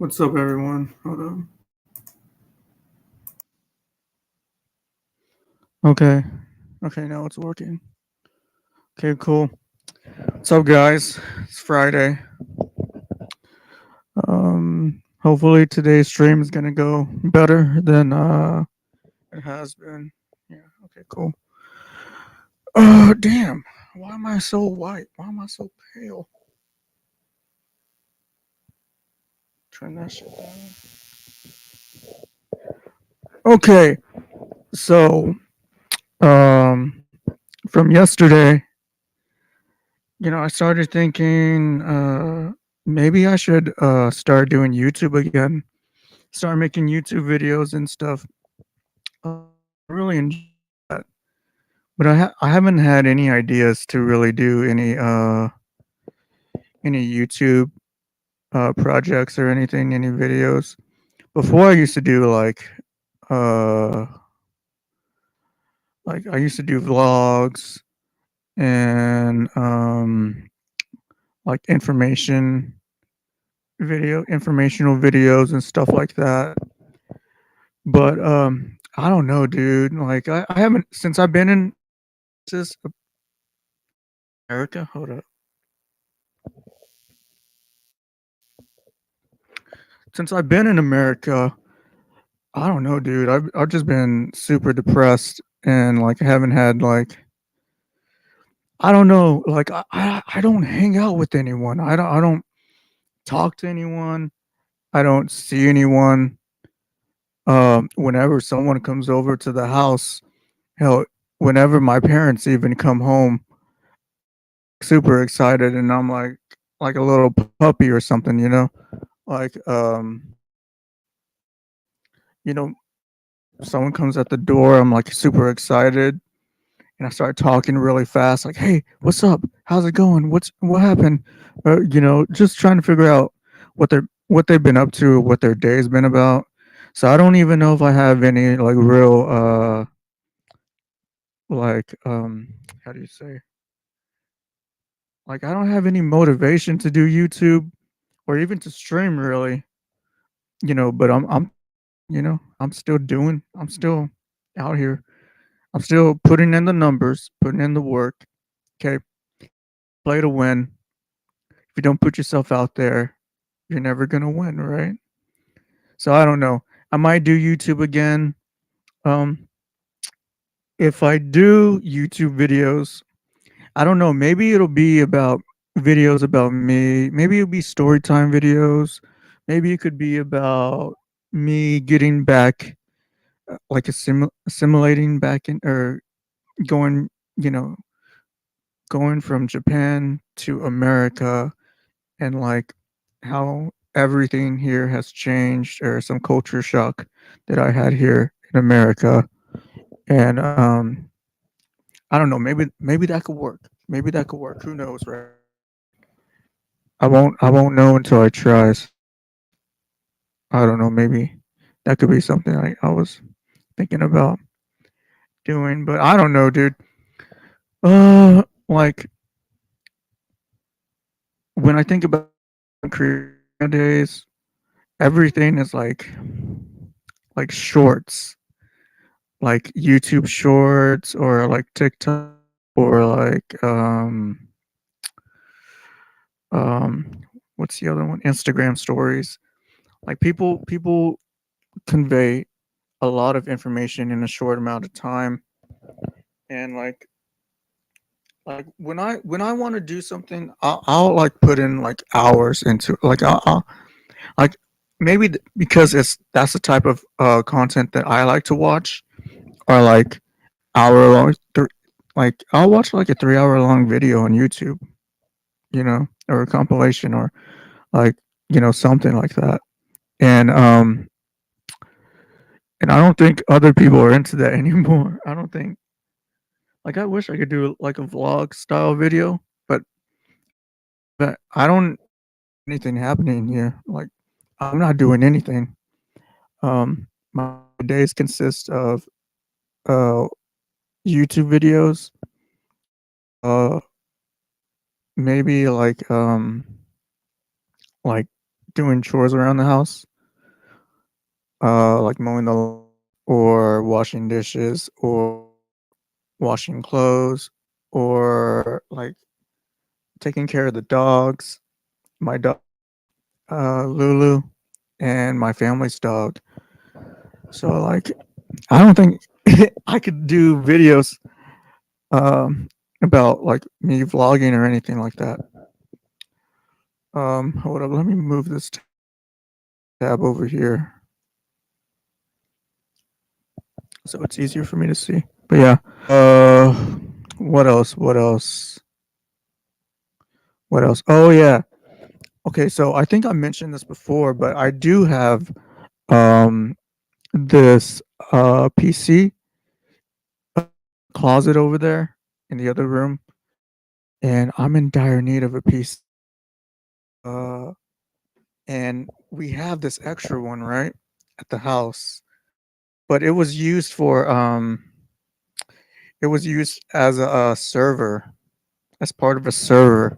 What's up, everyone? Hold on. Okay. Okay, now it's working. Okay, cool. What's up, guys? It's Friday. Hopefully today's stream is gonna go better than it has been. Yeah. Okay, cool. Damn. Why am I so white? Why am I so pale? Turn that shit down. Okay. So, um, from yesterday, I started thinking, maybe I should start doing YouTube again, start making YouTube videos and stuff. Really enjoy that, but I haven't had any ideas to really do any YouTube projects or anything, any videos. Before I used to do uh like I used to do vlogs and like informational videos and stuff like that. But I don't know, dude. Like I haven't since I've been in this America. Hold up. Since I've been in America, I don't know, dude. I've just been super depressed and like haven't had I don't know, like I don't hang out with anyone. I don't talk to anyone. I don't see anyone. Whenever someone comes over to the house, hell, whenever my parents even come home, super excited, and I'm like a little puppy or something, you know. Like you know, someone comes at the door, I'm like super excited and I start talking really fast, like, "Hey, what's up? How's it going? What happened?" Just trying to figure out what they've been up to, what their day's been about. So I don't even know if I have any like real how do you say? Like I don't have any motivation to do YouTube or even to stream really, but I'm still out here. I'm still putting in the numbers, putting in the work. Okay, play to win. If you don't put yourself out there, you're never gonna win, right? So I don't know. I might do YouTube again. Um, if I do YouTube videos, I don't know. Maybe it'll be about videos about me. Maybe it'll be story time videos. Maybe it could be about me getting back, like assimilating back in, or going, you know, going from Japan to America and like how everything here has changed or some culture shock that I had here in America. And I don't know, maybe that could work. Maybe that could work. Who knows, right? I won't know until I try. I don't know, maybe that could be something I was thinking about doing, but I don't know, dude. Like when I think about creating nowadays, everything is like shorts, like YouTube shorts or like TikTok or like um what's the other one? Instagram stories. Like people convey a lot of information in a short amount of time, and like when I want to do something, I'll like put in like hours into like I'll like because it's that's the type of content that I like to watch, or like hour long like I'll watch like a 3 hour long video on YouTube, or a compilation, or like something like that. And and I don't think other people are into that anymore. I don't think, like, I wish I could do like a vlog style video, but I don't anything happening here. Like I'm not doing anything. My days consist of uh YouTube videos, uh maybe like doing chores around the house, like mowing the lawn or washing dishes or washing clothes or like taking care of the dogs, my dog Lulu, and my family's dog. So like, I don't think I could do videos um, about like me vlogging or anything like that. Hold up, let me move this tab over here so it's easier for me to see. But yeah, what else? What else? What else? Oh yeah. Okay, so I think I mentioned this before, but I do have um this PC closet over there in the other room, and I'm in dire need of a PC. Uh, and we have this extra one right at the house, but it was used as a server, as part of a server.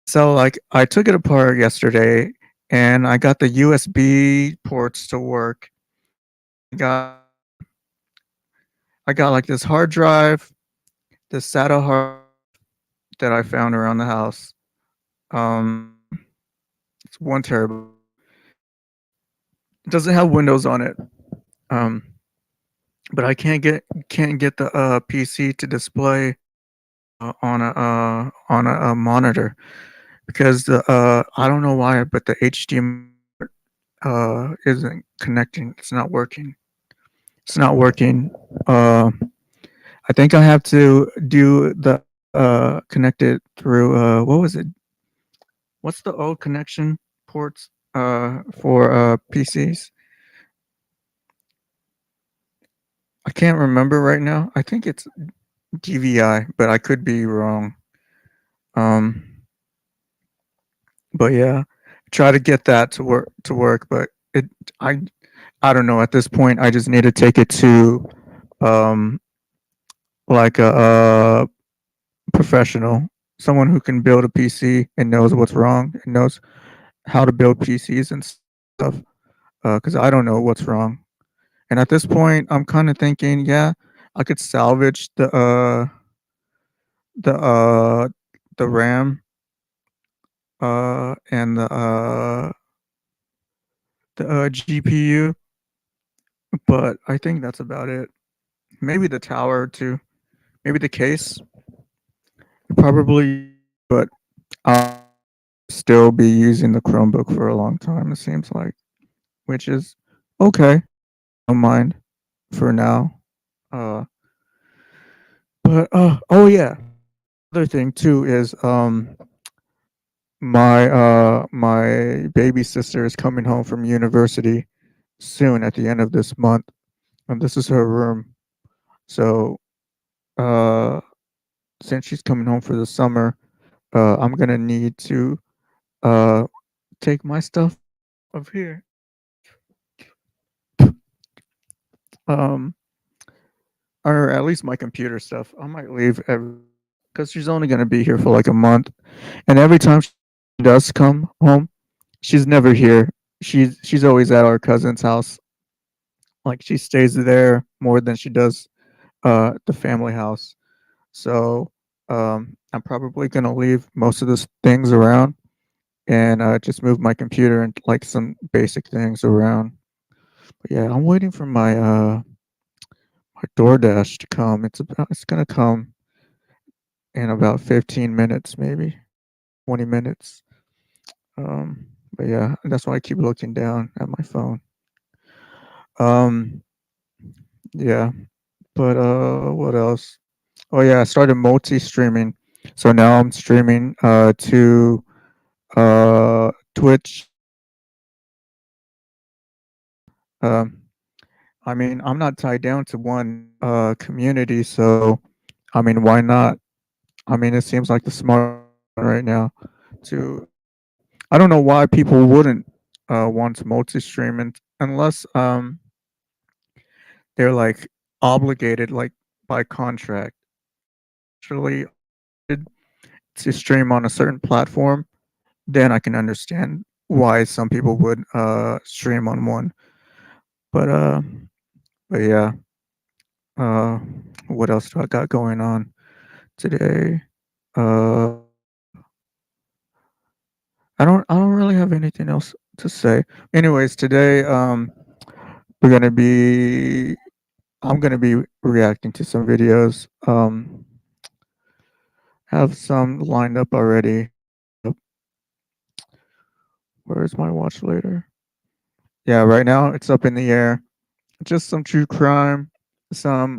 So like I took it apart yesterday and I got the USB ports to work. I got I got like this hard drive, this SATA hard that I found around the house. It's 1 terabyte. It doesn't have Windows on it. Um, but I can't get the PC to display on a monitor because the I don't know why, but the HDMI isn't connecting. It's not working. It's not working. I think I have to do the connect it through what was it? What's the old connection ports for PCs? I can't remember right now. I think it's DVI, but I could be wrong. Um, but yeah, try to get that to work, but it I I don't know. At this point, I just need to take it to um like a professional, someone who can build a PC and knows what's wrong and knows how to build PCs and stuff. Because I don't know what's wrong. And at this point, I'm kind of thinking, yeah, I could salvage the uh the RAM and the GPU, but I think that's about it. Maybe the tower too. Maybe the case. Probably, but I'll still be using the Chromebook for a long time. It seems like, which is okay. Don't mind for now. Uh, but oh yeah, other thing too is my baby sister is coming home from university soon at the end of this month, and this is her room. So uh, since she's coming home for the summer, I'm gonna need to uh take my stuff of here. Um, or at least my computer stuff. I might leave because she's only gonna be here for like a month, and every time she does come home, she's never here. She's always at our cousin's house. Like she stays there more than she does the family house. So I'm probably gonna leave most of the things around and just move my computer and like some basic things around. But yeah, I'm waiting for my DoorDash to come. It's gonna come in about 15 minutes, maybe 20 minutes. Um, but yeah, that's why I keep looking down at my phone. Um, yeah, but what else? Oh yeah, I started multi-streaming. So now I'm streaming to Twitch. Um, I mean, I'm not tied down to one community, so I mean, why not? I mean, it seems like the smart right now to I don't know why people wouldn't want to multi-stream unless they're like obligated like by contract actually to stream on a certain platform, then I can understand. why some people would stream on one. But but yeah. Uh, what else do I got going on today? Uh, I don't really have anything else to say. Anyways, today we're gonna be I'm gonna be reacting to some videos. Have some lined up already. Where's my watch later? Yeah, right now it's up in the air. Just some true crime, some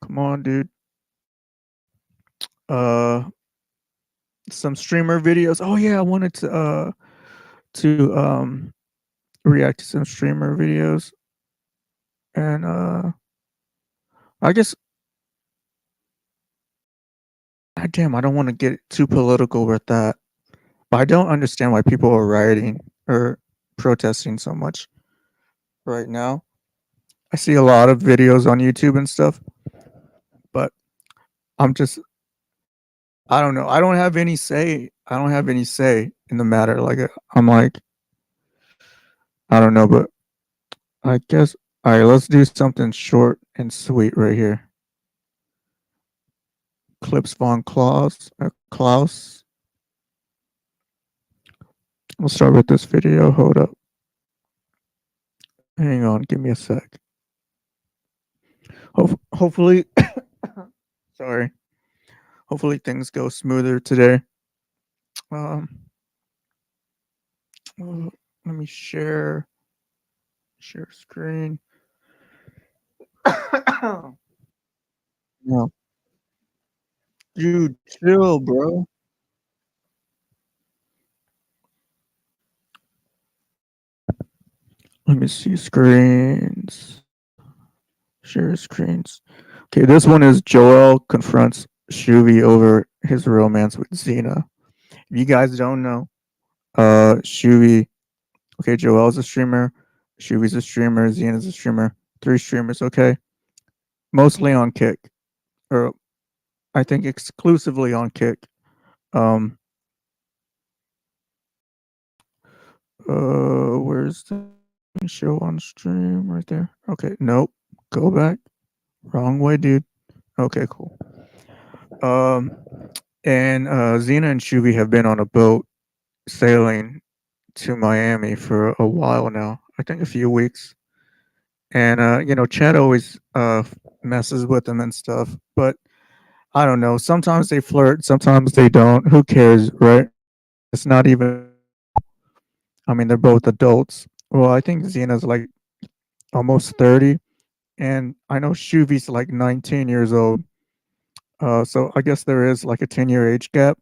come on, dude. Uh, some streamer videos. Oh yeah, I wanted to react to some streamer videos, and I guess damn, I don't want to get too political with that, but I don't understand why people are rioting or protesting so much right now. I see a lot of videos on YouTube and stuff, but I'm just I don't know. I don't have any say. I don't have any say in the matter. Like I'm like I don't know, but I guess all right. Let's do something short and sweet right here. Clips von Klaus. Klaus. We'll start with this video. Hold up. Hang on. Give me a sec. Hopefully, sorry. Hopefully things go smoother today. Um, let me share screen. No, dude, chill, bro. Let me see screens. Share screens. Okay, this one is Joel confronts Shuvi over his romance with Xena. If you guys don't know, Shuvi. Okay, Joel's a streamer. Shuvi's a streamer. Xena's a streamer. 3 streamers. Okay, mostly on Kick, or I think exclusively on Kick. Um, where's the show on stream right there? Okay, nope. Go back. Wrong way, dude. Okay, cool. And Xena and Shuvi have been on a boat sailing to Miami for a while now. I think a few weeks. And Chad always messes with them and stuff. But I don't know. Sometimes they flirt, sometimes they don't. Who cares, right? It's not even. I mean, they're both adults. Well, I think Xena's like almost 30, and I know Shuvi's like 19 years old. So I guess there is like a 10-year age gap.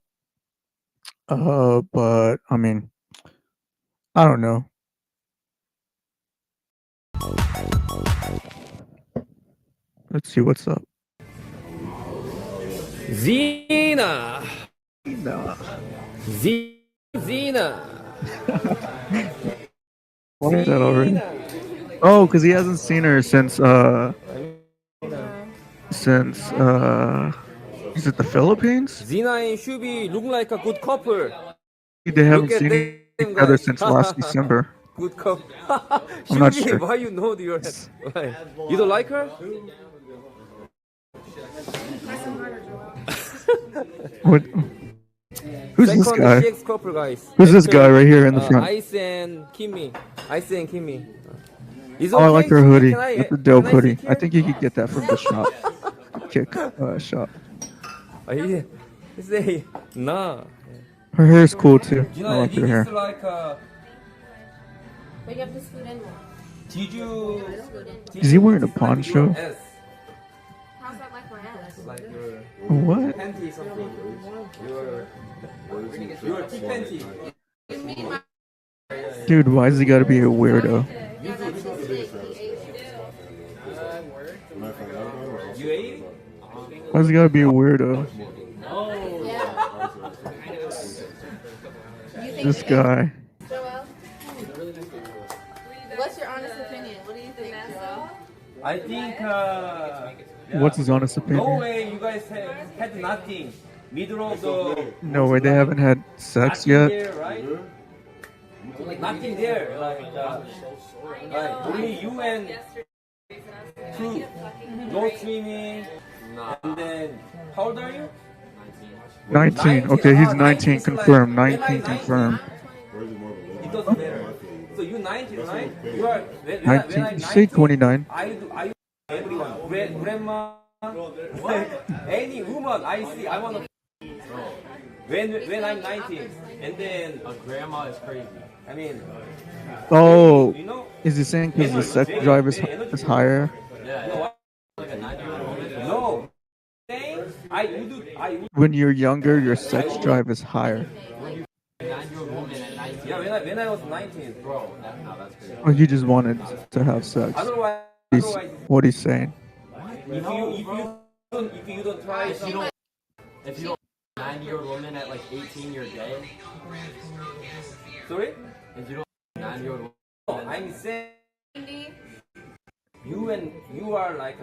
But I mean, I don't know. Let's see what's up. Xena. Nah. Xena. What is that already? Oh, because he hasn't seen her since is it the Philippines? Xena and Shubi look like a good couple. They haven't Look at seen them, each other guys. since last December. Good couple. I'm not Shubi, sure. why you know your head? Why? You don't like her? What? Who's this Second guy? CX couple, guys. Who's this guy right here in the front? Ice and Kimmy. Ice and Kimmy. Is Oh, I like her Shubi? hoodie. Can I, That's a dope can I hoodie. sit I here? think you could get that from the shop. Kick shop. Yeah. Say nah. Her hair is cool too. You I know, like her hair. like But you have to scoot in more. did you? Is he wearing a poncho? Yes. How's that like my ass? Like your What? panty something. Your T panty. You mean my Dude, why does he gotta be a weirdo? yeah, that's his dick. He ate you. You ate? Why does he gotta be a weirdo? Yeah. You think This it is? guy. Joel? What's your honest opinion? What do you think, Joel? I think. What's his honest No opinion? way. You guys had nothing. middle of the No way, they haven't had sex nothing yet. there, right? Nothing there, like only you and two, no swimming, and then how old are you? 19. Okay, he's 19 19 confirmed. like, when 19 I'm 19, confirmed. it doesn't matter. So you 19, right? You are when, 19. I'm You say 19, 29. I everyone, grandma, like any woman I see, I wanna when I'm 19, and then A grandma is crazy. I mean, Oh, you know, is he saying because the energy, sex very, drive very is energy. higher? Yeah, You know what? like a 9-year-old woman. No, I would, When you're younger, your sex drive is higher. 9-year-old woman at 19. yeah, when I was 19, Bro, no, that's crazy. Or you just wanted to have sex. otherwise, He's, what he's saying. if you don't try, If you don't, if you don't 9-year-old woman at like 18, you're gay. sorry, If you don't 9-year-old woman, I'm saying you are like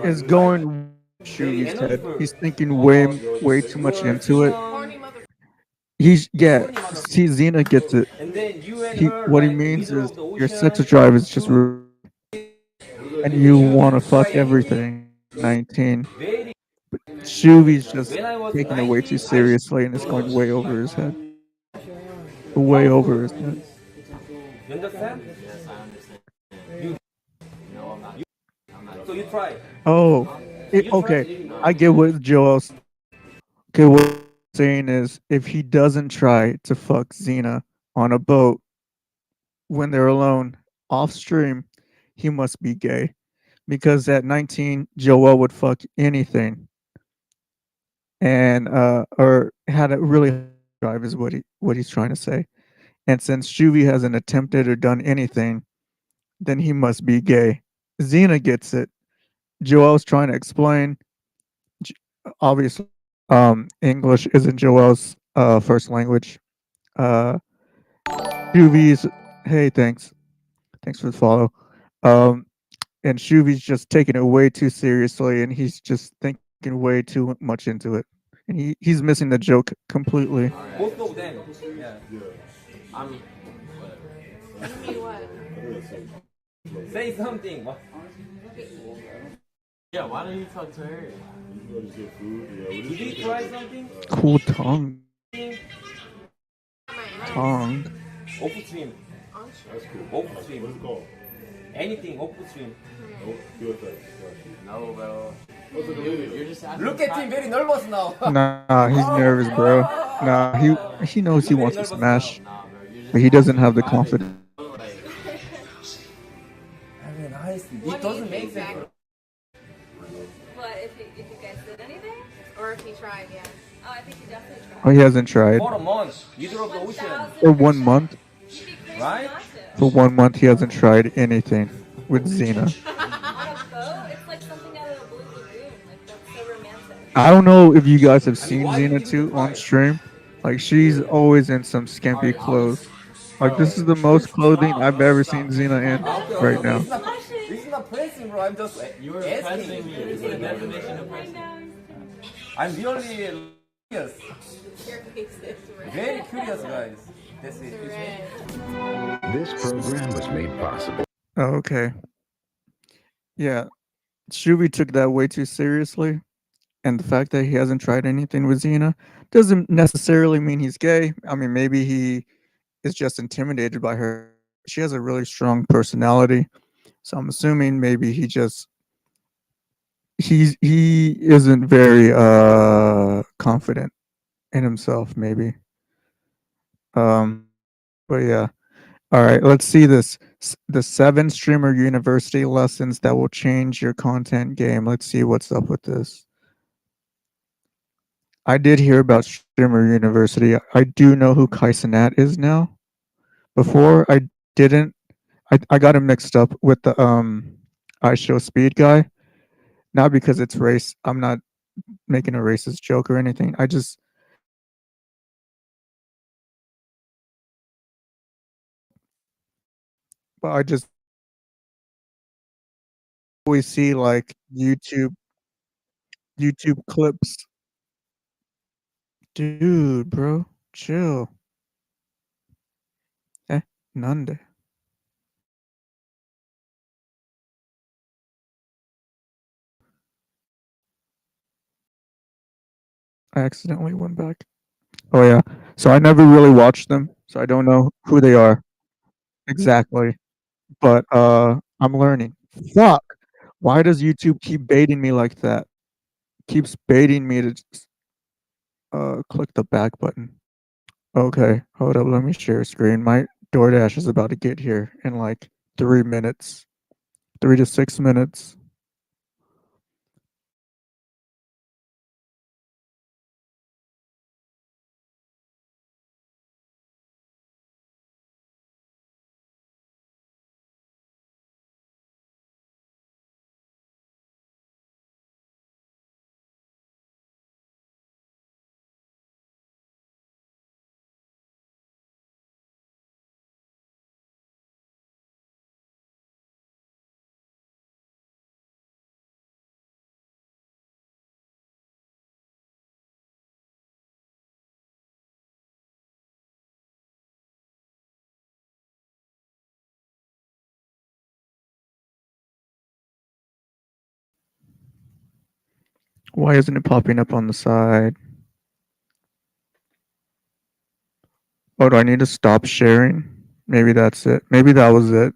Is going Shuvi's head. He's thinking way too much into it. Horny mother. He's see Xena gets it. and then you and He her what he like means middle is of the your ocean. sex drive is just and you want to fuck everything. 19. Very. Shuvi's just When I was taking it way too 19, seriously and it's going way over his head. Way over his head. You understand? yes, I understand. No, I'm not. I'm not. So you try. Oh, okay. I get what Joel's. Okay, what I'm saying is if he doesn't try to fuck Xena on a boat when they're alone off stream, he must be gay. Because at 19, Joel would fuck anything and or had a really high drive is what he's trying to say. And since Shuvi hasn't attempted or done anything, then he must be gay. Xena gets it. Joel's trying to explain. J- Obviously, English isn't Joel's first language. Uh, Shuvi's, hey, thanks for the follow. Um, and Shuvi's just taking it way too seriously, and he's just thinking way too much into it, and he's missing the joke completely. Both of them. Yeah. I'm. You mean what? Say something. Yeah, why don't you talk to her? Did you try something? Cool tongue. Off stream. Off stream. Anything off stream. No, bro. Dude, you're just asking. Look at him, very nervous now. Nah, he's nervous, bro. Nah, he knows he wants to smash, Nah, bro. You're just but he doesn't have the asking confidence. like, I mean, honestly, What it do you doesn't make think, Zach? sense. But if you guys did anything? Or if he tried, yeah. Oh, I think you definitely tried. Oh, he hasn't tried. For a month, middle of the ocean, For 1 month, You'd be crazy right? not to. for 1 month, he hasn't tried anything with Xena. On a boat, it's like something out of a blue lagoon. Like that's so romantic. I don't know if you guys have seen Xena too on stream. Like she's always in some skimpy clothes. Like this is the most clothing I've ever seen Xena in right now. This is not pressing, bro. I'm just you were asking. pressing me. It's the definition of pressing. I'm really curious. Your face is red. Very curious, guys. That's it. Red. This program was made possible. Oh, okay. Yeah. Shuvi took that way too seriously. And the fact that he hasn't tried anything with Xena doesn't necessarily mean he's gay. I mean, maybe he is just intimidated by her. She has a really strong personality. So I'm assuming maybe he isn't very confident in himself, maybe. But yeah. All right, let's see this. The 7 streamer university lessons that will change your content game. Let's see what's up with this. I did hear about streamer university. I do know who Kaisenat is now. Before I didn't. I got him mixed up with the I Show Speed guy. Not because it's race. I'm not making a racist joke or anything. I just always see like YouTube clips. Dude, bro, chill. Nande. I accidentally went back. Oh yeah. So I never really watched them, so I don't know who they are exactly. But I'm learning. Fuck. Why does YouTube keep baiting me like that? Keeps baiting me to just, click the back button. Okay, hold up. Let me share screen. My DoorDash is about to get here in like 3 minutes, 3 to 6 minutes. Why isn't it popping up on the side? Oh, do I need to stop sharing? Maybe that's it. Maybe that was it.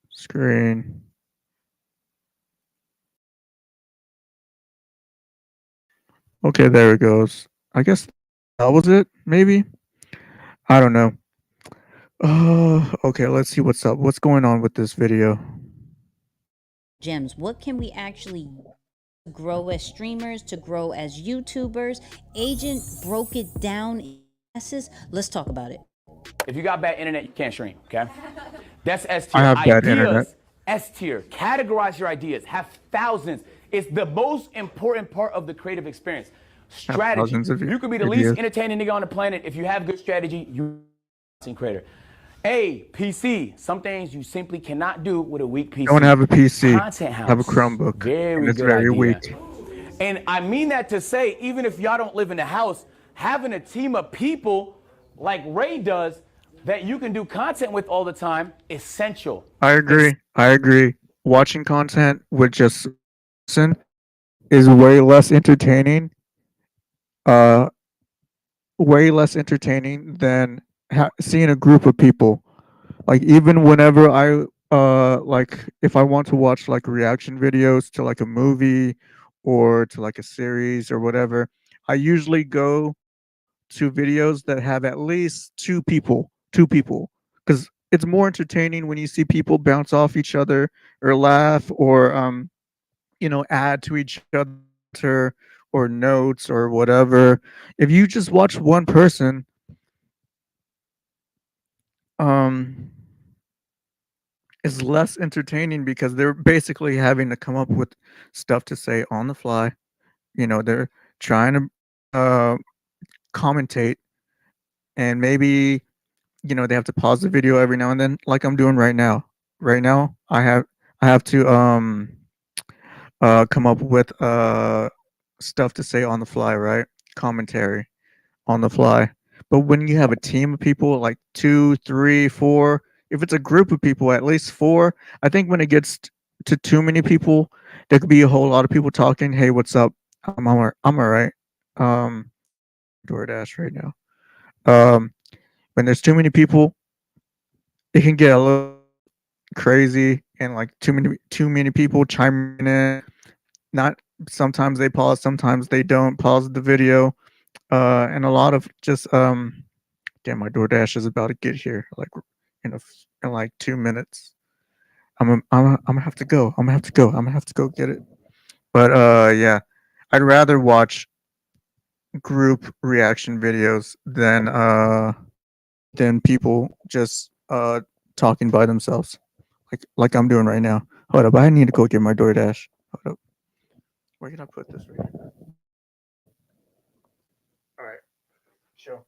Screen. Okay, there it goes. I guess that was it, maybe? I don't know. Okay, let's see what's up. What's going on with this video? Gems. What can we actually grow as streamers, to grow as YouTubers? Agent broke it down in classes. Let's talk about it. If you got bad internet, you can't stream, okay? That's S I tier. have bad internet. Ideas, S tier. Categorize your ideas. Have thousands. It's the most important part of the creative experience. Strategy. thousands of You could be the ideas. least entertaining nigga on the planet. If you have good strategy, you're a creator. A, PC. Some things you simply cannot do with a weak PC. Don't have a PC. Content house. I have a Chromebook. Very and it's good very idea. weak. And I mean that to say, even if y'all don't live in the house, having a team of people like Ray does that you can do content with all the time, essential. I agree. I agree. Watching content with just person is way less entertaining. Way less entertaining than seeing a group of people. Like even whenever I like if I want to watch like reaction videos to like a movie or to like a series or whatever, I usually go to videos that have at least two people, because it's more entertaining when you see people bounce off each other or laugh or add to each other or notes or whatever. If you just watch one person, um it's less entertaining because they're basically having to come up with stuff to say on the fly. They're trying to commentate, and maybe they have to pause the video every now and then, like I'm doing right now. Right now, I have to come up with stuff to say on the fly, right? Commentary on the fly. But when you have a team of people, like two, three, four, if it's a group of people, at least four, I think when it gets to too many people, there could be a whole lot of people talking. Hey, what's up? I'm all right. Um, DoorDash right now. When there's too many people, it can get a little crazy, and like too many people chiming in. Not sometimes they pause, sometimes they don't pause the video, and a lot of just damn, my DoorDash is about to get here like in like 2 minutes. I'm gonna have to go. I'm gonna have to go. I'm gonna have to go get it. But yeah, I'd rather watch group reaction videos than people just talking by themselves, like I'm doing right now. Hold up, I need to go get my DoorDash. Hold up, where can I put this? Right here? All right, sure.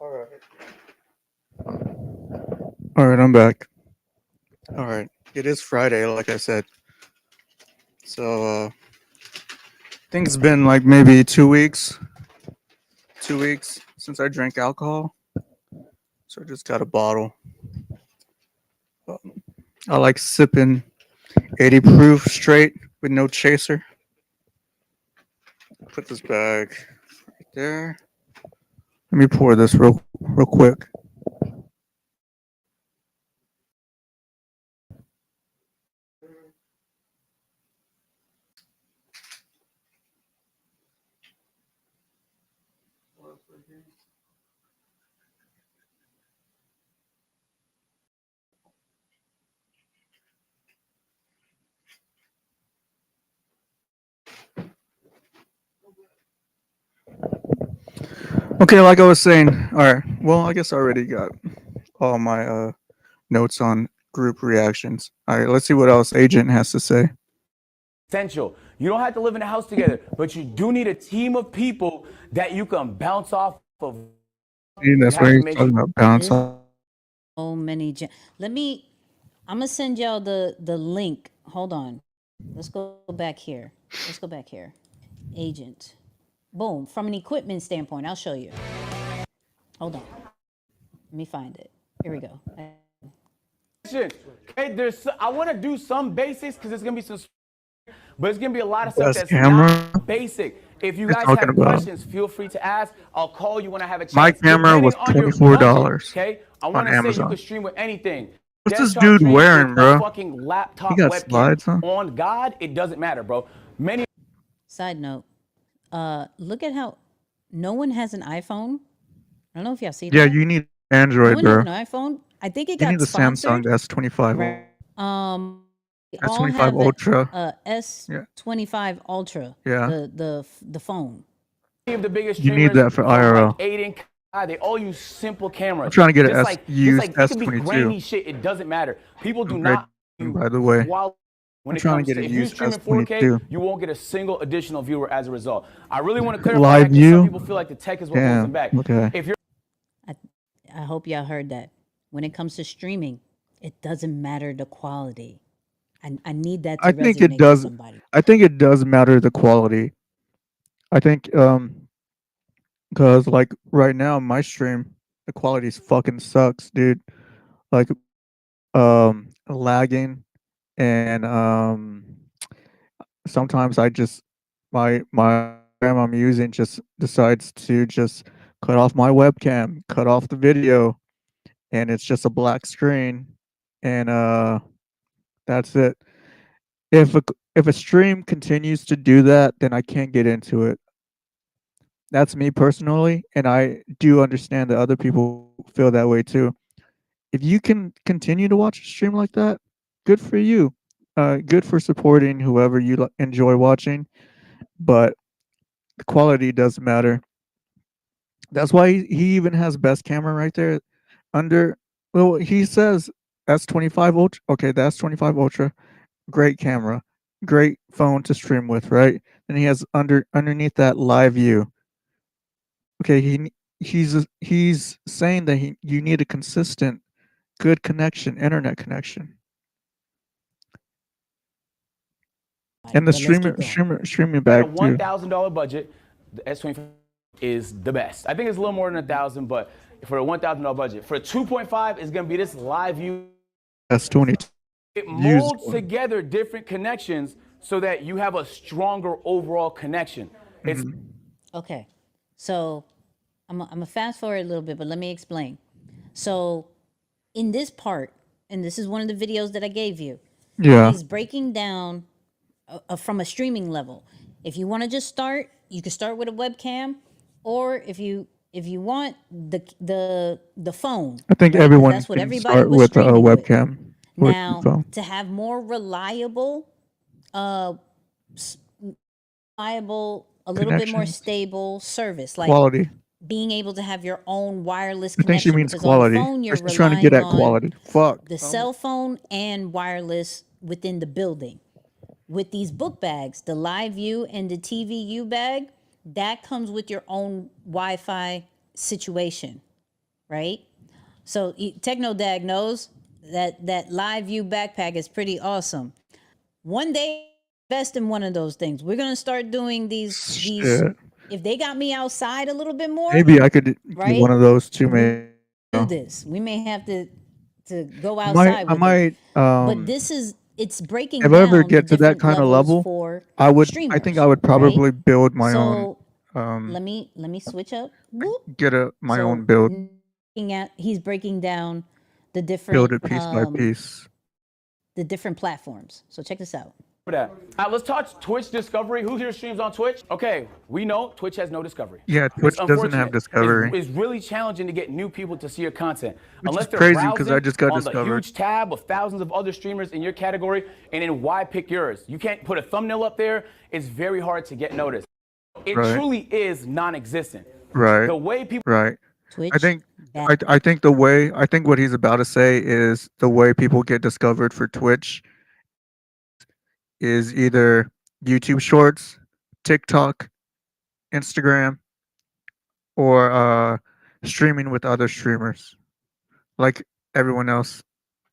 All right, I'm back. All right, it is Friday, like I said. So I think it's been like maybe 2 weeks. 2 weeks since I drank alcohol. So I just got a bottle. I like sipping 80 proof straight with no chaser. Put this bag right there. Let me pour this real quick. Okay, like I was saying, all right. Well, I guess I already got all my notes on group reactions. All right, let's see what else Agent has to say. Essential. You don't have to live in a house together, but you do need a team of people that you can bounce off of. That's have what to he's make talking sure- about. Bounce This- off. So many. I'm gonna send y'all the link. Hold on. Let's go back here. Agent. Boom. From an equipment standpoint, I'll show you. Hold on. Let me find it. Here we go. Okay, I want to do some basics because there's gonna be some, but it's gonna be a lot of stuff Best that's camera? not basic. If you You're guys talking have about- questions, feel free to ask. I'll call you when I have a chance. My camera was Depending on your $24 budget, okay, I on want to say you Amazon. can stream with anything. What's this Desktop dude stream wearing, with bro? A fucking laptop He got webcam. slides, huh? On God, it doesn't matter, bro. Many Side note. Look at how no one has an iPhone. I don't know if y'all see that. Yeah, you need no Android, one bro. has an iPhone. I think it You got need the sponsored. Samsung S25. Right. They all S25 have the, Ultra. S25 Ultra. Yeah. The phone. of the biggest You need streamers that for from, IRL. Like Aiden, Kai, they all use simple cameras. I'm trying to get an Just used it could be S22. grainy shit. It doesn't matter. People do Great, not. by the way. When I'm it trying to comes get a if you used stream in 4K, S22. you won't get a single additional viewer as a result. I really want to clarify Live that because view? some people feel like the tech is what holds Damn, them back. okay. If you're I hope y'all heard that. When it comes to streaming, it doesn't matter the quality. I need that to I think resonate it with does. somebody. I think it does matter the quality. I think because like right now my stream the quality fucking sucks, dude. Like lagging and sometimes I just my program I'm using just decides to just cut off my webcam, cut off the video, and it's just a black screen, and that's it. If a stream continues to do that, then I can't get into it. That's me personally, and I do understand that other people feel that way too. If you can continue to watch a stream like that, good for you. Good for supporting whoever you enjoy watching, but the quality does matter. That's why he even has best camera right there under. Well, he says S25 Ultra. Okay, the S25 Ultra, great camera, great phone to stream with, right? And he has underneath that live view. Okay, he's saying that you need a consistent, good connection, internet connection. And the But let's keep going. streaming at a back too. $1,000 budget, the S25 is the best. I think it's a little more than 1,000, but for a $1,000 budget, for a 2.5, it's gonna be this live view. S22. It Used molds one. together different connections so that you have a stronger overall connection. It's Okay. So I'm gonna fast forward a little bit, but let me explain. So in this part, and this is one of the videos that I gave you, Yeah. he's breaking down from a streaming level. If you want to just start, you can start with a webcam, or if you want the phone. I think right? 'Cause everyone that's what can everybody start was with a streaming with. webcam. With Now, the phone. to have more reliable, a little bit more Connections. stable service, like Quality. being able to have your own wireless I think she connection. means because quality. on the phone, you're She's trying to get at relying on quality. Fuck. the cell phone and wireless within the building. With these book bags, the Live View and the TVU bag, that comes with your own Wi-Fi situation. right? So Technodag knows that Live View backpack is pretty awesome. One day, invest in one of those things. We're gonna start doing these. Shit. If they got me outside a little bit more, Maybe I could get right? one of those too. Maybe do this. We may have to go I outside. might. I with it. might. But this is it's breaking If down I ever the get to that different kind of levels level, for I would. streamers, I think I would right? probably build my So own. let me switch up. Whoop. Get my So own build. he's breaking down the different Build it piece by piece. the different platforms. So check this out. For that. Let's talk Twitch discovery. Who here streams on Twitch? Okay, we know Twitch has no discovery. Yeah, Twitch It's doesn't have unfortunate. discovery. It's really challenging to get new people to see your content. Which Unless is they're crazy 'cause I browsing just got on the discovered. huge tab of thousands of other streamers in your category, and then why pick yours? You can't put a thumbnail up there. It's very hard to get noticed. It Right. truly is non-existent. Right. The way people Right. Twitch. I think. I think the way. I think what he's about to say is the way people get discovered for Twitch is either YouTube Shorts, TikTok, Instagram, or streaming with other streamers, like everyone else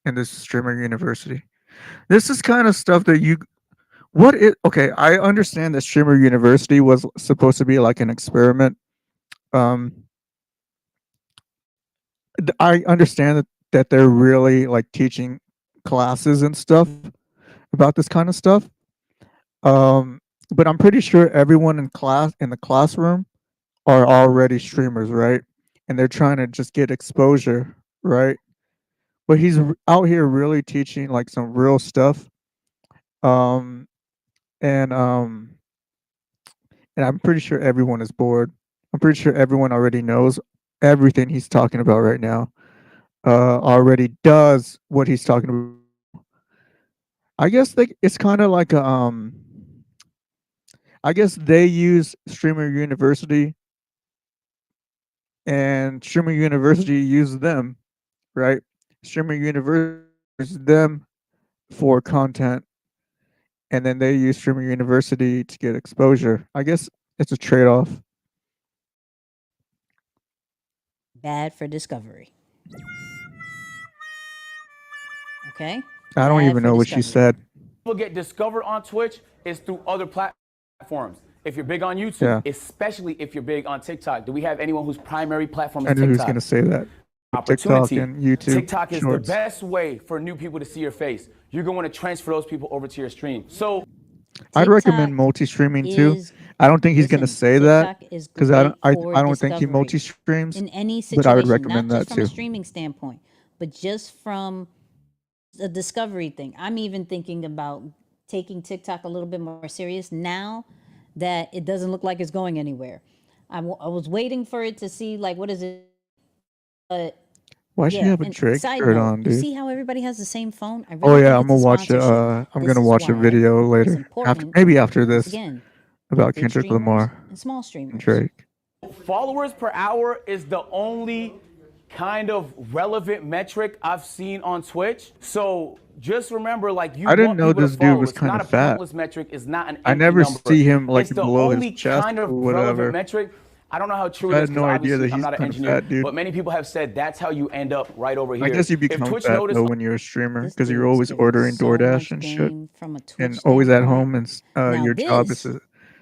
in this streamer university. This is kind of stuff that you. What it? Okay, I understand that streamer university was supposed to be like an experiment. I understand that they're really like teaching classes and stuff about this kind of stuff. But I'm pretty sure everyone in the classroom are already streamers, right? And they're trying to just get exposure, right? But he's out here really teaching like some real stuff. And I'm pretty sure everyone is bored. I'm pretty sure everyone already knows everything he's talking about right now. Already does what he's talking about. I guess it's kind of like a I guess they use Streamer University, and Streamer University uses them, right? Streamer University uses them for content, and then they use Streamer University to get exposure. I guess it's a trade-off. Bad for discovery. Okay. I don't Bad even for know what she discovery. said. people get discovered on Twitch is through other platforms. If you're big on YouTube, Yeah. especially if you're big on TikTok, do we have anyone whose primary platform is I knew he was TikTok? going to say that. TikTok Opportunity. and YouTube TikTok is Shorts. the best way for new people to see your face. You're going to want to transfer those people over to your stream. So I'd recommend TikTok multi-streaming too. is- I don't think he's going to listen, say that TikTok is because great I for don't think he discovery multi-streams. in any but situation, I would recommend not just that from a too. streaming standpoint, but just from the discovery thing. I'm even thinking about taking TikTok a little bit more serious now that it doesn't look like it's going anywhere. I was waiting for it to see like what is it, but Why should you have a and Drake side shirt note, on, you dude? see how everybody has the same phone? I Oh really yeah, think I'm gonna it's a watch it. sponsorship. I'm This gonna is watch a why video it's later. important Maybe after once this again, about big Kendrick streamers Lamar and small and streamers. Drake. followers per hour is the only kind of relevant metric I've seen on Twitch. So just remember, like, you I didn't want know people to this dude follow. was It's kinda not a fat. pointless metric. It's not an I empty never number. see him like It's the below only his chest kind of or whatever. relevant metric. I don't know how true I it had is. no 'cause idea that obviously I'm he's not an kinda engineer, fat, dude. but many people have said that's how you end up right over here. I guess you If become Twitch fat noticed though when you're a streamer This because you're dude's always getting ordering so DoorDash much and shit, game from a Twitch and always at standpoint. home, and Now your job is this- to This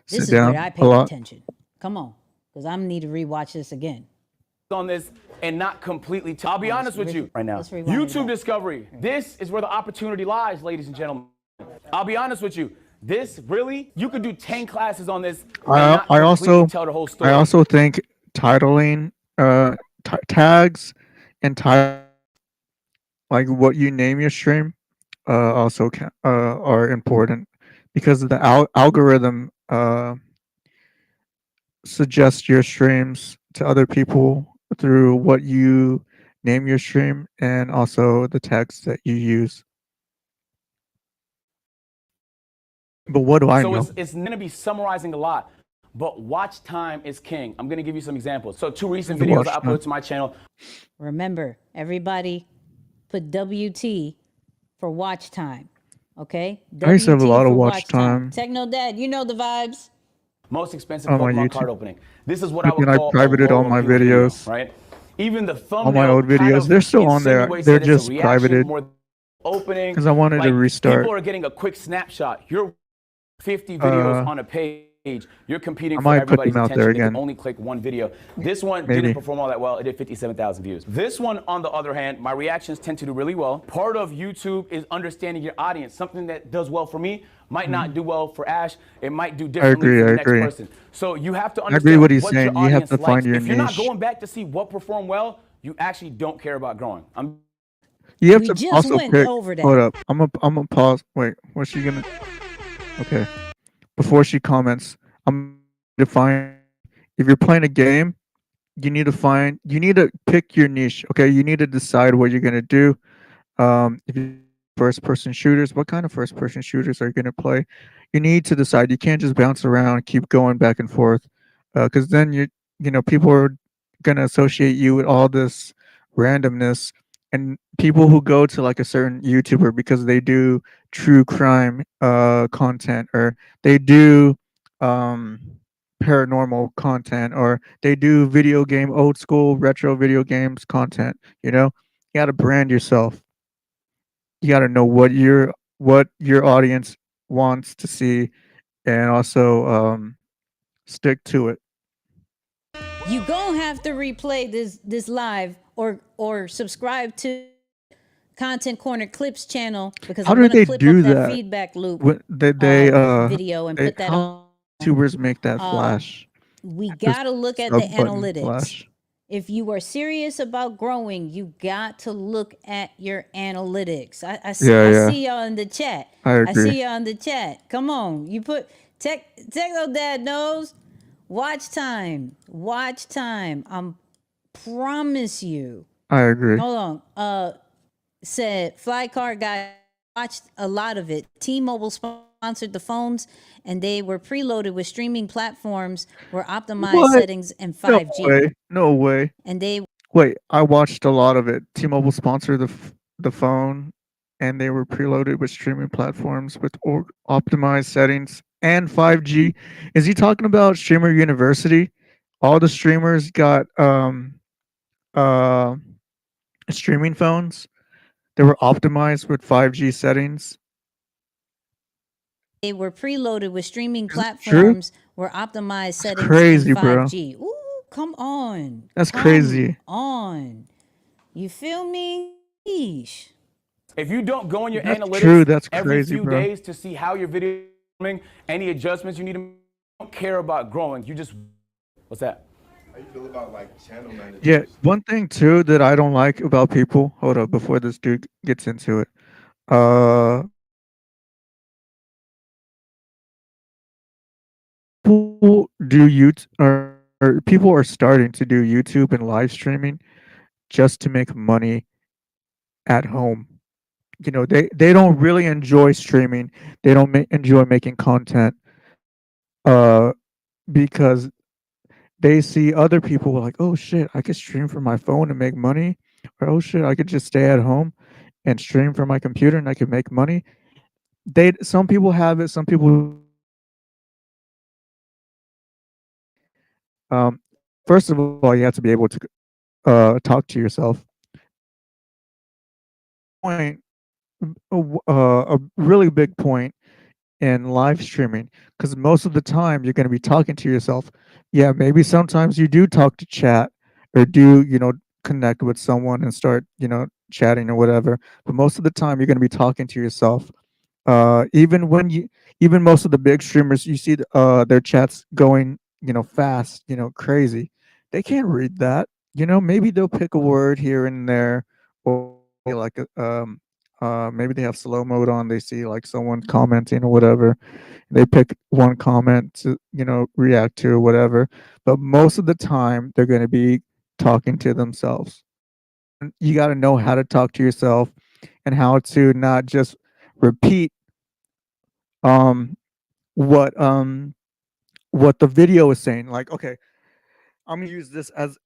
sit is down where I a pay lot. attention. Come on, because I need to rewatch this again. on this and not completely. I'll be honest with you right now. let's rewind it YouTube back. discovery. This is where the opportunity lies, ladies and gentlemen. I'll be honest with you. This really, you could do 10 classes on this. And not I completely also tell the whole story. I also think titling tags and like what you name your stream also are important because the algorithm suggests your streams to other people through what you name your stream and also the tags that you use. But what do I So know? it's going to be summarizing a lot, but watch time is king. I'm going to give you some examples. So 2 recent The videos watch I time. uploaded to my channel. Remember, everybody put WT for watch time. Okay? I used to have a WT lot of for watch time. Techno Dad, you know the vibes. Most expensive On my Pokemon YouTube. card opening. This is what But I would then I call a privated all low my appeal video, videos. right? Even the thumbnail. All my old kind videos, of they're still on there. insinuates They're that it's a just reaction privated more than opening. because I wanted to Like, restart. people are getting a quick snapshot. You're 50 videos Uh, on a page. You're competing I for might put everybody's them out there attention. They can again. only click one video. This one Maybe. didn't perform all that well. It did 57,000 views. This one, on the other hand, my reactions tend to do really well. Part of YouTube is understanding your audience. Something that does well for me might not do well for Ash. It might do differently agree, for the I next agree. person. So you have to agree understand what he's what saying. your You have audience to find likes. your If you're not niche. going back to see what performed well, you actually don't care about growing. You have We to just also went pick. over that. Hold up. I'm gonna pause. Wait, what's she gonna? Okay. Before she comments, I'm gonna define. If you're playing a game, you need to pick your niche. Okay, you need to decide what you're gonna do. If you first person shooters, what kind of first person shooters are you gonna play? You need to decide. You can't just bounce around, keep going back and forth, because then people are gonna associate you with all this randomness. And people who go to like a certain YouTuber because they do true crime content, or they do um paranormal content, or they do video game old school retro video games content, you got to brand yourself. You got to know what your audience wants to see, and also stick to it. You gonna have to replay this live or subscribe to Content Corner Clips channel, because How I'm do gonna they clip do up that that? feedback loop They video and they, put that how on. YouTubers make that flash? We This gotta look at the sub button analytics. flash. If you are serious about growing, you got to look at your analytics. I Yeah. see y'all in the chat. I agree. see y'all in the chat. Come on, you put Techno Dad knows. Watch time. I'm promise you. I agree. Hold on. Said Fly Car Guy watched a lot of it. T-Mobile sponsored the phones, and they were preloaded with streaming platforms, were optimized What? settings and 5G. No way. And they Wait, I watched a lot of it. T-Mobile sponsored the phone, and they were preloaded with streaming platforms with optimized settings and 5G. Is he talking about Streamer University? All the streamers got uh streaming phones. They were optimized with 5G settings. were preloaded with streaming Is that true? platforms, were optimized settings crazy, and bro. 5G. Ooh, come on. That's Come crazy. on. You feel me? Yeesh. If you don't go in your That's analytics true, that's every crazy, few bro. days to see how your video is performing, any adjustments you need to make, you don't care about growing. You just, what's that? How you feel about like channel managers? Yeah, one thing too that I don't like about people. Hold up, before this dude gets into it. People do YouTube, or people are starting to do YouTube and live streaming just to make money at home. They don't really enjoy streaming. They don't enjoy making content uh because they see other people like, oh shit, I could stream from my phone and make money, or oh shit, I could just stay at home and stream from my computer and I could make money. Some people have it, some people first of all, you have to be able to talk to yourself. Point a really big point in live streaming, because most of the time you're going to be talking to yourself. Yeah, maybe sometimes you do talk to chat, or do connect with someone and start chatting or whatever, but most of the time you're going to be talking to yourself. Even most of the big streamers, you see their chats going fast, crazy. They can't read that. Maybe they'll pick a word here and there, or like maybe they have slow mode on. They see like someone commenting or whatever. They pick one comment to react to or whatever. But most of the time, they're going to be talking to themselves. And you got to know how to talk to yourself, and how to not just repeat what the video is saying. Like, okay, I'm gonna use this as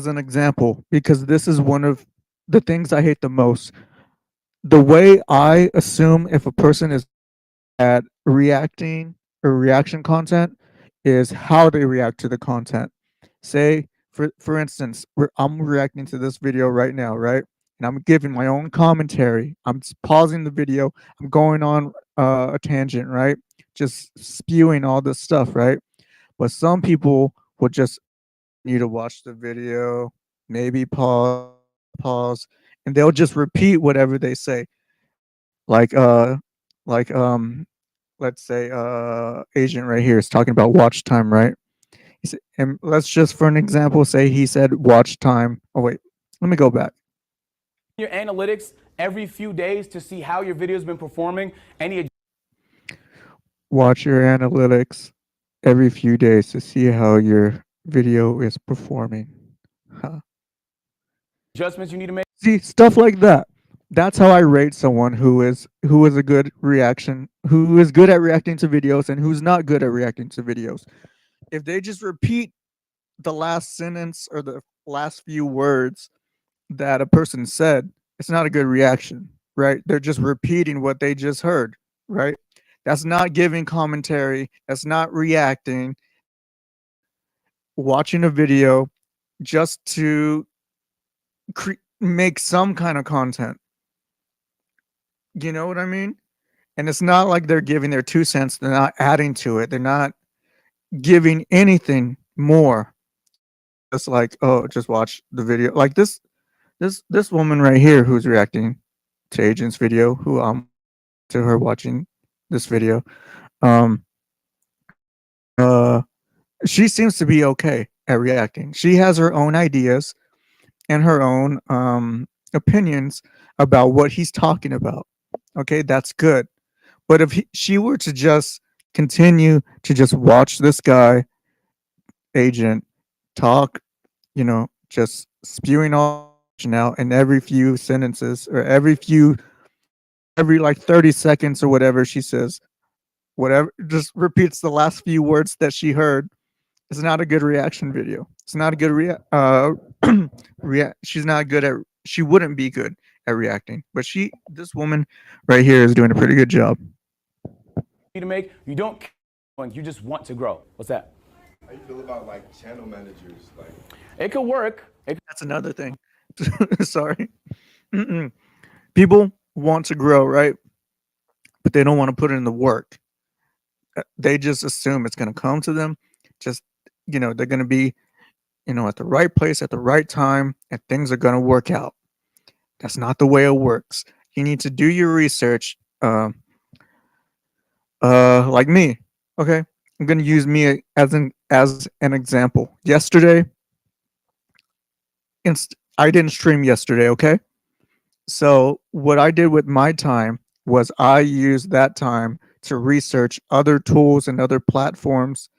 an example, because this is one of the things I hate the most. The way I assume if a person is at reacting or reaction content is how they react to the content. Say, for instance, I'm reacting to this video right now, right? And I'm giving my own commentary. I'm just pausing the video. I'm going on a tangent, right? Just spewing all this stuff, right? But some people will just need to watch the video, maybe pause, and they'll just repeat whatever they say. Like like let's say agent right here is talking about watch time, right? And let's just for an example say he said watch time. Oh wait, let me go back. Your analytics every few days to see how your video's been performing. Any Watch your analytics every few days to see how your video is performing. Huh. adjustments you need to make. See, stuff like that. That's how I rate someone who is a good reaction, who is good at reacting to videos and who's not good at reacting to videos. If they just repeat the last sentence or the last few words that a person said, it's not a good reaction, right? They're just repeating what they just heard, right? That's not giving commentary. That's not reacting. Watching a video just to make some kind of content. You know what I mean? And it's not like they're giving their 2 cents. They're not adding to it. They're not giving anything more. It's like, oh, just watch the video. Like this woman right here who's reacting to Agent's video, who I'm to her watching this video. She seems to be okay at reacting. She has her own ideas and her own opinions about what he's talking about. Okay, that's good. But if she were to just continue to just watch this guy, Agent, talk, just spewing all out in every few sentences or every like 30 seconds or whatever she says, whatever, just repeats the last few words that she heard, it's not a good reaction video. It's not a good she's not good at, she wouldn't be good at reacting. But this woman right here is doing a pretty good job. To make, you don't, you just want to grow. What's that? How you feel about like channel managers? Like It could work. That's another thing. Sorry. People want to grow, right? But they don't want to put in the work. They just assume it's going to come to them. Just, they're going to be, at the right place at the right time, and things are going to work out. That's not the way it works. You need to do your research. Like me. Okay. I'm going to use me as an example. Yesterday, I didn't stream yesterday, okay? So what I did with my time was I used that time to research other tools and other platforms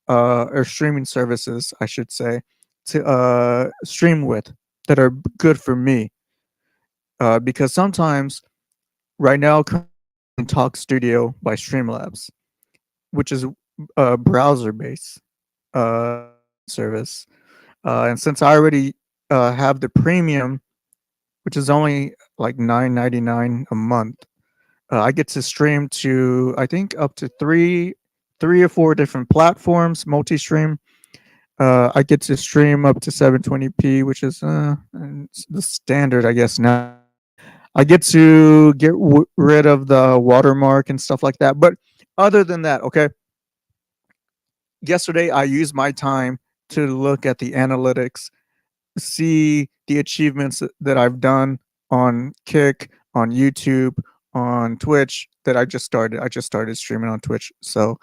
or streaming services, I should say, to stream with that are good for me. Because sometimes, right now, Talk Studio by Streamlabs, which is a browser-based service. And since I already have the premium, which is only like $9.99 a month, I get to stream to, I think, up to three or four different platforms, multi-stream. I get to stream up to 720p, which is the standard, I guess, now. I get to get rid of the watermark and stuff like that. But other than that, okay, yesterday I used my time to look at the analytics, see the achievements that I've done on Kick, on YouTube, on Twitch that I just started. I just started streaming on Twitch. So,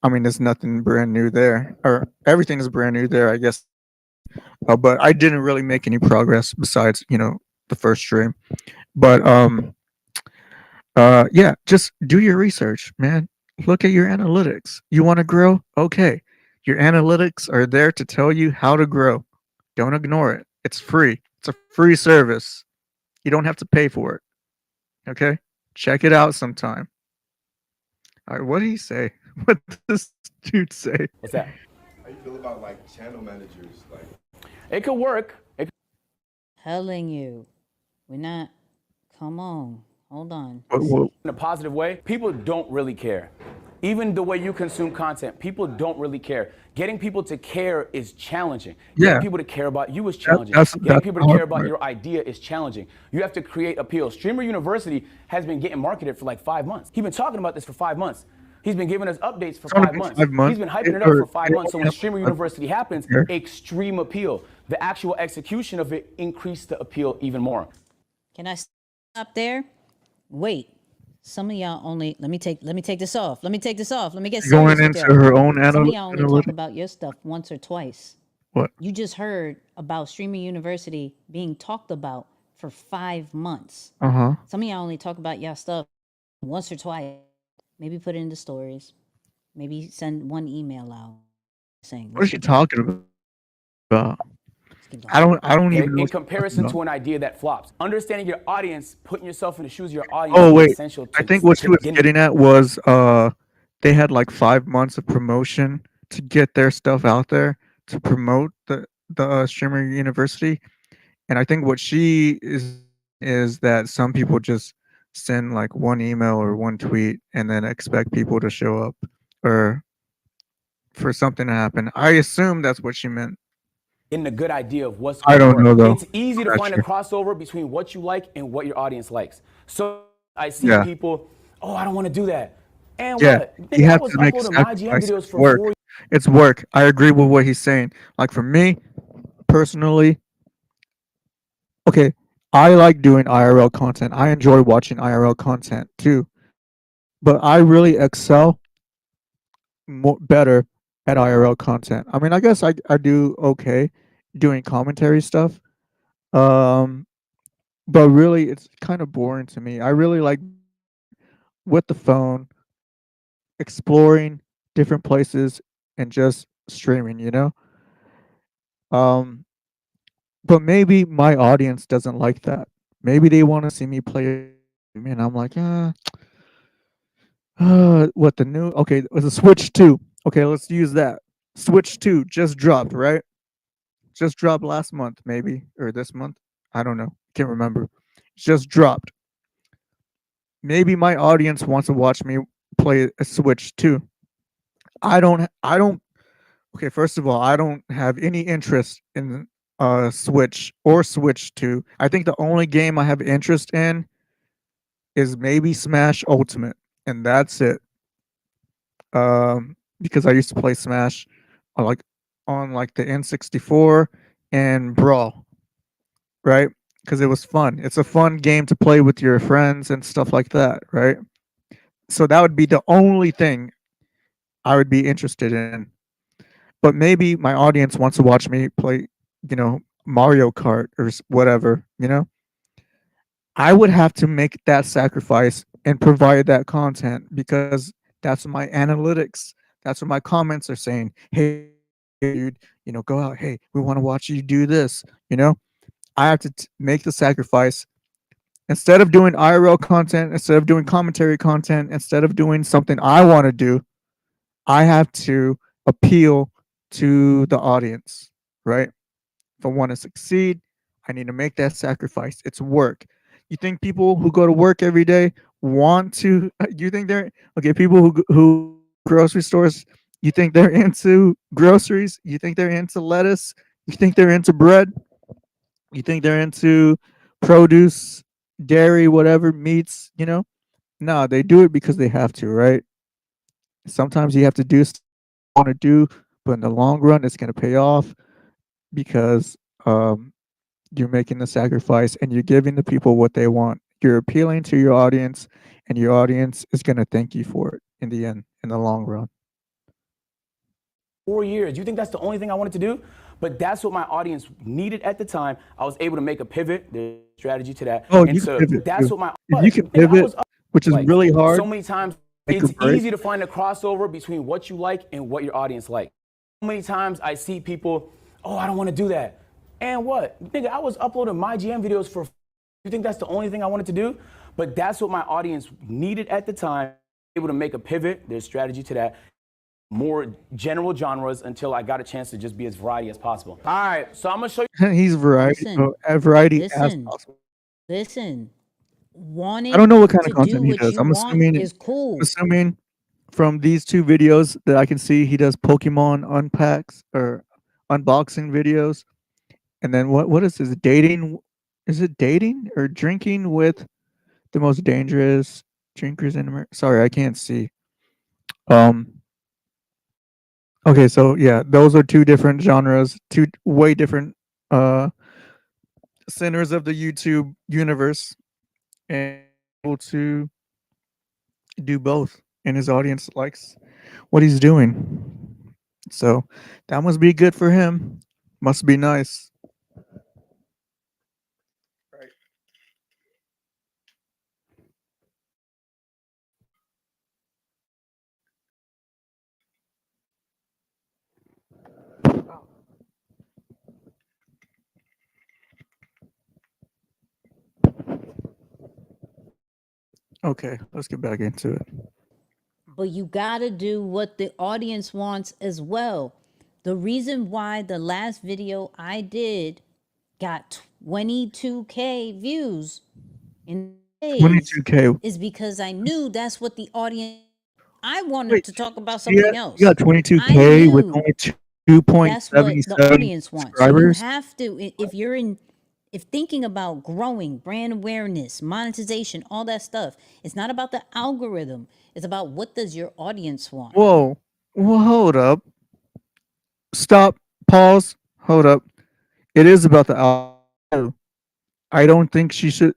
I mean, there's nothing brand new there, or everything is brand new there, I guess. But I didn't really make any progress besides, the first stream. But yeah, just do your research, man. Look at your analytics. You want to grow? Okay. Your analytics are there to tell you how to grow. Don't ignore it. It's free. It's a free service. You don't have to pay for it. Okay? Check it out sometime. All right, what did he say? What did this dude say? What's that? how you feel about like channel managers? Like It could work. Telling you. We're not. Come on. Hold on. What- In a positive way, people don't really care. Even the way you consume content, people don't really care. Getting people to care is challenging. Yeah. Getting people to care about you is challenging. that's Getting people the to care hard about part. your idea is challenging. You have to create appeal. Streamer University has been getting marketed for like 5 months. He's been talking about this for 5 months. He's been giving us updates for It's only 5 been months. 5 months. He's been hyping it Or- up for 5 months. So when yeah, Streamer 5 University happens, Yeah. extreme appeal. The actual execution of it increased the appeal even more. Can I stop there? Wait. Some of y'all only let me take this off. Let me take this off. Let me get Going serious with into y'all. her own Some of y'all only talk analytics. about your stuff once or twice. What? You just heard about Streamer University being talked about for 5 months. Uh-huh. Some of y'all only talk about y'all stuff once or twice. Maybe put it into stories. Maybe send one email out saying. What is she talking about? Let's I don't Okay? even know In what she's comparison talking to about. an idea that flops. Understanding your audience, putting yourself in the shoes of your audience Oh is wait, essential I to think what she was getting getting at was they had like 5 months of promotion to get their stuff out there to promote the Streamer University, and I think what she is that some people just send like one email or one tweet and then expect people to show up or for something to happen. I assume that's what she meant. getting a good idea of what's I going to don't work. know, though. It's easy to I'm not find sure. a crossover between what you like and what your audience likes. So I see Yeah. people, oh, I don't want to do that. And Yeah, what? you Nigga, I have was to make uploading my GM sacrifices. videos for Work. 4 It's work. I agree with what he's saying. Like for me, personally, okay, I like doing IRL content. I enjoy watching IRL content too. But I really excel better at IRL content. I mean, I guess I do okay doing commentary stuff. Um, but really it's kind of boring to me. I really like with the phone exploring different places and just streaming, you know? Um, but maybe my audience doesn't like that. Maybe they want to see me play, and I'm like, what the new? Okay, it was a Switch 2. Okay, let's use that. Switch 2 just dropped, right? Just dropped last month, maybe, or this month. I don't know. Can't remember. Just dropped. Maybe my audience wants to watch me play a Switch 2. I don't. Okay, first of all, I don't have any interest in Switch or Switch 2. I think the only game I have interest in is maybe Smash Ultimate, and that's it. Because I used to play Smash on like the N64 and Brawl, right? Because it was fun. It's a fun game to play with your friends and stuff like that, right? So that would be the only thing I would be interested in. But maybe my audience wants to watch me play, Mario Kart or whatever, I would have to make that sacrifice and provide that content because that's my analytics. That's what my comments are saying. Hey, dude, go out. Hey, we want to watch you do this. I have to make the sacrifice. Instead of doing IRL content, instead of doing commentary content, instead of doing something I want to do, I have to appeal to the audience, right? If I want to succeed, I need to make that sacrifice. It's work. You think people who go to work every day want to? You think they're okay? People who grocery stores. You think they're into groceries? You think they're into lettuce? You think they're into bread? You think they're into produce, dairy, whatever, meats? No, they do it because they have to, right? Sometimes you have to do stuff you want to do, but in the long run, it's going to pay off because you're making the sacrifice and you're giving the people what they want. You're appealing to your audience, and your audience is going to thank you for it in the end, in the long run. 4 years. You think that's the only thing I wanted to do? But that's what my audience needed at the time. I was able to make a pivot, the strategy to that. Oh, and you so can pivot. that's too. what my If you can nigga, I pivot, was up which is like really hard. so many times. Make It's or break. easy to find a crossover between what you like and what your audience like. So many times I see people, oh, I don't want to do that. And what? Nigga, I was uploading my GM videos for. You think that's the only thing I wanted to do? But that's what my audience needed at the time. Able to make a pivot, there's strategy to that. More general genres until I got a chance to just be as variety as possible. All right, so I'm gonna show you. He's variety, Listen, variety as listen. possible. Listen, wanting I don't know what kind to of content do he what does. you I'm want assuming. is cool. Assuming from these two videos that I can see, he does Pokemon unpacks or unboxing videos. And then what is this dating? Is it dating or drinking with the most dangerous drinkers in America? Sorry, I can't see. Um. Okay, so yeah, those are two different genres, two way different uh centers of the YouTube universe, and able to do both. And his audience likes what he's doing. So that must be good for him. Must be nice. Right. Okay, let's get back into it. But you gotta do what the audience wants as well. The reason why the last video I did got 22K views in days 22K. is because I knew that's what the audience. I wanted Wait, to talk about you something got, else. you got I 22K with knew only 2.77 that's what the audience wants. So you subscribers. have to, if thinking about growing brand awareness, monetization, all that stuff, it's not about the algorithm. It's about what does your audience want. Whoa. Well, hold up. Stop. Pause. Hold up. It is about the algorithm. I don't think she should.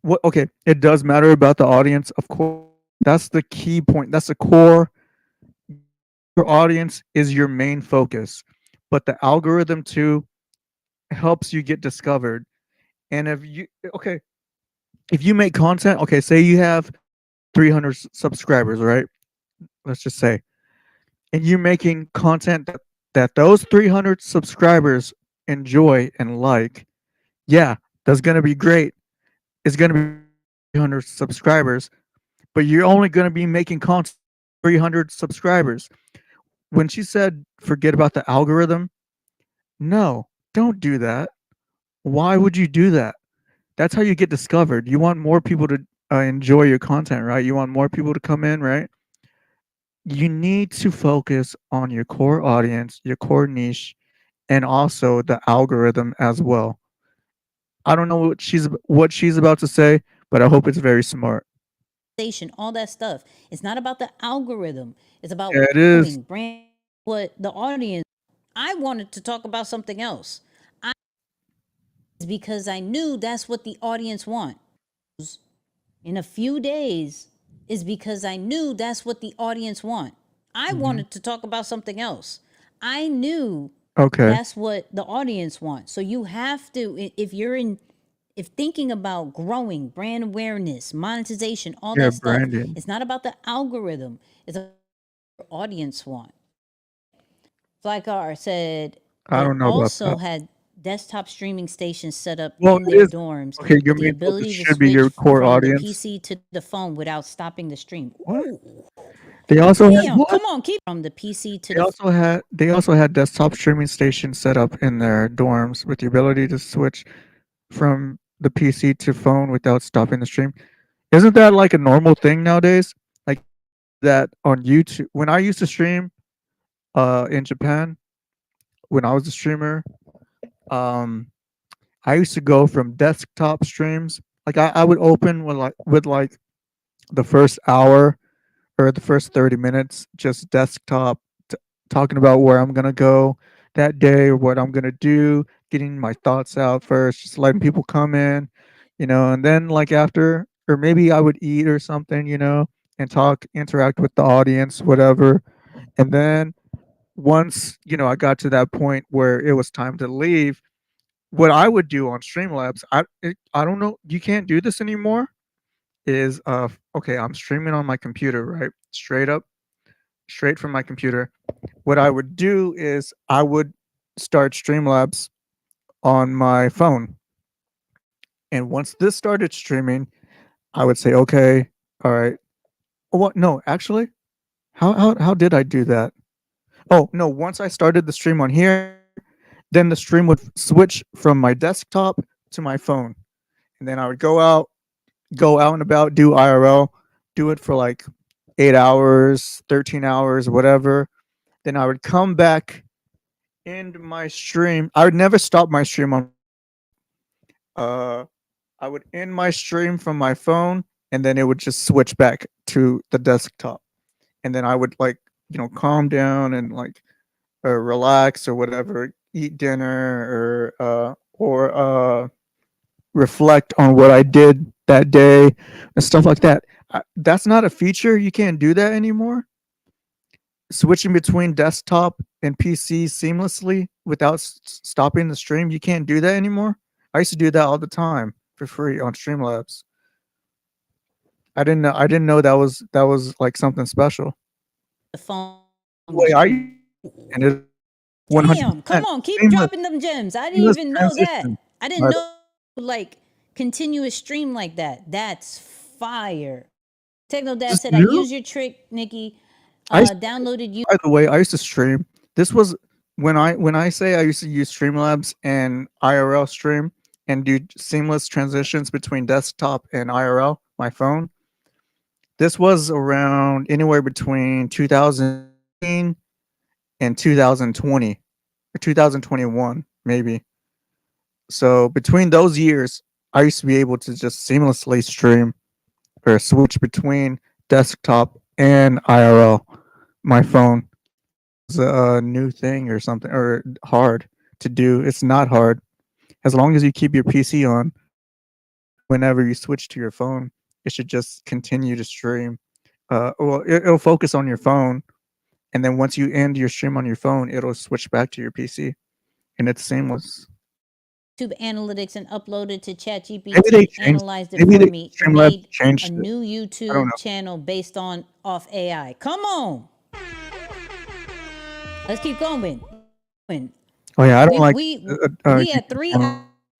What? Okay, it does matter about the audience, of course. That's the key point. That's the core. Your audience is your main focus, but the algorithm too helps you get discovered. And okay, if you make content, okay, say you have 300 subscribers, right? Let's just say, and you're making content that those 300 subscribers enjoy and like, yeah, that's gonna be great. It's gonna be 300 subscribers, but you're only gonna be making content 300 subscribers. When she said forget about the algorithm, no, don't do that. Why would you do that? That's how you get discovered. You want more people to enjoy your content, right? You want more people to come in, right? You need to focus on your core audience, your core niche, and also the algorithm as well. I don't know what she's about to say, but I hope it's very smart. All that stuff. It's not about the algorithm. It's about Yeah, it is. growing brand. What the audience. I wanted to talk about something else. Because I knew that's what the audience want. In a few days is because I knew that's what the audience want. I wanted to talk about something else. I knew Okay. that's what the audience wants. So you have to, if thinking about growing brand awareness, monetization, all Yeah, that stuff, branding. it's not about the algorithm. It's what your audience want. Flycar said I they don't know about also that. had desktop streaming stations set up Well, in it their is dorms okay. Your with the main focus ability to should be your switch core from the audience. PC to the phone without stopping the stream. What? Ooh, They also had damn, what? come on, keep from the PC to They also had desktop streaming stations set up in their dorms with the ability to switch from the PC to phone without stopping the stream. Isn't that like a normal thing nowadays? Like that on YouTube. When I used to stream in Japan, when I was a streamer, um I used to go from desktop streams. Like I would open with the first hour or the first 30 minutes just desktop talking about where I'm gonna go that day or what I'm gonna do, getting my thoughts out first, just letting people come in, and then like after, or maybe I would eat or something, and talk, interact with the audience, whatever. And then once, I got to that point where it was time to leave, what I would do on Streamlabs, I don't know, you can't do this anymore, is okay, I'm streaming on my computer, right? Straight from my computer. What I would do is I would start Streamlabs on my phone. And once this started streaming, I would say, okay, all right. What? No, actually, how did I do that? Oh no, once I started the stream on here, then the stream would switch from my desktop to my phone. And then I would go out and about, do IRL, do it for like 8 hours, 13 hours, whatever. Then I would come back, end my stream. I would never stop my stream on I would end my stream from my phone, and then it would just switch back to the desktop. And then I would like, calm down and like relax or whatever, eat dinner or reflect on what I did that day and stuff like that. That's not a feature. You can't do that anymore. Switching between desktop and PC seamlessly without stopping the stream, you can't do that anymore. I used to do that all the time for free on Streamlabs. I didn't know that was like something special. The phone. Wait, and it 100%. Damn, come on, keep Seamless- dropping them gems. I didn't seamless even know that. transition. I didn't know like continuous stream like that. That's fire. Techno Dad Just said, I new? use your trick, Nikki. I used- Downloaded you. By the way, I used to stream. This was when I say I used to use Streamlabs and IRL stream and do seamless transitions between desktop and IRL, my phone. This was around anywhere between 2018 and 2020 or 2021 maybe. So between those years, I used to be able to just seamlessly stream or switch between desktop and IRL. My phone is a new thing or something, or hard to do. It's not hard. As long as you keep your PC on, whenever you switch to your phone, it should just continue to stream. Well, it'll focus on your phone, and then once you end your stream on your phone, it'll switch back to your PC, and it's seamless. YouTube analytics and uploaded to ChatGPT. Maybe they changed- Analyzed it maybe for they- me. Streamlabs Made changed a it. new don't YouTube know. channel based off AI. Come on. Let's keep going. Oh yeah, I don't We like. we uh, we had 3 channel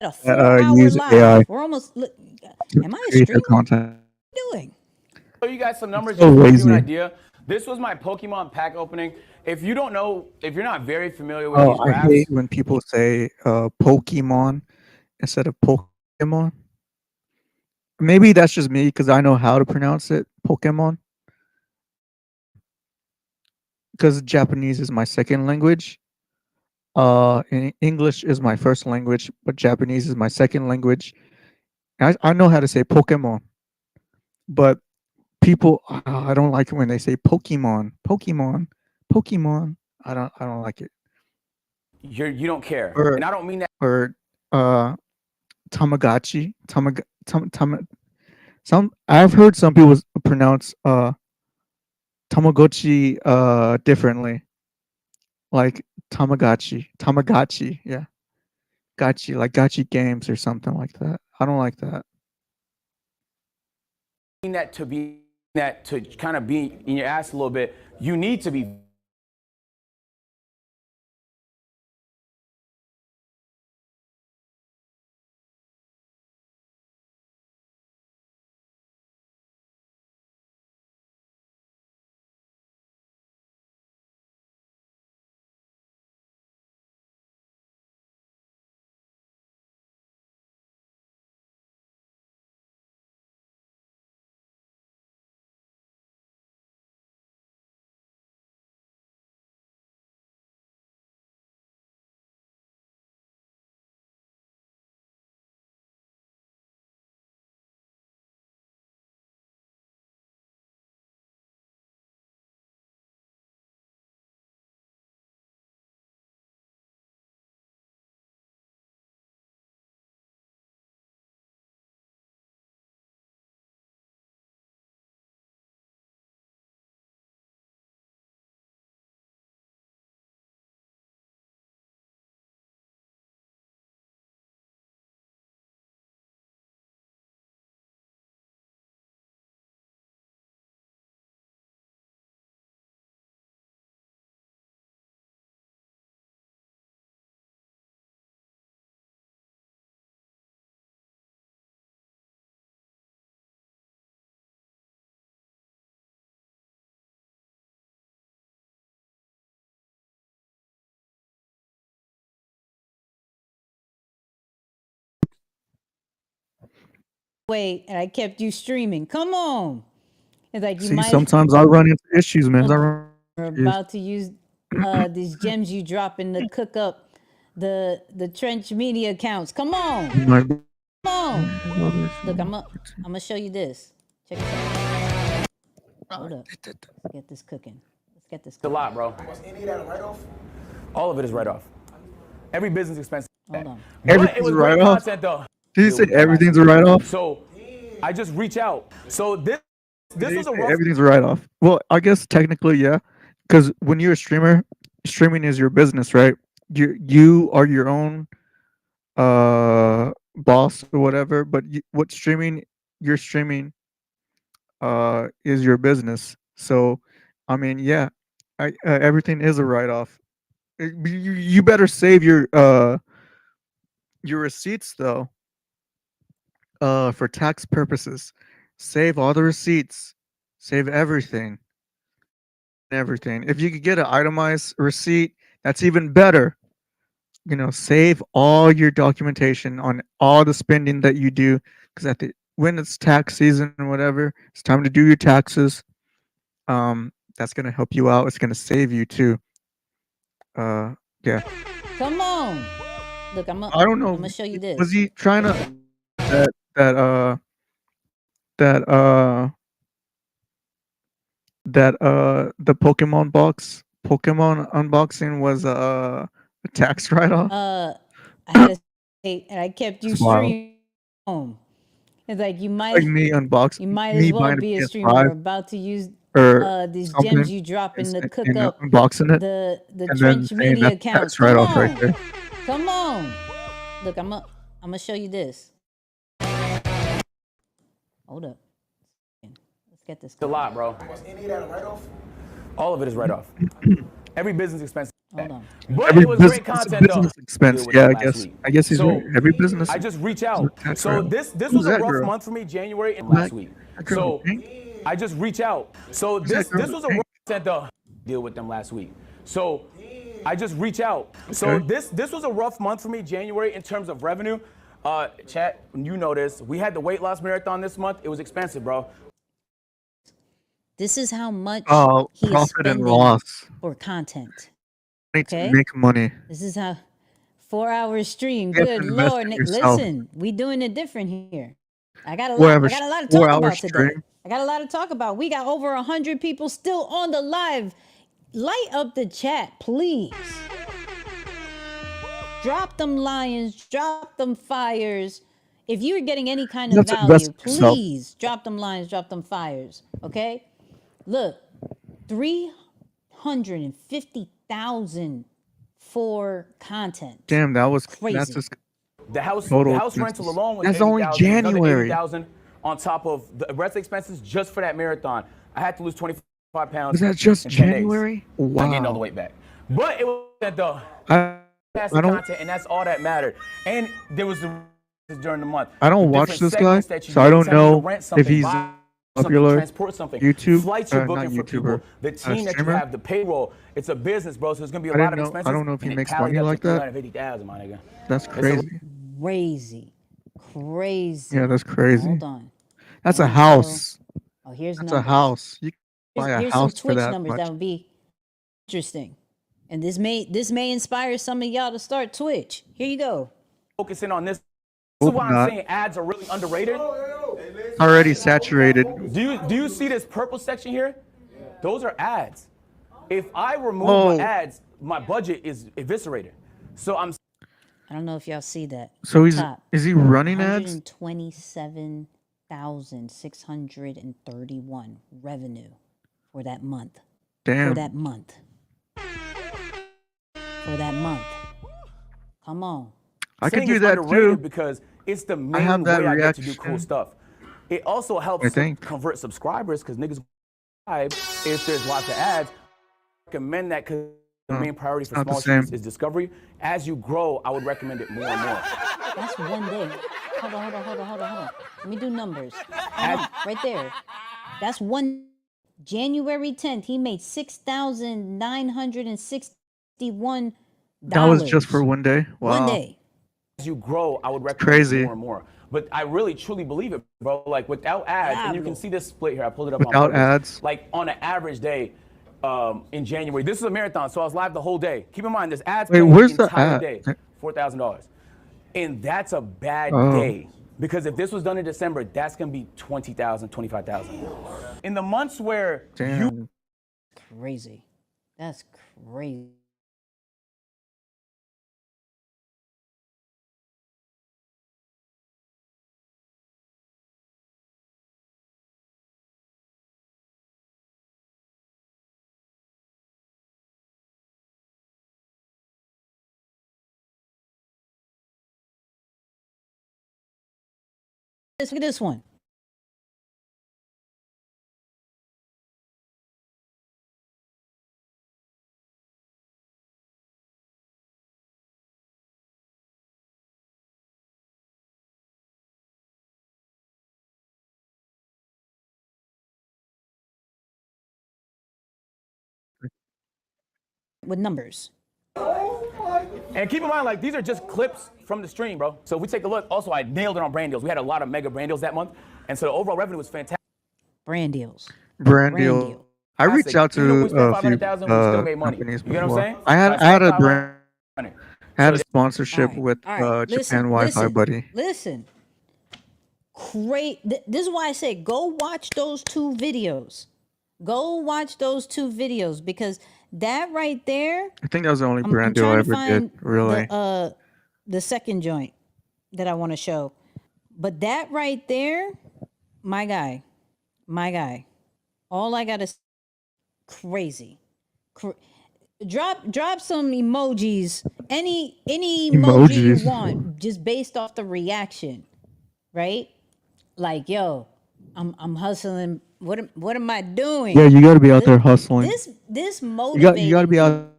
out of 4 hour use live. AI We're almost. Am I a create their streamer? content. What are you doing? Show you guys some numbers So just to give you lazy. an idea. This was my Pokemon pack opening. If you don't know, if you're not very familiar with Oh, these I graphs, hate when people say Pokemon instead of Pokemon. Maybe that's just me because I know how to pronounce it, Pokemon. Because Japanese is my second language. English is my first language, but Japanese is my second language. I know how to say Pokemon, but people, I don't like it when they say Pokemon, Pokemon, Pokemon. I don't like it. you don't care. Or- And I don't mean that Or Tamagotchi, some I've heard some people pronounce Tamagotchi differently, like Tamagotchi, yeah, Gotchi, like Gotchi games or something like that. I don't like that. to kind of be in your ass a little bit. You need to be Wait, and I kept you streaming. Come on. It's like you See, might sometimes I run into issues, man. I run are into issues. about to use these gems you drop in to cook up the Trench Media accounts. Come on, You might come on. Look, I'm gonna show you this. Check this out. Hold up. Let's get this cooking. Let's get this It's a cooking. lot, bro. Any of that a write-off? All of it is write-off. Every business expense. Hold on. But it Everything's was a great write-off? content, though. Did you say everything's a write-off? So I just reach out. So this Did you was a say rough. everything's a write-off? Well, I guess technically, yeah. Because when you're a streamer, streaming is your business, right? You are your own boss or whatever. But what streaming you're streaming is your business. So, I mean, yeah, everything is a write-off. You better save your receipts though. For tax purposes, save all the receipts, save everything. If you could get an itemized receipt, that's even better. Save all your documentation on all the spending that you do, because when it's tax season or whatever, it's time to do your taxes. That's gonna help you out. It's gonna save you too. Yeah. Come on. Look, I'm I don't know. gonna show you this. Was he trying to that the Pokemon unboxing was a tax write-off? I had to say, and I kept you Wow. streaming home. It's like you Like me unboxing, you might me as well buying be a PS5 streamer. We're about to use or these something, gems you drop in to cook up unboxing it, the and then Trench saying Media that's accounts. tax Come write-off on. right there. Come on. Look, I'm gonna show you this. Hold up. Let's get this. It's a lot, bro. Any of that a write-off? All of it is write-off. Every business expense. Hold on. But Every it was business, great it's a content, though. business expense. Deal with Yeah, it I last guess. week. I guess he's So, right. Every business. I just reach is out. a tax So write-off. this Who's was a that rough girl? month for me, January and Who's last that- week. that girl So with pink? I just reach out. So Who's this that girl was with a pink? rough content, though. Deal with them last week. So I just reach out. So Okay. this was a rough month for me, January, in terms of revenue. Chat, you know this. We had the weight loss marathon this month. It was expensive, bro. This is how much Oh, he is profit and spending loss. for content. Need Okay. to make money. This is how 4-hour stream. You have to Good invest Lord, in Nick. yourself. Listen, we doing it different here. I got a lot. Whatever, I got a lot to talk 4-hour about today. stream. I got a lot to talk about. We got over 100 people still on the live. Light up the chat, please. Drop them lions. Drop them fires. If you're getting any kind of Let's value, invest in yourself. please drop them lions. Drop them fires. Okay. Look, 350,000 for content. Damn, that's Crazy. just The house Total rental expenses. alone was That's only 80,000, another January. 80,000 on top of the rest expenses just for that marathon. I had to lose 25 pounds. was that just in 10 days. January? I gained all the Wow. weight back. But it was though. I That's I the don't content, and that's all that mattered. And there was the during the month. I don't The watch different this guy, segments that you so I did, don't something to know rent if something, he's buy something, popular transport something, YouTube, flights you're not booking for people, YouTuber, the team that streamer. you have, the payroll. It's a business, bro. So there's gonna be a I lot didn't of know- I expenses. don't know if he and it makes tallied money up like to that. 350,000, my nigga. That's a- crazy. Crazy. Crazy. Yeah, that's crazy. Hold on. That's a And so- house. Oh, here's That's numbers. a house. You can buy a Here's some house for Twitch that numbers much. that would be interesting. And this may inspire some of y'all to start Twitch. Here you go. Focusing on this. This is Hope why not. I'm saying ads are really underrated. Already saturated. Do you see this purple section here? Those are ads. If I remove Whoa. my ads, my budget is eviscerated. So I'm I don't know if y'all see that. So Top. is he running ads? 127,631 revenue for that month. Damn. For that month. For that month. Come on. I could saying do it's that underrated too. because it's the main have that way I get to do reaction. cool stuff. It also I helps think. convert subscribers because niggas subscribe if there's lots of ads. recommend that because the main priority for not the small streams same. is discovery. As you grow, I would recommend it more and more. That's one day. Hold on. Let me do numbers. Hold on, right there. That's one. January 10th, he made $6,961. That was just for one day. Wow. One day. As you grow, I would recommend Crazy. it more and more. But I really truly believe it, bro. Like without ads, and you can Diablo. see this split here. I pulled it up Without on purpose. ads? Like on an average day, in January, this is a marathon, so I was live the whole day. Keep in mind, there's ads Wait, playing where's the the entire ad? day. $4,000. And that's a bad Oh. day. Because if this was done in December, that's gonna be 20,000, 25,000. In the months where Damn. Crazy. That's crazy. Look at this one. With numbers. And keep in mind, like, these are just clips from the stream, bro. So if we take a look, also, I nailed it on brand deals. We had a lot of mega brand deals that month. And so the overall revenue was fantastic. Brand deals. Brand Brand deal. deal. I reached out Even if to we spent a few 500,000, we still made money. companies You get what I'm before. saying? I had So I a spent brand, 500. had a So sponsorship All with right. Japan Wi-Fi Buddy. Listen. Great. This is why I say go watch those two videos. Go watch those two videos because that right there. I think that was the only I'm brand deal I trying to ever did. find Really. the second joint that I want to show. But that right there, my guy. All I got is crazy. Drop some emojis. Any emoji you Emojis. want, just based off the reaction, right? Like, yo, I'm hustling. What am I doing? Yeah, you got to be out there hustling. This You motivated got to be me out.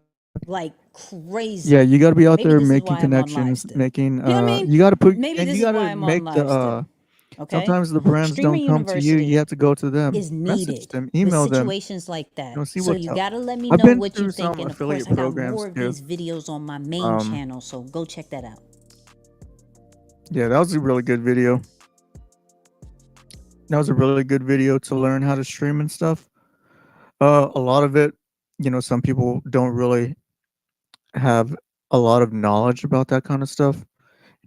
like crazy. Yeah, you got to be out Maybe there this is making why I'm on live connections, still. making. You know what I mean? You got to put, Maybe and this you is got why to I'm make on the. live still. Okay. Sometimes the brands Streamer don't come to you. University You have to go to them. is Message needed them, with email them. situations like that. You'll see So what's you up. gotta let me I've know been what you through think. some And of course, affiliate I got programs more of too. these videos on my main channel. So go check that out. Yeah, that was a really good video. That was a really good video to learn how to stream and stuff. A lot of it, some people don't really have a lot of knowledge about that kind of stuff.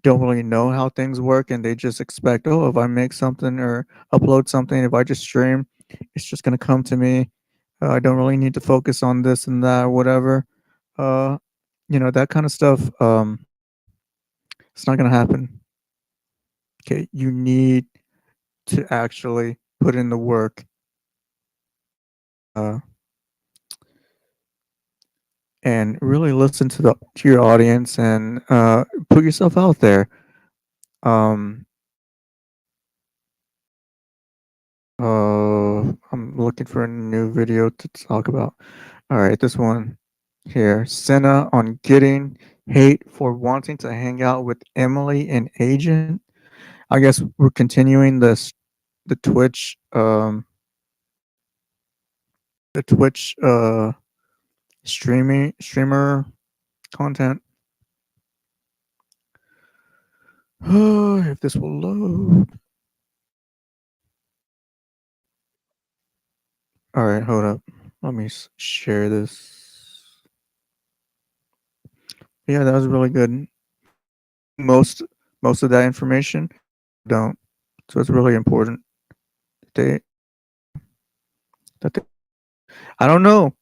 Don't really know how things work, and they just expect, oh, if I make something or upload something, if I just stream, it's just gonna come to me. I don't really need to focus on this and that or whatever. Uh, that kind of stuff. It's not gonna happen. Okay, you need to actually put in the work. And really listen to your audience and put yourself out there. Um, I'm looking for a new video to talk about. All right, this one here. Senna on getting hate for wanting to hang out with Emily and Agent. I guess we're continuing the Twitch streamer content. If this will load. All right, hold up. Let me share this. Yeah, that was really good. Most of that information don't, so it's really important. They that they, I don't know.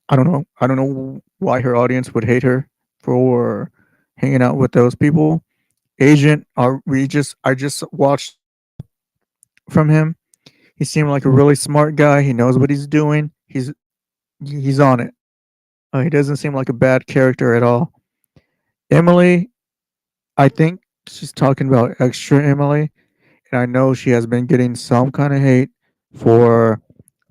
I don't know. I don't know why her audience would hate her for hanging out with those people. Agent, I just watched from him. He seemed like a really smart guy. He knows what he's doing. He's on it. He doesn't seem like a bad character at all. Emily, I think she's talking about extra Emily, and I know she has been getting some kind of hate for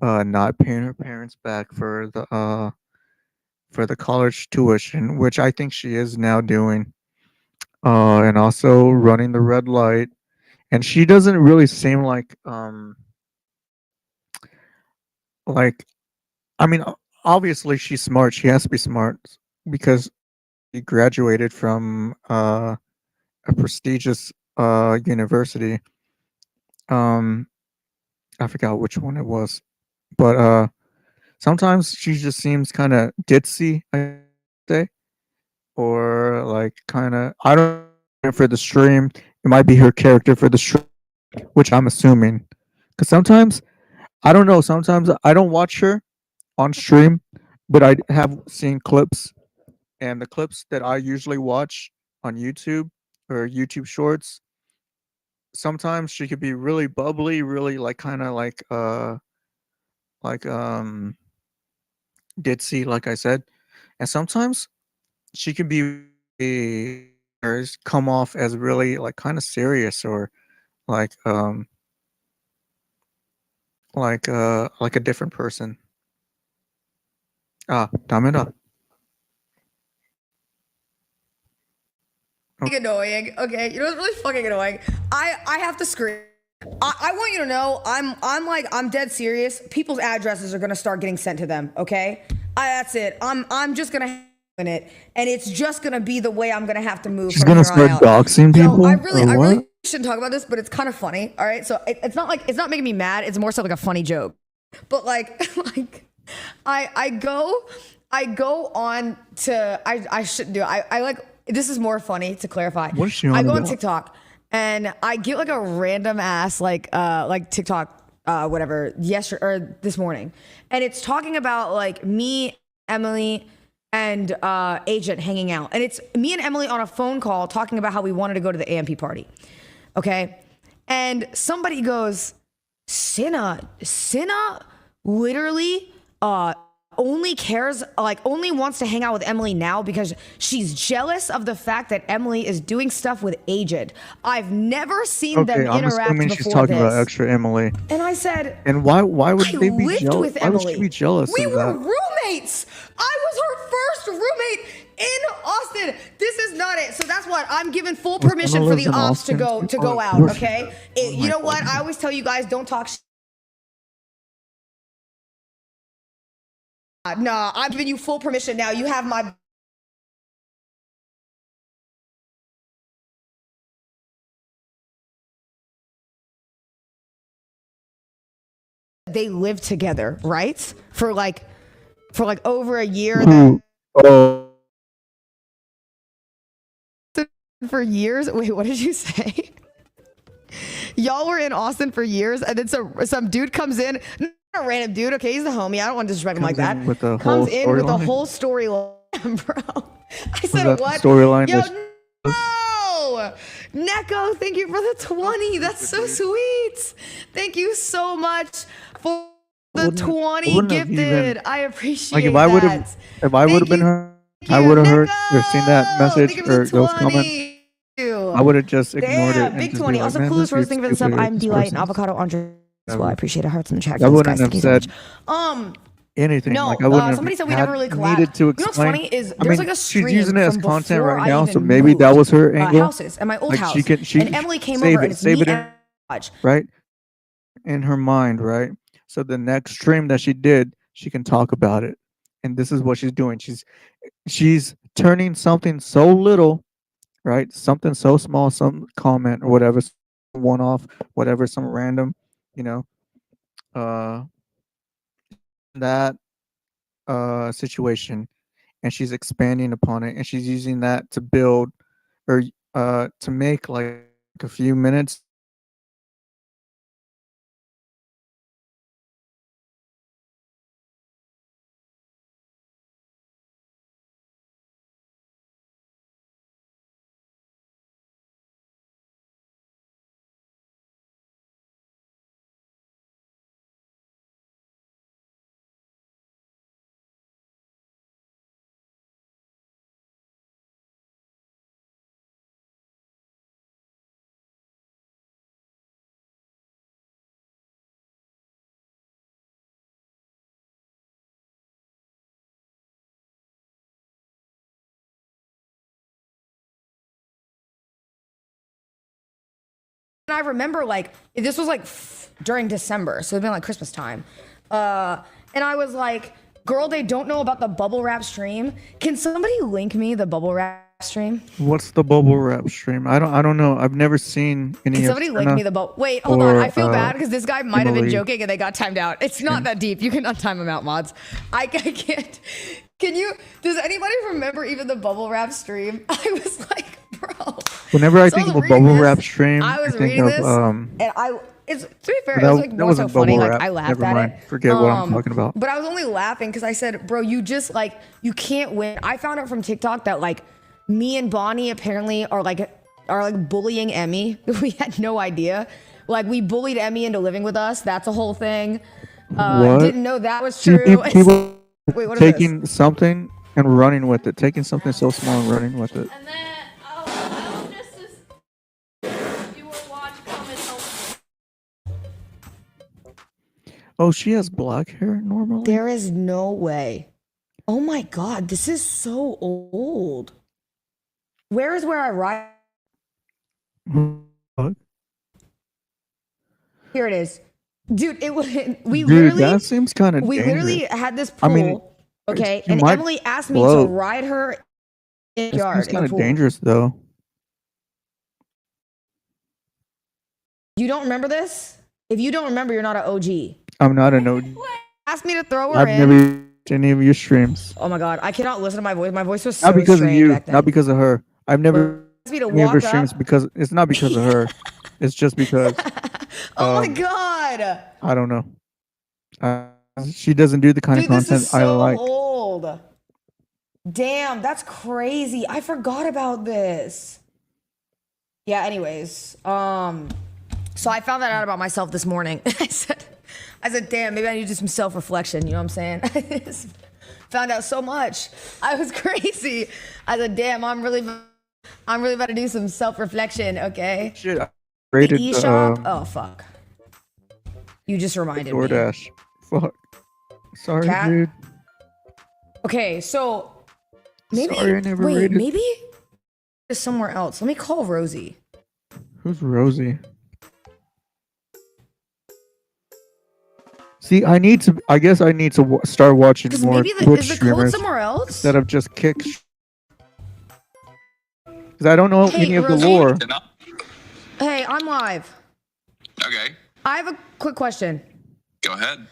not paying her parents back for the college tuition, which I think she is now doing, and also running the red light. And she doesn't really seem like I mean, obviously she's smart. She has to be smart because she graduated from a prestigious university. Um, I forgot which one it was, but sometimes she just seems kind of ditzy, I say, or like kind of I don't know for the stream. It might be her character for the stream, which I'm assuming, because sometimes I don't know. Sometimes I don't watch her on stream, but I have seen clips, and the clips that I usually watch on YouTube or YouTube Shorts, sometimes she could be really bubbly, really like kind of like ditzy, like I said, and sometimes she could be or come off as really like kind of serious or like like a different person. Ah, damn. Annoying. Okay, you know what's really fucking annoying? I have to scream. I want you to know I'm dead serious. People's addresses are gonna start getting sent to them. Okay, that's it. I'm just gonna in it, and it's just gonna be the way I'm gonna have to move. She's from gonna here on start out. doxing Yo, people. I Or really what? shouldn't talk about this, but it's kind of funny. All right, so it's not making me mad. It's more so like a funny joke. But like I go on to I shouldn't do it. I like this is more funny to clarify. What is she I on go on about? TikTok and I get like a random ass like TikTok whatever yesterday or this morning, and it's talking about like me, Emily, and Agent hanging out, and it's me and Emily on a phone call talking about how we wanted to go to the AMP party, okay, and somebody goes, Cinna literally only cares, like only wants to hang out with Emily now because she's jealous of the fact that Emily is doing stuff with Agent. I've never seen them Okay, I'm interact assuming before she's talking about this. extra Emily. And I said, And why would I they be lived jealous? with Why would she Emily. be jealous We of were that? roommates. I was her first roommate in Austin. This is not it. So that's what I'm giving full Well, permission Emma for lives the in ops to Austin too? go Oh, of out. course. Okay. Oh You my know what? God. I always tell you guys, don't talk. Nah, I'm giving you full permission now. You have my. They lived together, right? For like over a year. Who? Oh, For years. Wait, what did you say? Y'all were in Austin for years, and then some dude comes in, not a random dude, okay, he's the homie. I don't want to disrespect him like comes that. in with the Comes whole in with the storyline? whole storyline, bro. I Was said that the what? storyline Yo, that no! Neko, thank you for the 20. That's so sweet. Thank you so much for the Wouldn't- 20 wouldn't have gifted. even- I appreciate like if I would that. have been her, I would have heard or seen that message or those comments. I would have just ignored it Damn, and big just 20. be like, Also, man, coolest this rose, dude's thank you for the sub. stupid. I'm This Delight and person's Avocado Andre as well. I appreciate it. Hearts in the chat. I Thanks, wouldn't guys. have Thank you so said much. anything. No, Like I wouldn't have somebody said we never really collabed. needed to You know what's explain. funny is I there's mean, like a she's stream using it as from content before right I now, even so maybe that moved, was her angle. houses at my old Like house. she And Emily came save over, and it's save me it in, and Raj. right in her mind, right? So the next stream that she did, she can talk about it. And this is what she's doing. She's turning something so little, right? Something so small, some comment or whatever, one off, whatever, some random, you know, uh, that situation, and she's expanding upon it, and she's using that to build or to make like a few minutes I remember like this was like during December, so it'd been like Christmas time. And I was like, girl, they don't know about the bubble wrap stream. Can somebody link me the bubble wrap stream? What's the bubble wrap stream? I don't know. I've never seen any. Can somebody link me the bubble? Wait, hold on. I feel bad because this guy might have been Emily. joking and they got timed out. It's not that deep. You can untime them out, mods. I can't. Can you? Does anybody remember even the bubble wrap stream? I was like, bro. Whenever I So think I of was a reading bubble this- wrb stream, I was think reading of this, and it's to be fair, it that- was like that more so wasn't funny. bubble Like wrap. I laughed Never at mind. it. Forget what I'm talking about. But I was only laughing because I said, bro, you just like you can't win. I found out from TikTok that like me and Bonnie apparently are like bullying Emmy. We had no idea. Like we bullied Emmy into living with us. That's a whole thing. What? Didn't know that was See, true. people Wait, what is this? taking something and running with it, taking something so small and running with it. And then I'll just you will watch comment help. Oh, she has black hair normally. There is no way. Oh my god, this is so old. Where is where I ride? What? Here it is. Dude, it was we Dude, literally that seems kind of we dangerous. literally had this I pool. mean, okay, you and might Emily asked me blow. to ride her in the It yard seems in kind the of pool. dangerous though. You don't remember this? If you don't remember, you're not an OG. I'm not a no. Asked me to throw her I've in. never watched any of your streams. Oh my god, I cannot listen to my voice. My voice was so Not because of strained you, back then. not because of her. I've never Asked me to any of her walk streams up. because it's not because of her. It's just because Oh my um, god. I don't know. She doesn't do the kind Dude, of this content is I so like. old. Damn, that's crazy. I forgot about this. Yeah, anyways. So I found that out about myself this morning. I said, damn, maybe I need to do some self-reflection, you know what I'm saying? I just found out so much. I was crazy. I said, damn, I'm really about to do some self-reflection, okay? Shit, I rated The eShop? Oh fuck. You just reminded me. DoorDash. Fuck. Sorry, Cat? dude. Okay, so maybe Sorry, I never wait, rated. maybe it's somewhere else. Let me call Rosie. Who's Rosie? See, I guess I need to start watching Because more maybe Twitch is the code streamers somewhere else? instead of just kick. Because I don't know Hey, any of the Rosie? lore. Hey, I'm live. Okay, I have a quick question. go ahead.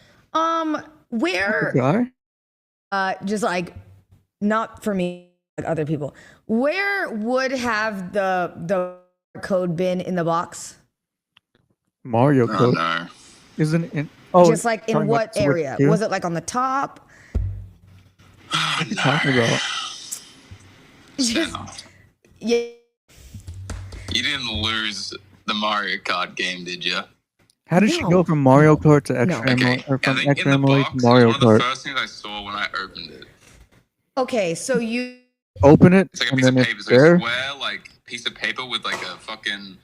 Where Guy? just like not for me, like other people. Where would have the code been in the box? Mario Oh Code no. isn't in. Oh, Just like in talking what about Switch area? 2? Was it like on the top? What are you talking about? Senna, Yeah. you didn't lose the Mario Kart game, did you? How did she No. go from Mario Kart to No. extra Okay, or I from think extra in the Emily box, to it's Mario one of the Kart? first things I saw when I opened it. Okay, so you Open it It's like a and piece of then paper, it's so a there. square, like, piece of paper with, like, a fucking...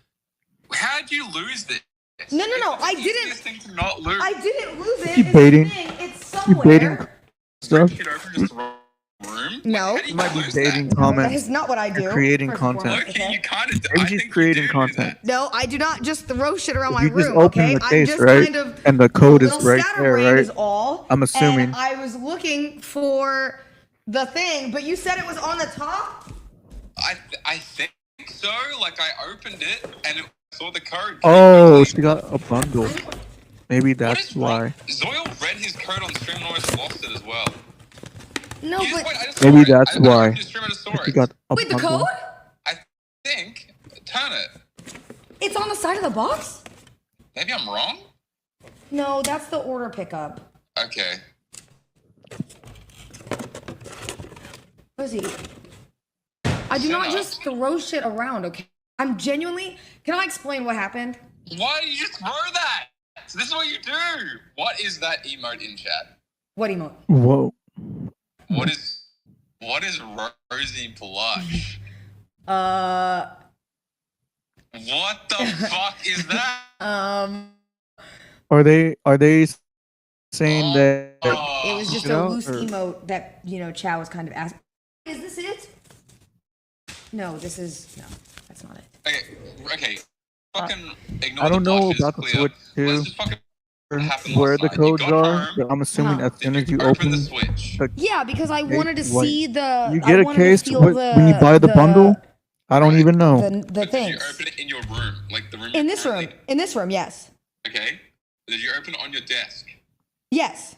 How'd you lose this? No, It's I the didn't. easiest thing to not lose. I didn't lose it. Keep It's baiting. the thing. It's Keep baiting somewhere. stuff. It open just the wrong room? No. How do you Might be lose baiting that? That comments. is not what I do. You're creating first and content. foremost, Okay, you kind of... Maybe she's creating content. No, I do not just throw shit around my You just room. open Okay, the case, I'm just right? kind of And the code a is little right there, scatterbrained right? is all. I'm assuming. And I was looking for the thing, but you said it was on the top. I think so. Like, I opened it, and it saw the code. Oh, she got a bundle. Maybe What that's is wrong? why. Zoil read his code on stream and almost lost it as well. No, You just- but wait, I just saw Maybe it. that's I why. opened his stream and I saw She it. got a wait, the bundle. code? I think. Turn it. It's on the side of the box. Maybe I'm wrong? No, that's the order pickup. Okay. Lizzie, I do not Senna. just throw shit around. Okay, I'm genuinely. Can I explain what happened? Why did you just throw that? So this is what you do. What is that emote in chat? What emote? Whoa. What is Rosie Blush? What the fuck is that? Are they saying that? It was just You a know, loose or- emote that, Chow was kind of asking. Is this it? No, this is, no, that's not it. Okay, fucking ignore I don't the know blushes, about the clear. Switch Let's 2, just fucking or happen where last the night. You codes got are, home. but I'm assuming as soon as you Open the open Switch. the Yeah, because I case, wanted to like, see the. you I get a wanted to case feel when you buy the bundle. I don't even know. the But did you things open it in your room, like the room? in you're this room. currently- In this room, yes. Okay. Did you open it on your desk? Yes.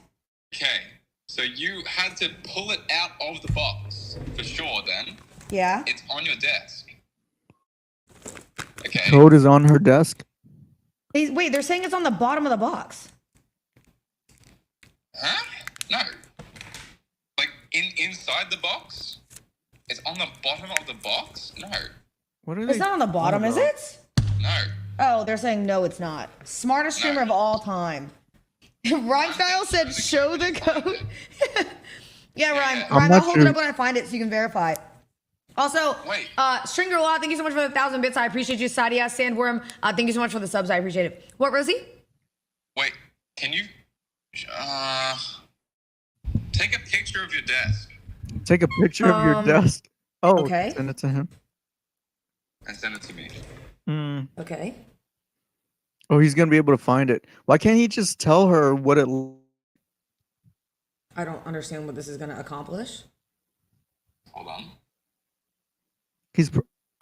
Okay. So you had to pull it out of the box for sure. Then Yeah. it's on your desk. Okay. Code is on her desk. Wait, they're saying it's on the bottom of the box. Huh? No. Like inside the box? It's on the bottom of the box? No. What are It's they not on the bottom, is about? it? No. Oh, they're saying no, it's not. Smartest streamer of all time. Rhyme Style said, "Show the code." Yeah, Rhyme. I'm Rhyme, not I'll hold it sure. up when I find it so you can verify. Also, Wait. Stringer Law, thank you so much for the 1,000 bits. I appreciate you. Sadia Sandworm, thank you so much for the subs. I appreciate it. What, Rosie? Wait. Can you take a picture of your desk Take a picture of your desk. Oh, okay. send it to him. and send it to me? Okay. Oh, he's gonna be able to find it. Why can't he just tell her what it? I don't understand what this is going to accomplish. Hold on.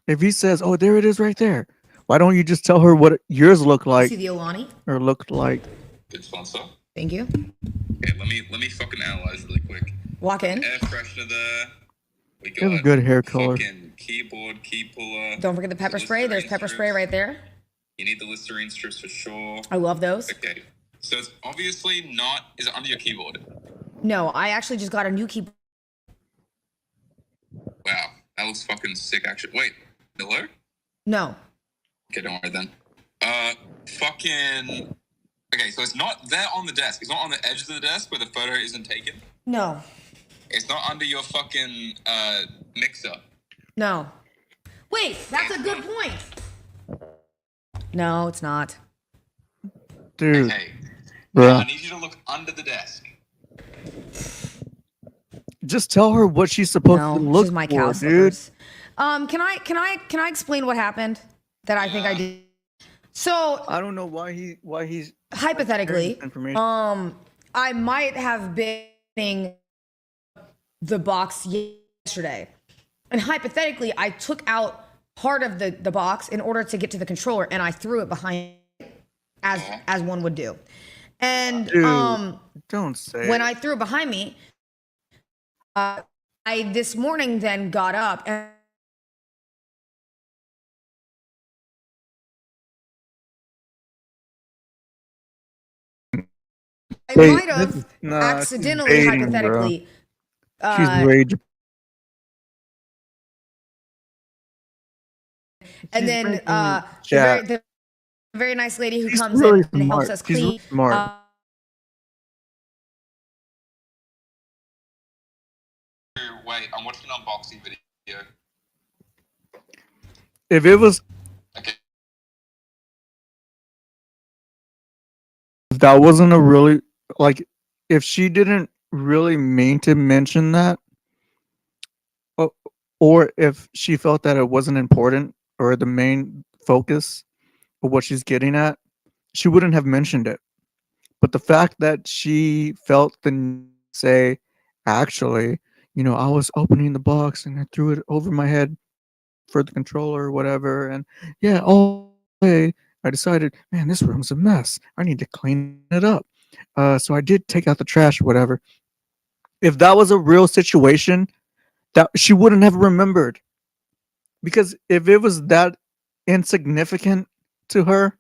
If he says, "Oh, there it is, right there," why don't you just tell her what yours look like See the Olani? or looked like? Good sponsor. Thank you. Okay, let me fucking analyze really quick. Walk in. Air freshener there. We You have a got good hair color. fucking keyboard, key puller. Don't forget the pepper spray. There's pepper spray right there. You need the Listerine strips for sure. I love those. Okay. So it's obviously not. Is it under your keyboard? No, I actually just got a new keyboard. Wow, that looks fucking sick. Actually, wait. Hello? No. Okay, don't worry then. Fucking. Okay, so it's not there on the desk. It's not on the edge of the desk where the photo isn't taken. No. It's not under your fucking mixer. No. Wait, that's a good point. No, it's not. Dude, Okay. bruh. I need you to look under the desk. Just tell her what she's supposed No, to look she's my for, cow dude. slippers. Can I explain what happened that I think I did? So I don't know why he's hypothetically, sharing this information. I might have been in the box yesterday, and hypothetically, I took out part of the box in order to get to the controller, and I threw it behind, as one would do. And Dude, don't say when it. I threw it behind me, I this morning then got up and I Wait, might have this is- nah, she's accidentally, baiting, bro. hypothetically, She's rage. and she's then making the chat. very nice lady who She's comes really in and helps smart. us She's clean. really smart. Wait, I'm watching an unboxing video. If it was, Okay. if that wasn't a really like, if she didn't really mean to mention that, or if she felt that it wasn't important or the main focus of what she's getting at, she wouldn't have mentioned it. But the fact that she felt the need to say, actually, I was opening the box and I threw it over my head for the controller or whatever, and yeah, all day I decided, man, this room's a mess. I need to clean it up. So I did take out the trash or whatever. If that was a real situation, that she wouldn't have remembered. Because if it was that insignificant to her,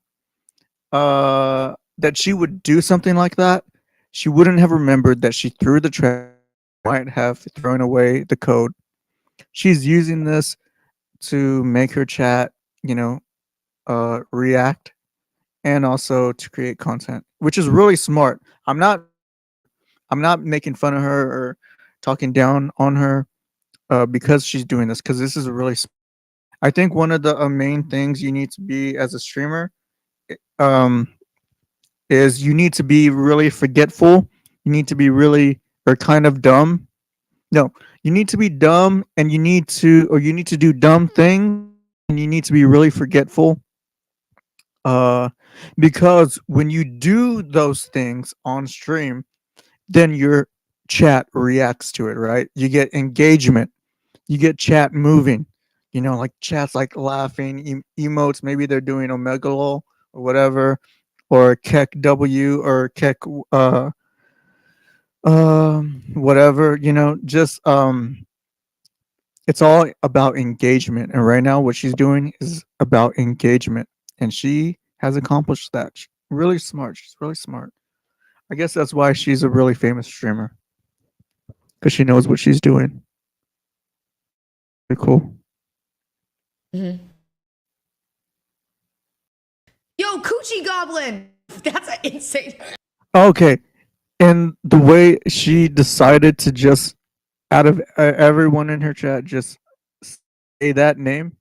that she would do something like that, she wouldn't have remembered that she threw the trash, might have thrown away the code. She's using this to make her chat, react, and also to create content, which is really smart. I'm not making fun of her or talking down on her because she's doing this, because this is really. I think one of the main things you need to be as a streamer, is you need to be really forgetful. You need to be really or kind of dumb. No, you need to be dumb, and you need to do dumb things, and you need to be really forgetful. Uh, because when you do those things on stream, then your chat reacts to it, right? You get engagement, you get chat moving, like chats like laughing, emotes. Maybe they're doing Omegalol or whatever, or Keck W or Keck whatever, just it's all about engagement. And right now what she's doing is about engagement, and she has accomplished that. She's really smart. She's really smart. I guess that's why she's a really famous streamer, because she knows what she's doing. Pretty cool. Mhm. Yo, Coochie Goblin. That's an insane. Okay. And the way she decided to just, out of everyone in her chat, just say that name,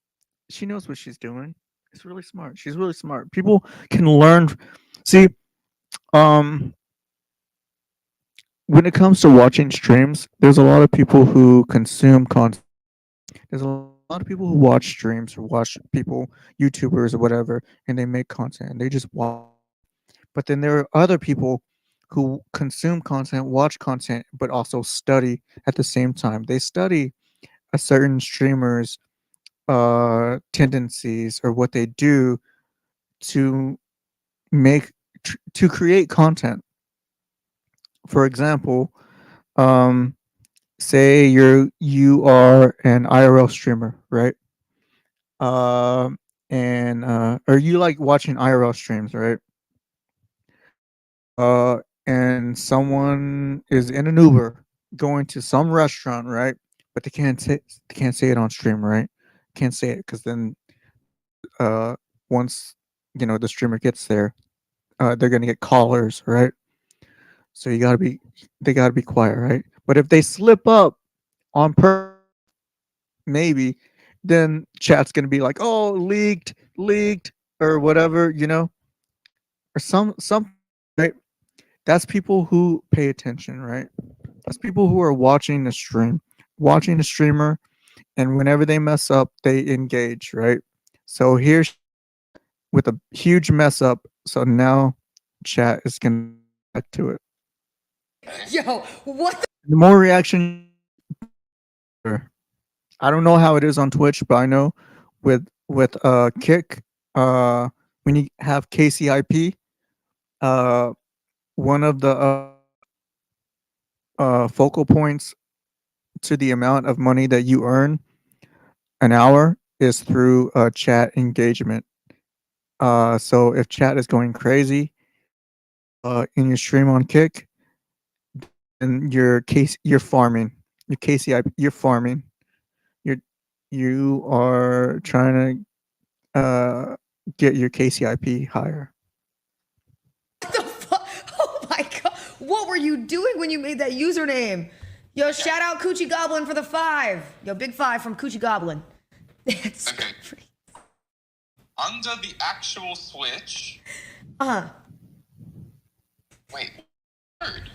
she knows what she's doing. It's really smart. She's really smart. People can learn. See, um, when it comes to watching streams, there's a lot of people who consume content. There's a lot of people who watch streams or watch people, YouTubers or whatever, and they make content and they just watch. But then there are other people who consume content, watch content, but also study at the same time. They study a certain streamer's tendencies or what they do to make to create content. For example, um, say you are an IRL streamer, right? Um, and or you like watching IRL streams, right? Uh, and someone is in an Uber going to some restaurant, right? But they can't say it on stream, right? Can't say it because then uh once the streamer gets there, they're gonna get callers, right? So they gotta be quiet, right? But if they slip up on maybe, then chat's gonna be like, oh, leaked, or whatever, or some, right? That's people who pay attention, right? That's people who are watching the stream, watching the streamer, and whenever they mess up, they engage, right? So here's with a huge mess up. So now chat is gonna react to it. Yo, what The more reaction, I don't know how it is on Twitch, but I know with Kick, when you have KCIP, uh, one of the focal points to the amount of money that you earn an hour is through chat engagement. So if chat is going crazy in your stream on Kick, then you're farming. Your KCIP, you're farming. You're you are trying to get your KCIP higher. the fuck? Oh my god. What were you doing when you made that username? Yo, shout out Coochie Goblin for the 5. Yo, big 5 from Coochie Goblin. That's Okay. pretty. Under the actual Switch. Uh-huh. Wait. Word.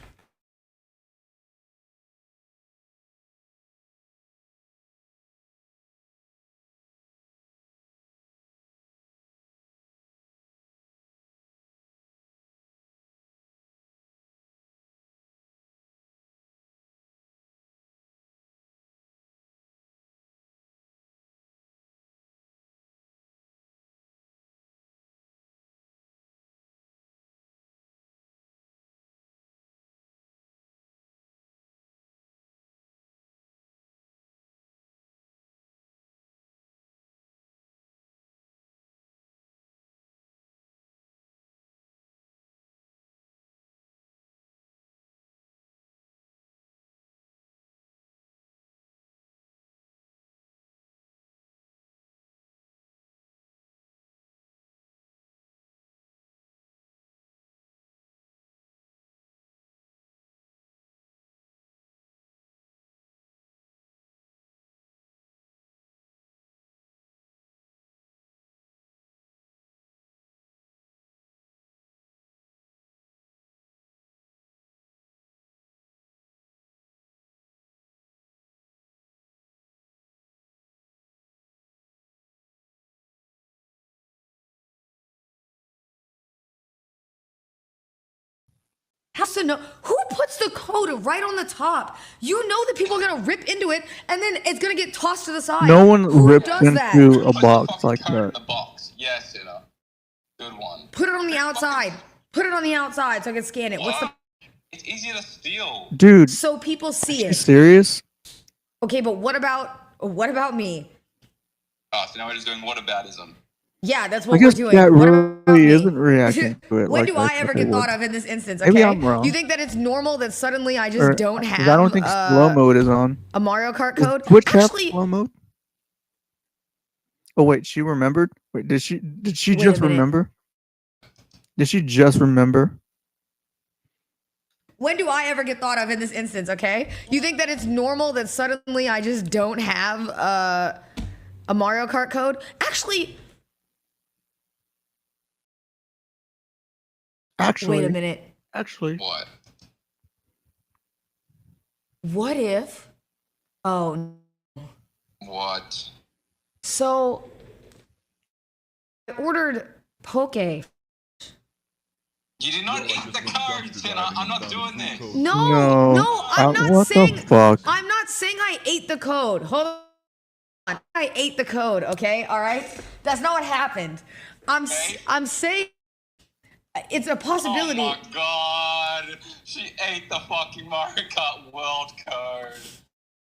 has to know who puts the code right on the top. You know that people are gonna rip into it, and then it's gonna get tossed to the side. No one Who rips does that? into a Put the box fucking like code in that. the box. Yes, you know. Good one. Put it on the outside. Put it on the outside so I can scan it. What's the What? It's easier to steal. Dude, so people see you it? serious? Okay, but what about me? Oh, so now we're just doing whataboutism. Yeah, that's I what we're guess doing. that What about really me? isn't reacting to it. When like do I I ever thought get it thought would. of in this instance? Maybe Okay, I'm wrong. you think that it's normal that suddenly I just Or- don't 'cause have? I don't think slow mode is on. A Mario Kart Does code. Twitch have Actually, slow mode? Oh wait, she remembered. Wait, did she Wait a just minute. remember? Did she just remember? when do I ever get thought of in this instance? Okay, you think that it's normal that suddenly I just don't have a Mario Kart code? Actually, Actually, wait a minute. Actually, What? What if? Oh, What? so I ordered poke. You did not eat the code, Tina. I'm not doing this. No, No. I'm not What saying. the fuck? I'm not saying I ate the code. Hold on. I ate the code, okay? All right? That's not what happened. I'm saying it's a possibility. Oh my god. She ate the fucking Mario Kart World code.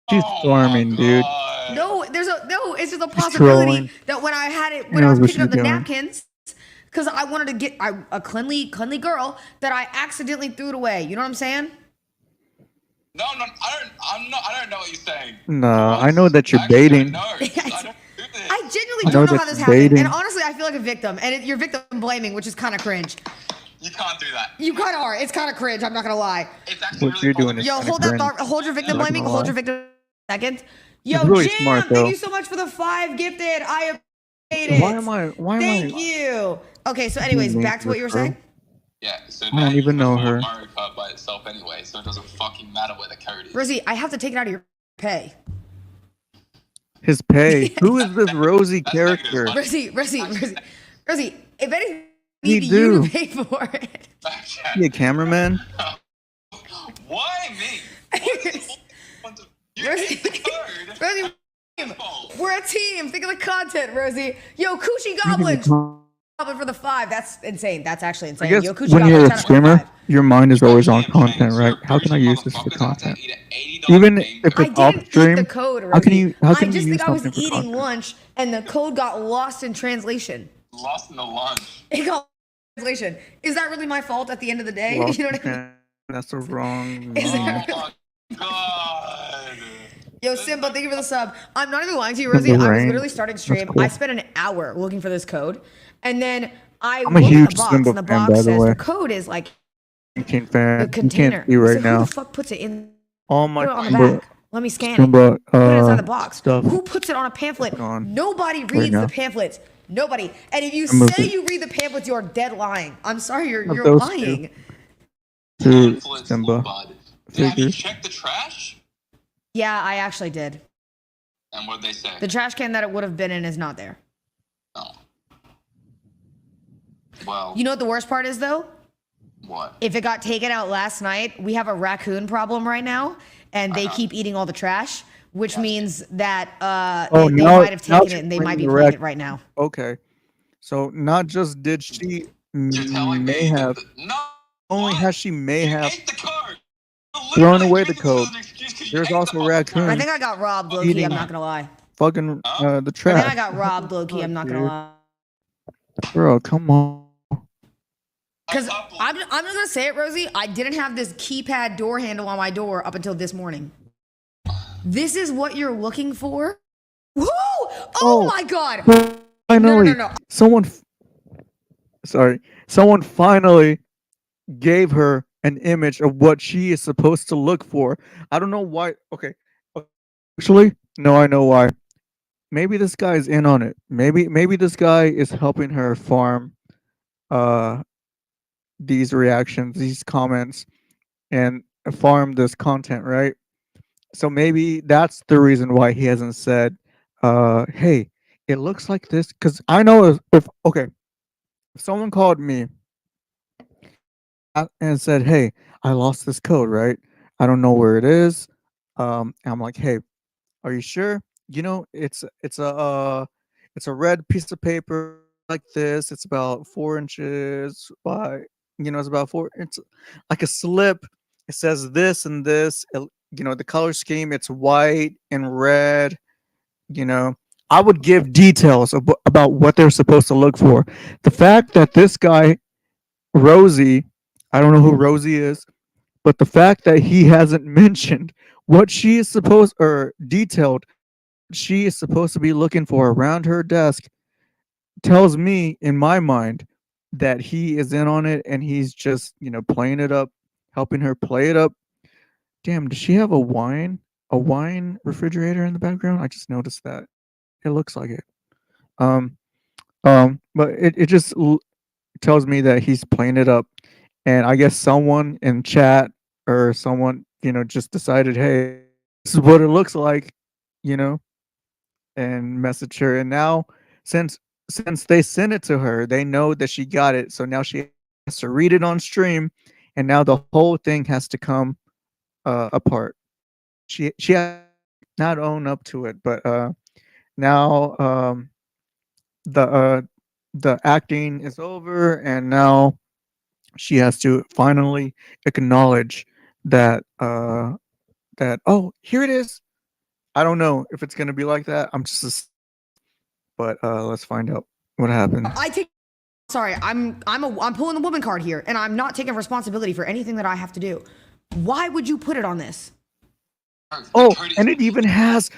She's Oh my farming, dude. God. No, it's just a She's possibility trolling. that when I had it, Who when I knows was what picking up she's the doing. napkins, because I wanted to get a cleanly girl, that I accidentally threw it away. You know what I'm saying? No, I don't know what you're saying. No, I know that you're Actually, baiting. No, I don't do this. I genuinely I don't know know how that's this happened. baiting. And honestly, I feel like a victim. And you're victim blaming, which is kind of cringe. You can't do that. You kind of are. It's kind of cringe. I'm not going to lie. It's actually What really you're doing positive. is Yo, kinda hold that cringe. thought. Hold your victim Not blaming. gonna Hold lie. your victim second. Yo, He's really Jam, smart, thank though. you so much for the 5 gifted. I appreciate it. Why am I? Thank you. Okay, so anyways, Being back to what you were mean to saying. Yeah, so I now don't you even just know bought her. Mario Kart by itself anyway, so it doesn't fucking matter where the code is. Rosie, I have to take it out of your pay. His pay. Who is this Rosie That's negative. character? Rosie, if anything, He need you do. to pay for it. He a cameraman? Why me? Why is it all you Rosie, ate the code? Rosie, Fault. we're a team. Think of the content, Rosie. Yo, Coochie Goblin. Goblin for the 5. That's insane. That's actually I insane. guess Yo, Coochie when Goblin, you're 10 a out of streamer, 5. your mind is always on Actually, I'm content, saying, right? so How can I British use this for motherfuckers have to content? eat an $80 Even game if code. it's I off didn't stream, eat the code, Rosie. how can you I use just think I was something for eating content? lunch and the code got lost in translation. Lost in the lunch. It got translation. Is that really my fault at the end of the day? Well, You know what I mean? that's the wrong. Is name. it- Oh my god. Yo, Simba, thank you for the sub. I'm not even lying to you, In Rosie. the I was rain. literally starting stream. That's cool. I spent an hour looking for this code, and then I I'm a looked at huge the box, Simba and the fan, box by the says way. the code is like 18 the fan. You container. can't see right so now. Who the fuck puts it in? All my Put it on the Simba, back. Let me scan it. Simba, Put it inside the box. stuff. Who puts it on a pamphlet? on Nobody right reads now. the pamphlets. Nobody. And if you I moved say it. you read the pamphlets, you're dead lying. I'm sorry, you're Of you're those lying. To Influence, Simba. bud. Have you Figures. checked the trash? Yeah, I actually did. And what'd they say? The trash can that it would have been in is not there. No. Well, You know what the worst part is though? what? If it got taken out last night, we have a raccoon problem right now, and they keep eating all the trash, which means that Oh, they now- might have now taken it and they you're might be blaming the playing it raccoon. right now. Okay. So not just did she You're telling may me have, no. only what? has she may You have ate the code. You're thrown literally away the giving this as code. an excuse 'cause you There's ate the also fucking raccoons. I code. think I got robbed, low key. Eating- I'm not gonna lie. fucking the I trash. think I got robbed, low key. I'm not gonna Dude. lie. Bro, come on. Because I'm just gonna say it, Rosie. I didn't have this keypad door handle on my door up until this morning. This is what you're looking for? Whoa! Oh my god! Finally, no. someone. Someone finally gave her an image of what she is supposed to look for. I don't know why. Okay, actually, no, I know why. Maybe this guy is in on it. Maybe this guy is helping her farm these reactions, these comments, and farm this content, right? So maybe that's the reason why he hasn't said, hey, it looks like this. Because I know if someone called me and said, "Hey, I lost this code, right? I don't know where it is." And I'm like, "Hey, are you sure? You know, it's a red piece of paper like this. It's about 4 inches by, it's about four. It's like a slip. It says this and this. The color scheme. It's white and red. You know, I would give details about what they're supposed to look for. The fact that this guy Rosie, I don't know who Rosie is, but the fact that he hasn't mentioned what she is supposed or detailed she is supposed to be looking for around her desk tells me in my mind that he is in on it and he's just, playing it up, helping her play it up. Damn, does she have a wine refrigerator in the background? I just noticed that. It looks like it. Um but it just tells me that he's playing it up, and I guess someone in chat or someone, just decided, "Hey, this is what it looks like," you know, and message her. And now, since since they sent it to her, they know that she got it. So now she has to read it on stream, and now the whole thing has to come apart. She has not own up to it, but now the the acting is over, and now she has to finally acknowledge that oh, here it is. I don't know if it's gonna be like that. But let's find out what happens. Sorry, I'm pulling the woman card here, and I'm not taking responsibility for anything that I have to do. Why would you put it on this? Oh, and it even has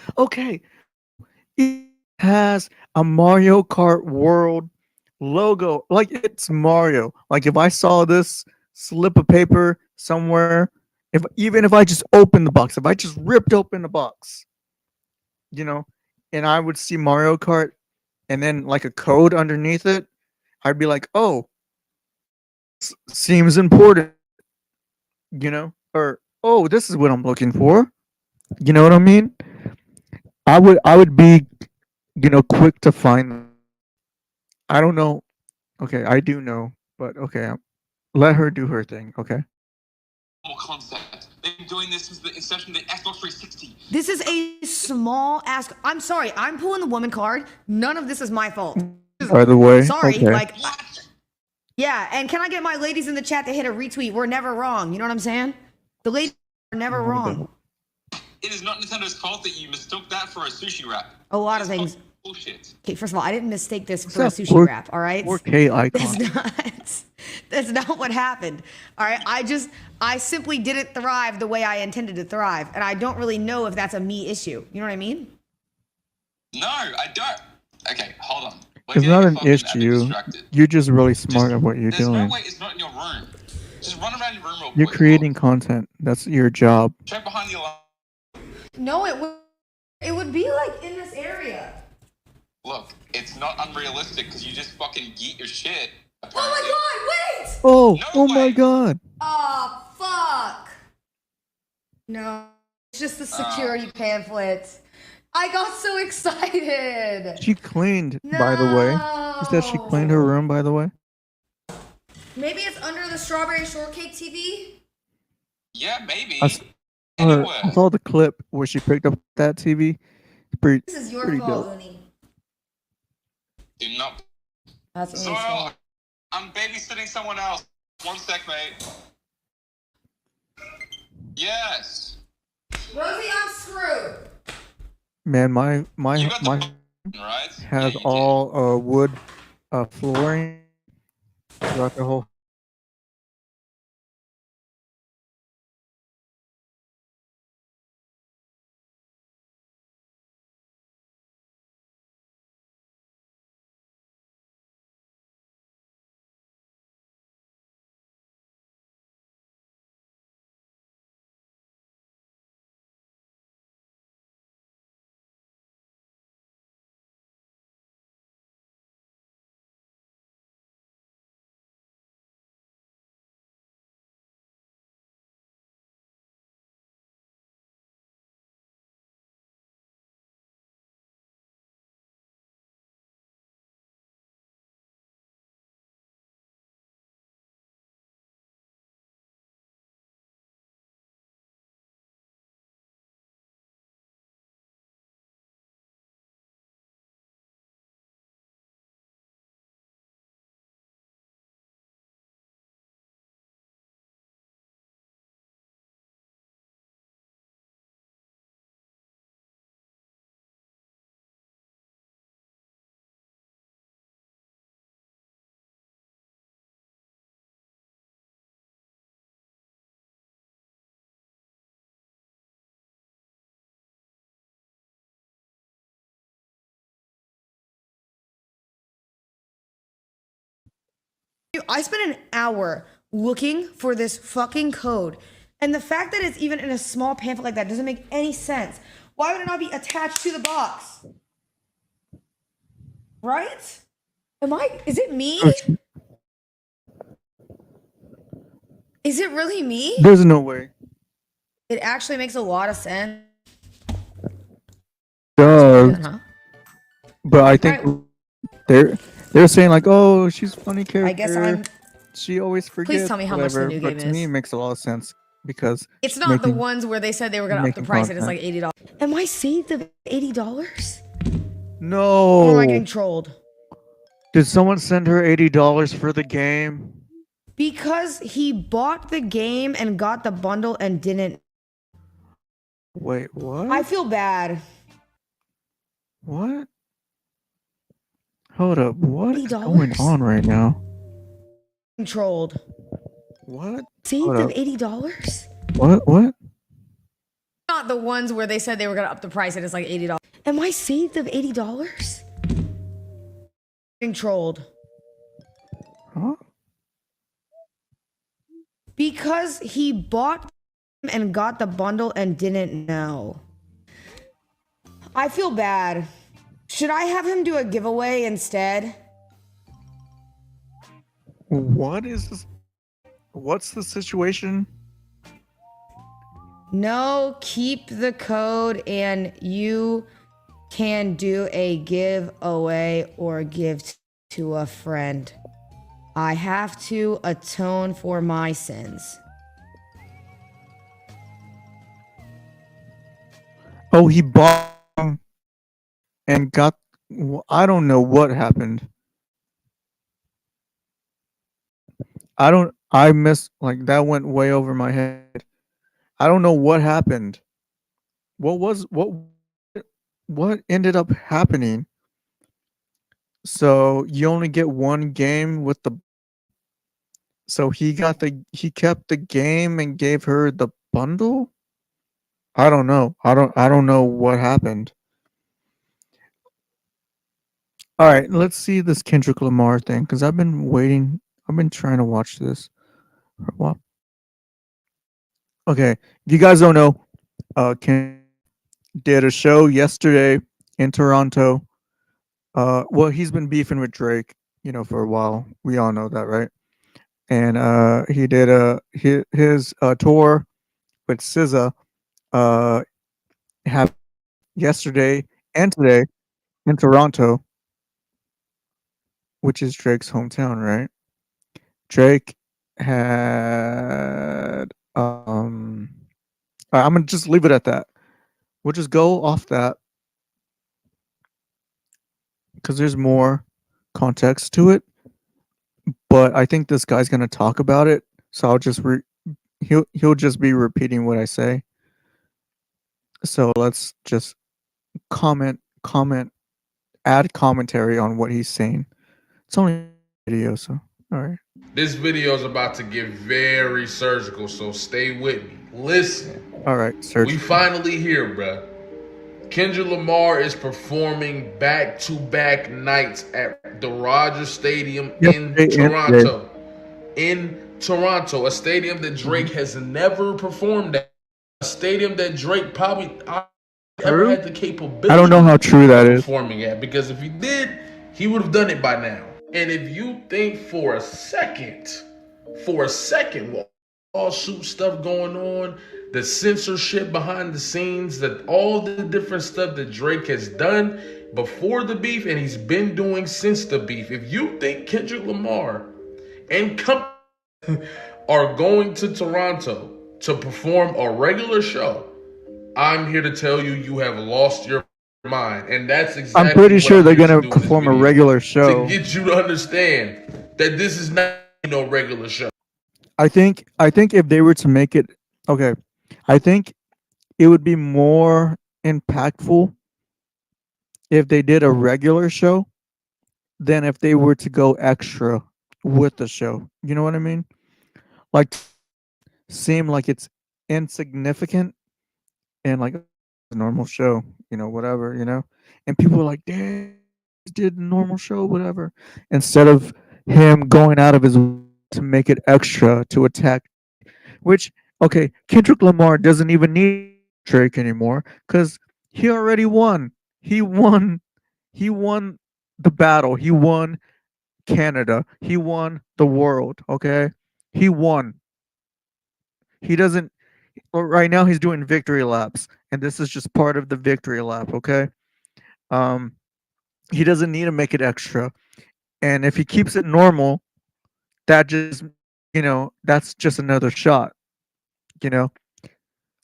it has a Mario Kart World logo. Like, it's Mario. Like, if I saw this slip of paper somewhere, even if I just opened the box, if I just ripped open the box, you know, and I would see Mario Kart and then like a code underneath it, I'd be like, "Oh, seems important," or, "Oh, this is what I'm looking for." You know what I mean? I would be, quick to find. I don't know. Okay, I do know, but okay, let her do her thing. Okay. Concept. They've been doing this since the inception of the Xbox 360. This is a small ass. I'm sorry, I'm pulling the woman card. None of this is my fault. By the way, Sorry, okay. Yeah, and can I get my ladies in the chat to hit a retweet? We're never wrong. You know what I'm saying? The ladies are never wrong. It is not Nintendo's fault that you mistook that for a sushi wrap. A lot of things. Bullshit. Okay, first of all, I didn't mistake this What's for a that sushi wrap. All right. 4K icon. That's not what happened. All right. I simply didn't thrive the way I intended to thrive, and I don't really know if that's a me issue. You know what I mean? No, I don't. Okay, hold on. We're It's getting not an fucking a bit issue. distracted. You're just really smart at what you're There's doing. no way it's not in your room. Just run around your room real You're quick. creating content. That's your job. Check behind the alarm. No, it would be like in this area. Look, it's not unrealistic because you just fucking yeet your shit. Oh Apparently. my god! Wait! Oh, No oh my way. God. Oh fuck! No, it's just the security pamphlet. I got so excited. She cleaned, by the way. She said she cleaned her room, by the way. Maybe it's under the strawberry shortcake TV. Yeah, maybe. I saw the clip where she picked up that TV. Pretty, This is your pretty fault, dope. Uni. Do not. That's Uni's Zoil, fault. I'm babysitting someone else. One sec, mate. Yes. Rosie, I'm screwed. Man, my You got my the right? has Yeah, you all wood flooring throughout the whole I spent an hour looking for this fucking code. And the fact that it's even in a small pamphlet like that doesn't make any sense. Why would it not be attached to the box? Right? Is it me? Is it really me? There's no way. It actually makes a lot of sense. Does. Huh? But I think they're saying like, oh, she's a funny character. I guess I'm. She always forgets. Please tell me how much the whatever. new But game to me, is. it makes a lot of sense because It's not the making- ones where they said they were gonna up the making price and it's like content. $80. Am I saved of $80? No. Or am I getting trolled? Did someone send her $80 for the game? Because he bought the game and got the bundle and didn't. Wait, what? I feel bad. What? Hold up. What is $80? going on right now? Trolled. What? Saved Hold of up. $80? What? Not the ones where they said they were gonna up the price and it's like $80. Am I saved of $80? Getting trolled. Huh? Because he bought and got the bundle and didn't know. I feel bad. Should I have him do a giveaway instead? What is this? What's the situation? No, keep the code and you can do a giveaway or give to a friend. I have to atone for my sins. Oh, he bought them and got. I don't know what happened. I missed, like, that went way over my head. I don't know what happened. What ended up happening? So you only get one game with the. So he kept the game and gave her the bundle? I don't know. I don't know what happened. All right, let's see this Kendrick Lamar thing because I've been waiting. I've been trying to watch this for a while. Okay, if you guys don't know, Kendrick did a show yesterday in Toronto. Well, he's been beefing with Drake, for a while. We all know that, right? And he did his tour with SZA happened yesterday and today in Toronto, which is Drake's hometown, right? Drake had I'm gonna just leave it at that. We'll just go off that because there's more context to it. But I think this guy's gonna talk about it, so I'll just he'll just be repeating what I say. So let's just comment, add commentary on what he's saying. It's only a video, so all right. This video is about to get very surgical, so stay with me. Listen. All right, search. We finally here, bruh. Kendrick Lamar is performing back-to-back nights at the Rogers Stadium in Toronto. In Toronto, a stadium that Drake has never performed at. A stadium that Drake probably never had the capability. I don't know how true that is. Performing at, because if he did, he would have done it by now. And if you think for a second, with lawsuit stuff going on, the censorship behind the scenes, that all the different stuff that Drake has done before the beef and he's been doing since the beef, if you think Kendrick Lamar and company are going to Toronto to perform a regular show, I'm here to tell you, you have lost your mind. And that's exactly I'm pretty sure they're going gonna perform a regular show to get you to understand that this is not no regular show. I think if they were to make it, okay, I think it would be more impactful if they did a regular show than if they were to go extra with the show. You know what I mean? Like, seem like it's insignificant and like a normal show, whatever, and people are like, damn, did a normal show, whatever, instead of him going out of his way to make it extra to attack. Which, okay, Kendrick Lamar doesn't even need Drake anymore because he already won. He won. He won the battle. He won Canada. He won the world. Okay, he won. He doesn't. Well, right now he's doing victory laps, and this is just part of the victory lap. Okay, um, he doesn't need to make it extra, and if he keeps it normal, that just that's just another shot. You know,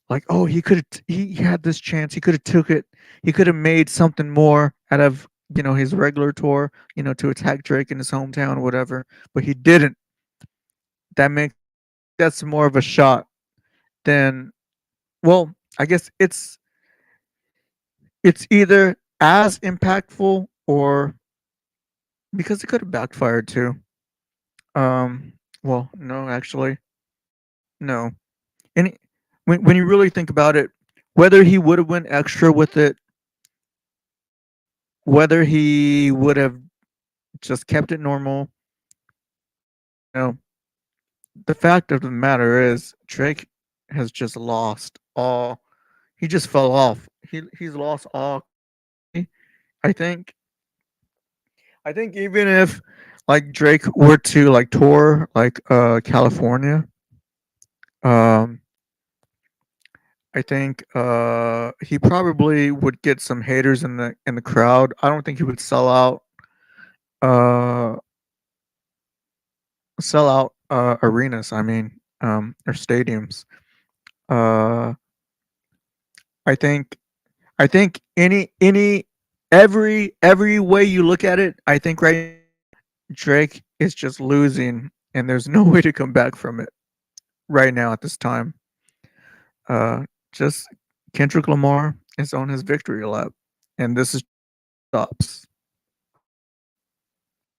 like, oh, he could have he had this chance, he could have took it, he could have made something more out of his regular tour, to attack Drake in his hometown or whatever, but he didn't. That's more of a shot than, well, I guess it's either as impactful or, because it could have backfired too. Well, no, actually, no. And when you really think about it, whether he would have went extra with it, whether he would have just kept it normal, you know, the fact of the matter is Drake has just lost all. He just fell off. He's lost all. I think. I think even if like Drake were to like tour like California, um, I think he probably would get some haters in the crowd. I don't think he would uh sell out arenas. I mean, or stadiums. Uh, I think any every way you look at it, I think right Drake is just losing, and there's no way to come back from it right now at this time. Uh, just Kendrick Lamar is on his victory lap, and this is stops.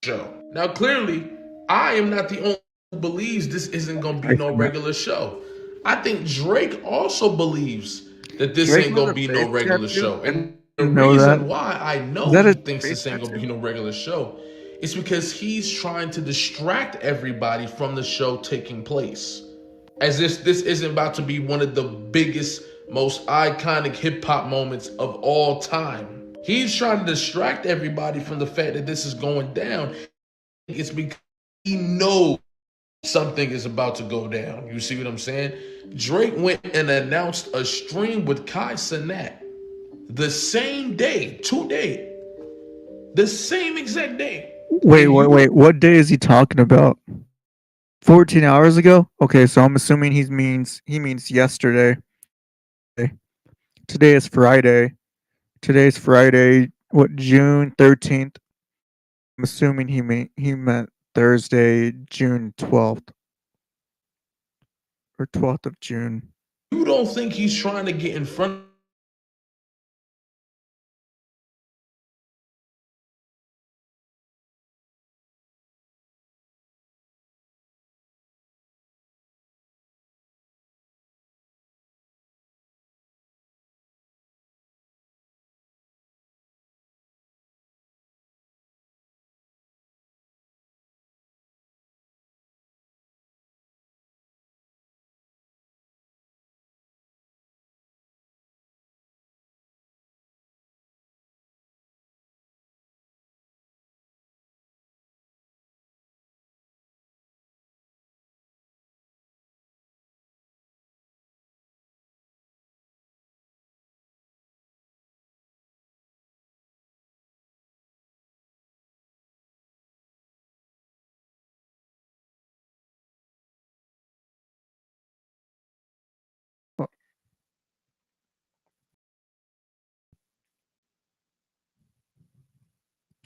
Show. Now, clearly, I am not the only one who believes this isn't going to be no regular show. I think Drake also believes that this Drake ain't has going a to be no face regular tattoo. show. I And the didn't know that. reason why I know Is that he a thinks face this ain't going to be tattoo? no regular show is because he's trying to distract everybody from the show taking place. As if this isn't about to be one of the biggest, most iconic hip hop moments of all time. He's trying to distract everybody from the fact that this is going down. It's because he knows something is about to go down. You see what I'm saying? Drake went and announced a stream with Kai Cenat the same day, today, the same exact day. Wait, wait, wait. What day is he talking about? 14 hours ago? Okay, so I'm assuming he means yesterday. Today is Friday. Today's Friday, what, June 13th? I'm assuming he meant Thursday, June 12th or 12th of June. You don't think he's trying to get in front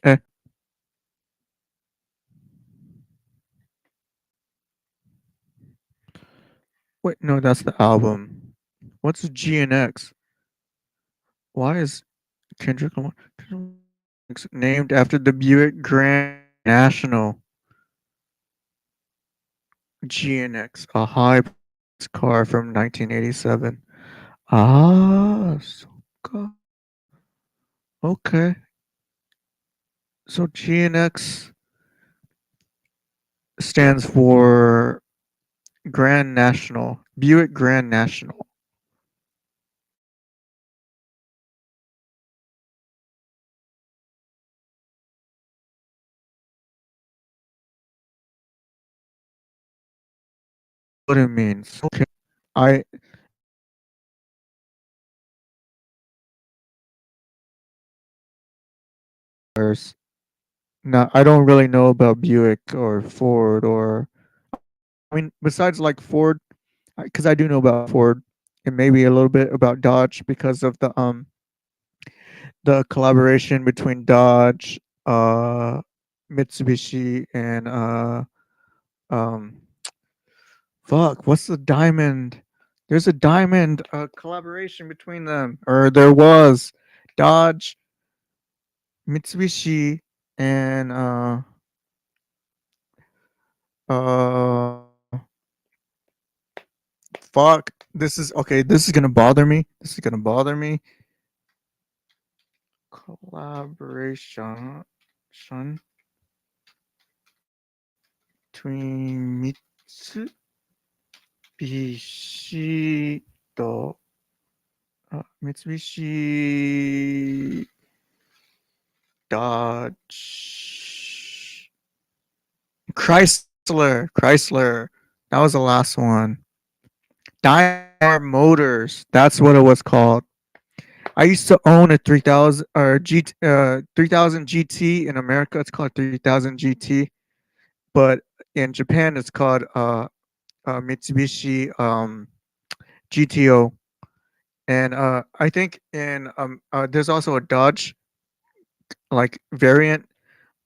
Eh. Wait, no, that's the album. What's GNX? Why is Kendrick Lamar named after the Buick Grand National? GNX, a high car from 1987. Ah, okay. So GNX stands for Grand National. Buick Grand National. What it means. Okay. I no, I don't really know about Buick or Ford or I mean besides like Ford because I do know about Ford and maybe a little bit about Dodge because of the collaboration between Dodge, Mitsubishi, and um, fuck, what's the diamond? There's a diamond collaboration between them, or there was Dodge, Mitsubishi, and uh, fuck. This is okay. This is gonna bother me. This is gonna bother me. Collaboration between Mitsubishi to Mitsubishi Dodge Chrysler. That was the last one. Daimler Motors. That's what it was called. I used to own a 3000 or 3000 GT in America. It's called 3000 GT, but in Japan it's called Mitsubishi GTO. And I think in there's also a Dodge like variant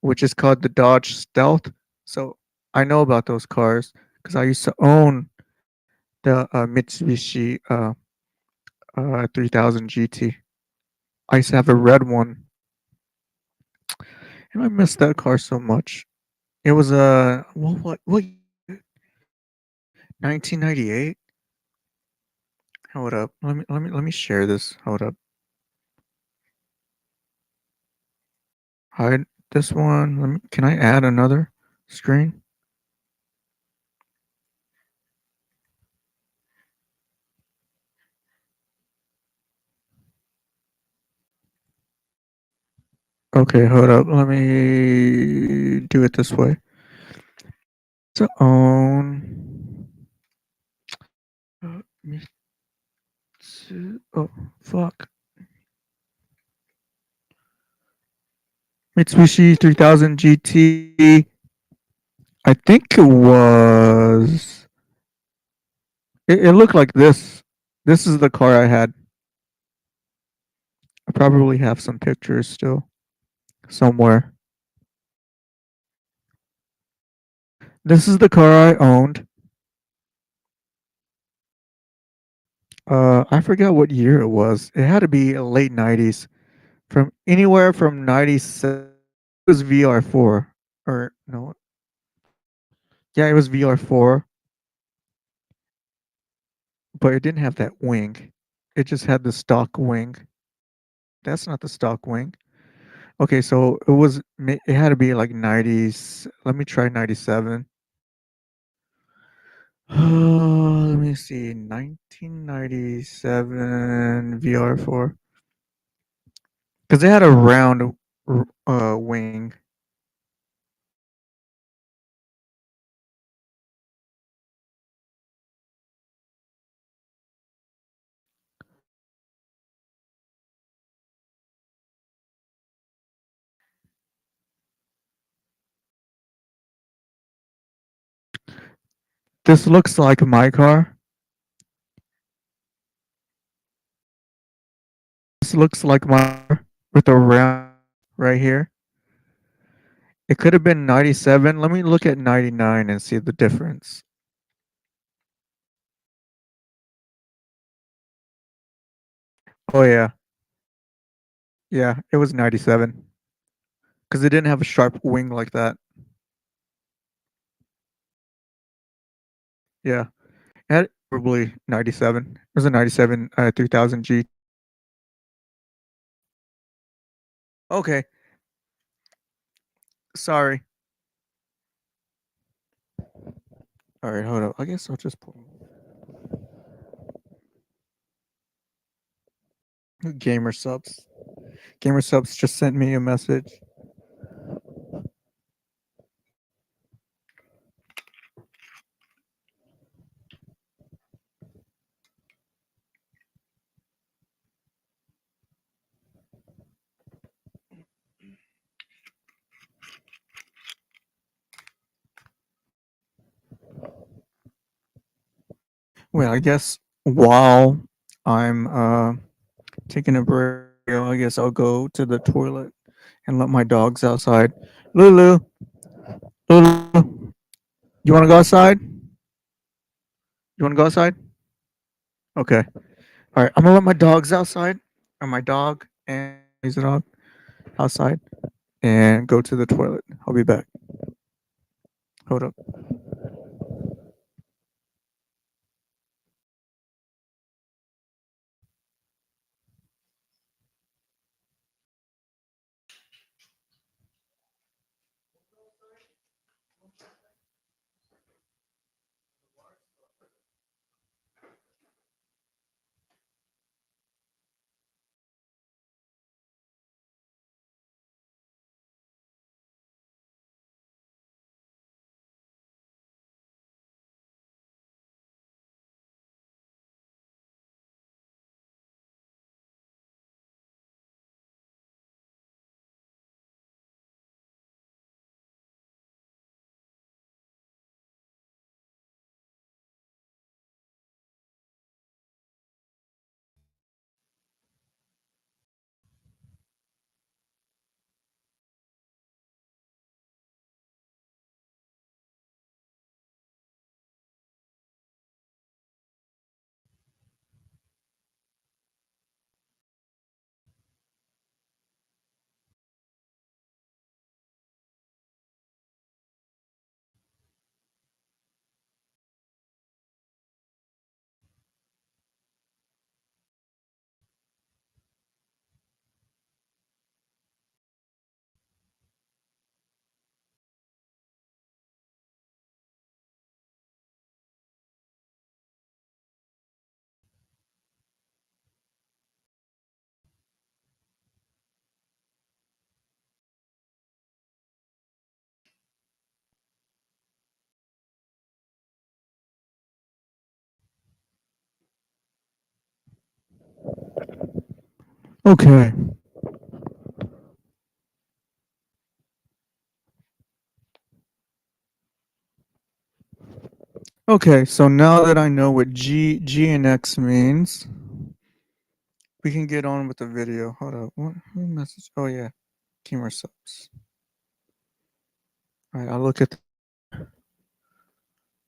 which is called the Dodge Stealth. So I know about those cars because I used to own the Mitsubishi 3000 GT. I used to have a red one, and I miss that car so much. It was a what 1998. Hold up, let me share this. Hold up, hide this one. Can I add another screen? Okay, hold up. Let me do it this way. To own. Oh fuck. Mitsubishi 3000 GT. I think it was. It looked like this. This is the car I had. I probably have some pictures still somewhere. This is the car I owned. I forgot what year it was. It had to be late 90s. From anywhere from 97. It was VR4. Or no. Yeah, it was VR4. But it didn't have that wing. It just had the stock wing. That's not the stock wing. Okay, so it had to be like 90s. Let me try 97. Let me see. 1997 VR4. Because it had a round wing. This looks like my car. This looks like my car with a round right here. It could have been 97. Let me look at 99 and see the difference. Oh yeah. Yeah, it was 97. Because it didn't have a sharp wing like that. Yeah. It had probably 97. It was a 97 3000 G. Okay. Sorry. All right, hold up. I guess I'll just pull. Gamer subs. Gamer subs just sent me a message. Well, I guess while I'm taking a break, I guess I'll go to the toilet and let my dogs outside. Lulu, Lulu, you want to go outside? You want to go outside? Okay. All right. I'm gonna let my dogs outside, or my dog and he's a dog outside, and go to the toilet. I'll be back. Hold up. Okay. Okay, so now that I know what G and X means, we can get on with the video. Hold up. What who message? Oh yeah. Gamer subs. All right, I'll look at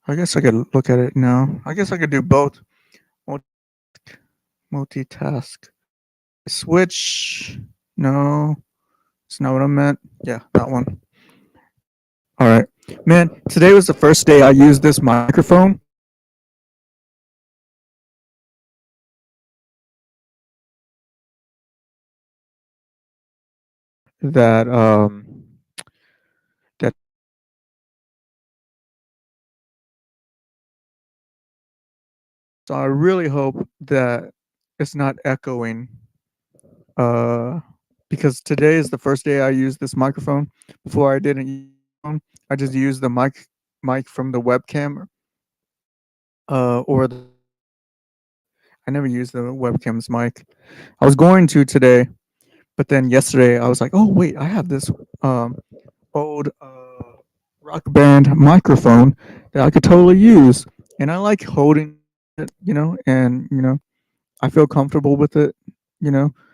I guess I could look at it now. I guess I could do both. Multitask. Switch. No, it's not what I meant. Yeah, that one. All right. Man, today was the first day I used this microphone. That that so I really hope that it's not echoing. Because today is the first day I used this microphone. Before I didn't use it, I just used the mic from the webcam or I never used the webcam's mic. I was going to today, but then yesterday I was like, "Oh wait, I have this old rock band microphone that I could totally use." And I like holding it, and I feel comfortable with it,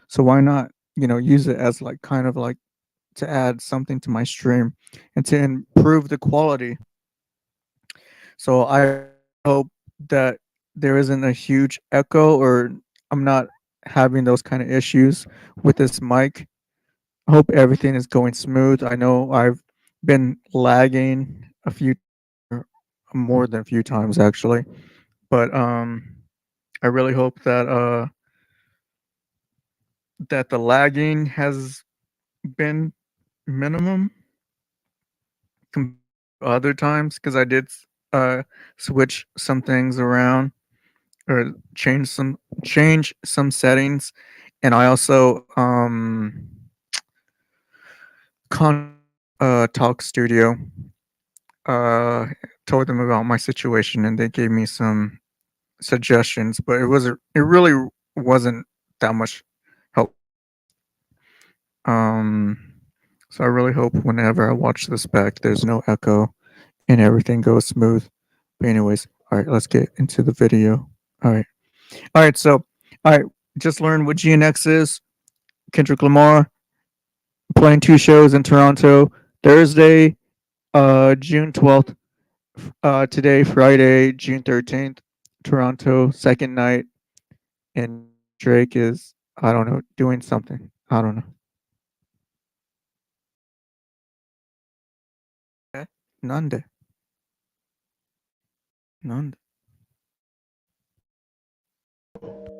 So why not, use it as like kind of like to add something to my stream and to improve the quality. So I hope that there isn't a huge echo or I'm not having those kind of issues with this mic. I hope everything is going smooth. I know I've been lagging a few more than a few times actually. But I really hope that the lagging has been minimum other times because I did switch some things around or change some settings, and I also Talk Studio told them about my situation, and they gave me some suggestions, but it really wasn't that much help. So I really hope whenever I watch this back, there's no echo and everything goes smooth. But anyways, all right, let's get into the video. All right. So, all right, just learned what GNX is. Kendrick Lamar playing 2 shows in Toronto. Thursday, June 12th. Today, Friday, June 13th. Toronto, second night. And Drake is, I don't know, doing something. I don't know. Nande.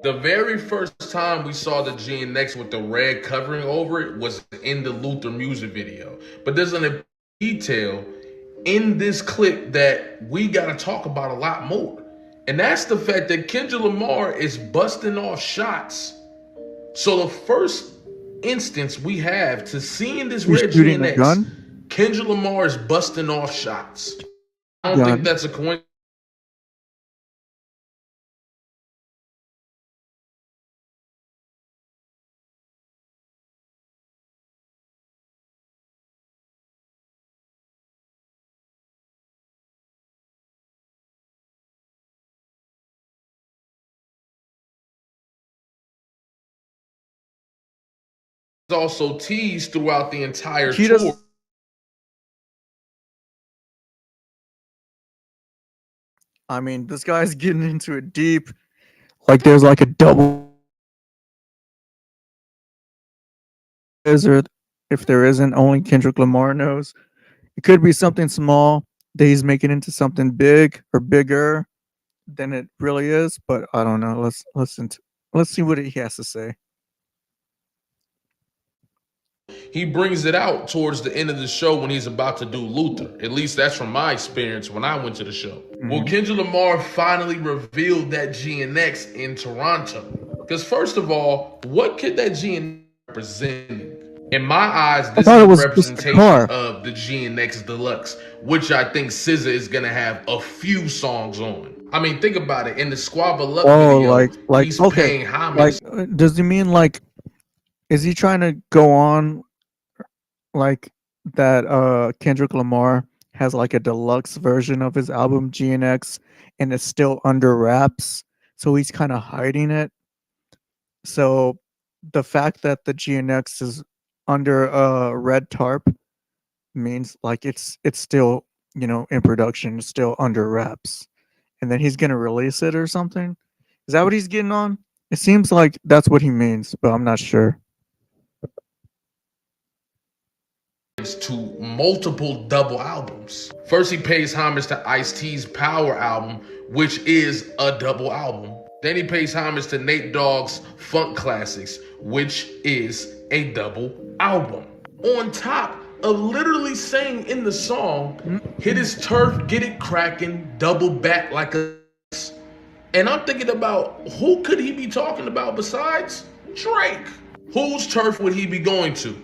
The very first time we saw the GNX with the red covering over it was in the Luther music video. But there's a detail in this clip that we gotta talk about a lot more. And that's the fact that Kendrick Lamar is busting off shots. So the first instance we have to seeing this He's red shooting a GNX, gun? Kendrick Lamar is busting off shots. I don't Gun. think that's a coincidence. Also teased throughout the entire He tour. doesn't. I mean, this guy's getting into it deep. Like there's like a double. Is there? If there isn't, only Kendrick Lamar knows. It could be something small that he's making into something big or bigger than it really is. But I don't know. Let's listen. Let's see what he has to say. He brings it out towards the end of the show when he's about to do Luther. At least that's from my experience when I went to the show. Well, Kendrick Lamar finally revealed that GNX in Toronto. Because first of all, what could that GNX represent? In my eyes, this is a representation of the GNX Deluxe, which I think SZA is going to have a few songs on. I mean, think about it. In the Squabba Luck video, he's paying homage. Does he mean like, is he trying to go on like that Kendrick Lamar has like a deluxe version of his album GNX and it's still under wraps, so he's kind of hiding it? So the fact that the GNX is under a red tarp means like it's still, you know, in production, still under wraps, and then he's gonna release it or something. Is that what he's getting on? It seems like that's what he means, but I'm not sure. To multiple double albums. First, he pays homage to Ice-T's Power album, which is a double album. Then he pays homage to Nate Dogg's Funk Classics, which is a double album. On top of literally saying in the song, hit his turf, get it cracking, double back like a... And I'm thinking about, who could he be talking about besides Drake? Whose turf would he be going to?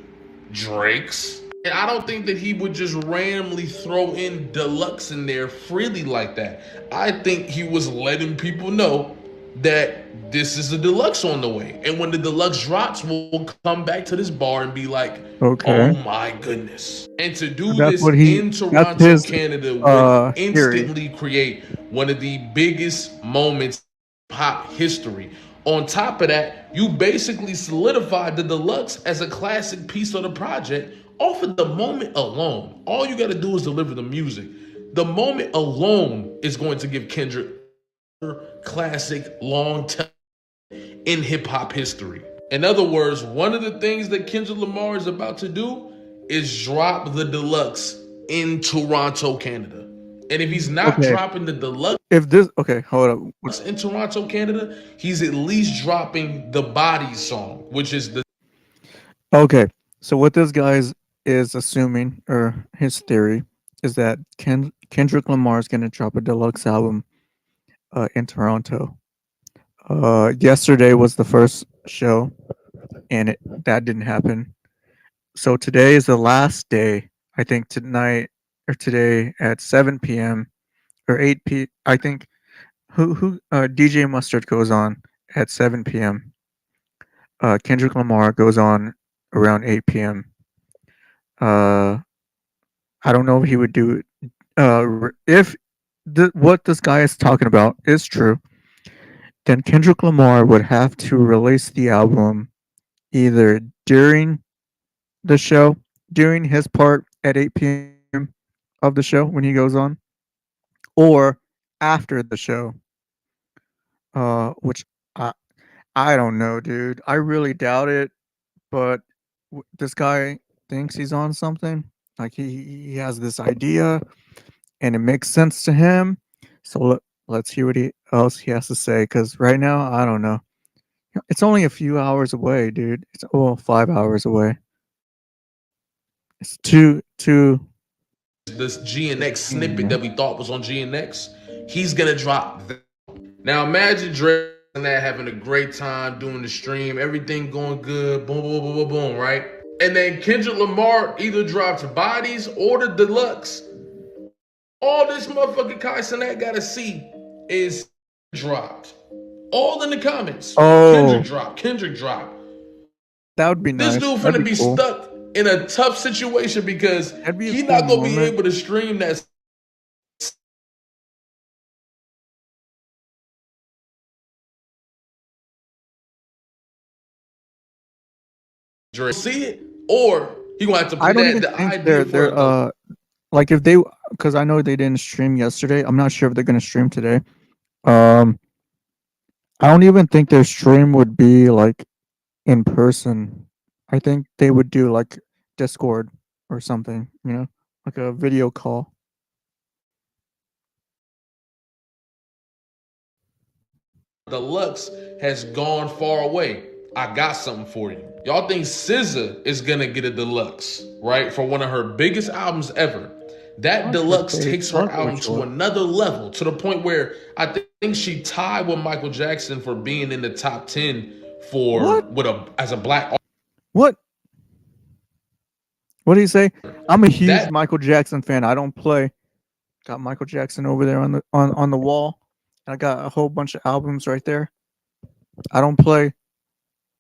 Drake's. And I don't think that he would just randomly throw in Deluxe in there freely like that. I think he was letting people know that this is the Deluxe on the way. And when the Deluxe drops, we'll come back to this bar and be like, okay, oh my goodness. And to do that's this in Toronto, Canada, would instantly create one of the biggest moments in pop history. On top of that, you basically solidified the Deluxe as a classic piece of the project off of the moment alone. All you got to do is deliver the music. The moment alone is going to give Kendrick classic long time in hip hop history. In other words, one of the things that Kendrick Lamar is about to do is drop the Deluxe in Toronto, Canada. And if he's not dropping the Deluxe, hold up, in Toronto, Canada, he's at least dropping the Body song, which is the... Okay, so what this guy is assuming, or his theory, is that Kendrick Lamar is gonna drop a deluxe album in Toronto. Yesterday was the first show, and that didn't happen. So today is the last day. I think tonight or today at 7 p.m. or 8 p. I think who DJ Mustard goes on at 7 p.m. Kendrick Lamar goes on around 8 p.m. I don't know if he would do it. If what this guy is talking about is true, then Kendrick Lamar would have to release the album either during the show, during his part at 8 p.m. of the show when he goes on, or after the show. Which I don't know, dude. I really doubt it, but this guy thinks he's on something. Like he has this idea, and it makes sense to him. So let's hear what else he has to say. Because right now, I don't know. It's only a few hours away, dude. It's 5 hours away. It's too. This GNX snippet that we thought was on GNX, he's gonna drop that. Now imagine Drake and that having a great time doing the stream, everything going good, boom, boom, boom, boom, boom, right? And then Kendrick Lamar either drops Bodies or the deluxe. All this motherfucking Kai Cenat gotta see is dropped. All in the comments. Oh. Kendrick drop. That would be nice. This dude finna be cool. Stuck in a tough situation because he's not gonna be able to stream that. See it, or he gonna have to put I don't that even the think idea they're like if they, because I know they didn't stream yesterday. I'm not sure if they're gonna stream today. I don't even think their stream would be like in person. I think they would do like Discord or something, like a video call. Deluxe has gone far away. I got something for you. Y'all think SZA is gonna get a deluxe, right? For one of her biggest albums ever. That deluxe takes her album to another level, to the point where I think she tied with Michael Jackson for being in the top 10 for as a black. What do you say? I'm a huge Michael Jackson fan. I don't play. Got Michael Jackson over there on the wall. I got a whole bunch of albums right there. I don't play.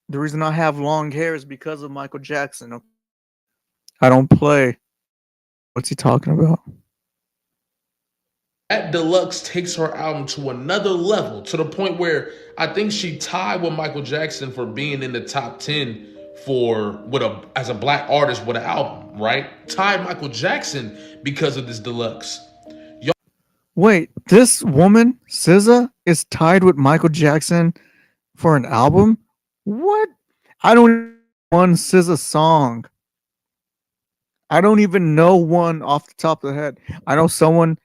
The reason I have long hair is because of Michael Jackson. I don't play. What's he talking about? That deluxe takes her album to another level, to the point where I think she tied with Michael Jackson for being in the top 10 for as a black artist with an album, right? Tied Michael Jackson because of this deluxe. Wait, this woman, SZA, is tied with Michael Jackson for an album? What? I don't know one SZA song. I don't even know one off the top of the head. I know someone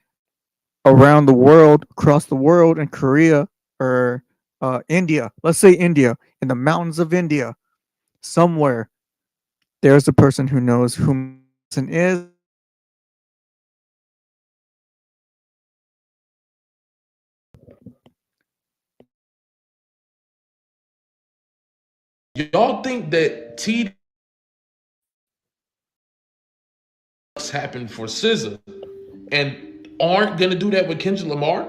around the world, across the world, in Korea or India. Let's say India, in the mountains of India, somewhere. There's a person who knows who person is. Y'all think that T happened for SZA and aren't gonna do that with Kendrick Lamar?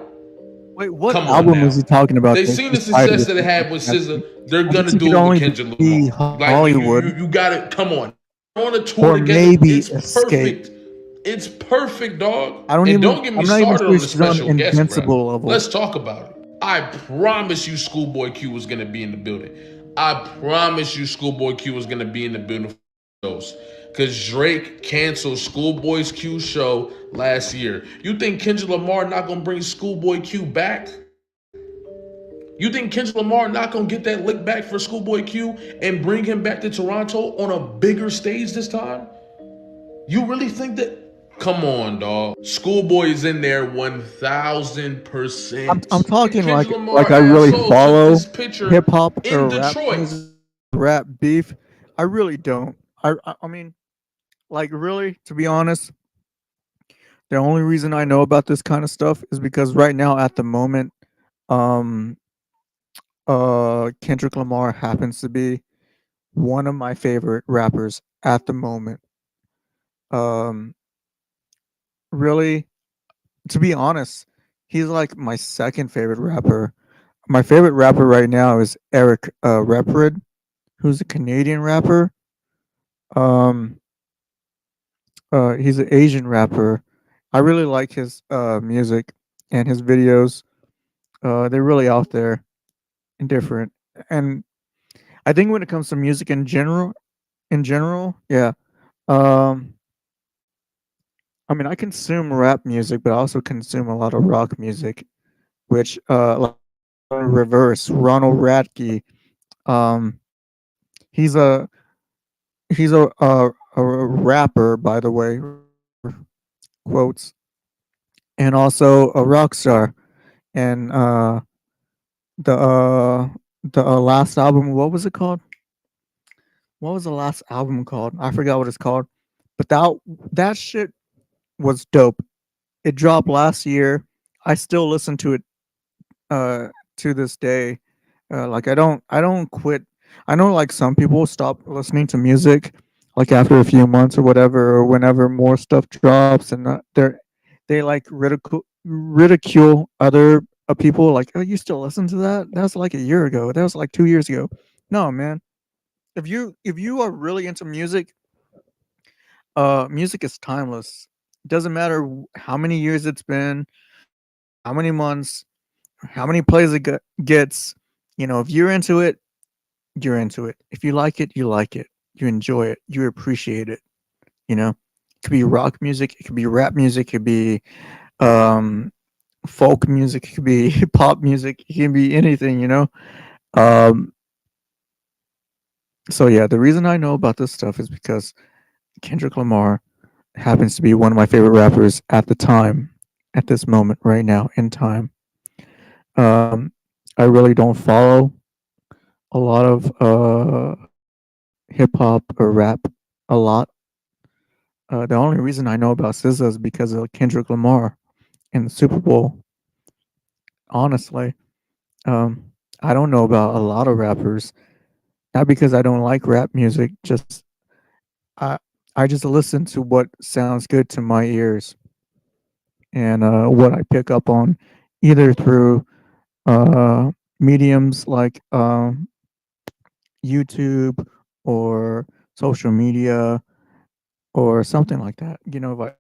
Wait, what album is he talking about? They've seen the success that it had with SZA. They're gonna do it with Kendrick Lamar. Like Hollywood. You gotta come on. On a tour Or together, maybe it's Escape. perfect. It's perfect, dog. I don't and even. don't get me I'm not started even on sure the she's on special guest, Invincible bro. level. Let's talk about it. I promise you, Schoolboy Q was gonna be in the building. I promise you, Schoolboy Q was gonna be in the building for those. Because Drake canceled Schoolboy Q's show last year. You think Kendrick Lamar not gonna bring Schoolboy Q back? You think Kendrick Lamar not gonna get that lick back for Schoolboy Q and bring him back to Toronto on a bigger stage this time? You really think that? Come on, dog. Schoolboy is in there 1000%. I'm talking Kendrick like Lamar I really asshole took follow this picture hip hop in or rap Detroit. music, rap beef. I really don't. I mean, like really, to be honest, The only reason I know about this kind of stuff is because right now at the moment, um, Kendrick Lamar happens to be one of my favorite rappers at the moment. Um, really, to be honest, he's like my second favorite rapper. My favorite rapper right now is Eric Reprid, who's a Canadian rapper. Um, he's an Asian rapper. I really like his music and his videos. They're really out there and different. And I think when it comes to music in general, yeah. Um, I mean, I consume rap music, but I also consume a lot of rock music, which like reverse Ronald Radke. Um, he's a a rapper, by the way, quotes, and also a rock star. And the last album, what was it called? What was the last album called? I forgot what it's called, but that shit was dope. It dropped last year. I still listen to it uh to this day. Like I don't quit. I know like some people stop listening to music like after a few months or whatever, or whenever more stuff drops, and they like ridicule other people like, oh, you still listen to that? That was like a year ago. That was like 2 years ago. No, man. If you are really into music, music is timeless. It doesn't matter how many years it's been, how many months, how many plays it gets. You know, if you're into it, you're into it. If you like it, you like it. You enjoy it. You appreciate it. You know, it could be rock music, it could be rap music, it could be um, folk music, it could be pop music, it can be anything. You know. Um, so yeah, the reason I know about this stuff is because Kendrick Lamar happens to be one of my favorite rappers at the time, at this moment, right now in time. Um, I really don't follow a lot of hip hop or rap a lot. The only reason I know about SZA is because of Kendrick Lamar in the Super Bowl. Honestly, um, I don't know about a lot of rappers. Not because I don't like rap music, just I I just listen to what sounds good to my ears and what I pick up on, either through uh, mediums like YouTube or social media or something like that. You know, if I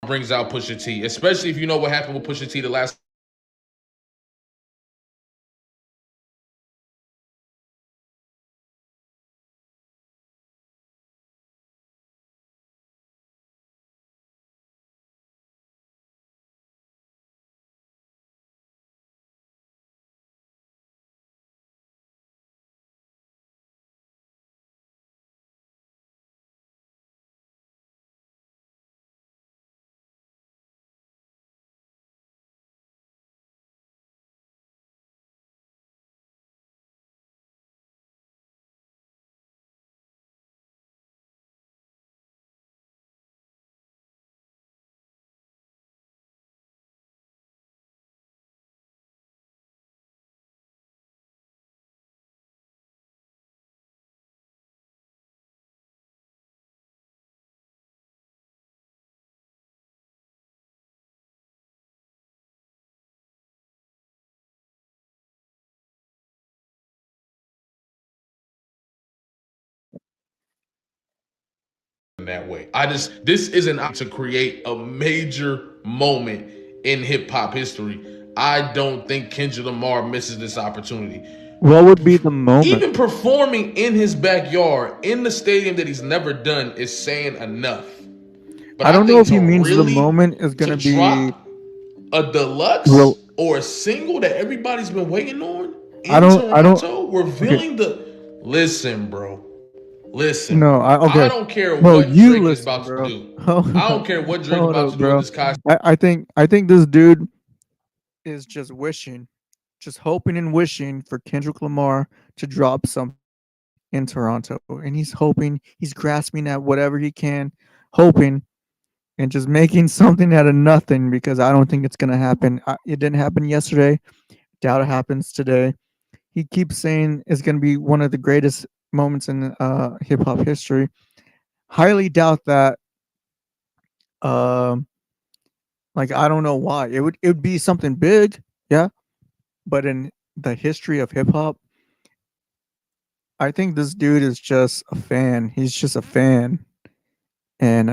brings out Pusha T, especially if you know what happened with Pusha T the last in that way. This isn't to create a major moment in hip hop history. I don't think Kendrick Lamar misses this opportunity. What would be the moment? Even performing in his backyard in the stadium that he's never done is saying enough. But I don't know think if he to means the really- moment is gonna to be drop a deluxe Well- or a single that everybody's been waiting on in I don't- Toronto, revealing the. Listen, bro. Listen. No, okay. I don't care No, what you Drake listen, is about bro. to do. Hold I don't up. care what Drake Hold about up, to do bro. in this costume. I think this dude is just wishing, just hoping and wishing for Kendrick Lamar to drop something in Toronto, and he's hoping, he's grasping at whatever he can, hoping, and just making something out of nothing, because I don't think it's gonna happen. It didn't happen yesterday. Doubt it happens today. He keeps saying it's gonna be one of the greatest moments in hip hop history. Highly doubt that. Um, like, I don't know why. It would be something big, yeah. But in the history of hip hop, I think this dude is just a fan. He's just a fan. And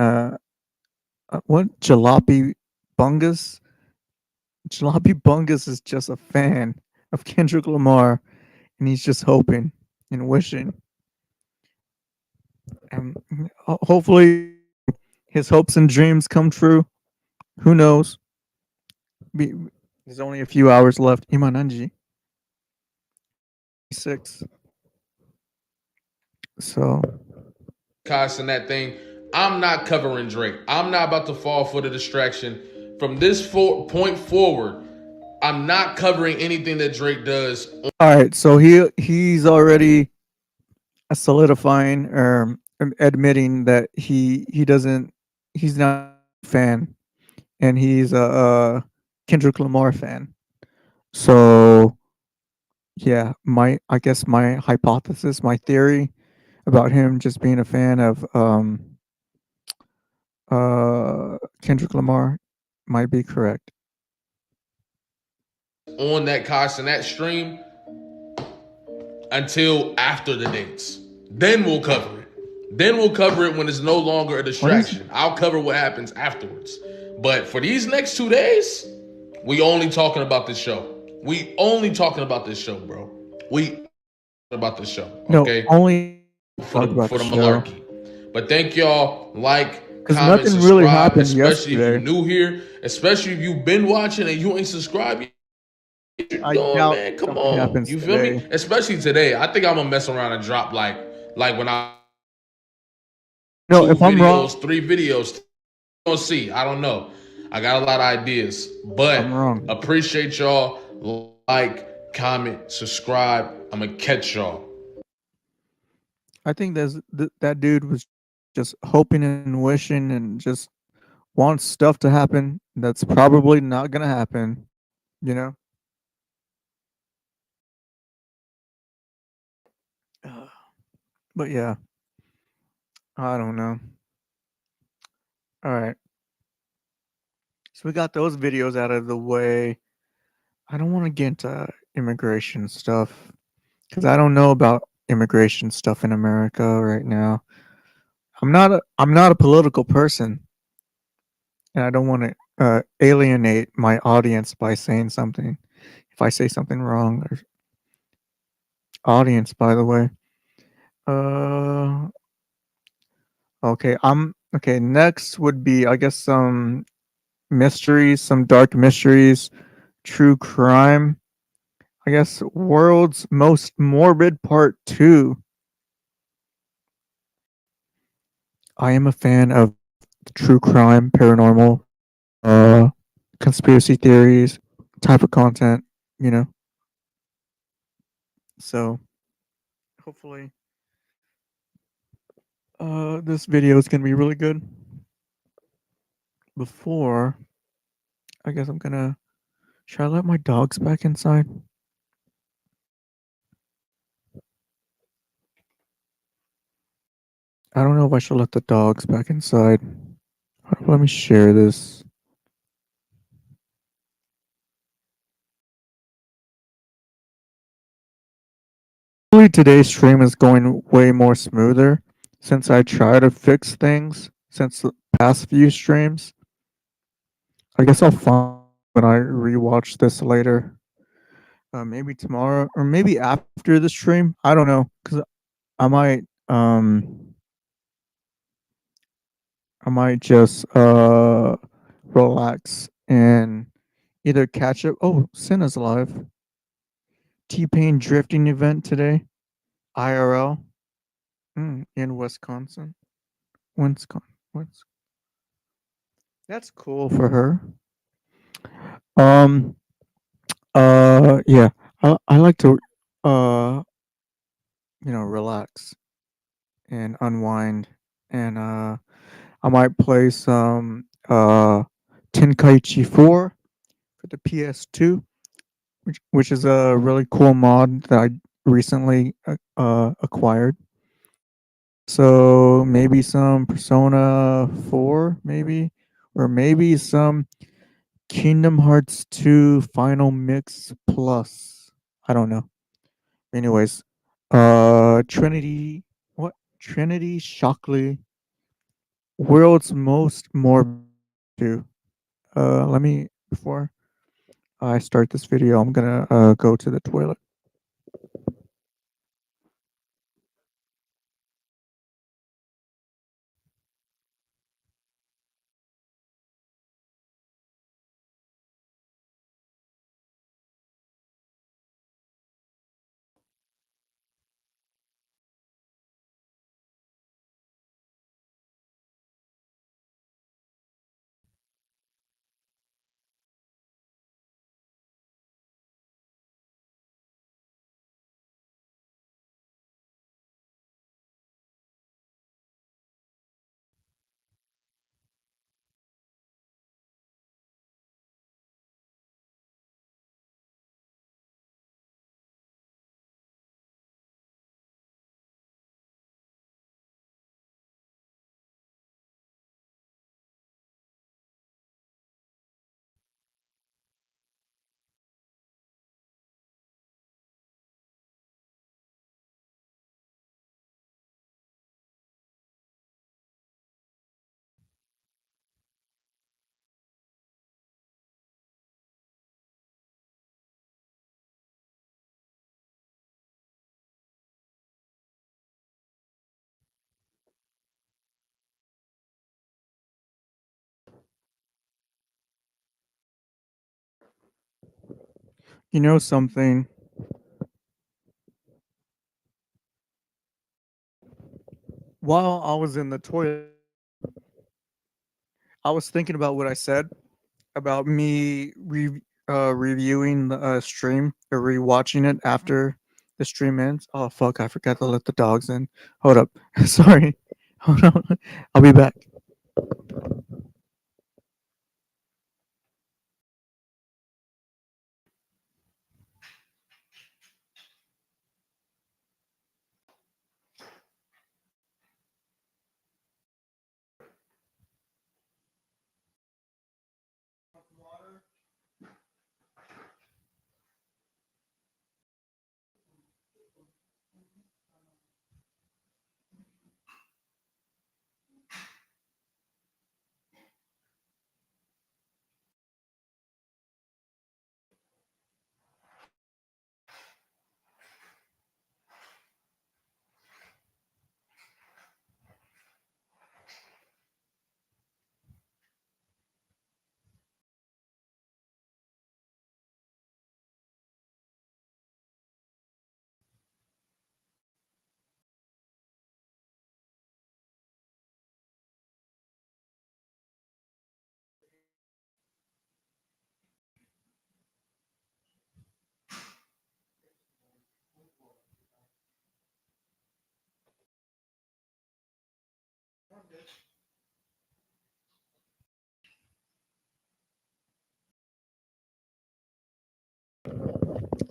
what Jalopy Bungus? Jalopy Bungus is just a fan of Kendrick Lamar, and he's just hoping and wishing. And hopefully his hopes and dreams come true. Who knows? There's only a few hours left. Imananji. 6. So And that thing. I'm not covering Drake. I'm not about to fall for the distraction. From this point forward, I'm not covering anything that Drake does. all right, so he's already solidifying or admitting that he's not a fan, and he's a Kendrick Lamar fan. So yeah, I guess my hypothesis, my theory about him just being a fan of Kendrick Lamar might be correct. On that Castanet stream until after the dates. Then we'll cover it. Then we'll cover it when it's no longer a distraction. I'll cover what happens afterwards. But for these next 2 days, we only talking about this show. We only talking about this show, bro. We about this show. Okay. No, only for the malarkey. But thank y'all. Like, 'cause comment, nothing subscribe, really happened especially if yesterday. you're new here, especially if you've been watching and you ain't subscribed yet. I Doing, doubt man, come something on. happens You feel me? today. Especially today. I think I'm gonna mess around and drop like when I No, 2 if I'm wrong, videos, 3 videos. We'll see. I don't know. I got a lot of ideas, but I'm wrong. appreciate y'all. Like, comment, subscribe. I'm gonna catch y'all. I think that dude was just hoping and wishing and just wants stuff to happen that's probably not gonna happen, you know? But yeah, I don't know. All right. So we got those videos out of the way. I don't want to get into immigration stuff because I don't know about immigration stuff in America right now. I'm not a political person, and I don't want to alienate my audience by saying something. If I say something wrong, or audience, by the way. Okay. Okay. Next would be, I guess, some mysteries, some dark mysteries, true crime. I guess World's Most Morbid Part 2. I am a fan of true crime, paranormal, conspiracy theories type of content, you know. So hopefully this video is gonna be really good. Before, I guess should I let my dogs back inside? I don't know if I should let the dogs back inside. Let me share this. Hopefully today's stream is going way more smoother. since I try to fix things since the past few streams. I guess I'll find when I rewatch this later. Maybe tomorrow or maybe after the stream. I don't know because I might I might just relax and either catch up. Oh, Senna's live. T-Pain drifting event today. IRL. In Wisconsin. Wisconsin. That's cool for her. Um yeah. I like to relax and unwind and I might play some Tenkaichi 4 for the PS2, which is a really cool mod that I recently acquired. So maybe some Persona 4, maybe, or maybe some Kingdom Hearts 2 Final Mix Plus. I don't know. Anyways, Trinity, what? Trinity Shockley, world's most morbid. Let me before I start this video, I'm gonna go to the toilet. You know something? While I was in the toilet, I was thinking about what I said about me reviewing the stream or rewatching it after the stream ends. Oh fuck! I forgot to let the dogs in. Hold up. Sorry. Hold on. I'll be back.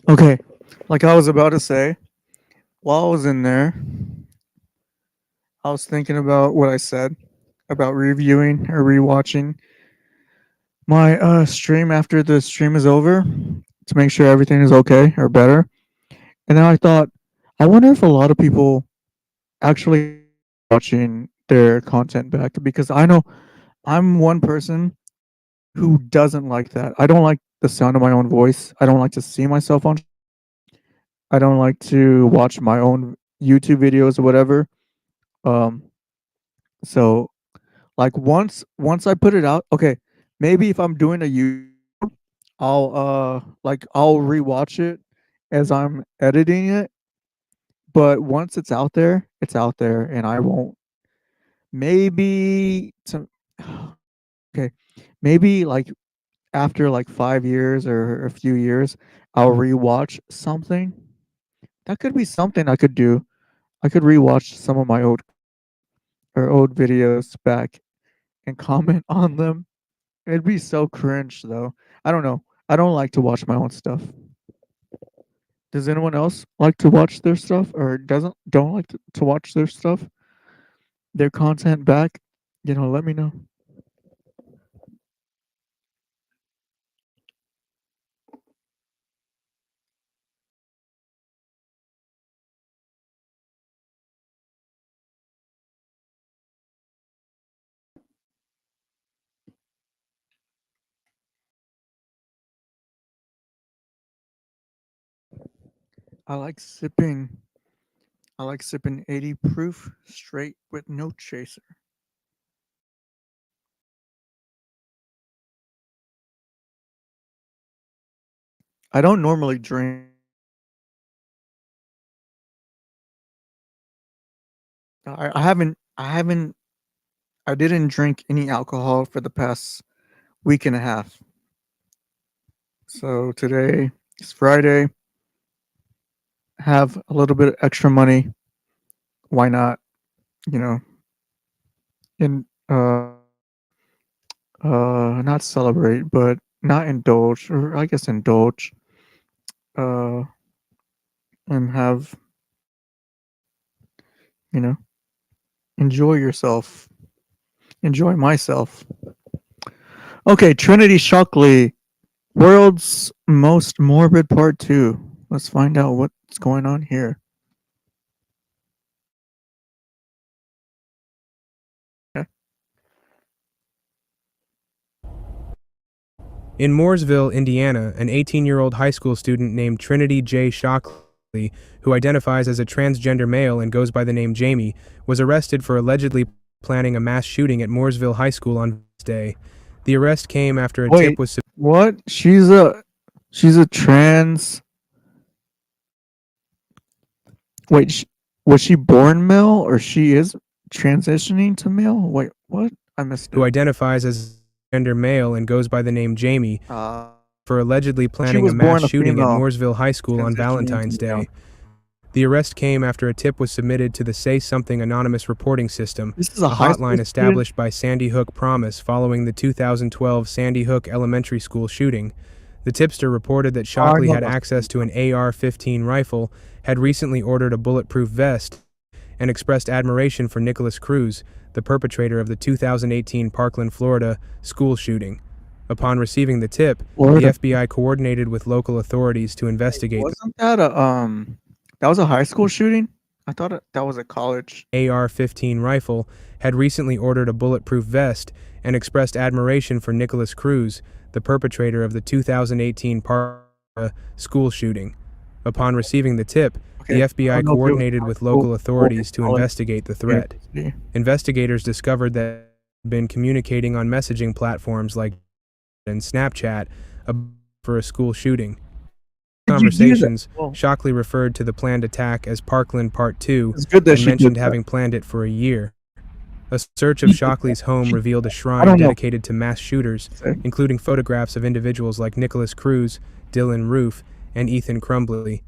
Okay, like I was about to say, while I was in there, I was thinking about what I said about reviewing or rewatching my stream after the stream is over to make sure everything is okay or better. And then I thought, I wonder if a lot of people actually watching their content back because I know I'm one person who doesn't like that. I don't like the sound of my own voice. I don't like to see myself on. I don't like to watch my own YouTube videos or whatever. Um, so like once I put it out, okay, maybe if I'm doing a YouTube, I'll rewatch it as I'm editing it. But once it's out there, and I won't. Maybe some. Okay, maybe like after like 5 years or a few years, I'll rewatch something. That could be something I could do. I could rewatch some of my old videos back and comment on them. It'd be so cringe though. I don't know. I don't like to watch my own stuff. Does anyone else like to watch their stuff or don't like to watch their stuff? Their content back? Let me know. I like sipping 80 proof straight with no chaser. I don't normally drink. I didn't drink any alcohol for the past week and a half. So today is Friday. Have a little bit of extra money. Why not? You know, and not celebrate, but not indulge, or I guess indulge. Uh, and have enjoy yourself. Enjoy myself. Okay, Trinity Shockley, World's Most Morbid Part 2. Let's find out what's going on here. In Mooresville, Indiana, an 18-year-old high school student named Trinity J. Shockley, who identifies as a transgender male and goes by the name Jamie, was arrested for allegedly planning a mass shooting at Mooresville High School on Wednesday. The arrest came after a tip was what? She's a trans. Wait, was she born male or she is transitioning to male? Wait, what? I missed it. Who identifies as gender male and goes by the name Jamie for allegedly planning a mass shooting at Mooresville High School on Valentine's Day. The arrest came after a tip was submitted to the Say Something Anonymous reporting system, This is a hotline established by Sandy Hook Promise following the 2012 Sandy Hook Elementary School shooting. The tipster reported that Shockley had access to an AR-15 rifle, had recently ordered a bulletproof vest, and expressed admiration for Nicholas Cruz, the perpetrator of the 2018 Parkland, Florida, school shooting. Upon receiving the tip, the FBI coordinated with local authorities to investigate. Wasn't that that was a high school shooting? I thought that was a college. AR-15 rifle, had recently ordered a bulletproof vest, and expressed admiration for Nicholas Cruz, the perpetrator of the 2018 Parkland school shooting. Upon receiving the tip, the FBI coordinated with local authorities to investigate the threat. Investigators discovered that they had been communicating on messaging platforms like and Snapchat for a school shooting. Conversations, Shockley referred to the planned attack as Parkland Part 2 and mentioned having planned it for a year. A search of Shockley's home revealed a shrine dedicated to mass shooters, including photographs of individuals like Nicholas Cruz, Dylan Roof, and Ethan Crumbley.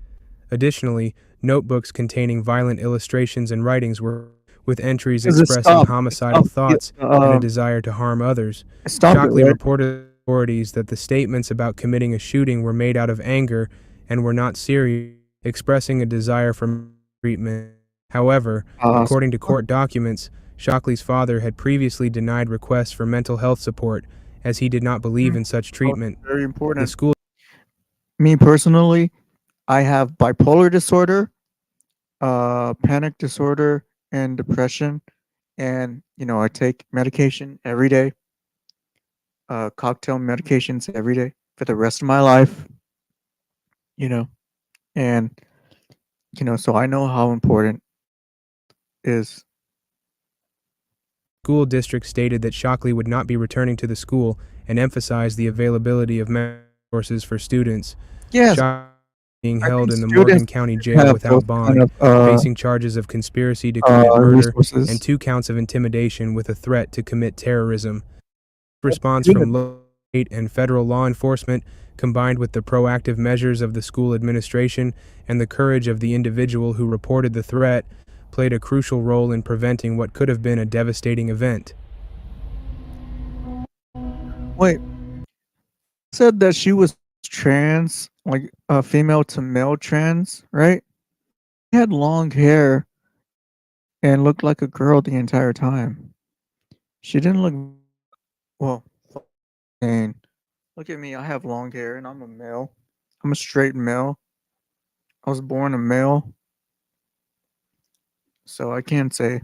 Additionally, notebooks containing violent illustrations and writings were with entries expressing homicidal thoughts and a desire to harm others. Shockley reported to authorities that the statements about committing a shooting were made out of anger and were not serious, expressing a desire for treatment. However, according to court documents, Shockley's father had previously denied requests for mental health support as he did not believe in such treatment. Very important. Me personally, I have bipolar disorder, panic disorder, and depression, and I take medication every day, cocktail medications every day for the rest of my life. You know, and so I know how important is. School district stated that Shockley would not be returning to the school and emphasized the availability of resources for students. Yes, Shockley being I held think in the students Morgan County should Jail have those without kind bond, of facing charges of conspiracy to commit murder and resources. 2 counts of intimidation with a threat to commit terrorism. Response from local, state, and federal law enforcement, combined with the proactive measures of the school administration and the courage of the individual who reported the threat, played a crucial role in preventing what could have been a devastating event. Wait, said that she was trans, like female to male trans, right? She had long hair and looked like a girl the entire time. She didn't look well. And look at me, I have long hair and I'm a male. I'm a straight male. I was born a male, so I can't say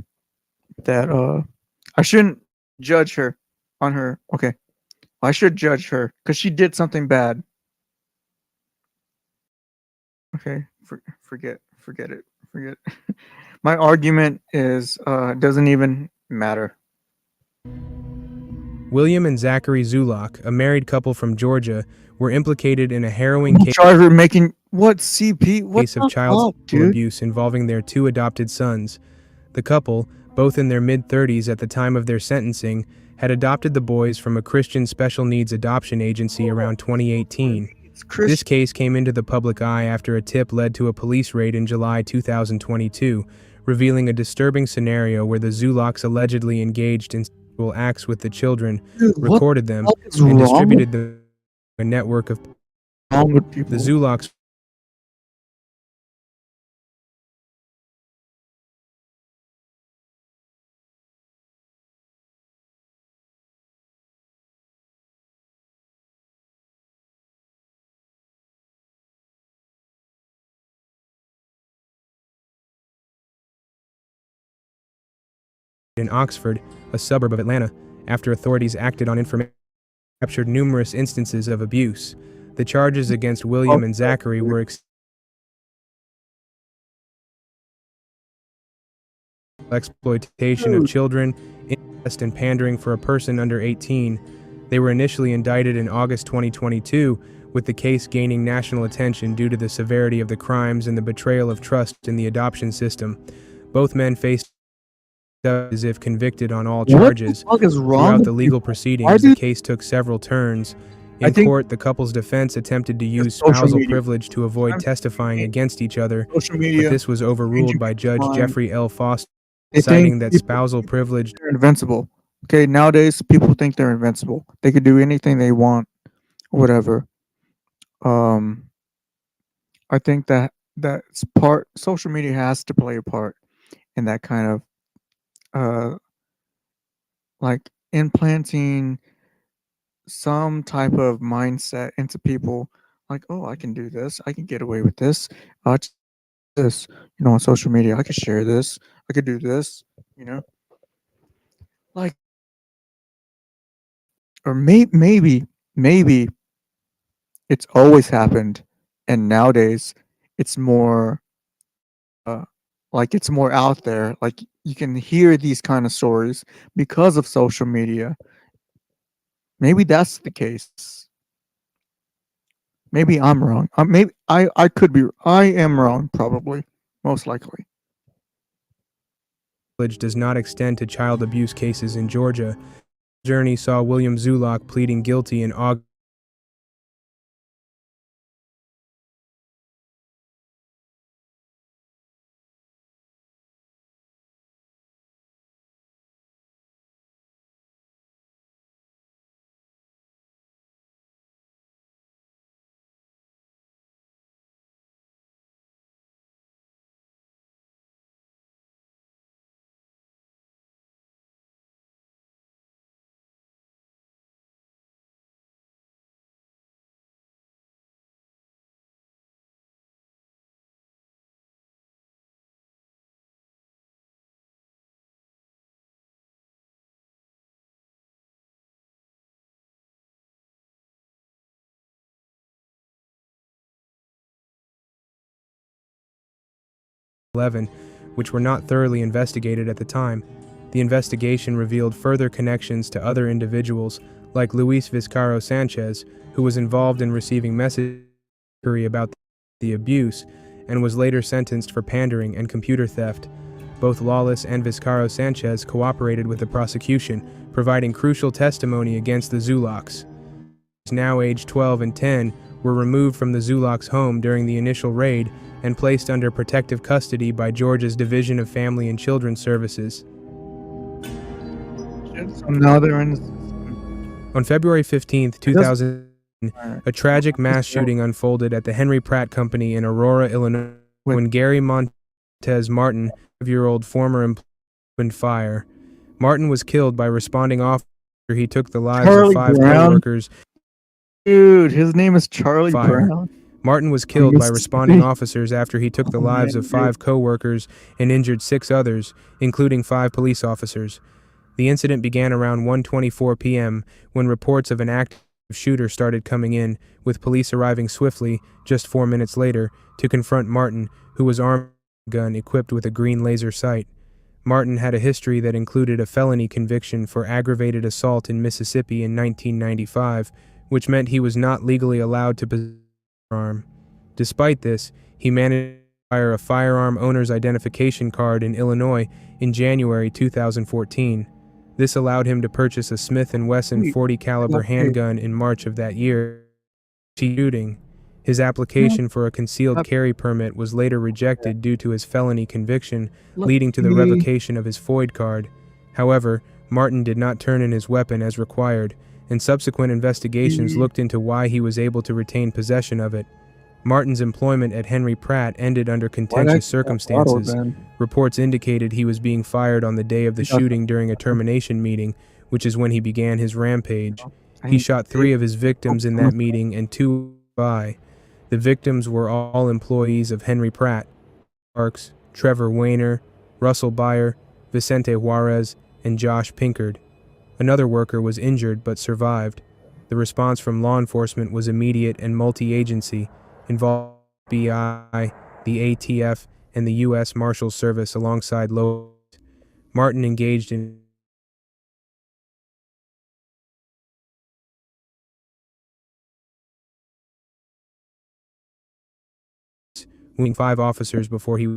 that I shouldn't judge her on her. Okay. I should judge her cuz she did something bad. Okay, forget it. Forget. My argument is doesn't even matter. William and Zachary Zulak, a married couple from Georgia, were implicated in a harrowing case Charge her making what CP? What of the child fuck, dude? abuse involving their 2 adopted sons. The couple, both in their mid-30s at the time of their sentencing, had adopted the boys from a Christian special needs adoption agency around 2018. This case came into the public eye after a tip led to a police raid in July 2022, revealing a disturbing scenario where the Zulaks allegedly engaged in sexual acts with the children, Dude, what recorded them, the fuck is and wrong distributed them to a network of with people? the Zulaks. In Oxford, a suburb of Atlanta, after authorities acted on information captured numerous instances of abuse. The charges against William and Zachary were exploitation of children, incest, and pandering for a person under 18. They were initially indicted in August 2022, with the case gaining national attention due to the severity of the crimes and the betrayal of trust in the adoption system. Both men faced as if convicted on all charges. What the fuck is wrong Throughout with the legal people? proceedings, the case took several turns. I In think court, the couple's defense attempted to use social spousal media. privilege to avoid testifying against each other, Social but media. this was overruled by Judge Mind. Jeffrey L. Foster, They citing think that people spousal privilege they're invincible. Okay, nowadays people think they're invincible. They could do anything they want, whatever. Um, I think that's part. Social media has to play a part in that kind of like implanting some type of mindset into people. Like, oh, I can do this. I can get away with this. Just this, on social media. I could share this. I could do this. Like, or maybe it's always happened, and nowadays it's more like it's more out there. Like you can hear these kind of stories because of social media. Maybe that's the case. Maybe I'm wrong. Maybe I could be. I am wrong. Probably, most likely. does not extend to child abuse cases in Georgia. Journey saw William Zulak pleading guilty in August 11, which were not thoroughly investigated at the time. The investigation revealed further connections to other individuals, like Luis Vizcarro Sanchez, who was involved in receiving messages about the abuse and was later sentenced for pandering and computer theft. Both Lawless and Vizcarro Sanchez cooperated with the prosecution, providing crucial testimony against the Zuluks. Now aged 12 and 10, were removed from the Zuluks' home during the initial raid and placed under protective custody by Georgia's Division of Family and Children's Services. So now they're in. On February 15, 2000, a tragic mass shooting unfolded at the Henry Pratt Company in Aurora, Illinois, when Gary Montez Martin, 5-year-old former employee, opened fire. Martin was killed by responding officer. He took the lives Charlie of 5 Brown? co-workers. Dude, his name is Charlie Fire. Brown. Martin was killed by Mississippi. responding officers after he took the Oh, lives man, of 5 co-workers and injured 6 others, including 5 police officers. The incident began around 1:24 p.m. when reports of an active shooter started coming in, with police arriving swiftly, just 4 minutes later, to confront Martin, who was armed with a gun equipped with a green laser sight. Martin had a history that included a felony conviction for aggravated assault in Mississippi in 1995, which meant he was not legally allowed to possess a firearm. Despite this, he managed to acquire a firearm owner's identification card in Illinois in January 2014. This allowed him to purchase a Smith & Wesson 40 caliber handgun in March of that year. Shooting. His application for a concealed carry permit was later rejected due to his felony conviction, leading to the revocation of his FOID card. However, Martin did not turn in his weapon as required, and subsequent investigations looked into why he was able to retain possession of it. Martin's employment at Henry Pratt ended under contentious circumstances. Reports indicated he was being fired on the day of the shooting during a termination meeting, which is when he began his rampage. He shot 3 of his victims in that meeting and 2 by. The victims were all employees of Henry Pratt: Parks, Trevor Weiner, Russell Byer, Vicente Juarez, and Josh Pinkard. Another worker was injured but survived. The response from law enforcement was immediate and multi-agency, involving the FBI, the ATF, and the U.S. Marshals Service alongside local. Martin engaged in wounding 5 officers before he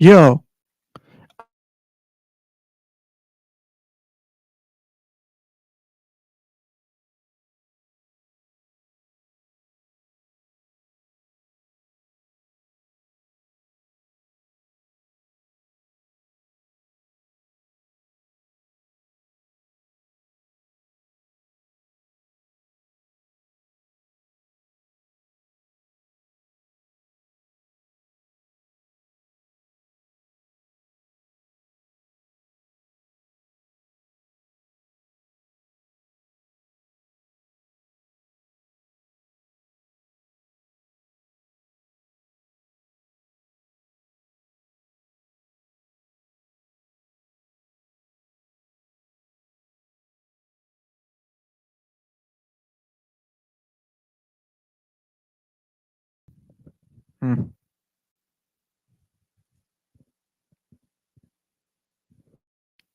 Yo, hmm.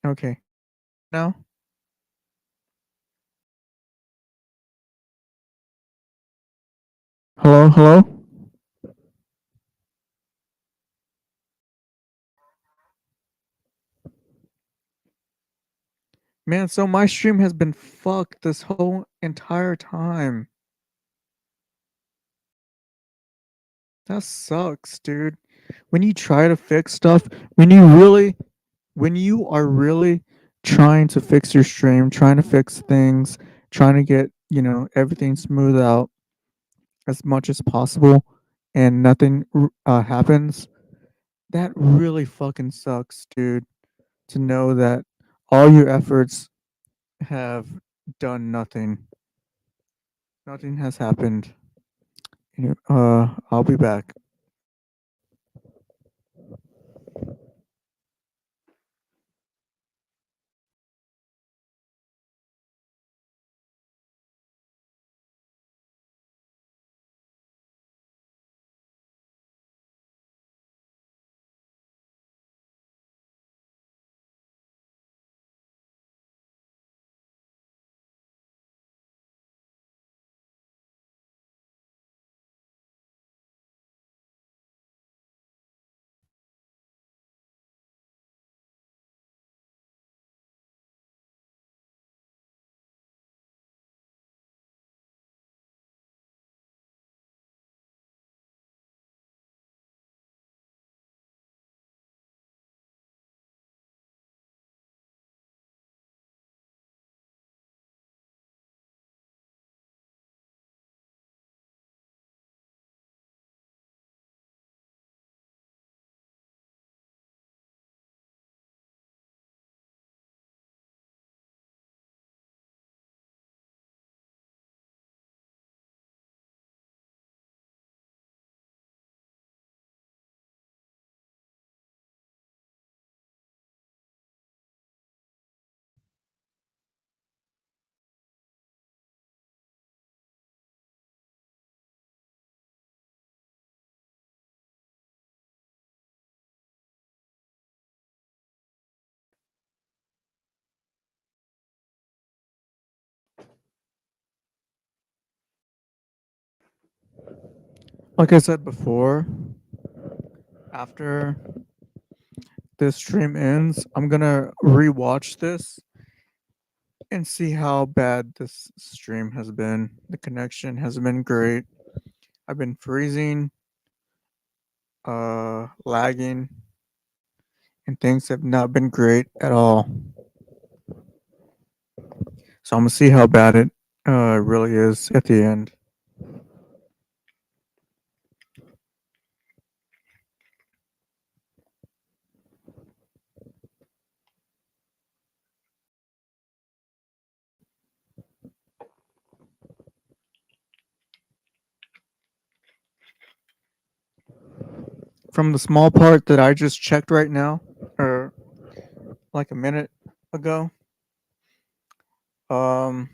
Okay. Now, hello, hello. Man, so my stream has been fucked this whole entire time. That sucks, dude. When you try to fix stuff, when you are really trying to fix your stream, trying to fix things, trying to get, everything smooth out as much as possible, and nothing happens, that really fucking sucks, dude. To know that all your efforts have done nothing. Nothing has happened. I'll be back. Like I said before, after this stream ends, I'm gonna rewatch this and see how bad this stream has been. The connection has been great. I've been freezing, lagging, and things have not been great at all. So I'm gonna see how bad it really is at the end. From the small part that I just checked right now, or like a minute ago, um,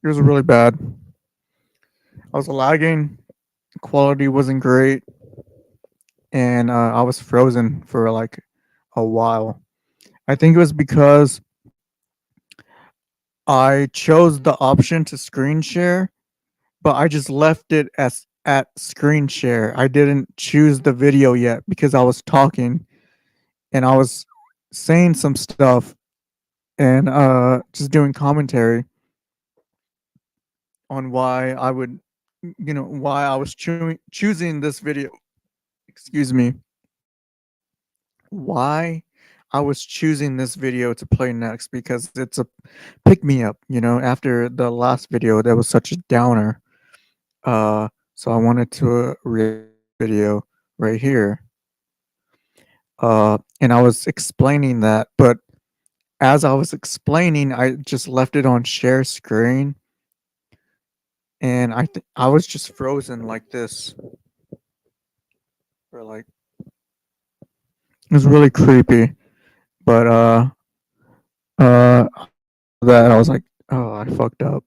it was really bad. I was lagging, quality wasn't great, and I was frozen for like a while. I think it was because I chose the option to screen share, but I just left it as at screen share. I didn't choose the video yet because I was talking and I was saying some stuff and just doing commentary on why I would, why I was choosing this video. Excuse me. Why I was choosing this video to play next because it's a pick me up, after the last video that was such a downer. So I wanted to video right here. And I was explaining that, but as I was explaining, I just left it on share screen, and I was just frozen like this for like it was really creepy. But that I was like, oh, I fucked up.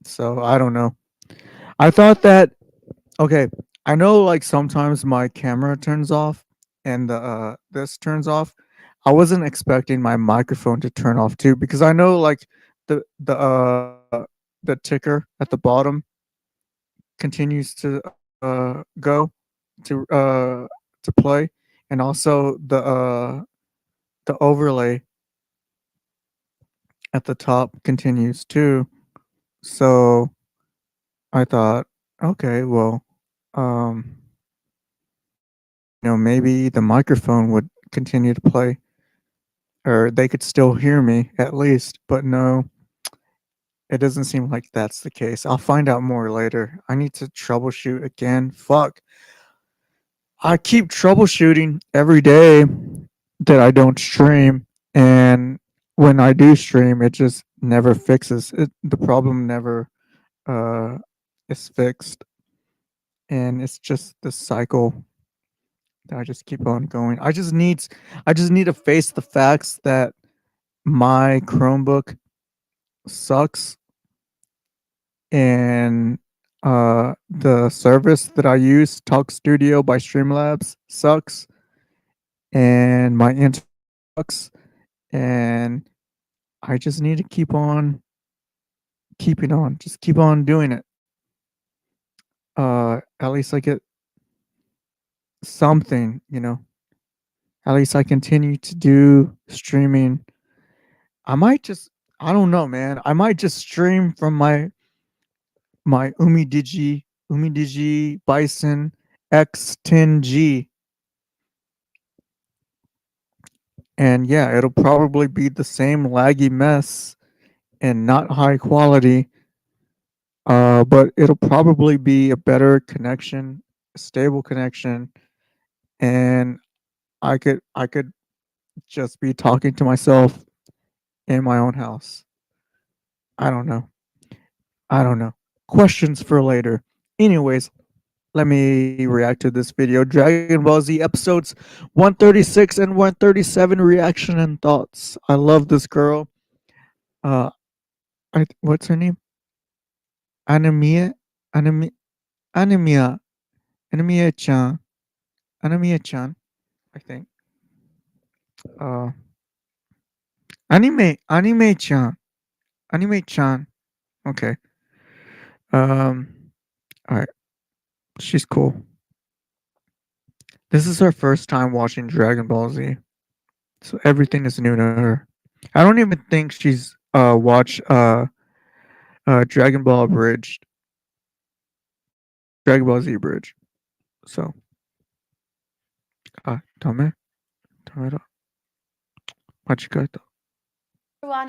So I don't know. I thought that okay. I know like sometimes my camera turns off and this turns off. I wasn't expecting my microphone to turn off too because I know like the ticker at the bottom continues to go to play, and also the overlay at the top continues too. So I thought, okay, well, maybe the microphone would continue to play, or they could still hear me at least. But no, it doesn't seem like that's the case. I'll find out more later. I need to troubleshoot again. Fuck. I keep troubleshooting every day that I don't stream, and when I do stream, it just never fixes it. The problem never is fixed, and it's just the cycle that I just keep on going. I just need to face the facts that my Chromebook sucks, and the service that I use, Talk Studio by Streamlabs, sucks, and my internet sucks, and I just need to keep on keeping on, just keep on doing it. At least I get something, At least I continue to do streaming. I don't know, man. I might just stream from my Umidigi Bison X10G. And yeah, it'll probably be the same laggy mess and not high quality. But it'll probably be a better connection, a stable connection, and I could just be talking to myself in my own house. I don't know. Questions for later. Anyways, let me react to this video. Dragon Ball Z episodes 136 and 137 reaction and thoughts. I love this girl. What's her name? Anemia chan. Anemia chan, I think. Anime chan. Okay. All right. She's cool. This is her first time watching Dragon Ball Z, so everything is new to her. I don't even think she's watched Dragon Ball Abridged, Dragon Ball Z Bridge. So, everyone,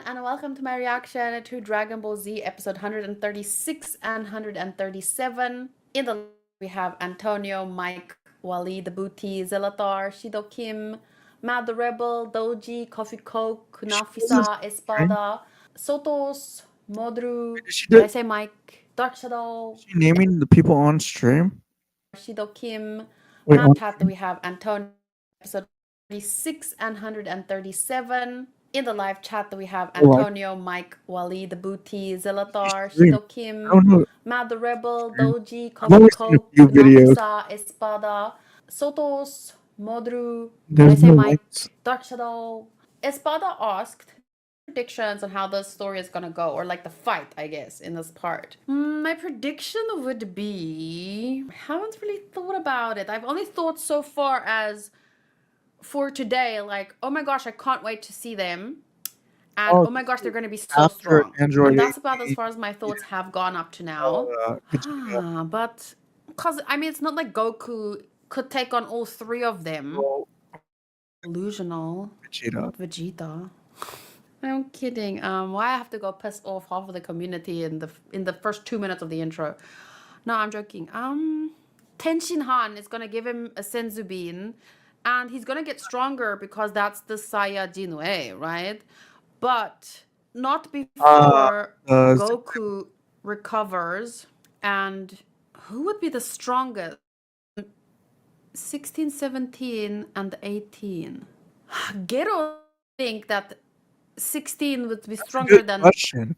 and welcome to my reaction to Dragon Ball Z episode 136 and 137. In the we have Antonio, Mike, Wally, the Booty, Zelatar, Shido Kim, Mad the Rebel, Doji, Coffee Coke, Nafisa, Espada, Sotos, Modru, did I say Mike, Dark Shadow, she naming the people on stream? Shido Kim, Wait, Mad Cat, we have Antonio, episode 36 and 137. In the live chat, we have Antonio, Mike, Wally, the Booty, Zelatar, Shido Kim, Mad the Rebel, Doji, Coffee Coke, Nafisa, Espada, Sotos, Modru, did I say Mike, Dark Shadow. Espada asked predictions on how the story is gonna go, or like the fight, I guess, in this part. My prediction would be, I haven't really thought about it. I've only thought so far as for today, like, oh my gosh, I can't wait to see them. And oh my gosh, they're gonna be so After strong. Android And that's about 18, as far as my thoughts have gone up to now. Vegeta. But because I mean, it's not like Goku could take on all three of them. Well, Illusional. Vegeta. Not Vegeta. I'm kidding. Why I have to go piss off half of the community in the first 2 minutes of the intro? No, I'm joking. Tenshin Han is gonna give him a Senzu Bean, and he's gonna get stronger because that's the Saiyajin way, right? But not before Goku recovers. And who would be the strongest? 16, 17, and 18. Gero think that 16 would be stronger Good than question.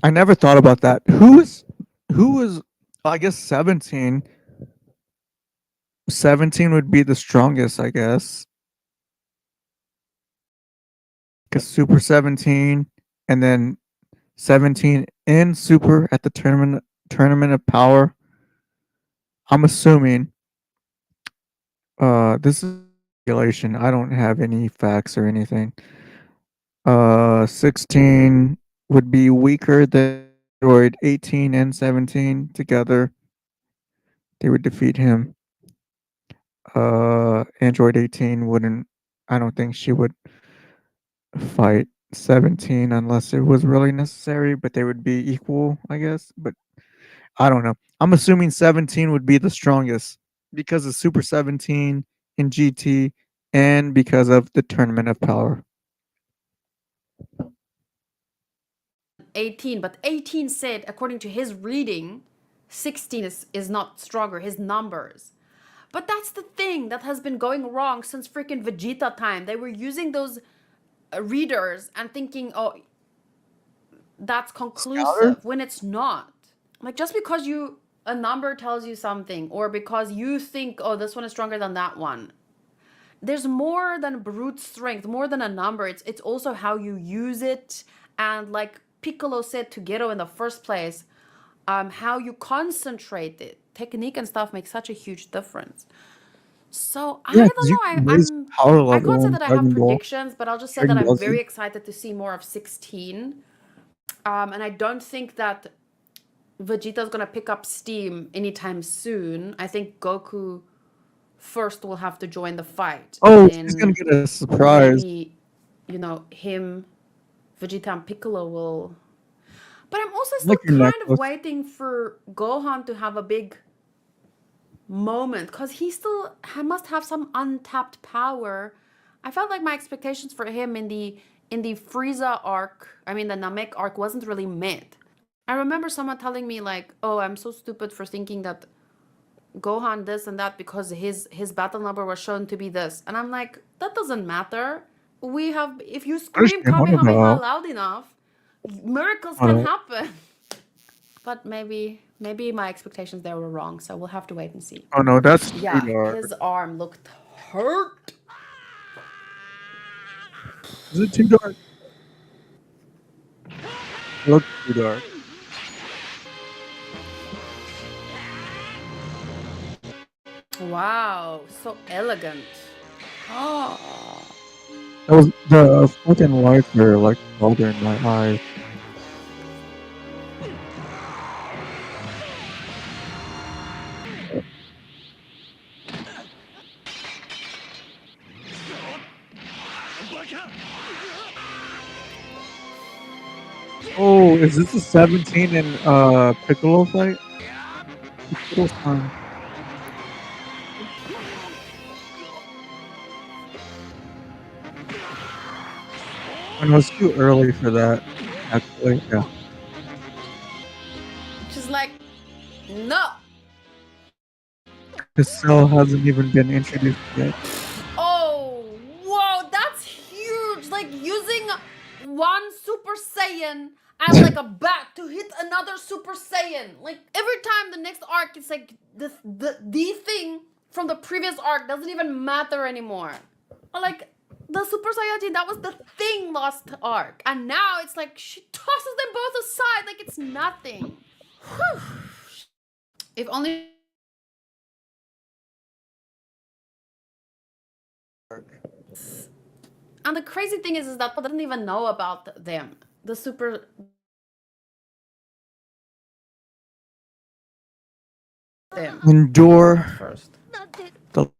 I never thought about that. Who was I guess 17. 17 would be the strongest, I guess. Because Super 17 and then 17 in Super at the tournament of power. I'm assuming this is speculation. I don't have any facts or anything. 16 would be weaker than Android 18 and 17 together. They would defeat him. Android 18 wouldn't. I don't think she would fight 17 unless it was really necessary, but they would be equal, I guess. But I don't know. I'm assuming 17 would be the strongest because of Super 17 in GT and because of the Tournament of Power. 18, but 18 said, according to his reading, 16 is not stronger, his numbers. But that's the thing that has been going wrong since freaking Vegeta time. They were using those readers and thinking, oh, that's conclusive, when it's not. Like, just because a number tells you something, or because you think, oh, this one is stronger than that one. There's more than brute strength, more than a number. It's also how you use it. And like Piccolo said to Gero in the first place, how you concentrate it. Technique and stuff makes such a huge difference. So I don't know. I can't say that I have predictions, but I'll just say that I'm very excited to see more of 16. And I don't think that Vegeta's gonna pick up steam anytime soon. I think Goku first will have to join the fight. Oh, he's gonna get a surprise. Maybe, him, Vegeta, and Piccolo will. But I'm also still kind of waiting for Gohan to have a big moment, because he still must have some untapped power. I felt like my expectations for him in the Frieza arc, the Namek arc, wasn't really met. I remember someone telling me like, oh, I'm so stupid for thinking that Gohan this and that because his battle number was shown to be this. And I'm like, that doesn't matter. If you scream Kamehameha loud enough, miracles can happen. But maybe my expectations there were wrong, so we'll have to wait and see. Oh no, that's too dark. His arm looked hurt. Is it too dark? It looks too dark. Wow, so elegant. Oh. That was the fucking lights were like bothering my eyes. Oh, is this a 17 in Piccolo fight? Piccolo's fine. I know it's too early for that, actually. Yeah. She's like, no. The cell hasn't even been introduced yet. Oh, whoa, that's huge. Like using one Super Saiyan as like a bat to hit another Super Saiyan. Like every time the next arc, it's like the thing from the previous arc doesn't even matter anymore. Like the Super Saiyajin, that was the thing lost arc. And now it's like she tosses them both aside like it's nothing. Whew. If only. And the crazy thing is that people didn't even know about them. The Super. Them. Endure First. the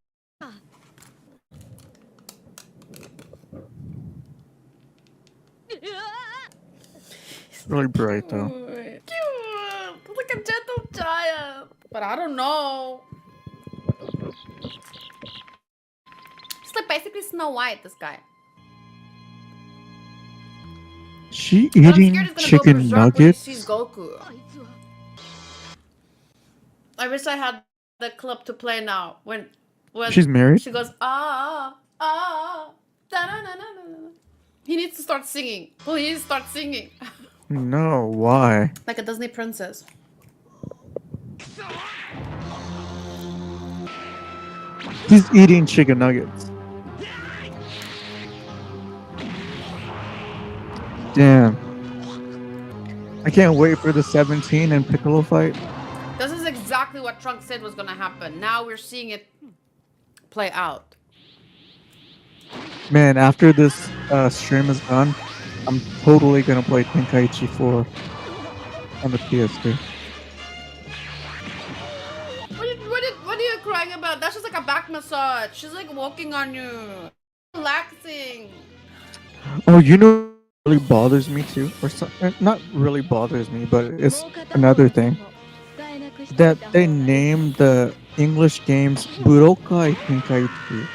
It's really bright though. Cute. Like a gentle giant. But I don't know. It's like basically Snow White, this guy. She But I'm eating scared he's gonna go chicken berserk when he nuggets? sees Goku. I wish I had the clip to play now. When She's married? she goes, da-na-na-na-na-na. He needs to start singing. Please start singing. No, why? Like a Disney princess. He's eating chicken nuggets. Damn. I can't wait for the 17 and Piccolo fight. This is exactly what Trunks said was gonna happen. Now we're seeing it play out. Man, after this stream is done, I'm totally gonna play Tenkaichi 4 on the PS2. What are you crying about? That's just like a back massage. She's like walking on you. Relaxing. Oh, you know what really bothers me too? Or not really bothers me, but it's another thing. That they named the English games Budokai Tenkaichi.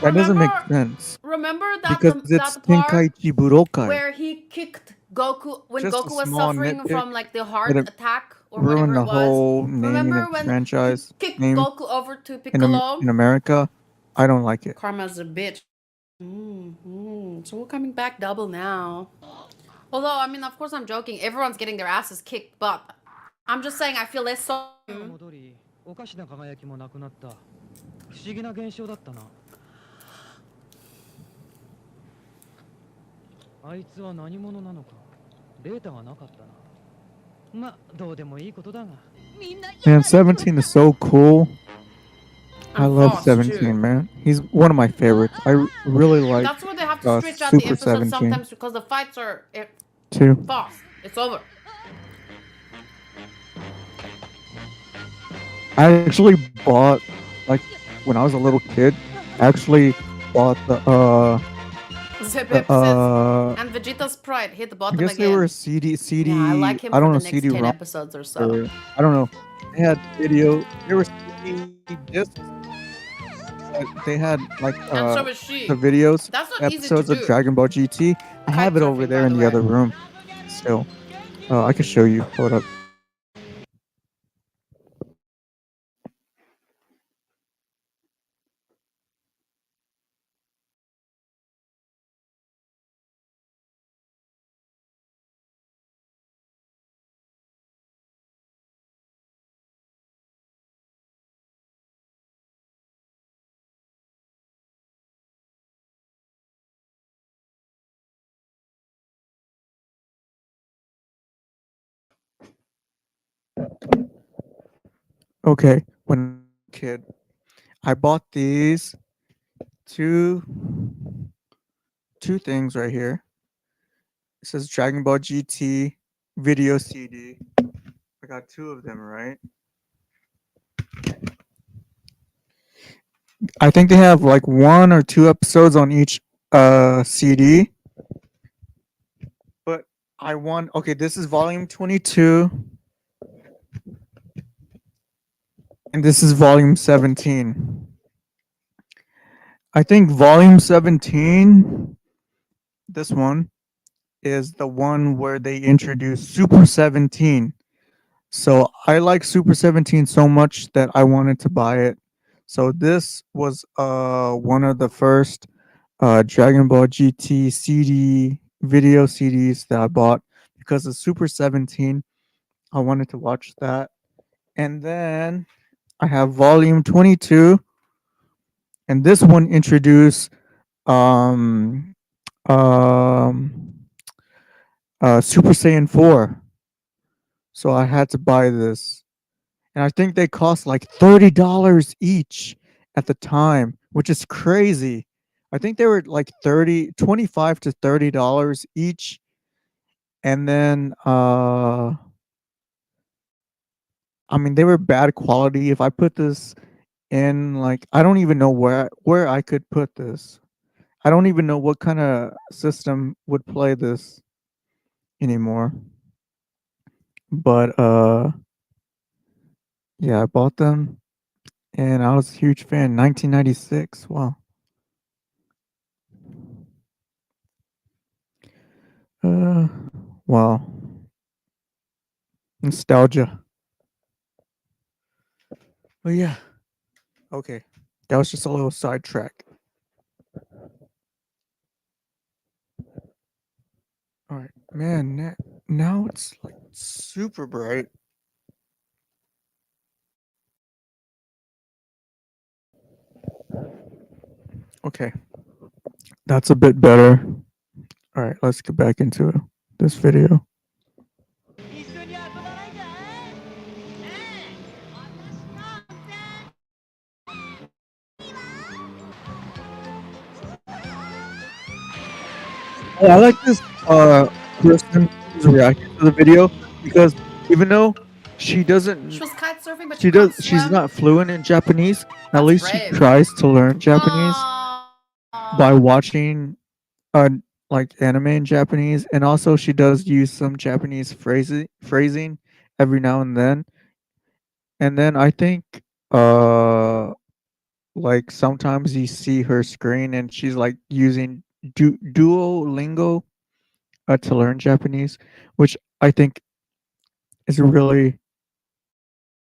That doesn't make sense. Remember that Because it's that part Tenkaichi Budokai. where he kicked Goku when Just a Goku was small suffering nitpick from like the heart that attack or ruined whatever the it was. whole naming Remember and when franchise he kicked name Goku over to in, Piccolo? in America. I don't like it. Karma's a bitch. So we're coming back double now. Although, I mean, of course I'm joking. Everyone's getting their asses kicked, but I'm just saying I feel less so. おかしな輝きもなくなった不思議な現象だったなあいつは何者なのかデータがなかったなまどうでもいいことだが Man, 17 is so cool. I And love Frost, 17, too. man. He's one of my favorites. I really like That's why they have to stretch out the Super episodes 17 sometimes because the fights are too. fast. It's over. I actually bought, like, when I was a little kid, I actually bought the, Zebib uh, says, and Vegeta's pride hit the I bottom guess they again. were CD, Yeah, I like him I don't for know, the next CD 10 ROM. episodes or so. I don't know. They had video, there were CD discs. They had, like, And so is she. the videos, That's not easy to episodes of do. Dragon Ball GT. I have it over there in the other room still. I can show you. Hold up. Okay, when I was a kid, I bought these two things right here. It says Dragon Ball GT video CD. I got two of them, right? I think they have like 1 or 2 episodes on each CD. But I want, okay, this is volume 22. And this is volume 17. I think volume 17, this one, is the one where they introduced Super 17. So I like Super 17 so much that I wanted to buy it. So this was one of the first Dragon Ball GT CD video CDs that I bought because of Super 17. I wanted to watch that. And then I have volume 22, and this one introduced um um Super Saiyan 4. So I had to buy this. And I think they cost like $30 each at the time, which is crazy. I think they were like 25 to $30 each. And then I mean, they were bad quality. If I put this in, like, I don't even know where I could put this. I don't even know what kind of system would play this anymore. But yeah, I bought them and I was a huge fan. 1996. Wow. Wow. Nostalgia. But yeah. Okay. That was just a little sidetrack. All right. Man, now it's like super bright. Okay. That's a bit better. All right, let's get back into this video. Oh, I like this person who's reacting to the video because even though she doesn't She was kite surfing, but she's not fluent in Japanese, at least she tries to learn Japanese by watching like anime in Japanese, and also she does use some Japanese phrasing every now and then. And then I think like sometimes you see her screen and she's like using Duolingo to learn Japanese, which I think is really,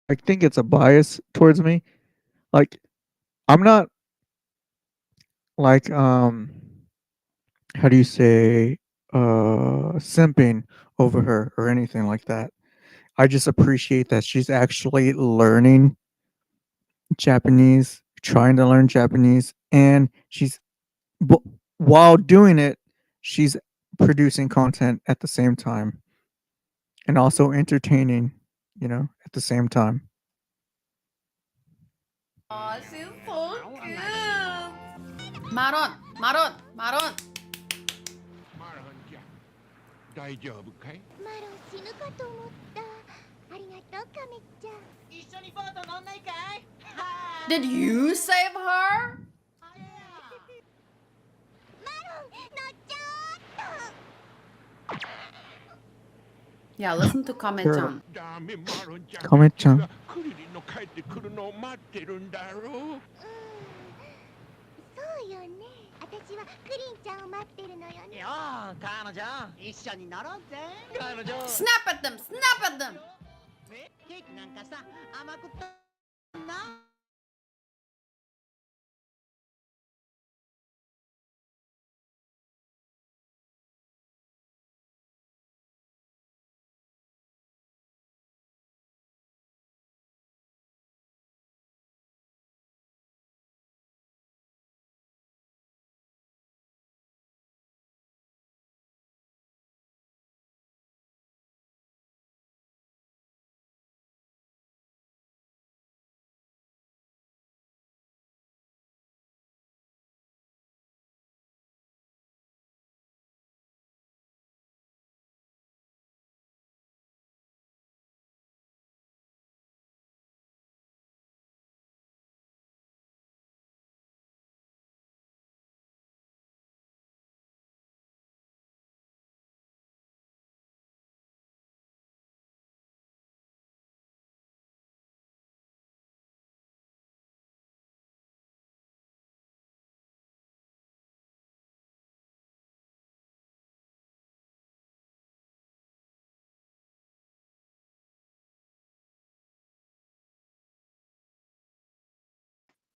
I think it's a bias towards me. Like, I'm not like how do you say simping over her or anything like that. I just appreciate that she's actually learning Japanese, trying to learn Japanese, and while doing it, she's producing content at the same time and also entertaining, at the same time. Oh, she's so cute. Maron. 大丈夫かい？マロン死ぬかと思った。ありがとう、カメちゃん。一緒にボート乗んないかい？ Did you save her? マロン、乗っちゃーっと。 Yeah, listen to Kame-chan. ダメマロンちゃん。カメちゃん。クリリンの帰ってくるのを待ってるんだろう。そうよね。私はクリンちゃんを待ってるのよね。よー、彼女、一緒に乗ろうぜ。彼女。Snap at them! Snap at them! ケーキなんかさ、甘くとな。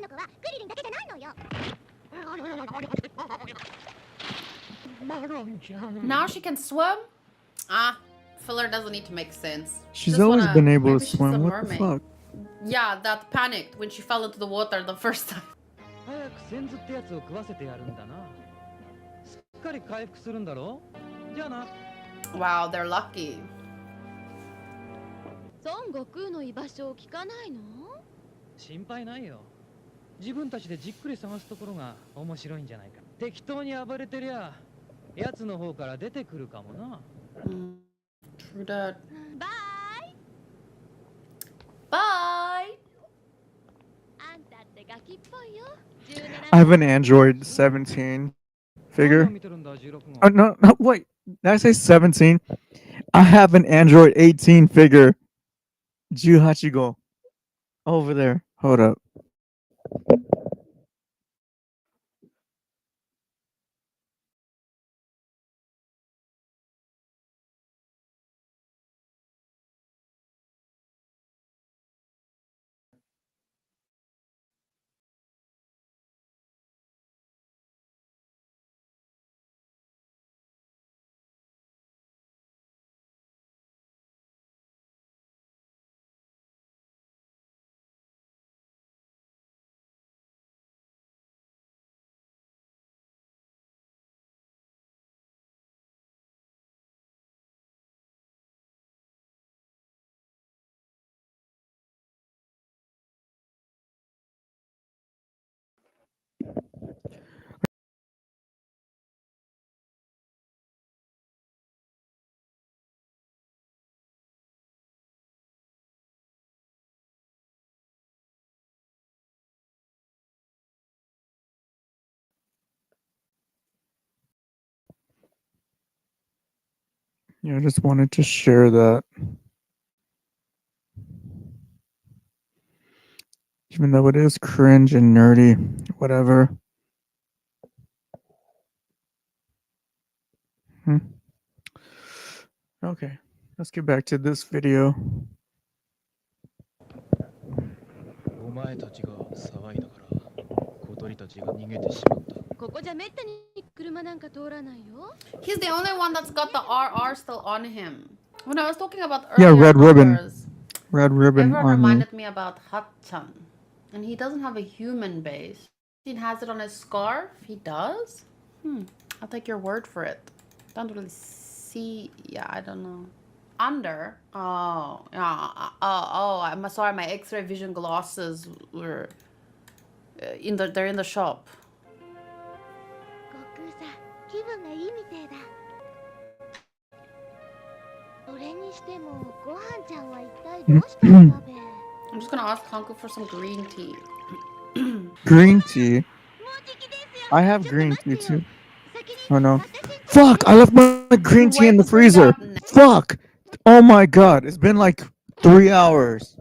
の子はクリリンだけじゃないのよ。マロンちゃん。 Now she can swim? Ah, filler doesn't need to make sense. She's Just always wanna- been able maybe to she's a swim. What the mermaid. fuck? Yeah, that panicked when she fell into the water the first time. 早く先頭ってやつを食わせてやるんだな。すっかり回復するんだろ。じゃあな。 Wow, they're lucky. 孫悟空の居場所を聞かないの？心配ないよ。自分たちでじっくり探すところが面白いんじゃないか。適当に暴れてりゃ奴の方から出てくるかもな。True that. バイ。 Bye. あんたってガキっぽいよ。 I have an Android 17 figure. 見てるんだ16 Oh, no, no, wait. Did I say 17? I have an Android 18 figure. Juhachigo. Over there. Hold up. Yeah, I just wanted to share that. Even though it is cringe and nerdy, whatever. Okay, let's get back to this video. お前たちが騒いだから小鳥たちが逃げてしまった。ここじゃめったに車なんか通らないよ。 He's the only one that's got the RR still on him. When I was talking about Yeah, earlier red ribbon. numbers, Red ribbon everyone army. reminded me about Hachan. And he doesn't have a human base. He has it on his scarf. He does? I'll take your word for it. Don't really see. Yeah, I don't know. Under? Oh, yeah. I'm sorry. My X-ray vision glasses were they're in the shop. 悟空さん、気分がいいみたいだ。それにしても、ごはんちゃんは一体どうしたのだべ。 I'm just gonna ask Hanku for some green tea. Green tea? I have green tea too. Oh no. Fuck! I left my green tea in the freezer! Fuck! Oh my god, it's been like 3 hours.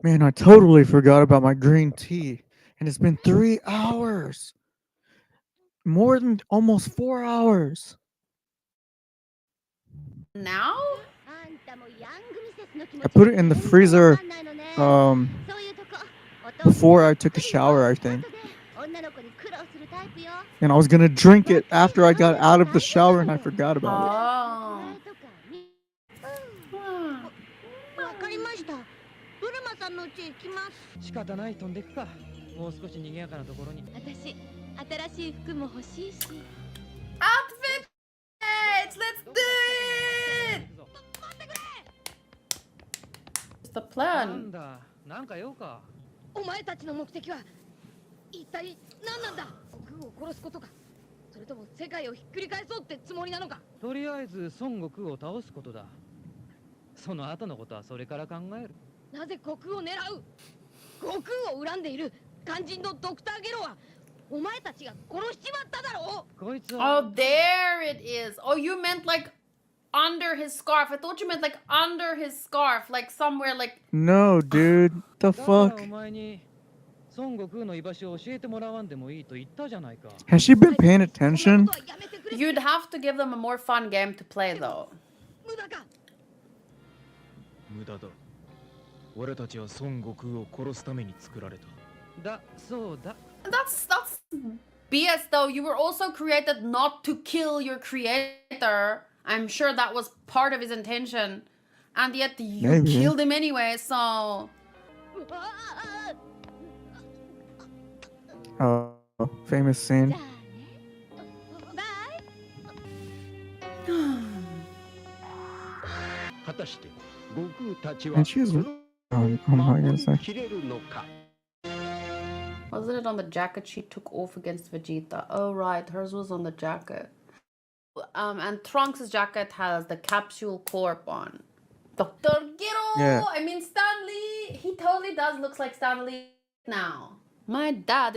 Man, I totally forgot about my green tea. And it's been 3 hours. More than almost 4 hours. Now? I put it in the freezer before I took a shower, I think. And I was gonna drink it after I got out of the shower and I forgot about it. わかりました。ブルマさんの家へ行きます。仕方ない、飛んでくか。もう少し賑やかなところに。私、新しい服も欲しいし。 Outfit! Let's do it! What's the な plan? んだ、なんか用か。お前たちの目的は一体何なんだ。悟空を殺すことか。それとも世界をひっくり返そうってつもりなのか。とりあえず孫悟空を倒すことだ。その後のことはそれから考える。なぜ悟空を狙う。悟空を恨んでいる肝心のドクターゲロはお前たちが殺しちまっただろう。こいつは Oh, there it is. Oh, you meant like under his scarf. I thought you meant like under his scarf, like somewhere like. No, dude. The だから fuck? お前に孫悟空の居場所を教えてもらわんでもいいと言ったじゃないか。 Has she been paying attention? You'd have to give them a more fun game to play, though. 無駄か。無駄だ。俺たちは孫悟空を殺すために作られた。だ、そうだ。That's BS, though. You were also created not to kill your creator. I'm sure that was part of his intention, and yet you Maybe. killed him anyway. So. Oh, famous scene. 果たして悟空たちは And she was. その Oh my goodness. 切れるのか。 Wasn't it on the jacket she took off against Vegeta? Oh right, hers was on the jacket. And Trunks' jacket has the capsule corp on. Dr. Gero! Yeah. I mean Stan Lee! He totally does look like Stan Lee now. My granddad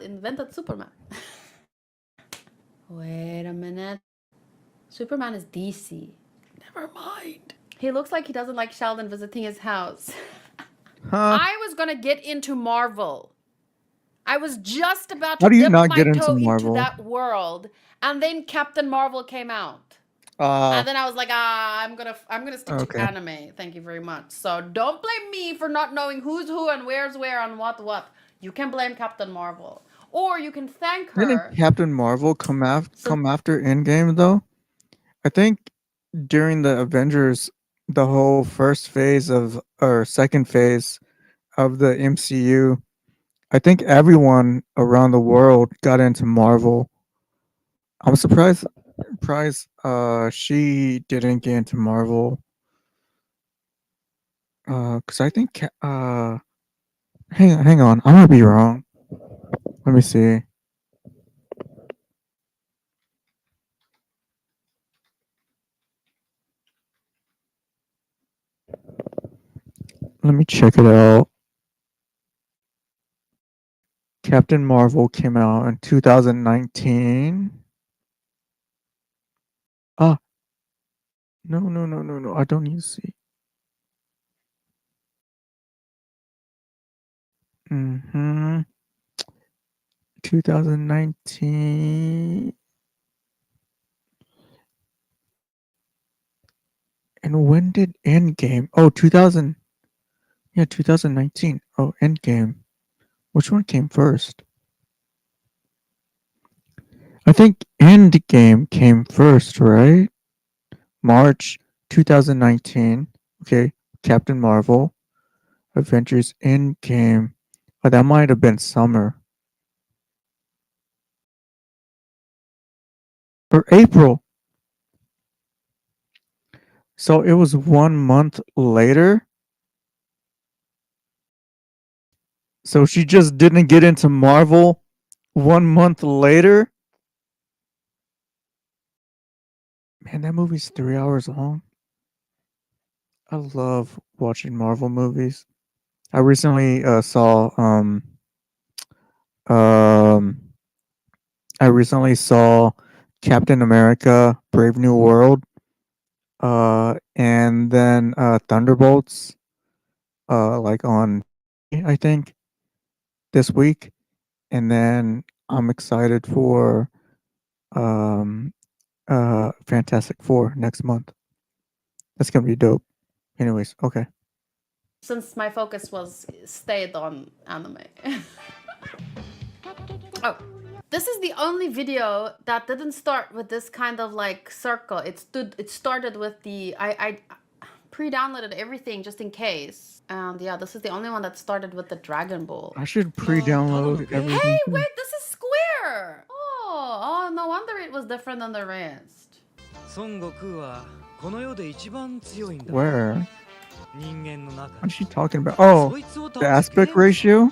invented Superman. Wait a minute. Superman is DC. Never mind. He looks like he doesn't like Sheldon visiting his house. Huh? I was gonna get into Marvel. I was just about How to do you dip not my get into toe Marvel? into that world, and then Captain Marvel came out, Uh, and then I was like, I'm gonna stick Okay. to anime. Thank you very much. So don't blame me for not knowing who's who and where's where and what. You can blame Captain Marvel, or you can thank her. didn't Captain Marvel come after Endgame though? I think during the Avengers, the whole first phase of or second phase of the MCU, I think everyone around the world got into Marvel. I'm surprised she didn't get into Marvel. Cause I think hang on, I might be wrong. Let me see. Let me check it out. Captain Marvel came out in 2019. Ah. No. I don't need to see. 2019. And when did Endgame? Oh, 2000. Yeah, 2019. Oh, Endgame. Which one came first? I think Endgame came first, right? March 2019. Okay, Captain Marvel. Avengers Endgame. Oh, that might have been summer. Or April. So it was 1 month later. So she just didn't get into Marvel 1 month later. Man, that movie's 3 hours long. I love watching Marvel movies. I recently saw Captain America: Brave New World, and then Thunderbolts, like on, I think, this week, and then I'm excited for Fantastic Four next month. That's gonna be dope. Anyways, okay. Since my focus was stayed on anime. Oh, this is the only video that didn't start with this kind of like circle. It started with the I pre-downloaded everything just in case. And yeah, this is the only one that started with the Dragon Ball. I should pre-download everything. Hey, too. wait, this is square. Oh, no wonder it was different than the rest. Where? What is she talking about? Oh, the aspect ratio?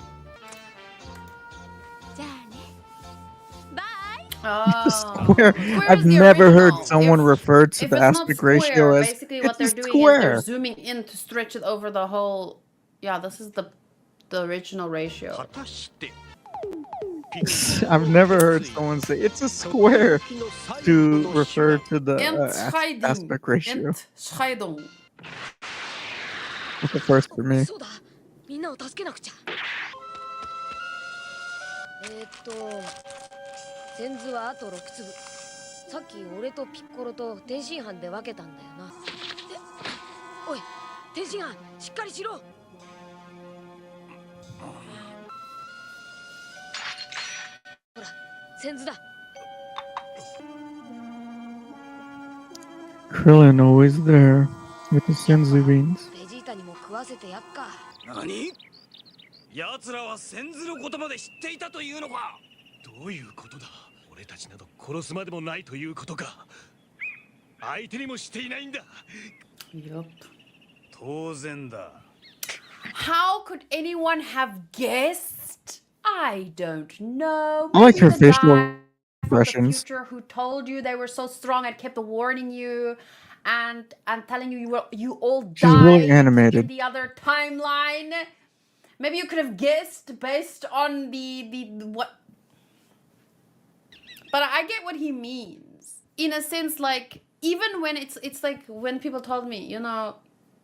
Oh, Square. square I've is the never heard original. someone refer to If the it's not aspect ratio square, as basically what it's they're a doing is they're square. zooming in to stretch it over the whole. Yeah, this is the original ratio. I've never heard someone say it's a square to refer to the Entscheidung. aspect ratio. Entscheidung. It's the first for me. そうだみんなを助けなくちゃ線図はあと6粒さっき俺とピッコロと天津飯で分けたんだよなおい天津飯しっかりしろほら線図だ Krillin always there with the senzu beans. ベジータにも食わせてやっか何奴らは先ずることまで知っていたというのかどういうことだ俺たちなど殺すまでもないということか相手にもしていないんだ Yup. 当然だ How could anyone have guessed? I don't know. I like Maybe her the facial guy from the expressions. future who told you they were so strong and kept warning you and telling you you all She's really died animated. in the other timeline. Maybe you could have guessed based on the what. But I get what he means. In a sense, like even when it's like when people told me, you know,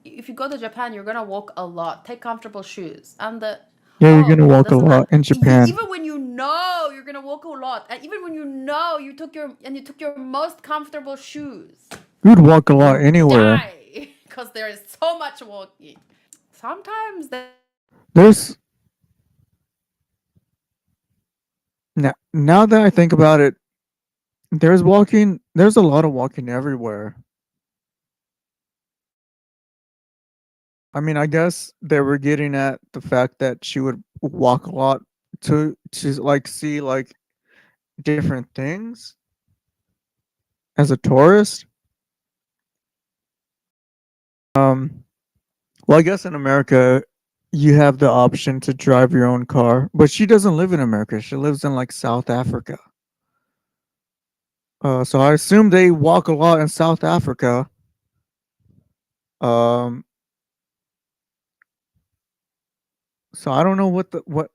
if you go to Japan, you're gonna walk a lot. Take comfortable shoes. And Yeah, you're gonna walk a doesn't lot in Japan. even when you know you're gonna walk a lot, and even when you know you took your most comfortable shoes, You'd walk a lot anywhere. die because there is so much walking. Sometimes There's now that I think about it, there's a lot of walking everywhere. I mean, I guess they were getting at the fact that she would walk a lot to like see like different things as a tourist. Well, I guess in America you have the option to drive your own car, but she doesn't live in America. She lives in like South Africa. So I assume they walk a lot in South Africa. So I don't know what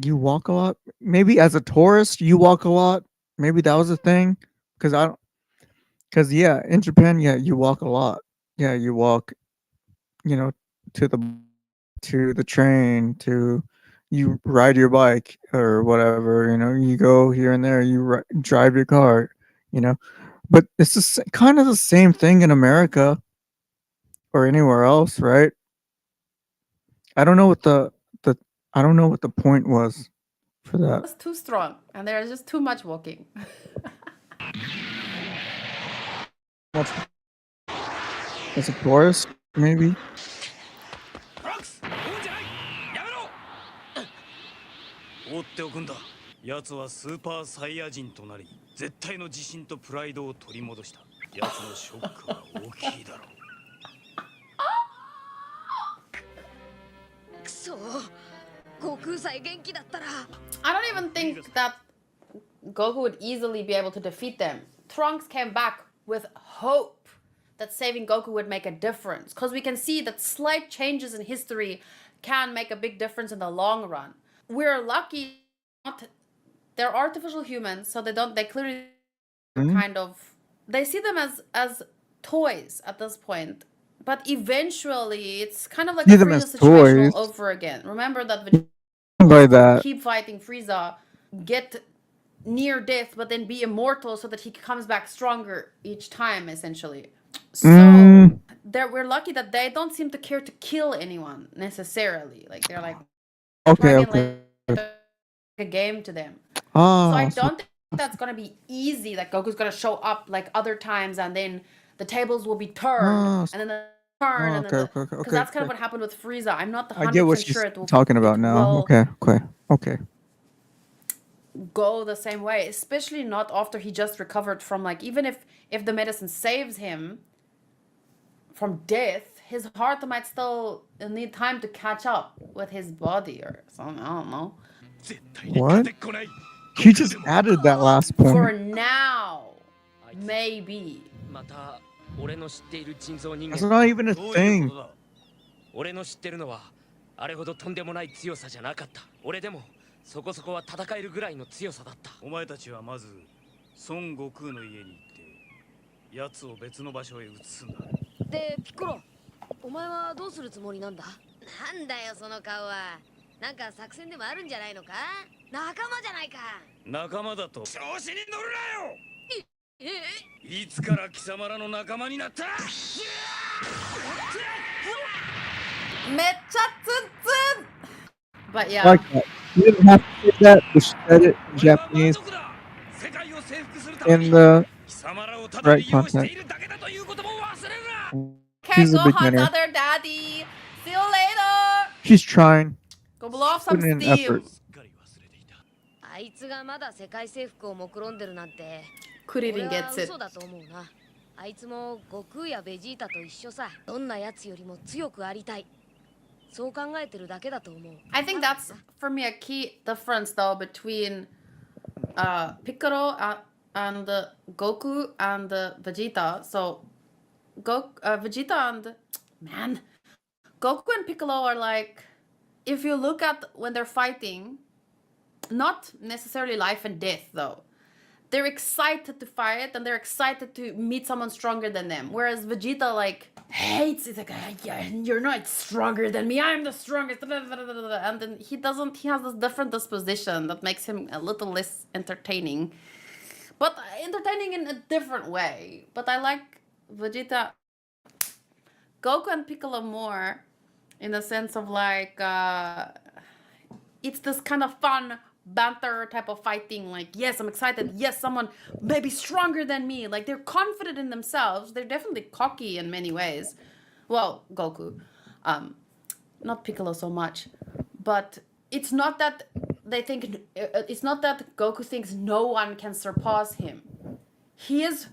you walk a lot. Maybe as a tourist you walk a lot. Maybe that was a thing because yeah, in Japan, yeah, you walk a lot. Yeah, you walk, you know, to the train, you ride your bike or whatever, you know, you go here and there, you drive your car, you know. But it's just kind of the same thing in America or anywhere else, right? I don't know what the point was for that. it's too strong, and there's just too much walking. As a tourist, maybe. 放っておくんだ奴はスーパーサイヤ人となり絶対の自信とプライドを取り戻した奴のショックは大きいだろうくそ悟空さえ元気だったら I don't even think that Goku would easily be able to defeat them. Trunks came back with hope that saving Goku would make a difference, because we can see that slight changes in history can make a big difference in the long run. We're lucky they're artificial humans, so they clearly kind of, they see them as toys at this point. But eventually, it's kind of like See a them Frieza as situation toys. all over again. Remember that By that, keep fighting Frieza, get near death, but then be immortal so that he comes back stronger each time, essentially. So we're lucky that they don't seem to care to kill anyone necessarily. Like they're like okay. a game to them. Ah, So I don't think that's gonna be easy. Like Goku's gonna show up like other times, and then the tables will be turned, and then the turn, and then because that's kind of what happened with Frieza. I'm not I get what 100% she's sure it will talking about now. will Okay. go the same way, especially not after he just recovered from, like, even if the medicine saves him from death, his heart might still need time to catch up with his body or something. I don't know. What? He just added that last For point. now, maybe. また俺の知っている人造人間 That's not even a どういう thing. ことだ俺の知ってるのはあれほどとんでもない強さじゃなかった。俺でもそこそこは戦えるぐらいの強さだった。お前たちはまず孫悟空の家に行って奴を別の場所へ移すんだ。でピッコロお前はどうするつもりなんだ？なんだよその顔は。なんか作戦でもあるんじゃないのか？仲間じゃないか。仲間だと調子に乗るなよ。えいつから貴様らの仲間になった？めっちゃツンツン But yeah. Like that. You didn't have to say that. Just said it in Japanese 世界を征服するため in に the 貴様らをただ right 利用して context. いるだけだということも忘れるな。 Okay, He's a go hunt beginner. other daddy. See you later. He's trying. Go blow off some Putting in steam. effort. あいつがまだ世界征服を目論んでるなんて Kuririn 俺は gets it. 嘘だと思うな。あいつも悟空やベジータと一緒さ。どんなやつよりも強くありたい。そう考えてるだけだと思う。I think that's for me a key difference though between Piccolo and Goku and Vegeta. So Vegeta and man, Goku and Piccolo are like, if you look at when they're fighting, not necessarily life and death though. They're excited to fight and they're excited to meet someone stronger than them. Whereas Vegeta like hates it's like yeah, you're not stronger than me, I'm the strongest. And then he has this different disposition that makes him a little less entertaining. But entertaining in a different way. But I like Vegeta, Goku and Piccolo more in the sense of like it's this kind of fun banter type of fighting. Like, yes, I'm excited. Yes, someone maybe stronger than me. Like, they're confident in themselves. They're definitely cocky in many ways. Well, Goku. Not Piccolo so much. But it's not that they think... It's not that Goku thinks no one can surpass him. He is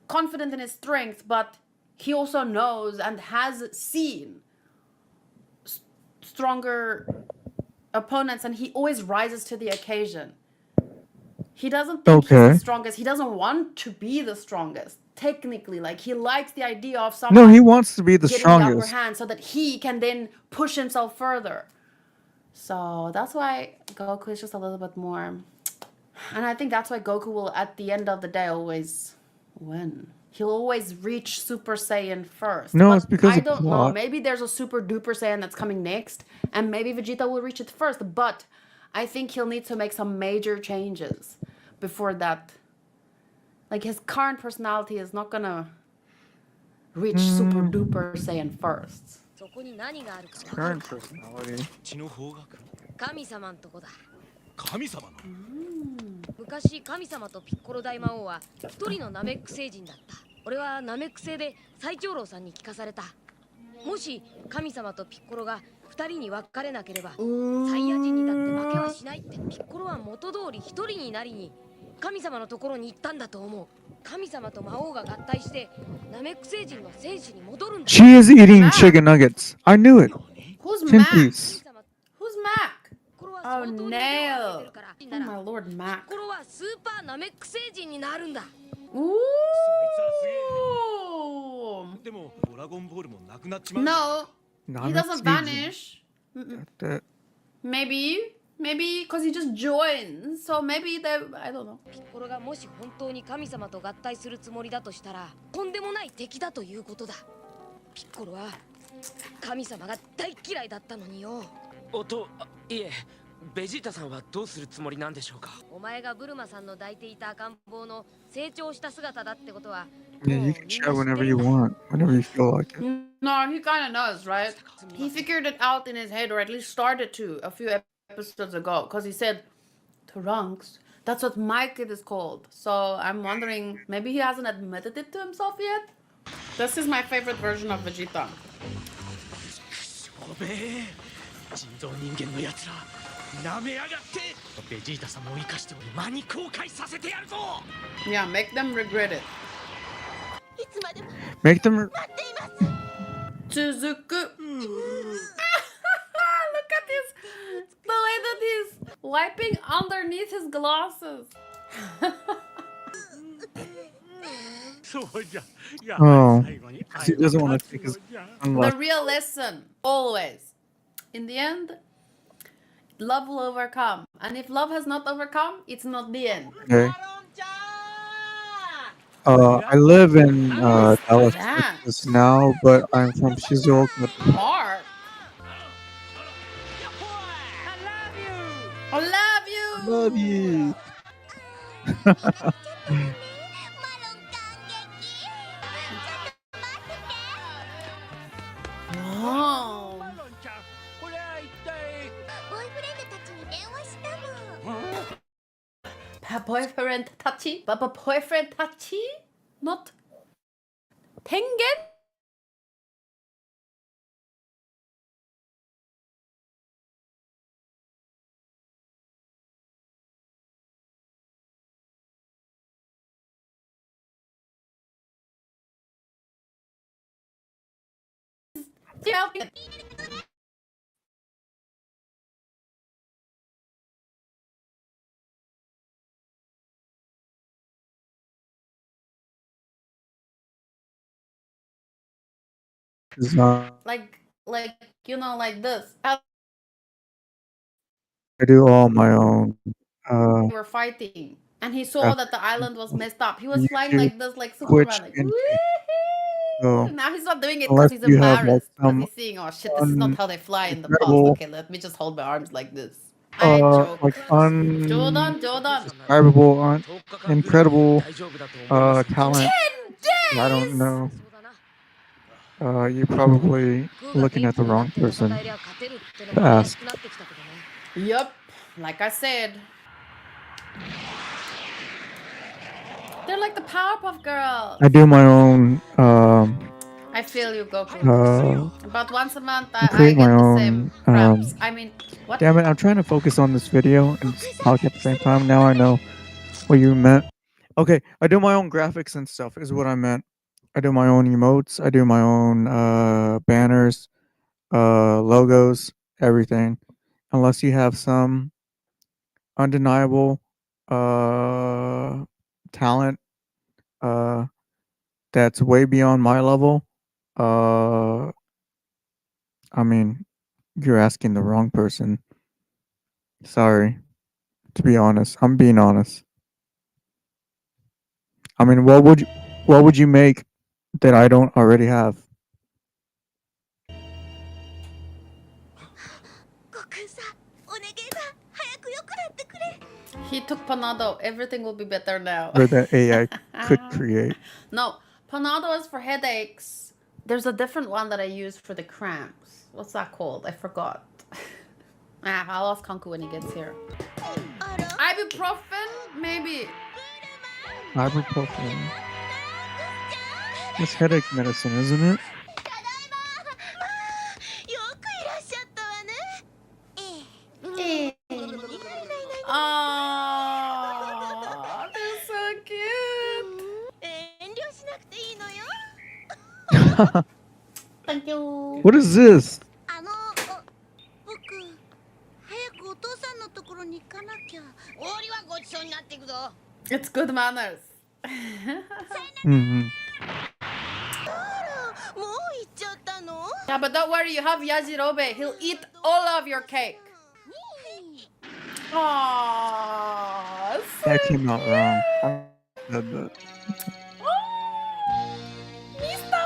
confident in his strength, but he also knows and has seen stronger opponents, and he always rises to the occasion. He doesn't think he's the strongest. He doesn't want to be the strongest. Technically, like he likes the idea of someone. No, he wants to be the getting the upper strongest. hand so that he can then push himself further. So that's why Goku is just a little bit more, and I think that's why Goku will, at the end of the day, always win. He'll always reach Super Saiyan first. No, But it's because I of don't know. plot. Maybe there's a Super Duper Saiyan that's coming next, and maybe Vegeta will reach it first. But I think he'll need to make some major changes before that. Like his current personality is not gonna reach Super Duper Saiyan first. そこに何があるか分か Current るか？ personality. 血の方角神様んとこだ。神様の昔神様とピッコロ大魔王は一人のナメック星人だった。俺はナメック星で最長老さんに聞かされた。もし神様とピッコロが二人に分かれなければサイヤ人にだって負けはしないって。ピッコロは元通り一人になりに神様のところに行ったんだと思う。神様と魔王が合体してナメック星人の戦士に戻るんだ。 She is eating chicken nuggets. I knew it. Who's Ten Mac? piece. Who's Mac? Oh, Nail. Oh, my Lord, ピッ Mac. コロはスーパーナメック星人になるんだ。 Ooh. でもドラゴンボールもなくなっちまう。 No, he doesn't Namek vanish. That- Maybe because he just joins. So maybe they, I don't know. ピッコロがもし本当に神様と合体するつもりだとしたらとんでもない敵だということだ。ピッコロは神様が大嫌いだったのによ。いえ、ベジータさんはどうするつもりなんでしょうか。お前がブルマさんの抱いていた赤ん坊の成長した姿だってことは Yeah, you can share whenever you want, whenever you feel like it. No, he kind of knows, right? He figured it out in his head, or at least started to a few episodes ago, because he said, Trunks, that's what my kid is called. So I'm wondering, maybe he hasn't admitted it to himself yet? This is my favorite version of Vegeta. おべえ人造人間のやつらなめやがって。ベジータさんも生かして馬に後悔させてやるぞ。 Yeah, make them regret it. いつまでも Make them. 待っています。 Tsuzuku. Look at this. The way that he's Wiping underneath his glasses. Oh, 'cause he doesn't want to take his The sunglasses. real lesson, always. In the end, love will overcome. And if love has not overcome, it's not the end. Okay. I live in Dallas, that? Texas now, but I'm from Shizuoka. Mark. I love you. Love you. Wow. Boyfriend touchy? But boyfriend touchy? Not Tengen? Yeah. It's not. Like you know, like this. I do all my own. We were fighting, and he saw that the island was messed up. He was flying YouTube, like this, like Twitch, Superman, like and woohoo! so Now he's not doing it unless because he's you have like embarrassed. Because some he's seeing, oh shit, this is not how they fly in the past. incredible, Okay, let me just hold my arms like this. I joke. like Jordan. undescribable, incredible talent. I don't know. You're probably looking at the wrong person to ask. Yup, like I said. They're like the Powerpuff Girls. I do my own. I feel you, Goku. About once a month, I create get my the own. same cramps. I mean, what? Damn it! I'm trying to focus on this video and talk at the same time. Now I know what you meant. Okay, I do my own graphics and stuff. Is what I meant. I do my own emotes. I do my own banners, logos, everything. Unless you have some undeniable talent that's way beyond my level, I mean, you're asking the wrong person. Sorry. To be honest, I'm being honest. I mean, what would you make that I don't already have? He took Panado. Everything will be better now. Or that AI could create. No, Panado is for headaches. There's a different one that I use for the cramps. What's that called? I forgot. I'll ask Kanku when he gets here. Ibuprofen? Maybe. Ibuprofen. It's headache medicine, isn't it? Oh, they're so cute. Thank you. What is this? It's good manners. Mm-hmm. Yeah, but don't worry, you have Yajirobe. He'll eat all of your cake. Aww, That came out wrong. I said that. Mr.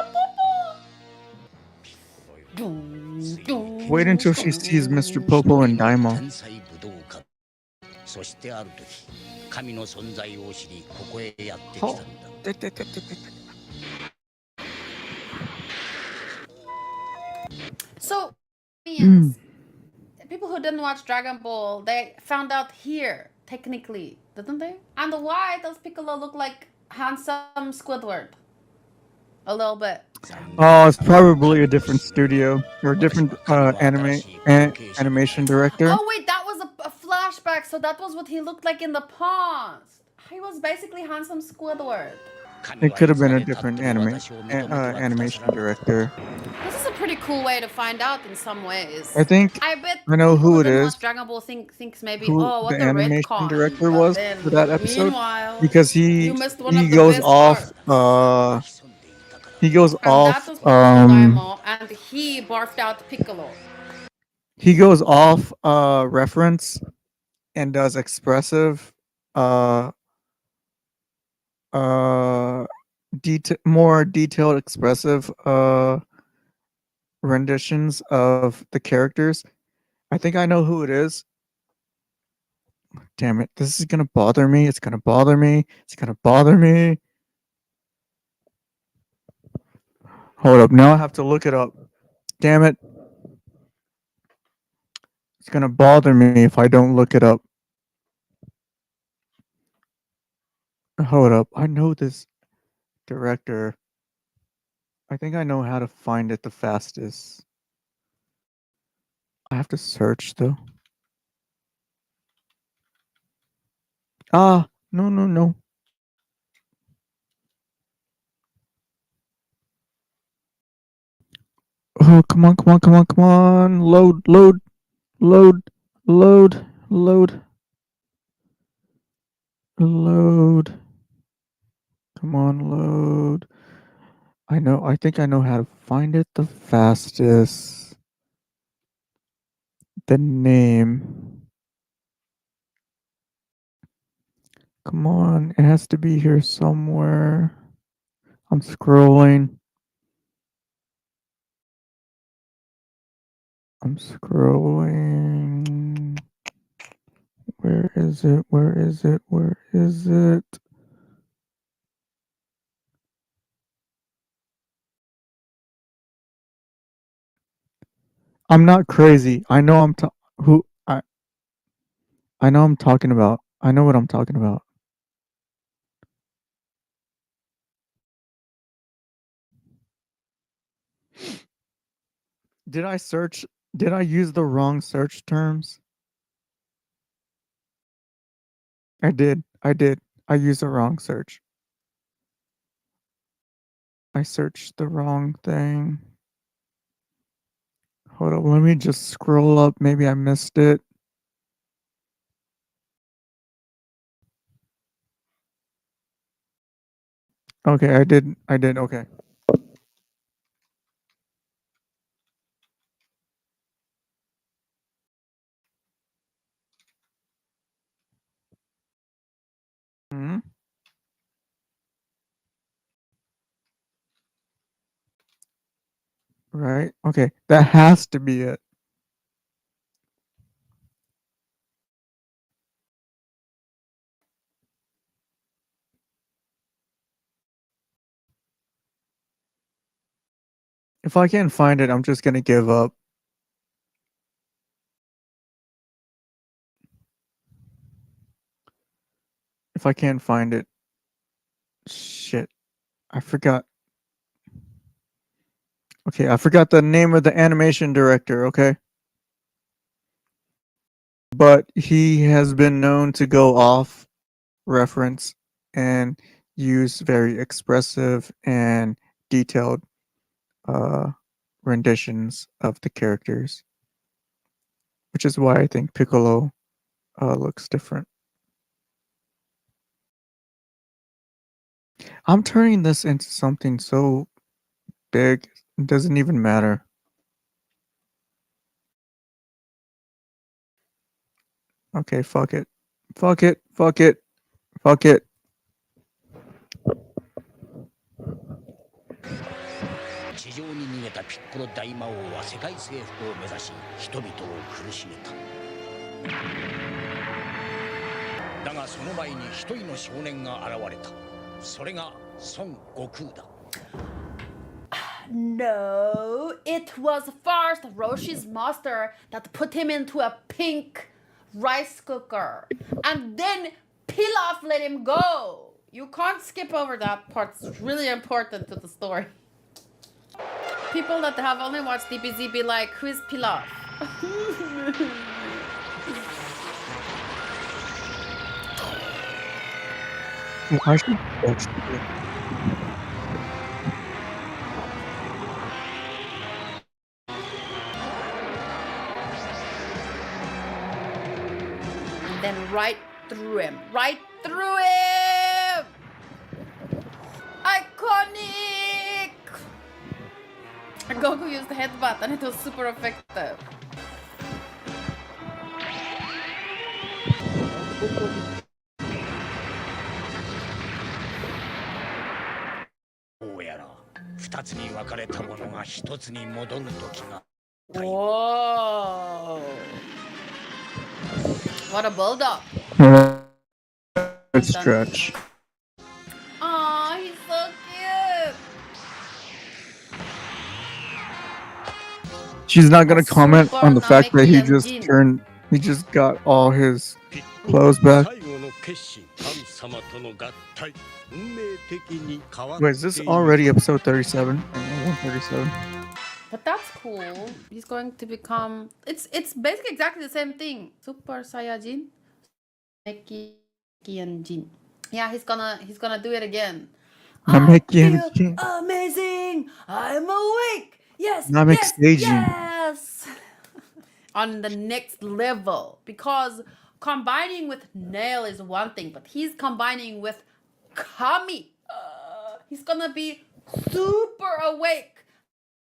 Popo. Wait until she sees Mr. Popo and Daimon. そしてある時神の存在を知りここへやってきたんだ So, people who didn't watch Dragon Ball, they found out here, technically, didn't they? And why does Piccolo look like handsome Squidward? A little bit. Oh, it's probably a different studio or a different animation director. Oh wait, that was a flashback. So that was what he looked like in the past. He was basically handsome Squidward. It could have been a different animation director. This is a pretty cool way to find out in some ways. I think I bet I know people who that it didn't is. watch Dragon Ball thinks maybe, Who oh, what the a animation retcon. director But was then, for that episode? meanwhile, Because you missed one of he the goes best off. parts. He goes And off. that was Piccolo Daimao, and he barfed out Piccolo. He goes off reference and does expressive more detailed expressive renditions of the characters. I think I know who it is. Damn it, this is gonna bother me. It's gonna bother me. It's gonna bother me. Hold up, now I have to look it up. Damn it. It's gonna bother me if I don't look it up. Hold up, I know this director. I think I know how to find it the fastest. I have to search though. Ah, no. Oh, come on. Load. Come on, load. I think I know how to find it the fastest. The name. Come on, it has to be here somewhere. I'm scrolling. Where is it? I'm not crazy. I know I know I'm talking about. I know what I'm talking about. Did I use the wrong search terms? I did. I used the wrong search. I searched the wrong thing. Hold up, let me just scroll up. Maybe I missed it. Okay, I did. Okay. Hmm. Right. Okay, that has to be it. If I can't find it, I'm just gonna give up. If I can't find it, shit, I forgot. Okay, I forgot the name of the animation director, okay? But he has been known to go off reference and use very expressive and detailed renditions of the characters, which is why I think Piccolo looks different. I'm turning this into something so big, it doesn't even matter. Okay, fuck it.地上に逃げたピッコロ大魔王は世界征服を目指し人々を苦しめた。だがその前に一人の少年が現れた。それが孫悟空だ。No, it was first Roshi's master that put him into a pink rice cooker. And then Pilaf let him go. You can't skip over that part. It's really important to the story. People that have only watched DBZ be like, who is Pilaf? I should watch it. And then right through him. Right through him! Iconic! Goku used the headbutt and it was super effective. Whoa! What a bulldog! Good stretch. Aw, he's so cute! She's not gonna comment Super on the fact that he Namekian just Jin. turned. He just got all his clothes back. Wait, is this already episode 37? 137. But that's cool. He's going to become. It's basically exactly the same thing. Super Saiyajin, Namekian Jin. Yeah, he's gonna do it again. Namekian Jin. Amazing! I'm awake. Yes. Namekian Jin. Yes. On the next level, because combining with Nail is one thing, but he's combining with Kami. He's gonna be super awake.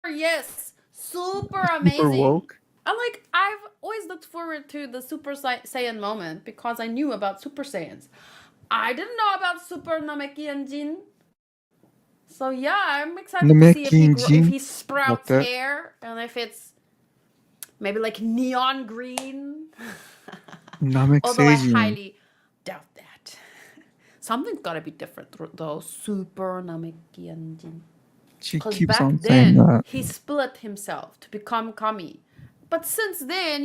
Yes, super amazing. Super woke. I'm like, I've always looked forward to the Super Saiyan moment because I knew about Super Saiyans. I didn't know about Super Namekian Jin. So yeah, I'm excited to see if he sprouts Okay. hair and if it's maybe like neon green. Although I Namekian. highly doubt that. Something's gotta be different though. Super Namekian Jin. She Because keeps back on saying then, that. he split himself to become Kami. But since then,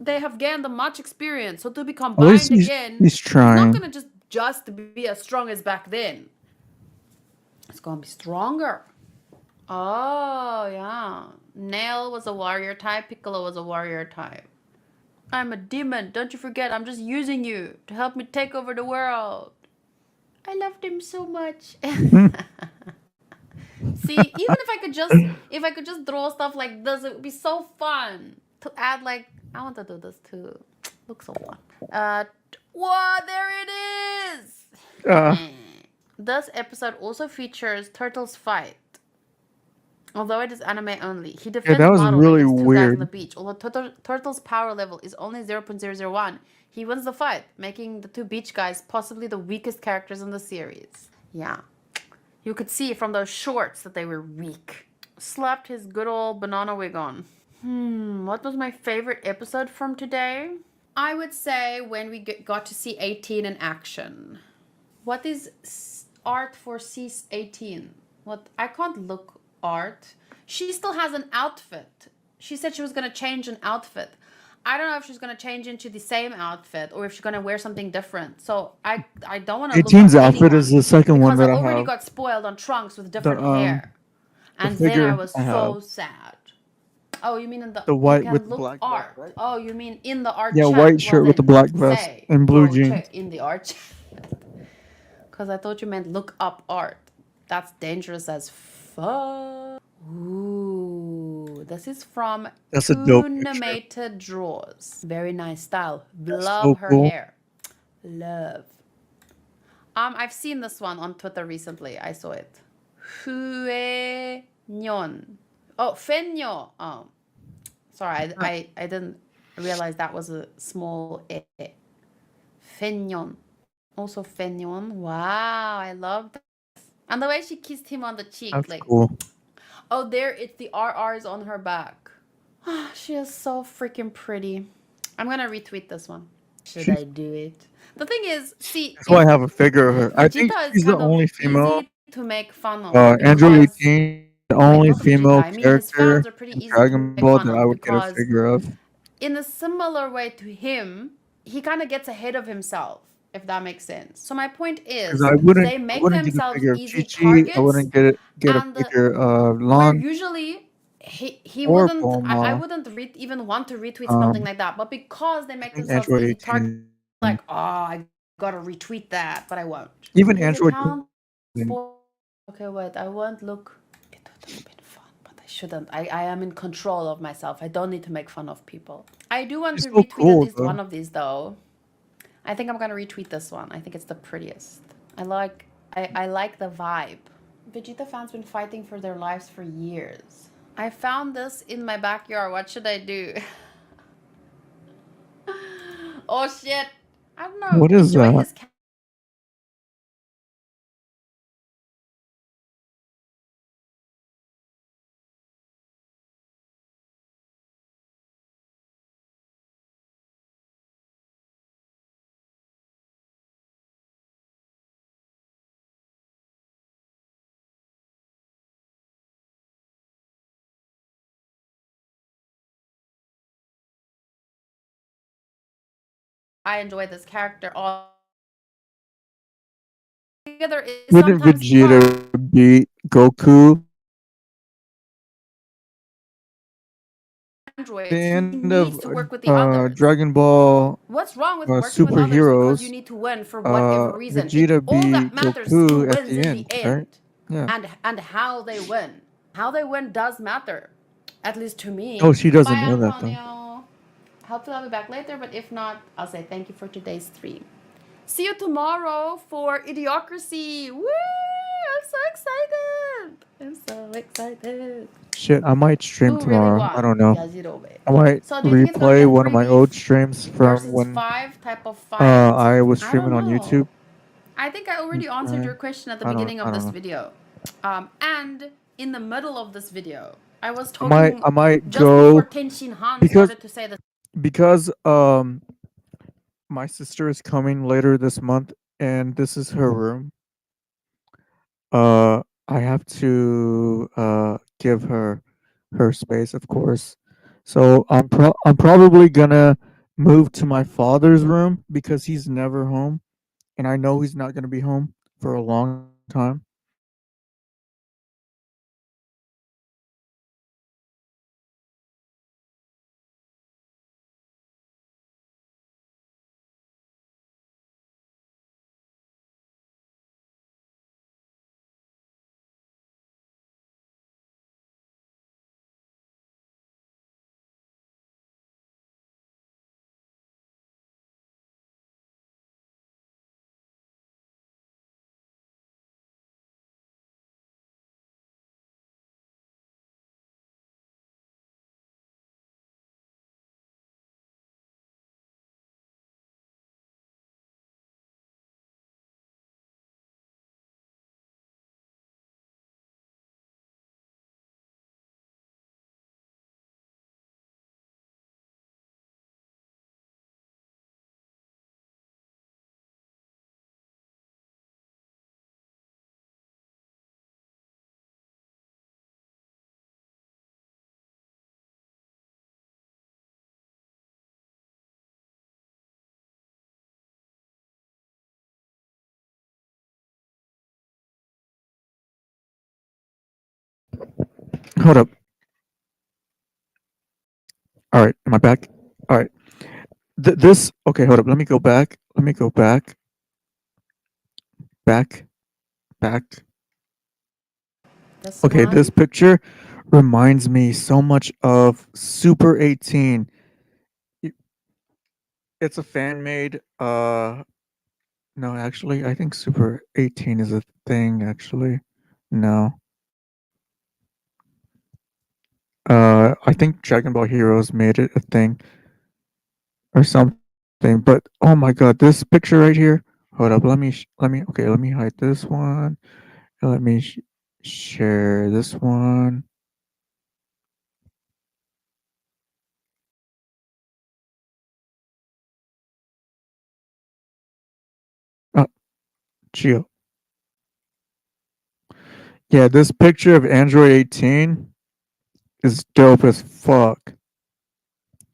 they have gained much experience. So to be At least combined again, he's it's trying. not going to just be as strong as back then. It's going to be stronger. Oh, yeah. Nail was a warrior type. Piccolo was a warrior type. I'm a demon. Don't you forget, I'm just using you to help me take over the world. I loved him so much. See, even if I could just draw stuff like this, it would be so fun to add. Like, I want to do this too. Looks so fun. Whoa, there it is. This episode also features Turtles fight. Although it is anime only, he defends that was model really against two guys on weird. the beach. Although Turtle's power level is only 0.001, he wins the fight, making the two beach guys possibly the weakest characters in the series. Yeah. You could see from those shorts that they were weak. Slapped his good old banana wig on. What was my favorite episode from today? I would say when we got to see 18 in action. What is art for C18? What? I can't look art. She still has an outfit. She said she was going to change an outfit. I don't know if she's going to change into the same outfit or if she's going to wear something different. So I don't want to look 18's up outfit anyone is the second one because that I I already have. got spoiled on Trunks with different hair. And the then I figure was I so have. sad. Oh, you mean in the white you can with the look black art. vest, right? Oh, you mean in the art Yeah, chat? white shirt Well, with the then black vest say, and blue go jeans. check in the art chat. Because I thought you meant look up art. That's dangerous as fuck. Ooh, this is from That's a dope picture. Animated Draws. Very nice style. Love so her cool. hair. Love. I've seen this one on Twitter recently. I saw it. Hue Nyon. Oh, Fenyo. Oh, sorry. I didn't realize that was a small e. Fenyon. Also Fenyon. Wow, I love that. And the way she kissed him on the cheek. That's like, cool. oh, there, it's the RRs on her back. She is so freaking pretty. I'm gonna retweet this one. Should I do it? The thing is, see, That's why I have a figure of her. I think Vegeta is she's the kind of only female. easy to make fun of. Android because- 18, the only not Vegeta, female I mean, his character fans are pretty in easy to Dragon make Ball fun that of I would get a because figure of. in a similar way to him, he kind of gets ahead of himself, if that makes sense. So my point is, Because I wouldn't, they I make wouldn't get a themselves figure of easy Chi-Chi. targets. I wouldn't get a and figure of where Lon. usually he or wouldn't, I Bulma. wouldn't even want to retweet something Um, like that. But because they make I think themselves Android easy 18. targets, like, oh, I gotta retweet that, but I won't. Even His Android. account Okay, wait, I won't look. It would have been fun, but I shouldn't. I am in control of myself. I don't need to make fun of people. I do want It's to so retweet cool, at least though. one of these, though. I think I'm gonna retweet this one. I think it's the prettiest. I like the vibe. Vegeta fans been fighting for their lives for years. I found this in my backyard. What should I do? Oh shit! I don't know. What is Enjoy that? his I enjoy this character all together is Wouldn't sometimes Vegeta fun. beat Goku? Androids, The he end needs of to work with the others. Dragon Ball What's wrong with working with others because you Superheroes, need to win for whatever reason? Vegeta All that beat matters is who Goku at wins the in end, the right? end. Yeah. And how they win. How they win does matter. At least to me. Oh, she doesn't Bye, know that, though. Antonio. Hopefully I'll be back later, but if not, I'll say thank you for today's stream. See you tomorrow for Idiocracy. Woo! I'm so excited. I'm so excited. Shit, I might stream Who really tomorrow. won? I don't know. Yajirobe. I might So do you think it's gonna be replay a one of my 3v old streams from versus when 5 type of fight? I was I streaming don't on know. YouTube. I think I already answered your question at the beginning of I this don't know. video. And in the middle of this video, I was I might talking I might just before go Tenshin Han because started to say that. because my sister is coming later this month and this is her room. I have to give her her space, of course. So I'm probably gonna move to my father's room because he's never home, and I know he's not gonna be home for a long time. Hold up. All right, am I back? All right. This okay. Hold up. Let me go back. Let me go back. Back. Back. This Okay, one. this picture reminds me so much of Super 18. It's a fan made no, actually, I think Super 18 is a thing actually. No. I think Dragon Ball Heroes made it a thing or something, but oh my god, this picture right here. Hold up, okay, let me hide this one. And let me share this one. Geo. Yeah, this picture of Android 18 is dope as fuck.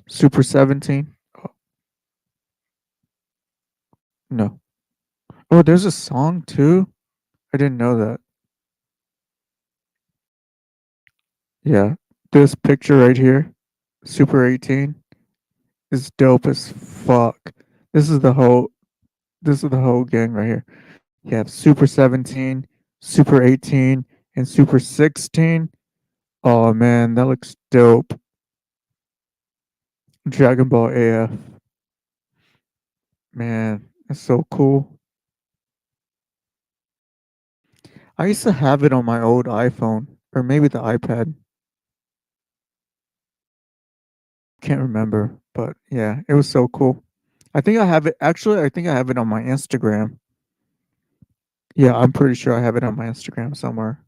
Super 17? Oh. No. Oh, there's a song too? I didn't know that. Yeah, this picture right here, Super 18, is dope as fuck. This is the whole this is the whole gang right here. You have Super 17, Super 18, and Super 16. Oh man, that looks dope. Dragon Ball AF. Man, that's so cool. I used to have it on my old iPhone, or maybe the iPad. Can't remember, but yeah, it was so cool. I think I have it. Actually, I think I have it on my Instagram. Yeah, I'm pretty sure I have it on my Instagram somewhere.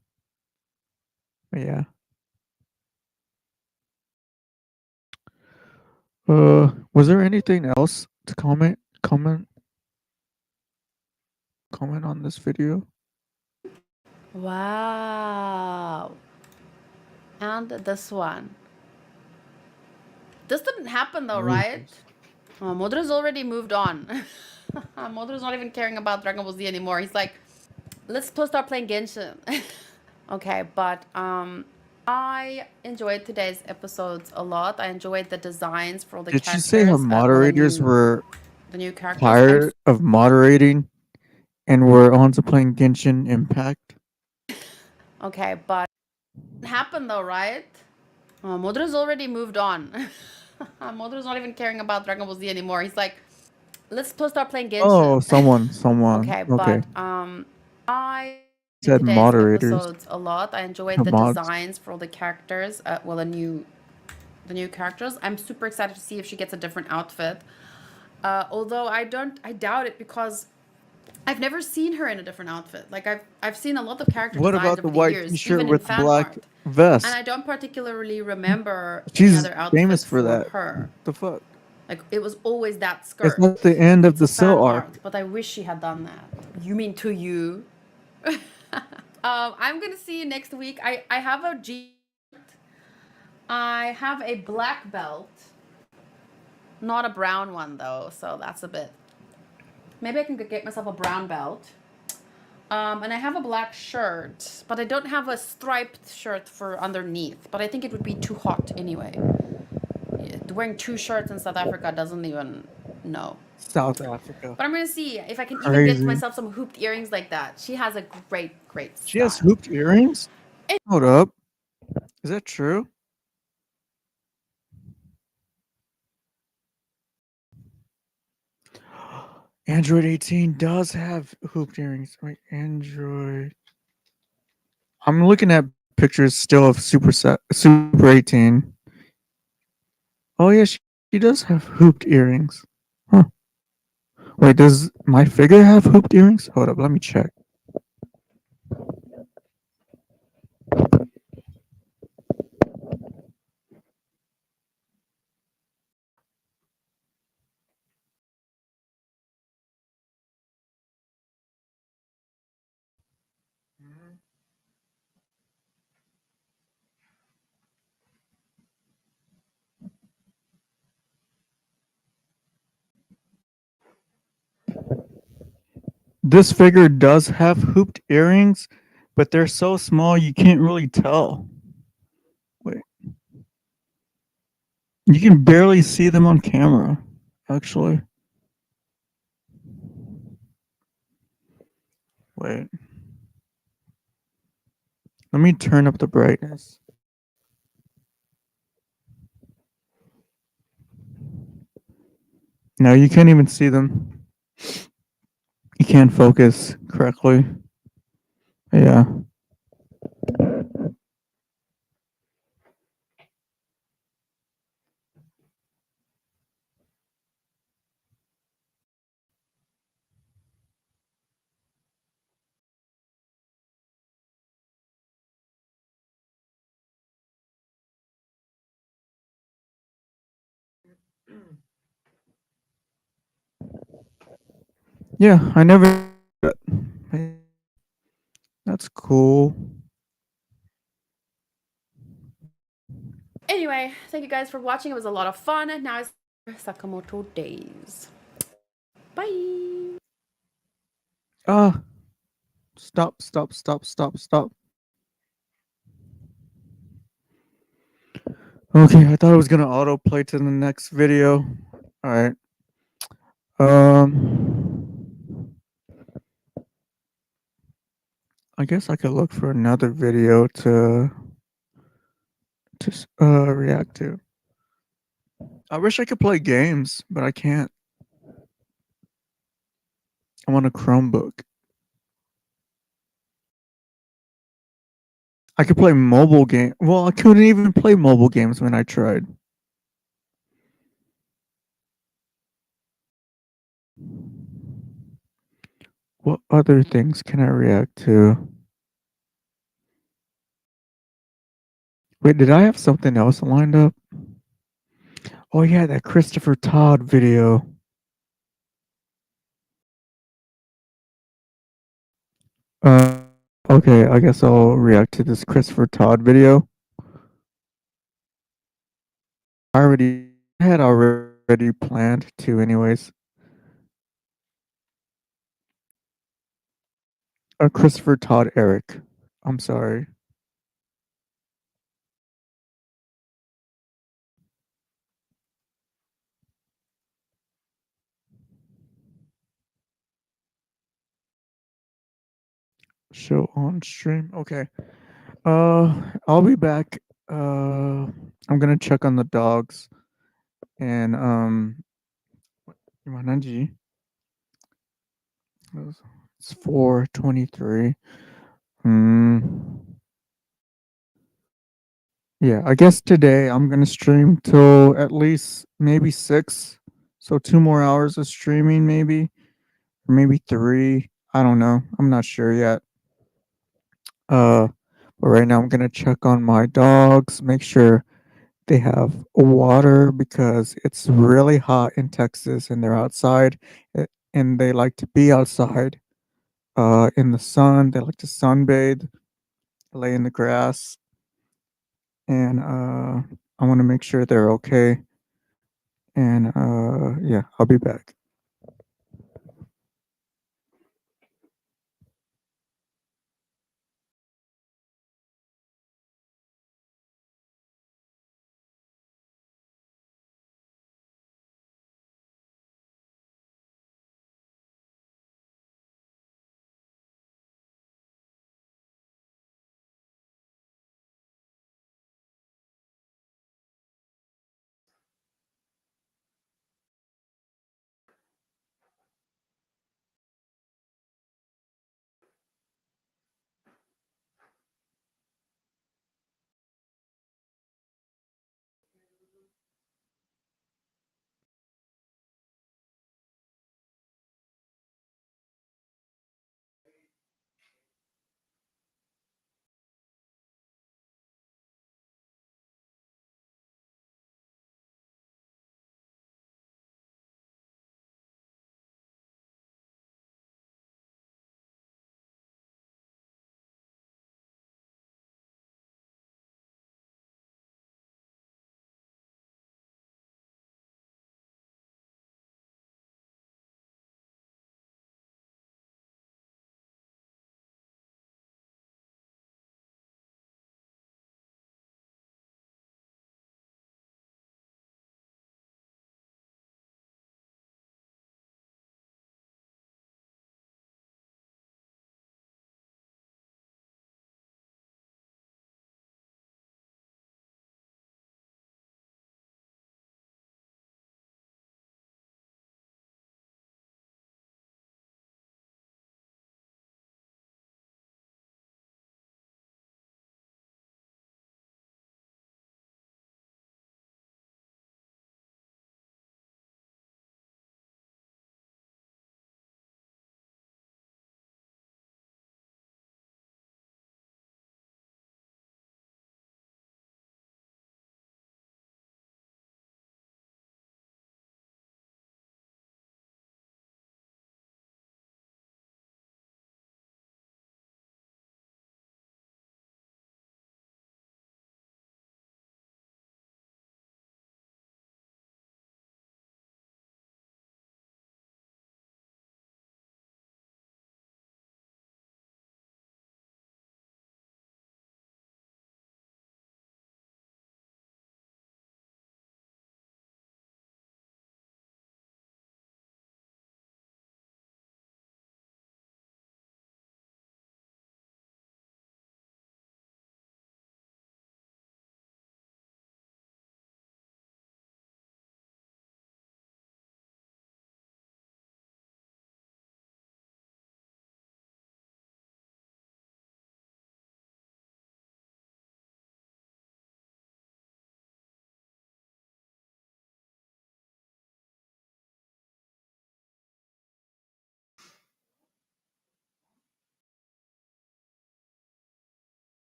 But yeah. Was there anything else to comment on this video? Wow. And this one. This didn't happen though, right? Modru's already moved on. Modru's not even caring about Dragon Ball Z anymore. He's like, let's start playing Genshin. Okay, but I enjoyed today's episodes a lot. I enjoyed the designs for all the Did she characters. say her well, moderators were the new characters. tired of moderating and were on to playing Genshin Impact? Okay, but it happened though, right? Modru's already moved on. Modru's not even caring about Dragon Ball Z anymore. He's like, let's start playing Genshin. Oh, someone. Okay, Okay. but I Said today's moderators. episodes a lot. I enjoyed Her the mods. designs for all the characters. Well, the new characters. I'm super excited to see if she gets a different outfit. Although I doubt it because I've never seen her in a different outfit. Like I've seen a lot of character What designs about the over white years, t-shirt even with in the fan black art. vest? And I don't particularly remember any She's other outfit famous for that. her. The fuck? Like it was always that It's skirt. not the end of the Fan Cell arc. art, but I wish she had done that. You mean to you? I'm gonna see you next week. I have a G. I have a black belt, not a brown one though, so that's a bit. Maybe I can get myself a brown belt. And I have a black shirt, but I don't have a striped shirt for underneath. But I think it would be too hot anyway. Yeah, wearing two shirts in South Africa doesn't even no. South Africa. But I'm gonna see if I can even get Crazy. myself some hooped earrings like that. She has a great She has style. hooped earrings? Hold up. Is that true? Android 18 does have hooped earrings. Wait, Android. I'm looking at pictures still of Super 18. Oh yeah, she does have hooped earrings. Huh. Wait, does my figure have hooped earrings? Hold up, let me check. This figure does have hooped earrings, but they're so small you can't really tell. Wait. You can barely see them on camera, actually. Wait. Let me turn up the brightness. No, you can't even see them. You can't focus correctly. Yeah. Yeah, I never. That's cool. Anyway, thank you guys for watching. It was a lot of fun. Now it's Sakamoto Days. Bye. Stop. Okay, I thought it was gonna autoplay to the next video. Alright. I guess I could look for another video to react to. I wish I could play games, but I can't. I'm on a Chromebook. I could play mobile game. Well, I couldn't even play mobile games when I tried. What other things can I react to? Wait, did I have something else lined up? Oh yeah, that Christopher Todd video. Okay, I guess I'll react to this Christopher Todd video. I had already planned to anyways. Christopher Todd Eric. I'm sorry. Show on stream. Okay. I'll be back. I'm gonna check on the dogs and Imananji. It's 4:23. Yeah, I guess today I'm gonna stream till at least maybe 6. So 2 more hours of streaming maybe, or maybe 3. I don't know. I'm not sure yet. But right now I'm gonna check on my dogs, make sure they have water because it's really hot in Texas and they're outside and they like to be outside in the sun. They like to sunbathe, lay in the grass, and I want to make sure they're okay. And yeah, I'll be back.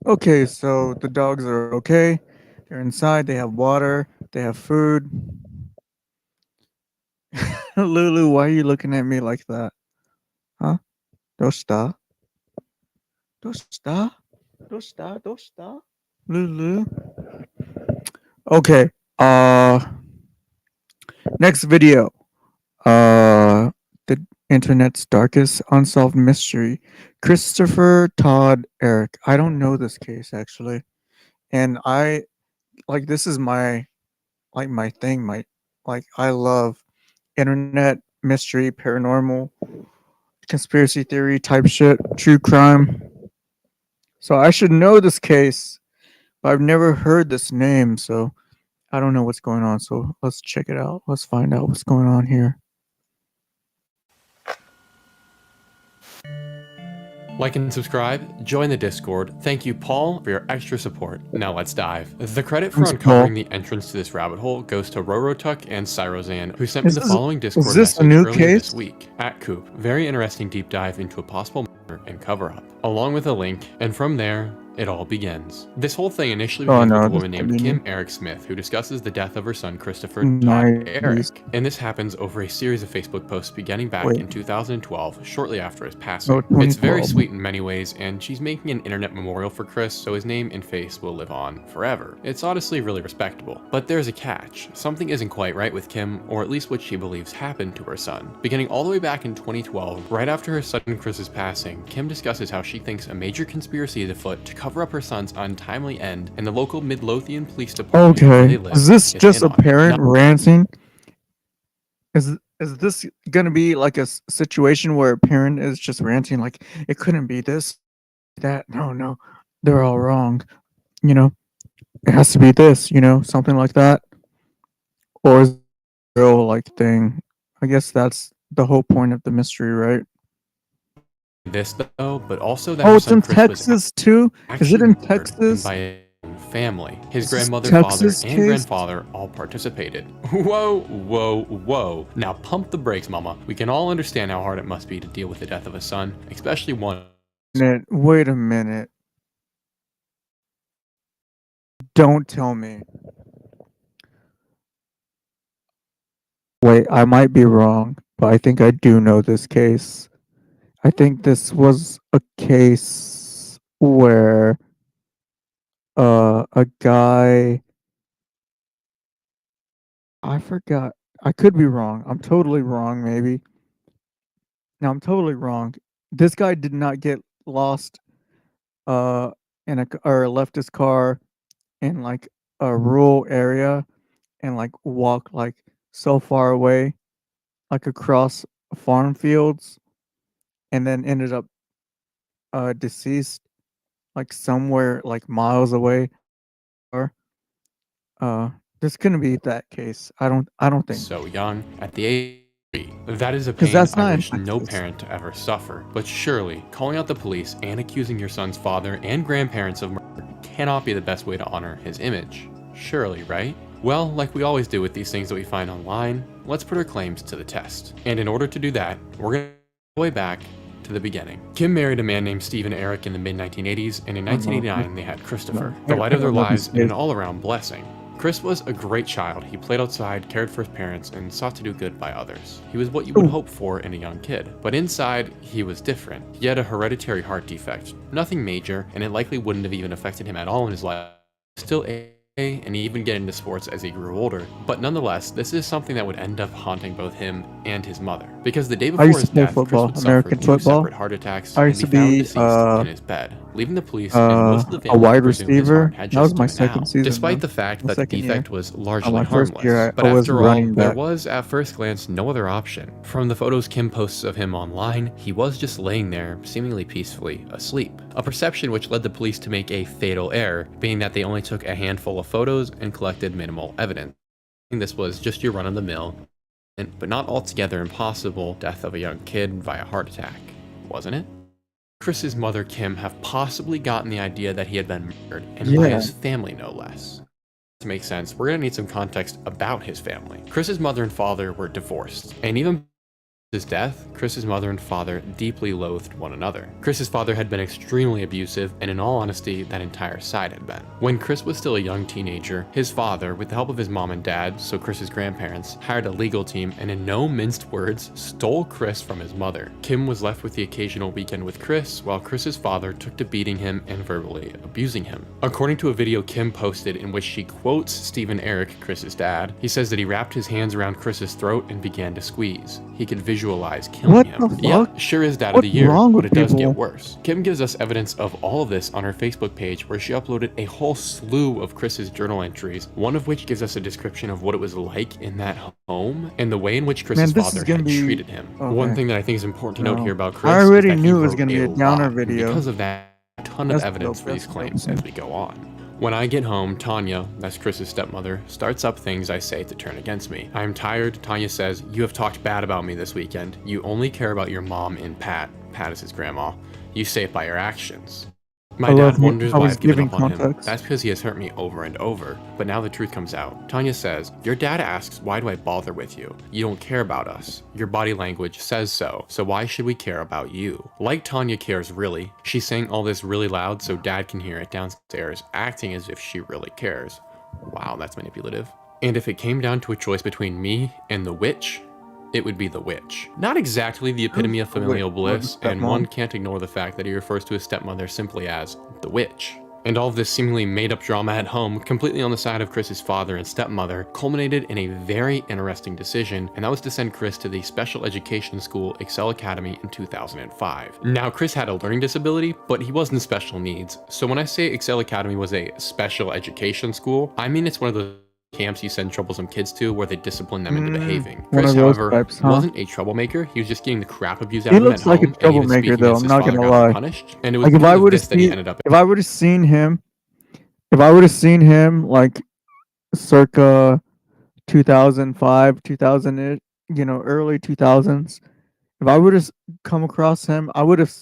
Okay, so the dogs are okay. They're inside. They have water. They have food. Lulu, why are you looking at me like that? Huh? Dosta? Dosta? Dosta? Dosta? Lulu? Okay. Next video. The internet's darkest unsolved mystery. Christopher Todd Eric. I don't know this case actually. And I like this is my my thing, I love internet mystery, paranormal, conspiracy theory type shit, true crime. So I should know this case, but I've never heard this name, so I don't know what's going on. So let's check it out. Let's find out what's going on here. Like and subscribe, join the Discord. Thank you, Paul, for your extra support. Now let's dive. The credit for Thanks, uncovering Paul. the entrance to this rabbit hole goes to Rorotuck and Cyrozan, who sent me Is the this- following Discord is this a message new earlier case? this week. At Coop, very interesting deep dive into a possible murder and cover-up, along with a link, and from there, it all begins. This whole thing initially Oh, begins no, with a this woman could named be Kim new. Eric Smith, who discusses the death of her son Christopher Todd Nice. Eric. And this happens over a series of Facebook posts beginning back Wait. in 2012, shortly after his passing. Oh, It's very 2012. sweet in many ways, and she's making an internet memorial for Chris, so his name and face will live on forever. It's honestly really respectable. But there's a catch. Something isn't quite right with Kim, or at least what she believes happened to her son. Beginning all the way back in 2012, right after her son Chris's passing, Kim discusses how she thinks a major conspiracy is afoot to cover up her son's untimely end, and the local Midlothian Police Department where Okay. they live Is this is just in a on it. parent Now- ranting? Is this gonna be like a situation where a parent is just ranting like it couldn't be this, that? No, they're all wrong. You know, it has to be this. You know, something like that. Or is it a real like thing? I guess that's the whole point of the mystery, right? This though, but also that Oh, her it's in son Chris was Texas too. Is it actually in murdered, and Texas? by his own family. His Is this grandmother, Texas father, and case? grandfather all participated. Whoa. Now pump the brakes, mama. We can all understand how hard it must be to deal with the death of a son, especially one. Wait a minute. Don't tell me. Wait, I might be wrong, but I think I do know this case. I think this was a case where a guy, I forgot. I could be wrong. I'm totally wrong maybe. No, I'm totally wrong. This guy did not get lost in or left his car in like a rural area and like walk like so far away, like across farm fields, and then ended up deceased like somewhere like miles away. Or this couldn't be that case. I don't think. So young, at the age of 3. That is a 'Cause pain that's not I in wish no Texas. parent to ever suffer. But surely, calling out the police and accusing your son's father and grandparents of murder cannot be the best way to honor his image. Surely, right? Well, like we always do with these things that we find online, let's put our claims to the test. And in order to do that, we're going to go all the way back to the beginning. Kim married a man named Stephen Eric in the mid-1980s, and in 1989 they had Christopher, the light of their lives and an all-around blessing. Chris was a great child. He played outside, cared for his parents, and sought to do good by others. He was what you would hope for in a young kid. But inside, he was different. He had a hereditary heart defect. Nothing major, and it likely wouldn't have even affected him at all in his life. Still and even get into sports as he grew older. But nonetheless, this is something that would end up haunting both him and his mother. Because the day I before used his to play death, football, Chris would American suffer 2 football. separate heart attacks I and used be to found be, deceased in his bed, leaving the police and most of the a family wide to presume his receiver. heart had That was just my given out. second season, Despite though. the fact My that the second year. defect was largely my first harmless. year, But I was after all, running there back. was at first glance no other option. From the photos Kim posts of him online, he was just laying there, seemingly peacefully asleep. A perception which led the police to make a fatal error, being that they only took a handful of photos and collected minimal evidence. This was just your run-of-the-mill, but not altogether impossible death of a young kid via heart attack, wasn't it? Chris's mother, Kim, have possibly gotten the idea that he had been murdered, and by Yeah. his family no less. To make sense, we're gonna need some context about his family. Chris's mother and father were divorced, and even death, Chris's mother and father deeply loathed one another. Chris's father had been extremely abusive, and in all honesty, that entire side had been. When Chris was still a young teenager, his father, with the help of his mom and dad, so Chris's grandparents, hired a legal team and in no minced words, stole Chris from his mother. Kim was left with the occasional weekend with Chris, while Chris's father took to beating him and verbally abusing him. According to a video Kim posted in which she quotes Stephen Eric, Chris's dad, he says that he wrapped his hands around Chris's throat and began to squeeze. He could visualize killing What him. the Yeah, fuck? sure is dad of What's the year, wrong but with it does people? get worse. Kim gives us evidence of all of this on her Facebook page, where she uploaded a whole slew of Chris's journal entries, one of which gives us a description of what it was like in that home and the way in which Chris's Man, this is father gonna had be- treated him. okay. One thing that I think is important to note No. here about Chris I already is that knew he it was wrote gonna be a lot, downer and video. because of that, a ton That's of evidence dope, for these that's claims dope. as we go on. When I get home, Tanya, that's Chris's stepmother, starts up things I say to turn against me. I am tired, Tanya says. You have talked bad about me this weekend. You only care about your mom and Pat. Pat is his grandma. You say it by your actions. My I love dad wonders how why he's I've given giving up on him. context. That's because he has hurt me over and over. But now the truth comes out. Tanya says, your dad asks, why do I bother with you? You don't care about us. Your body language says so. So why should we care about you? Like Tanya cares really. She's saying all this really loud so dad can hear it downstairs, acting as if she really cares. Wow, that's manipulative. And if it came down to a choice between me and the witch, it would be the witch. Not exactly the epitome of familial bliss, and one can't ignore the fact that he refers to his stepmother simply as the witch. And all of this seemingly made-up drama at home, completely on the side of Chris's father and stepmother, culminated in a very interesting decision, and that was to send Chris to the special education school Excel Academy in 2005. Now, Chris had a learning disability, but he wasn't special needs. So when I say Excel Academy was a special education school, I mean it's one of the camps you send troublesome kids to where they discipline them into behaving. one Chris, of those however, types, huh? wasn't a troublemaker. He was just getting the crap abused out He of him at looks like a home, and even troublemaker, speaking though. as I'm his not father gonna got him lie. punished. And it was Like if I because of would have this that he seen, ended up if I would have seen him like circa 2005, 2000, early 2000s, if I would have come across him, I would have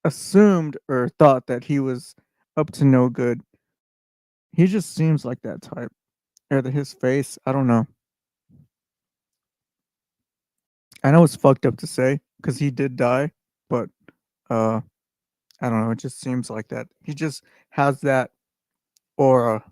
assumed or thought that he was up to no good. He just seems like that type. Or his face, I don't know. I know it's fucked up to say because he did die, but I don't know. It just seems like that. He just has that aura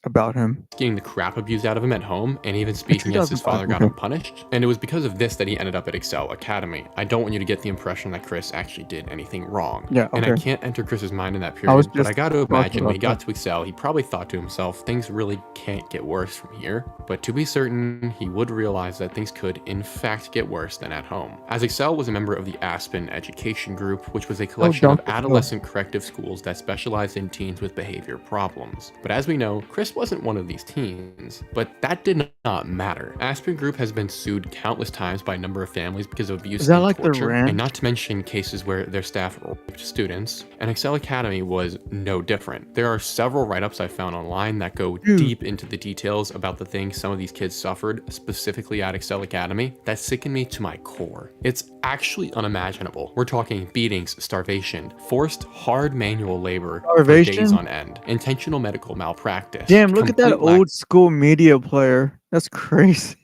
about him. getting the crap abused out of him at home, and even speaking as his 2005, father got okay. him punished. And it was because of this that he ended up at Excel Academy. I don't want you to get the impression that Chris actually did anything wrong. Yeah, And I okay. can't enter Chris's mind in that I period, was but I just got to talking imagine when he about got to Excel, he probably thought to himself, things really can't get worse from here. But to be certain, he would realize that things could, in fact, get worse than at home. As Excel was a member of the Aspen Education Group, which was a collection of Dr. Phil. adolescent corrective schools that specialized in teens with behavior problems. But as we know, Chris wasn't one of these teens, but that did not matter. Aspen Group has been sued countless times by a number of families because of abuse Is that and like the torture, ranch? and not to mention cases where their staff raped students, and Excel Academy was no different. There are several write-ups I found online that go deep into the details about the things some of these kids suffered, specifically at Excel Academy, that sickened me to my core. It's actually unimaginable. We're talking beatings, starvation, forced hard manual labor for days Starvation? on end, intentional medical malpractice. Damn, look at that complete lack old school media player. That's crazy.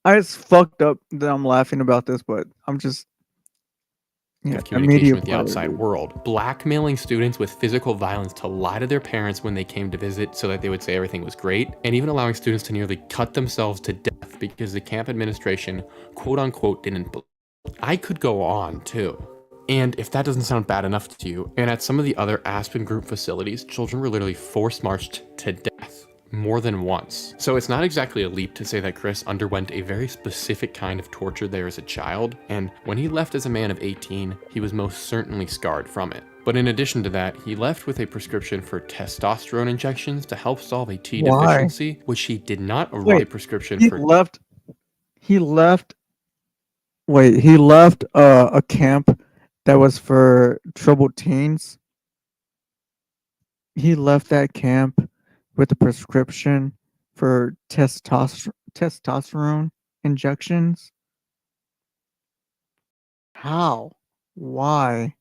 It's fucked up that I'm laughing about this, but I'm just of a communication media with the player, outside dude. world, blackmailing students with physical violence to lie to their parents when they came to visit so that they would say everything was great, and even allowing students to nearly cut themselves to death because the camp administration, quote unquote, didn't believe. I could go on too. And if that doesn't sound bad enough to you, and at some of the other Aspen Group facilities, children were literally force marched to death more than once. So it's not exactly a leap to say that Chris underwent a very specific kind of torture there as a child, and when he left as a man of 18, he was most certainly scarred from it. But in addition to that, he left with a prescription for testosterone injections to help solve a T Why? deficiency, which he did not write a Wait, prescription he for. left. He left. Wait, he left a camp that was for troubled teens. He left that camp with a prescription for testosterone injections. How? Why?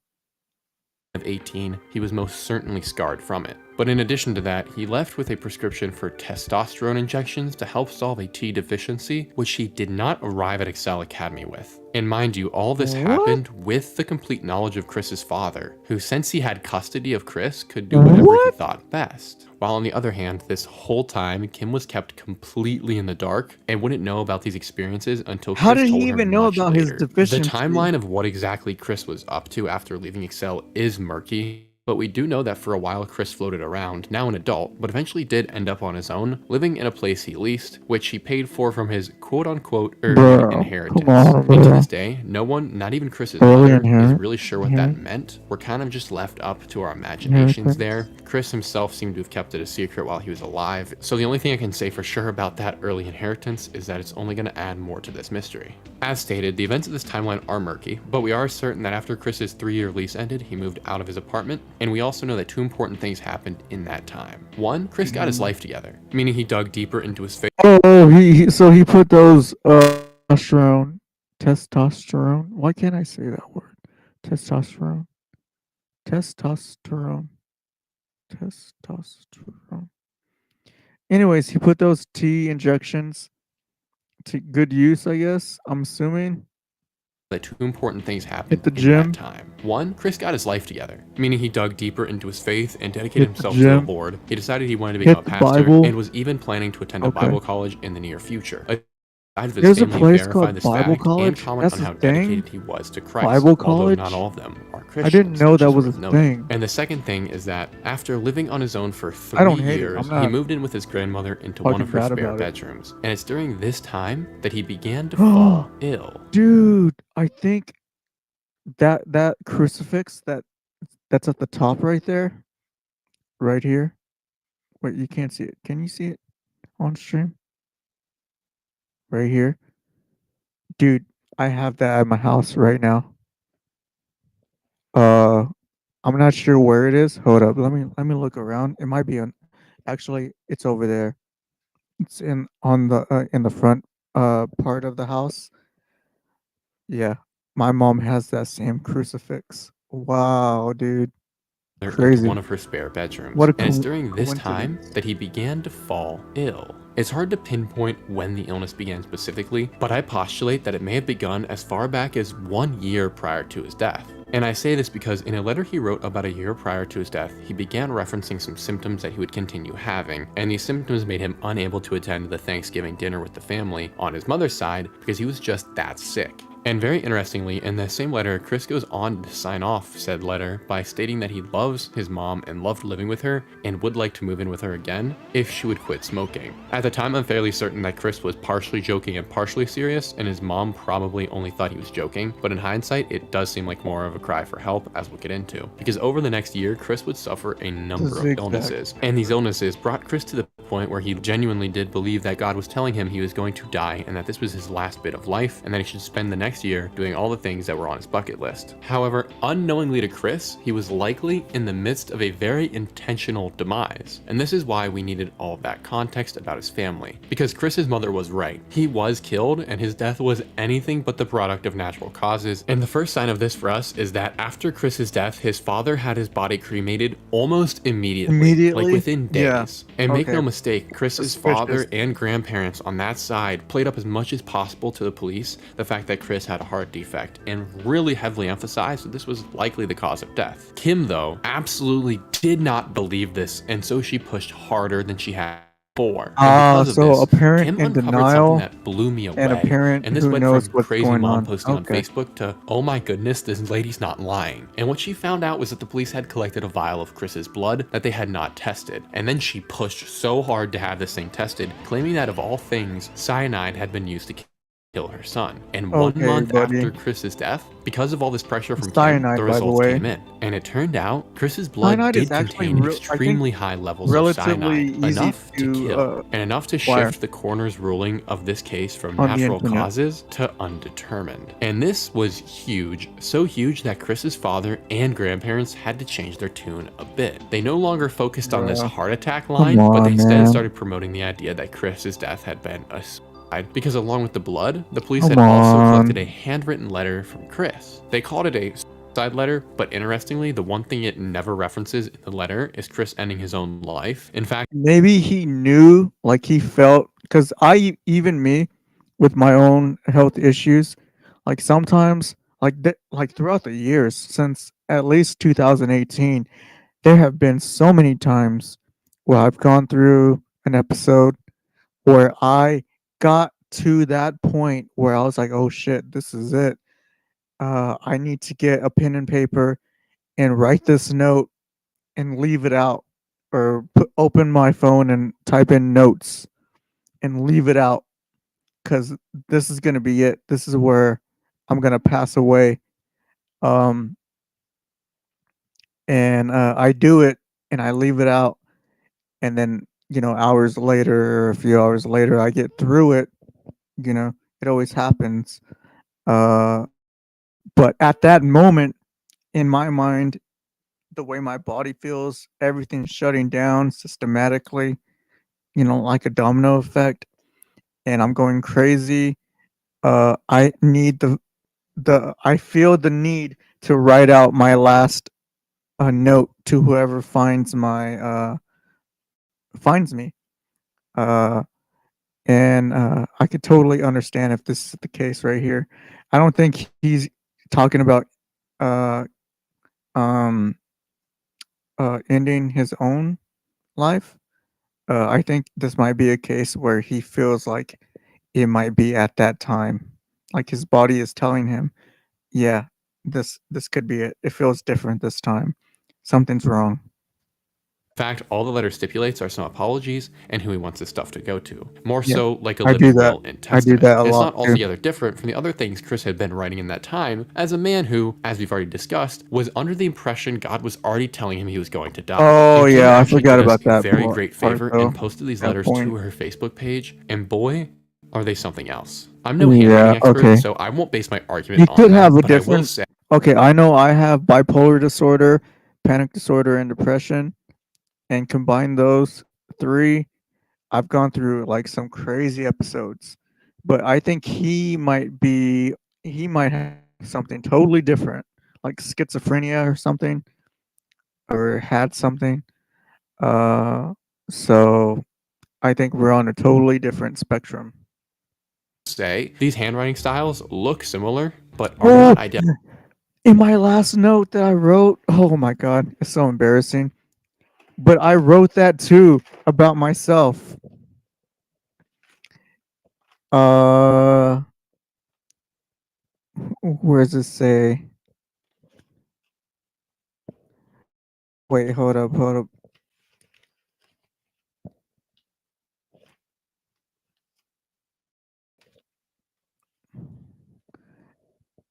Of 18, he was most certainly scarred from it. But in addition to that, he left with a prescription for testosterone injections to help solve a T deficiency, which he did not arrive at Excel Academy with. And mind you, all this happened with the complete knowledge of Chris's father, who, since he had custody of Chris, could do whatever he thought best. While on the other hand, this whole time, Kim was kept completely in the dark and wouldn't know about these experiences until Chris How did told he her even know much about his later. The deficiency? timeline of what exactly Chris was up to after leaving Excel is murky, but we do know that for a while Chris floated around, now an adult, but eventually did end up on his own, living in a place he leased, which he paid for from his quote-unquote early inheritance. And to this day, no one, not even Chris's mother, is really sure what that meant. We're kind of just left up to our imaginations there. Chris himself seemed to have kept it a secret while he was alive, so the only thing I can say for sure about that early inheritance is that it's only going to add more to this mystery. As stated, the events of this timeline are murky, but we are certain that after Chris's 3-year lease ended, he moved out of his apartment, and we also know that 2 important things happened in that time. 1, Chris got his life together, meaning he dug deeper into his faith. Oh, so he put those testosterone. Why can't I say that word? Testosterone. Anyways, he put those T injections to good use, I guess. I'm assuming. That 2 important things happened Hit the in gym. that time. 1, Chris got his life together, meaning he dug deeper into his faith and dedicated Hit the himself to the gym. Lord. He decided he wanted to Hit become a the pastor Bible. and was even planning to attend a Okay. Bible college in the near future. Aside of his There's a family place verified called this Bible fact college? and comment That's on a how thing? dedicated he was to Christ, Bible although college? not all of them are I Christians. didn't know which that is was a worth noting. thing. And the second thing is that after living on his own for 3 I don't hate it. years, I'm not he moved in with his grandmother into talking one of her bad spare about it. bedrooms. And it's during this time that he began to fall ill. Dude, I think that crucifix that's at the top right there, right here. Wait, you can't see it. Can you see it on stream? Right here, dude. I have that at my house right now. I'm not sure where it is. Hold up. Let me look around. It might be on. Actually, it's over there. It's in the front part of the house. Yeah, my mom has that same crucifix. Wow, dude. Into Crazy. one of her spare bedrooms. What a And it's during this coincidence. time that he began to fall ill. It's hard to pinpoint when the illness began specifically, but I postulate that it may have begun as far back as 1 year prior to his death. And I say this because in a letter he wrote about a year prior to his death, he began referencing some symptoms that he would continue having, and these symptoms made him unable to attend the Thanksgiving dinner with the family on his mother's side because he was just that sick. And very interestingly, in the same letter, Chris goes on to sign off said letter by stating that he loves his mom and loved living with her and would like to move in with her again if she would quit smoking. At the time, I'm fairly certain that Chris was partially joking and partially serious, and his mom probably only thought he was joking, but in hindsight, it does seem like more of a cry for help, as we'll get into. Because over the next year, Chris would suffer a number of Zigzag. illnesses, and these illnesses brought Chris to the point where he genuinely did believe that God was telling him he was going to die and that this was his last bit of life and that he should spend the next year doing all the things that were on his bucket list. However, unknowingly to Chris, he was likely in the midst of a very intentional demise. And this is why we needed all of that context about his family. Because Chris's mother was right. He was killed and his death was anything but the product of natural causes. And the first sign of this for us is that after Chris's death, his father had his body cremated almost immediately. Like within days. Yeah. And make Okay. no mistake, Chris's Suspicious. father and grandparents on that side played up as much as possible to the police the fact that Chris had a heart defect and really heavily emphasized that this was likely the cause of death. Kim, though, absolutely did not believe this, and so she pushed harder than she had before. And because of so this, a parent Kim in uncovered denial something that blew me away. and a parent and this who went knows from what's crazy going mom on. posting on Okay. Facebook to, oh my goodness, this lady's not lying. And what she found out was that the police had collected a vial of Chris's blood that they had not tested. And then she pushed so hard to have this thing tested, claiming that of all things, cyanide had been used to kill her son. And one Okay, month buddy. after Chris's death, because of all this pressure from Kim, Cyanide, the by the results way. came in. And it turned out Chris's blood Cyanide is did actually contain real- I think extremely high levels of relatively cyanide, easy enough to to, kill, and enough to acquire. shift the coroner's ruling of this case from On the natural internet. causes to undetermined. And this was huge, so huge that Chris's father and grandparents had to change their tune a bit. They no longer focused on this Bruh. heart attack line, Come but they on, instead man. started promoting the idea that Chris's death had been a suicide. Because along with the blood, the police Come had also on. collected a handwritten letter from Chris. They called it a suicide letter, but interestingly, the one thing it never references in the letter is Chris ending his own life. In fact, Maybe he knew, like he felt, because even me, with my own health issues, like sometimes, like throughout the years since at least 2018, there have been so many times where I've gone through an episode where I got to that point where I was like, oh shit, this is it. I need to get a pen and paper and write this note and leave it out, or open my phone and type in notes and leave it out, because this is going to be it. This is where I'm going to pass away. Um, and I do it and I leave it out. And then, hours later or a few hours later, I get through it. It always happens. But at that moment, in my mind, the way my body feels, everything's shutting down systematically, like a domino effect, and I'm going crazy. I need I feel the need to write out my last note to whoever finds me. And I could totally understand if this is the case right here. I don't think he's talking about ending his own life. I think this might be a case where he feels like it might be at that time, like his body is telling him, yeah, this could be it. It feels different this time. Something's wrong. in fact, all the letter stipulates are some apologies and who he wants his stuff to go to. More Yeah, so like a I do living that. will and I do testament. that a And it's lot not too. altogether different from the other things Chris had been writing in that time, as a man who, as we've already discussed, was under the impression God was already telling him he was going to die. Oh, And Kim yeah, I actually forgot did us about that a very part- great part, favor though. and posted these That letters point. to her Facebook page, and boy, are they something else. I'm no Yeah, handwriting expert, okay. so I won't base my argument You on could that, have a but I will different. say Okay, I know I have bipolar disorder, panic disorder, and depression, and combine those three, I've gone through like some crazy episodes. But I think he might have something totally different, like schizophrenia or something, or had something. So I think we're on a totally different spectrum. say these handwriting styles look similar, but are Oh, not identical. in my last note that I wrote, oh my god, it's so embarrassing. But I wrote that too about myself. Uh, where does it say? Wait, hold up.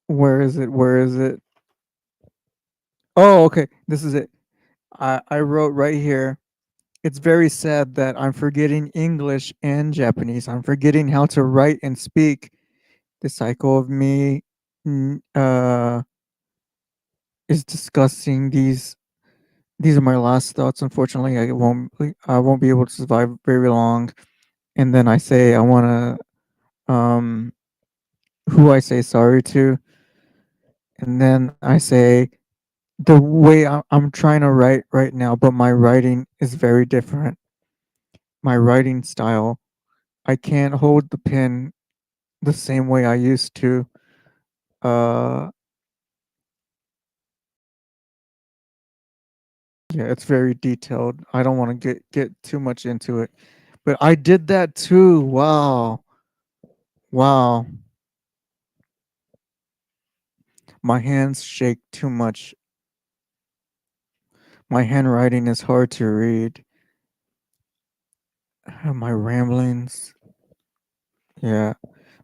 Where is it? Oh, okay. This is it. I wrote right here. It's very sad that I'm forgetting English and Japanese. I'm forgetting how to write and speak. The cycle of me is discussing these. These are my last thoughts. Unfortunately, I won't be able to survive very long. And then I say I want to who I say sorry to, and then I say the way I'm trying to write right now, but my writing is very different. My writing style, I can't hold the pen the same way I used to. Uh, yeah, it's very detailed. I don't want to get too much into it, but I did that too. Wow. My hands shake too much. My handwriting is hard to read. My ramblings. Yeah.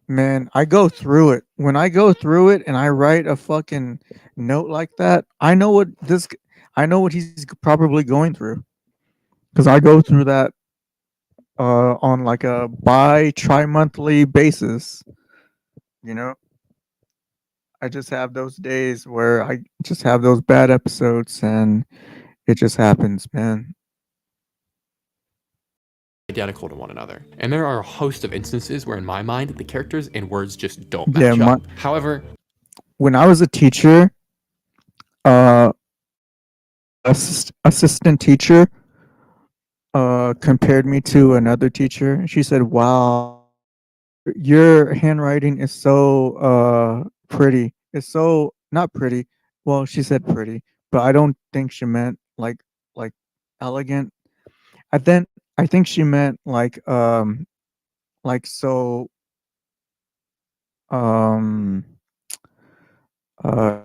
Man, I go through it. When I go through it and I write a fucking note like that, I know what he's probably going through. Cuz I go through that on like a tri-monthly basis, you know? I just have those days where I just have those bad episodes and it just happens, man. Identical to one another. And there are a host of instances where in my mind the characters and words just don't Yeah, match up. However, when I was a teacher, uh, assistant teacher compared me to another teacher. She said, "Wow, your handwriting is so pretty. It's so not pretty. Well, she said pretty, but I don't think she meant like elegant. I think she meant like so um uh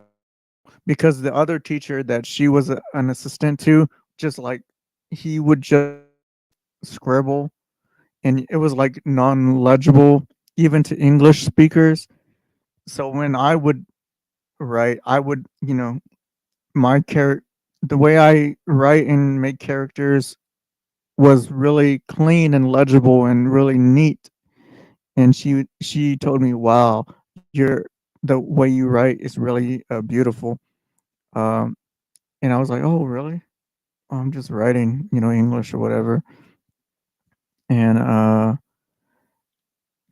because the other teacher that she was an assistant to, just like he would just scribble, and it was like non-legible even to English speakers. So when I would write, I would, my the way I write and make characters was really clean and legible and really neat. And she told me, "Wow, the way you write is really beautiful." Um, and I was like, "Oh, really? I'm just writing, English or whatever." And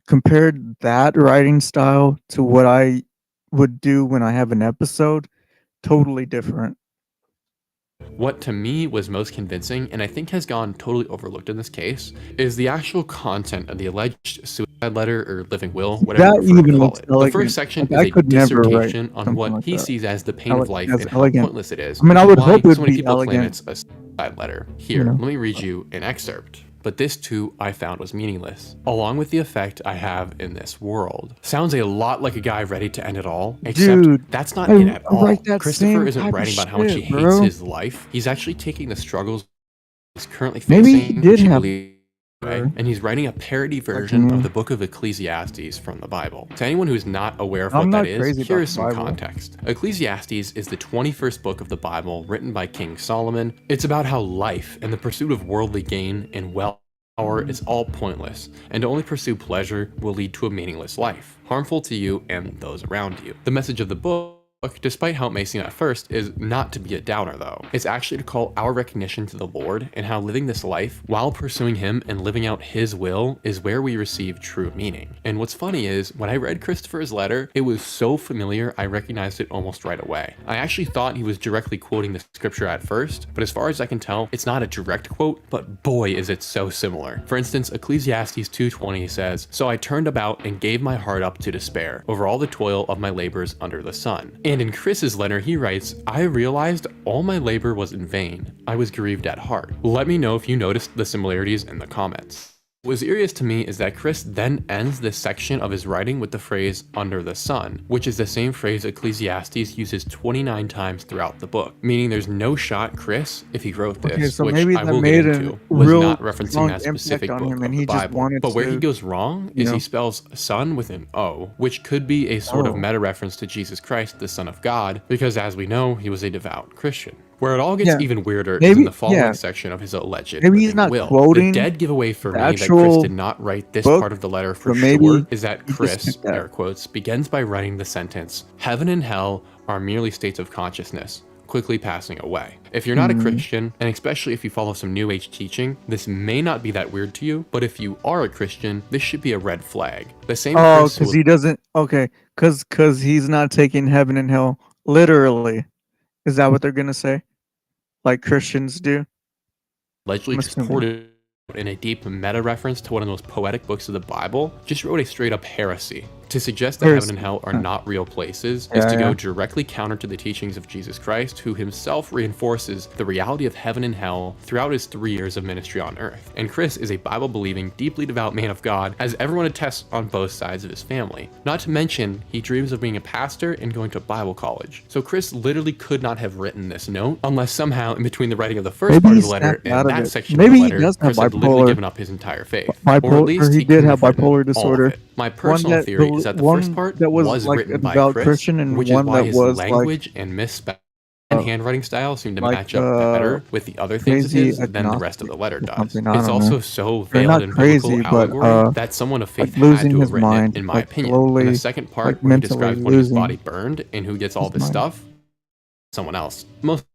compared that writing style to what I would do when I have an episode, totally different. What to me was most convincing, and I think has gone totally overlooked in this case, is the actual content of the alleged suicide letter or living will, whatever That you prefer to even call looks it. elegant. The first section Like, I is a could never write dissertation on something what like he that. sees as the pain of life That's and how elegant. pointless it is. I mean, I which is would hope why it so would many be people claim elegant. it's a suicide letter. Here, know. let me read you an excerpt. But this too I found was meaningless, along with the effect I have in this world. Sounds a lot like a guy ready to end it all, except Dude, that's not I it at all. write that Christopher same isn't type of writing about how much he shit, hates bro. his life. He's actually taking the struggles he's currently Maybe facing, he did which he have believes, and he's writing a parody version of the book of Ecclesiastes from the Bible. To anyone who's not aware of I'm what not that is, crazy here about is the some Bible. context. Ecclesiastes is the 21st book of the Bible written by King Solomon. It's about how life and the pursuit of worldly gain and wealth is all pointless, and to only pursue pleasure will lead to a meaningless life, harmful to you and those around you. The message of the book, despite how it may seem at first, is not to be a downer though. It's actually to call our recognition to the Lord and how living this life while pursuing Him and living out His will is where we receive true meaning. And what's funny is, when I read Christopher's letter, it was so familiar I recognized it almost right away. I actually thought he was directly quoting the scripture at first, but as far as I can tell, it's not a direct quote, but boy is it so similar. For instance, Ecclesiastes 2:20 says, "So I turned about and gave my heart up to despair over all the toil of my labors under the sun." And in Chris's letter, he writes, "I realized all my labor was in vain. I was grieved at heart." Let me know if you noticed the similarities in the comments. What's curious to me is that Chris then ends this section of his writing with the phrase "under the sun," which is the same phrase Ecclesiastes uses 29 times throughout the book, meaning there's no shot Chris, if he wrote this, Okay, so which maybe I that will made get a into, was real not referencing strong that specific impact book on him, of and the he just Bible. wanted But where he to, goes wrong you is know. he spells "son" with an O, which could be a sort of Oh. meta reference to Jesus Christ, the Son of God, because as we know, he was a devout Christian. Where it all gets Yeah, even weirder is maybe in the following yeah. section of his alleged Maybe he's living not will. quoting The dead giveaway for the me that Chris actual did not write this book, part of the letter for but maybe sure is that he just Chris, picked that. air quotes, begins by writing the sentence, "Heaven and hell are merely states of consciousness, quickly passing away." If you're not a Christian, and especially if you follow some New Age teaching, this may not be that weird to you, but if you are a Christian, this should be a red flag. The same Oh, Chris because who he doesn't. Okay, because he's not taking heaven and hell literally. Is that what they're gonna say? Like Christians do? allegedly I'm just assuming. poured it in a deep meta reference to one of the most poetic books of the Bible, just wrote a straight up heresy. To suggest that Heresy. heaven and hell are Huh. not real places Yeah, is to yeah. go directly counter to the teachings of Jesus Christ, who himself reinforces the reality of heaven and hell throughout his 3 years of ministry on earth. And Chris is a Bible-believing, deeply devout man of God, as everyone attests on both sides of his family. Not to mention, he dreams of being a pastor and going to Bible college. So Chris literally could not have written this note unless somehow in between the writing of the first Maybe part he of the letter snapped out and of that it. section Maybe of he the letter, does have Chris had literally bipolar- given up his entire faith. Bipolar, or at least he did couldn't have written bipolar all of disorder. it. My personal theory is that the first part that was like written a by devout Chris, Christian, and which one is why that his was language and misspelling and handwriting style seem to like, match up better with the other things of crazy his than the rest of the letter or does. something, I It's don't also know. so Or veiled not in crazy, biblical but, allegory that someone of faith like losing had to his have written mind, it, in my like opinion. slowly, And the second part like where he mentally describes when his losing body burned and who gets all his this mind. stuff, someone else. Most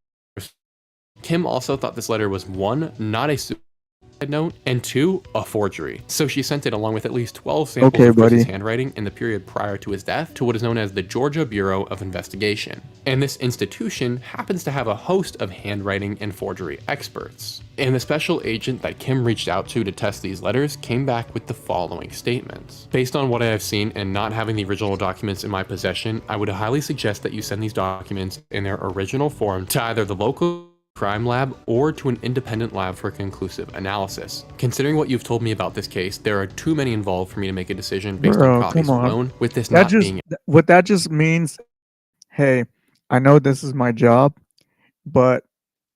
Kim also thought this letter was one, not a suicide note, and 2, a forgery. So she sent it along with at least 12 samples Okay, of Chris's buddy. handwriting in the period prior to his death to what is known as the Georgia Bureau of Investigation. And this institution happens to have a host of handwriting and forgery experts. And the special agent that Kim reached out to test these letters came back with the following statements. Based on what I have seen and not having the original documents in my possession, I would highly suggest that you send these documents in their original form to either the local crime lab or to an independent lab for conclusive analysis. Considering what you've told me about this case, there are too many involved for me to make a decision based on Bro, copies come on. alone, with this That not just being what that just means, hey, I know this is my job, but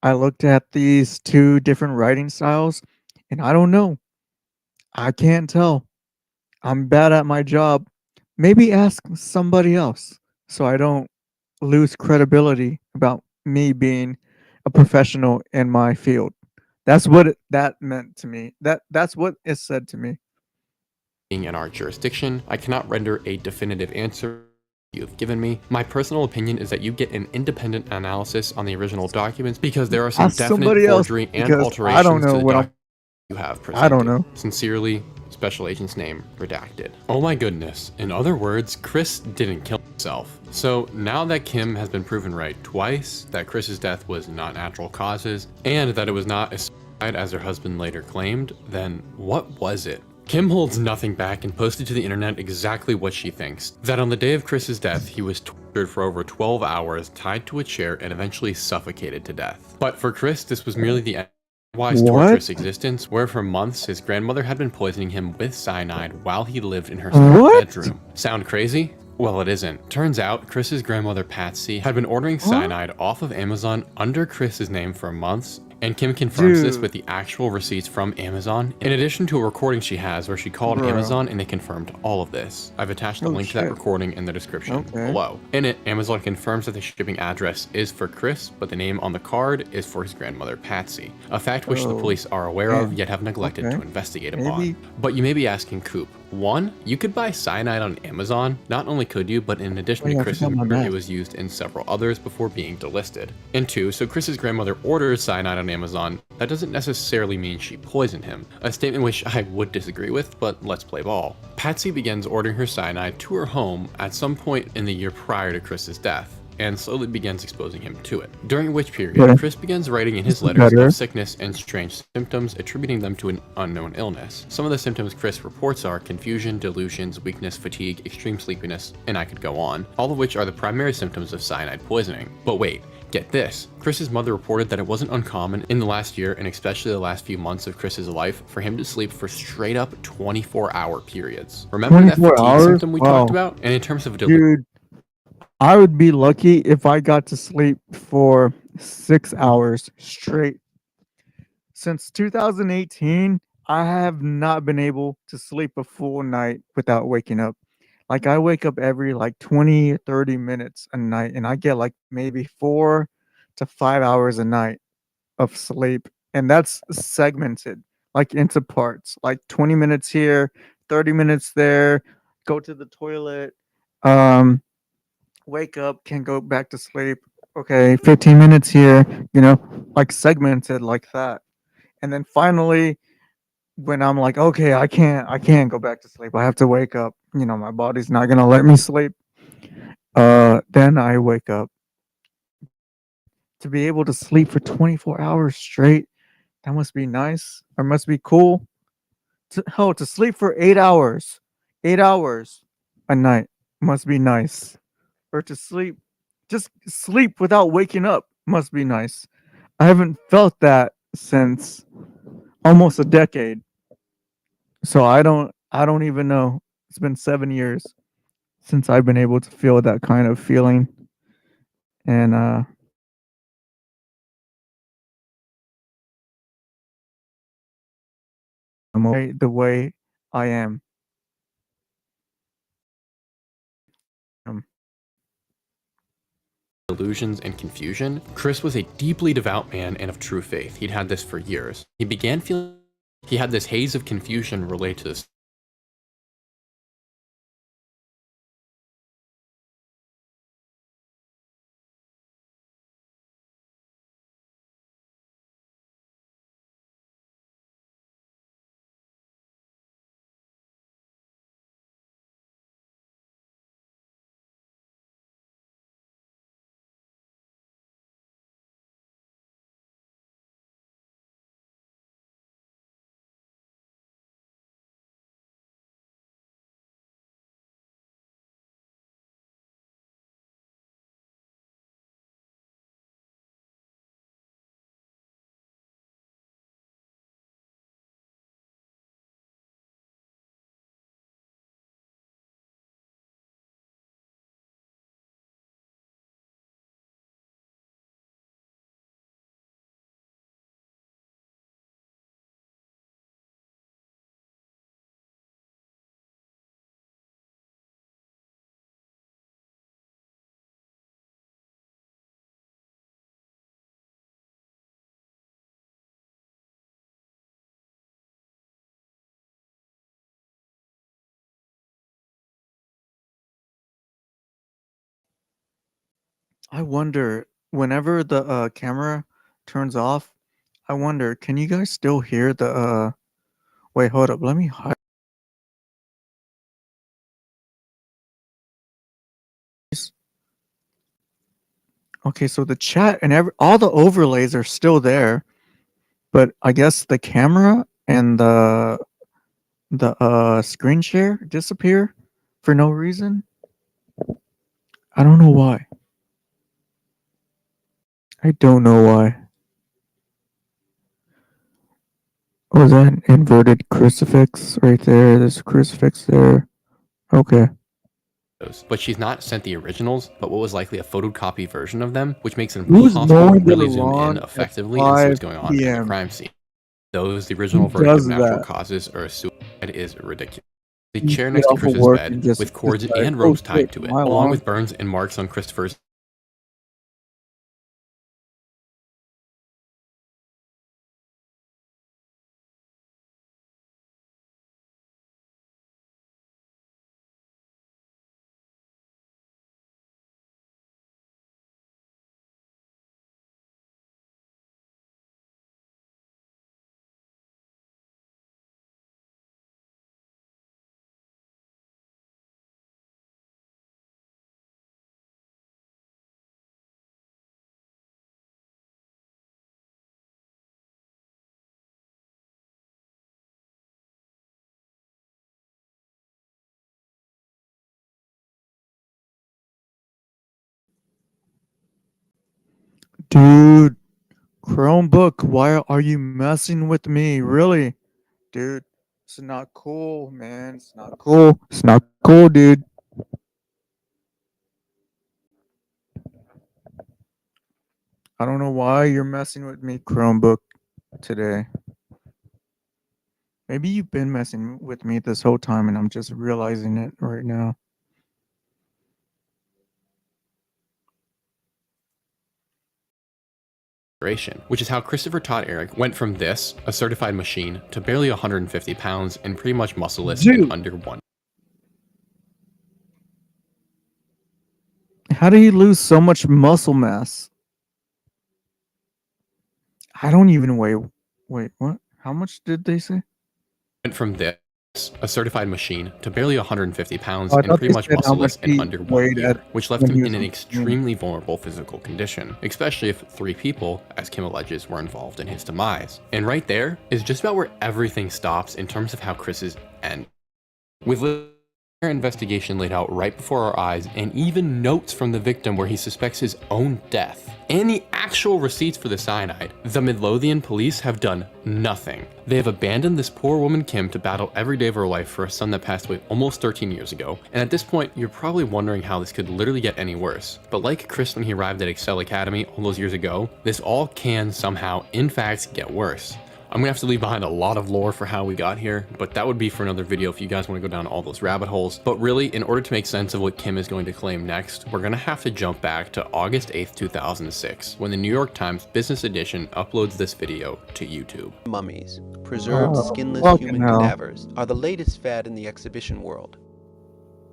I looked at these 2 different writing styles and I don't know. I can't tell. I'm bad at my job. Maybe ask somebody else so I don't lose credibility about me being a professional in my field. That's what that meant to me. That's what it said to me. in our jurisdiction. I cannot render a definitive answer you have given me. My personal opinion is that you get an independent analysis on the original documents because there are some Ask definite somebody else forgery and because I don't alterations know to the what documents you have presented. I don't know. Sincerely, Special Agent's name redacted. Oh my goodness. In other words, Chris didn't kill himself. So now that Kim has been proven right twice, that Chris's death was not natural causes, and that it was not a suicide as her husband later claimed, then what was it? Kim holds nothing back and posted to the internet exactly what she thinks. That on the day of Chris's death, he was tortured for over 12 hours, tied to a chair, and eventually suffocated to death. But for Chris, this was merely the end of his torturous existence, where for months his grandmother had been poisoning him with cyanide while he lived in her spare bedroom. Sound crazy? Well, it isn't. Turns out, Chris's grandmother Patsy had been ordering cyanide off of Amazon under Chris's name for months, and Kim confirms this Dude. with the actual receipts from Amazon, in addition to a recording she has where she called Bro. Amazon and they confirmed all of this. I've attached a Oh, link to that shit. recording in the description Okay. below. In it, Amazon confirms that the shipping address is for Chris, but the name on the card is for his grandmother Patsy, a fact which the Oh, police are aware of damn. yet have neglected Okay. to investigate Maybe. upon. But you may be asking, Coop, 1, you could buy cyanide on Amazon. Not only could you, but in addition Oh, yeah, to I Chris's forgot about murder, that. it was used in several others before being delisted. And 2, so Chris's grandmother ordered cyanide on Amazon. That doesn't necessarily mean she poisoned him, a statement which I would disagree with, but let's play ball. Patsy begins ordering her cyanide to her home at some point in the year prior to Chris's death, and slowly begins exposing him to it. During which period, Okay. Chris begins writing in his This is letters better. of sickness and strange symptoms, attributing them to an unknown illness. Some of the symptoms Chris reports are confusion, delusions, weakness, fatigue, extreme sleepiness, and I could go on, all of which are the primary symptoms of cyanide poisoning. But wait, get this. Chris's mother reported that it wasn't uncommon in the last year, and especially the last few months of Chris's life, for him to sleep for straight up 24-hour periods. Remember that 24 fatigue hours? symptom we talked Wow. about? And in terms of Dude, I would be lucky if I got to sleep for 6 hours straight. Since 2018, I have not been able to sleep a full night without waking up. Like I wake up every like 20 or 30 minutes a night and I get like maybe 4 to 5 hours a night of sleep, and that's segmented like into parts, like 20 minutes here, 30 minutes there, go to the toilet, um wake up, can go back to sleep. Okay, 15 minutes here, like segmented like that. And then finally, when I'm like, okay, I can't go back to sleep. I have to wake up. My body's not gonna let me sleep. Then I wake up. To be able to sleep for 24 hours straight, that must be nice or must be cool. To sleep for 8 hours, 8 hours a night must be nice. Or to sleep, just sleep without waking up must be nice. I haven't felt that since almost a decade. So I don't even know. It's been 7 years since I've been able to feel that kind of feeling. And I'm okay the way I am. Delusions and confusion, Chris was a deeply devout man and of true faith. He'd had this for years. He began feeling he had this haze of confusion related to this I wonder whenever the camera turns off, I wonder, can you guys still hear the wait, hold up, let me hide. Okay, so the chat and all the overlays are still there, but I guess the camera and the screen share disappear for no reason. I don't know why. I don't know why. Oh, is that an inverted crucifix right there? There's a crucifix there. Okay. But she's not sent the originals, but what was likely a photocopy version of them, which makes it Who's impossible mowing to the really zoom in lawn at effectively and see what's 5 going on in the PM? crime scene. Those the original Who version of does natural that? causes or suicide is ridiculous. The You chair get next to off of Chris's work bed and just with cords decide, and "Oh, ropes shit, tied to it, my along lawn." with burns and marks on Christopher's Dude, Chromebook, why are you messing with me? Really? Dude, it's not cool, man. It's not cool. It's not cool, dude. I don't know why you're messing with me, Chromebook, today. Maybe you've been messing with me this whole time and I'm just realizing it right now. which is how Christopher Todd Eric went from this, a certified machine, to barely 150 pounds and pretty much muscleless in Dude. under 1. How did he lose so much muscle mass? I don't even weigh. Wait, what? How much did they say? Went from this, a certified machine, to barely 150 pounds Oh, I and thought pretty they much said how much muscleless in he under 1 weighed year, at which left when him he in was an on extremely vulnerable physical condition, especially if 3 people, as Kim alleges, were involved in his demise. And right there is just about where everything stops in terms of how Chris's end. With our investigation laid out right before our eyes, and even notes from the victim where he suspects his own death, and the actual receipts for the cyanide, the Midlothian police have done nothing. They have abandoned this poor woman Kim to battle every day of her life for a son that passed away almost 13 years ago, and at this point, you're probably wondering how this could literally get any worse. But like Chris when he arrived at Excel Academy all those years ago, this all can somehow, in fact, get worse. I'm gonna have to leave behind a lot of lore for how we got here, but that would be for another video if you guys want to go down all those rabbit holes. But really, in order to make sense of what Kim is going to claim next, we're gonna have to jump back to August 8th, 2006, when the New York Times Business Edition uploads this video to YouTube. Mummies, preserved skinless fucking human hell. cadavers, are the latest fad in the exhibition world.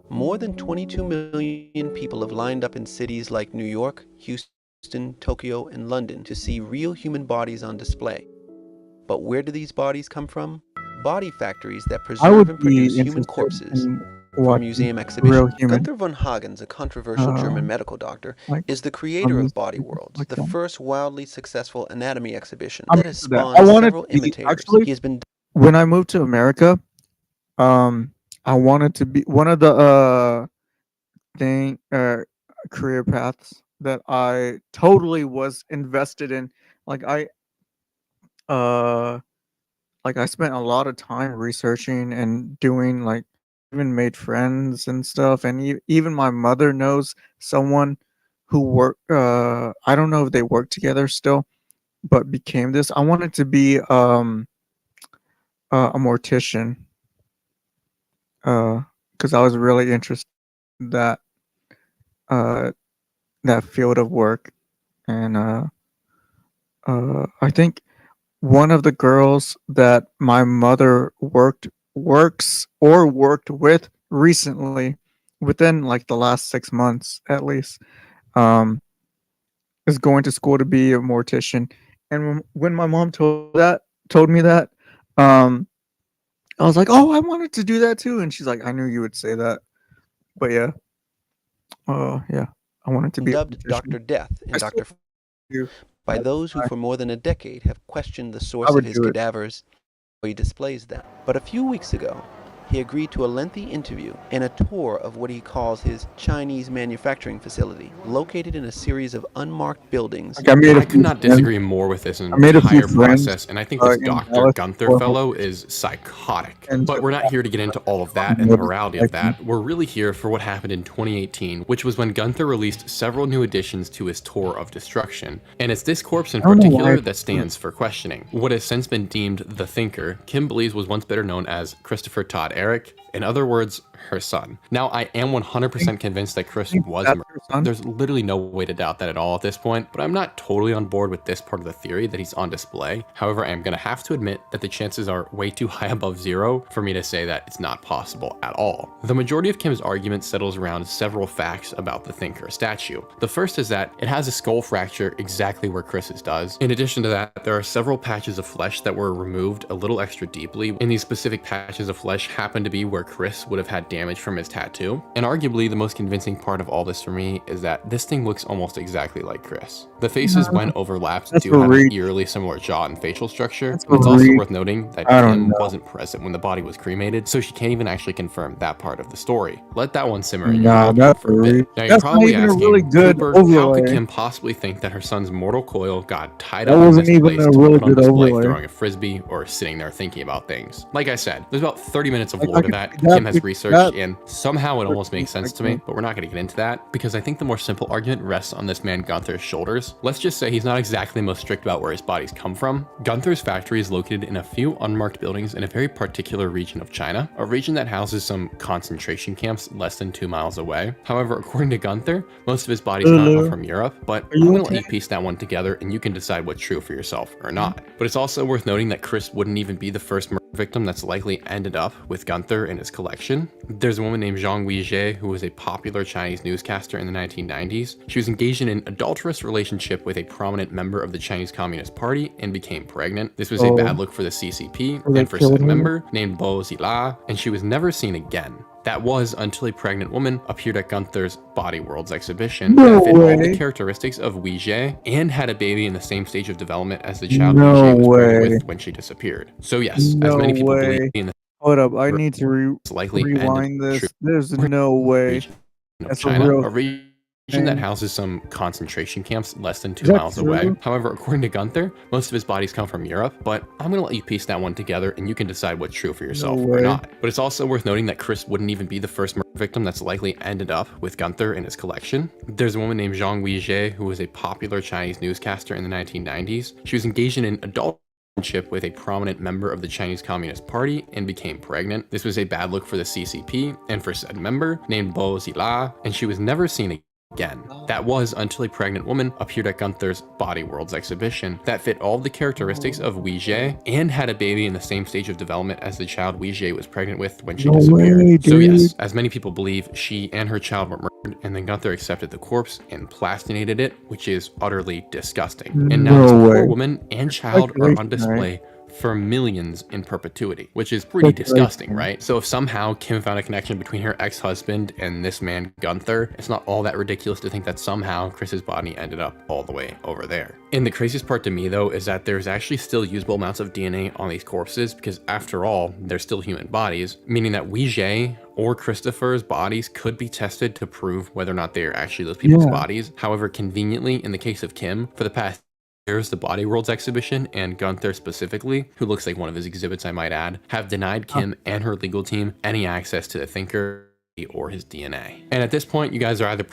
More than 22 million people have lined up in cities like New York, Houston, Tokyo, and London to see real human bodies on display. But where do these bodies come from? Body factories that I preserve would and be produce human interested corpses in for watching museum real exhibitions. human. Gunther von Hagens, a controversial German medical doctor, like is the creator mummies, of Body Worlds, like the that. first wildly successful anatomy exhibition I'm that has into that. I spawned wanted several to be imitators. actually He has been when I moved to America. I wanted to be one of the career paths that I totally was invested in. Like uh I spent a lot of time researching and doing like even made friends and stuff, and even my mother knows someone who work I don't know if they work together still, but became this. I wanted to be a mortician because I was really interested in uh that field of work. And I think one of the girls that my mother worked with recently, within like the last 6 months at least, um, is going to school to be a mortician. And when my mom told me that, I was like, oh, I wanted to do that too. And she's like, I knew you would say that. But yeah, yeah, I wanted to be dubbed Dr. Death and Dr. by those who for more than a decade have questioned the source of his cadavers, or he displays them. But a few weeks ago, he agreed to a lengthy interview and a tour of what he calls his Chinese manufacturing facility, located in a series of unmarked buildings. I could not disagree more with this entire process, and I think this Dr. Gunther fellow is psychotic. But we're not here to get into all of that and the morality of that. We're really here for what happened in 2018, which was when Gunther released several new additions to his tour of destruction. And it's this corpse in particular that stands for questioning. What has since been deemed the Thinker, Kim believes was once better known as Christopher Todd Eric, in other words, her son. Now, I am 100% convinced that Chris was murdered. There's literally no way to doubt that at all at this point, but I'm not totally on board with this part of the theory that he's on display. However, I am going to have to admit that the chances are way too high above zero for me to say that it's not possible at all. The majority of Kim's argument settles around several facts about the Thinker statue. The first is that it has a skull fracture exactly where Chris's does. In addition to that, there are several patches of flesh that were removed a little extra deeply, and these specific patches of flesh happen to be where Chris would have had damage from his tattoo. And arguably the most convincing part of all this for me is that this thing looks almost exactly like Chris. The faces, when overlapped, do have an eerily similar jaw and facial structure. And it's also worth noting that Kim wasn't present when the body was cremated, so she can't even actually confirm that part of the story. Let that one simmer in your mouth for a bit. Now you're probably asking, Cooper, how could Kim possibly think that her son's mortal coil got tied up in this place to put on display throwing a frisbee or sitting there thinking about things? Like I said, there's about 30 minutes of lore to that. Kim has researched, and somehow it almost makes sense to me, but we're not going to get into that because I think the more simple argument rests on this man Gunther's shoulders. Let's just say he's not exactly the most strict about where his bodies come from. Gunther's factory is located in a few unmarked buildings in a very particular region of China, a region that houses some concentration camps less than 2 miles away. However, according to Gunther, most of his bodies come from Europe, but I'm going to let you piece that one together and you can decide what's true for yourself or not. But it's also worth noting that Chris wouldn't even be the first murder victim that's likely ended up with Gunther in his collection. There's a woman named Zhang Weijie who was a popular Chinese newscaster in the 1990s. She was engaged in an adulterous relationship with a prominent member of the Chinese Communist Party and became pregnant. This was a bad look for the CCP and for said member named Bo Zila, and she was never seen again. That was until a pregnant woman appeared at Gunther's Body Worlds exhibition that fit all the characteristics of Weijie and had a baby in the same stage of development as the child Weijie was pregnant with when she disappeared. So yes, as many people believe in the Hold up, I need to rewind this. There's no way. That's China, a region that houses some concentration camps less than 2 miles away. However, according to Gunther, most of his bodies come from Europe, but I'm going to let you piece that one together and you can decide what's true for yourself or not. But it's also worth noting that Chris wouldn't even be the first murder victim that's likely ended up with Gunther in his collection. There's a woman named Zhang Weijie who was a popular Chinese newscaster in the 1990s. She was engaged in an adult relationship with a prominent member of the Chinese Communist Party and became pregnant. This was a bad look for the CCP and for said member named Bo Zila, and she was never seen again. That was until a pregnant woman appeared at Gunther's Body Worlds exhibition that fit all the characteristics of Weijie and had a baby in the same stage of development as the child Weijie was pregnant with when she disappeared. So yes, as many people believe, she and her child were murdered, and then Gunther accepted the corpse and plastinated it, which is utterly disgusting. And now this poor woman and child are on display for millions in perpetuity, which is pretty disgusting, right? So if somehow Kim found a connection between her ex-husband and this man Gunther, it's not all that ridiculous to think that somehow Chris's body ended up all the way over there. And the craziest part to me though is that there's actually still usable amounts of DNA on these corpses because after all, they're still human bodies, meaning that Weijie or Christopher's bodies could be tested to prove whether or not they are actually those people's bodies. However, conveniently, in the case of Kim, for the past years, the Body Worlds exhibition and Gunther specifically, who looks like one of his exhibits I might add, have denied Kim and her legal team any access to the Thinker or his DNA. And at this point, you guys are either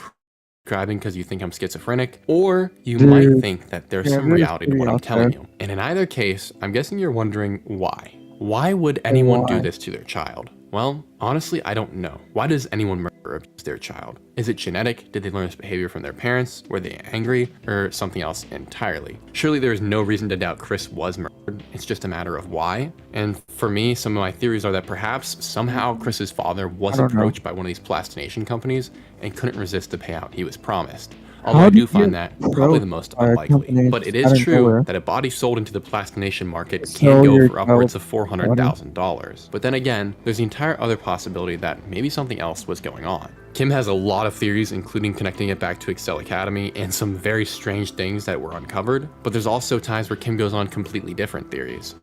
subscribing because you think I'm schizophrenic, or you might think that there's some reality to what I'm telling you. And in either case, I'm guessing you're wondering why. Why would anyone do this to their child? Well, honestly, I don't know. Why does anyone murder their child? Is it genetic? Did they learn this behavior from their parents? Were they angry? Or something else entirely? Surely there is no reason to doubt Chris was murdered. It's just a matter of why. And for me, some of my theories are that perhaps somehow Chris's father was approached by one of these plastination companies and couldn't resist the payout he was promised. Although How I do do you find get that probably the approached most by a unlikely. company But it just is out of true nowhere that a body sold into the plastination market to can sell go your for upwards child of body? $400,000. But then again, there's the entire other possibility that maybe something else was going on. Kim has a lot of theories, including connecting it back to Excel Academy and some very strange things that were uncovered, but there's also times where Kim goes on completely different theories.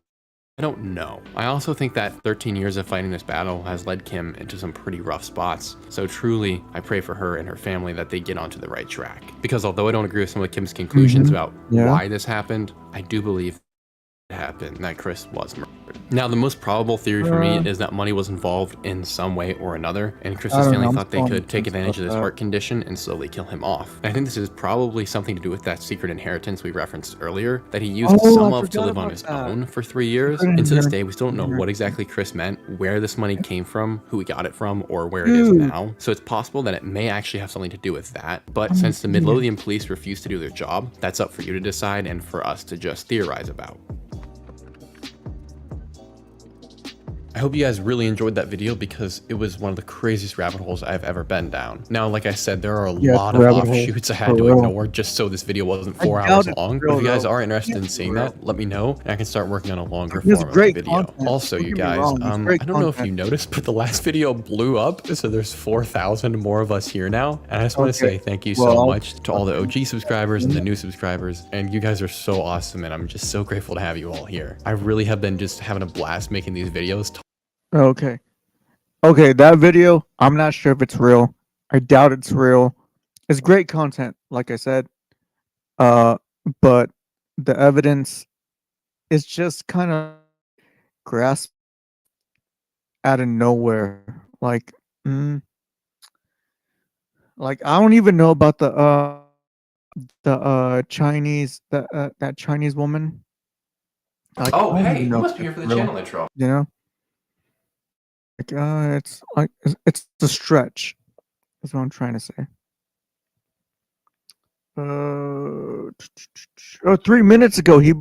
I don't know. I also think that 13 years of fighting this battle has led Kim into some pretty rough spots, so truly, I pray for her and her family that they get onto the right track. Because although I don't agree with some of Kim's conclusions about Yeah. why this happened, I do believe it happened, that Chris was murdered. Now, the most probable theory for me is that money was involved in some way or another, and I Chris's don't know. family I'm thought they still on could the take fence advantage of about this that. heart condition and slowly kill him off. And I think this is probably something to do with that secret inheritance we referenced earlier, that he used Oh, some I of to forgot live on about his that. own for 3 years. Secret And to this inheritance. day, we still don't know what exactly Chris meant, where this money came from, who he got it from, or where it is Dude. now. So it's possible that it may actually have something to do with that. But I'm since the an idiot. Midlothian police refuse to do their job, that's up for you to decide and for us to just theorize about. I hope you guys really enjoyed that video because it was one of the craziest rabbit holes I've ever been down. Now, like I said, there are a Yeah, lot it's of a rabbit hole, offshoots I had for to real. ignore just so this video wasn't I 4 doubt hours it's long. real, But if you guys though. are interested in It's seeing real. that, let me know and I can start working on a longer It's form of the great video. content. Also, Don't you get me guys, wrong, it's great I don't know if you content. noticed, but the last video blew up, so there's 4,000 more of us here now. And I just want to Okay. say thank you Well, so I'll- much to all the OG subscribers and the new subscribers. And you guys are so awesome, and I'm just so grateful to have you all here. I really have been just having a blast making these videos. Okay. Okay, that video, I'm not sure if it's real. I doubt it's real. It's great content, like I said. But the evidence is just kind of grasped out of nowhere. Like, like I don't even know about the Chinese that Chinese woman. Like, Oh, I don't hey, even you know must if be here it's for the real, channel intro. you know? Like, it's like it's a stretch. That's what I'm trying to say. Oh, 3 minutes ago he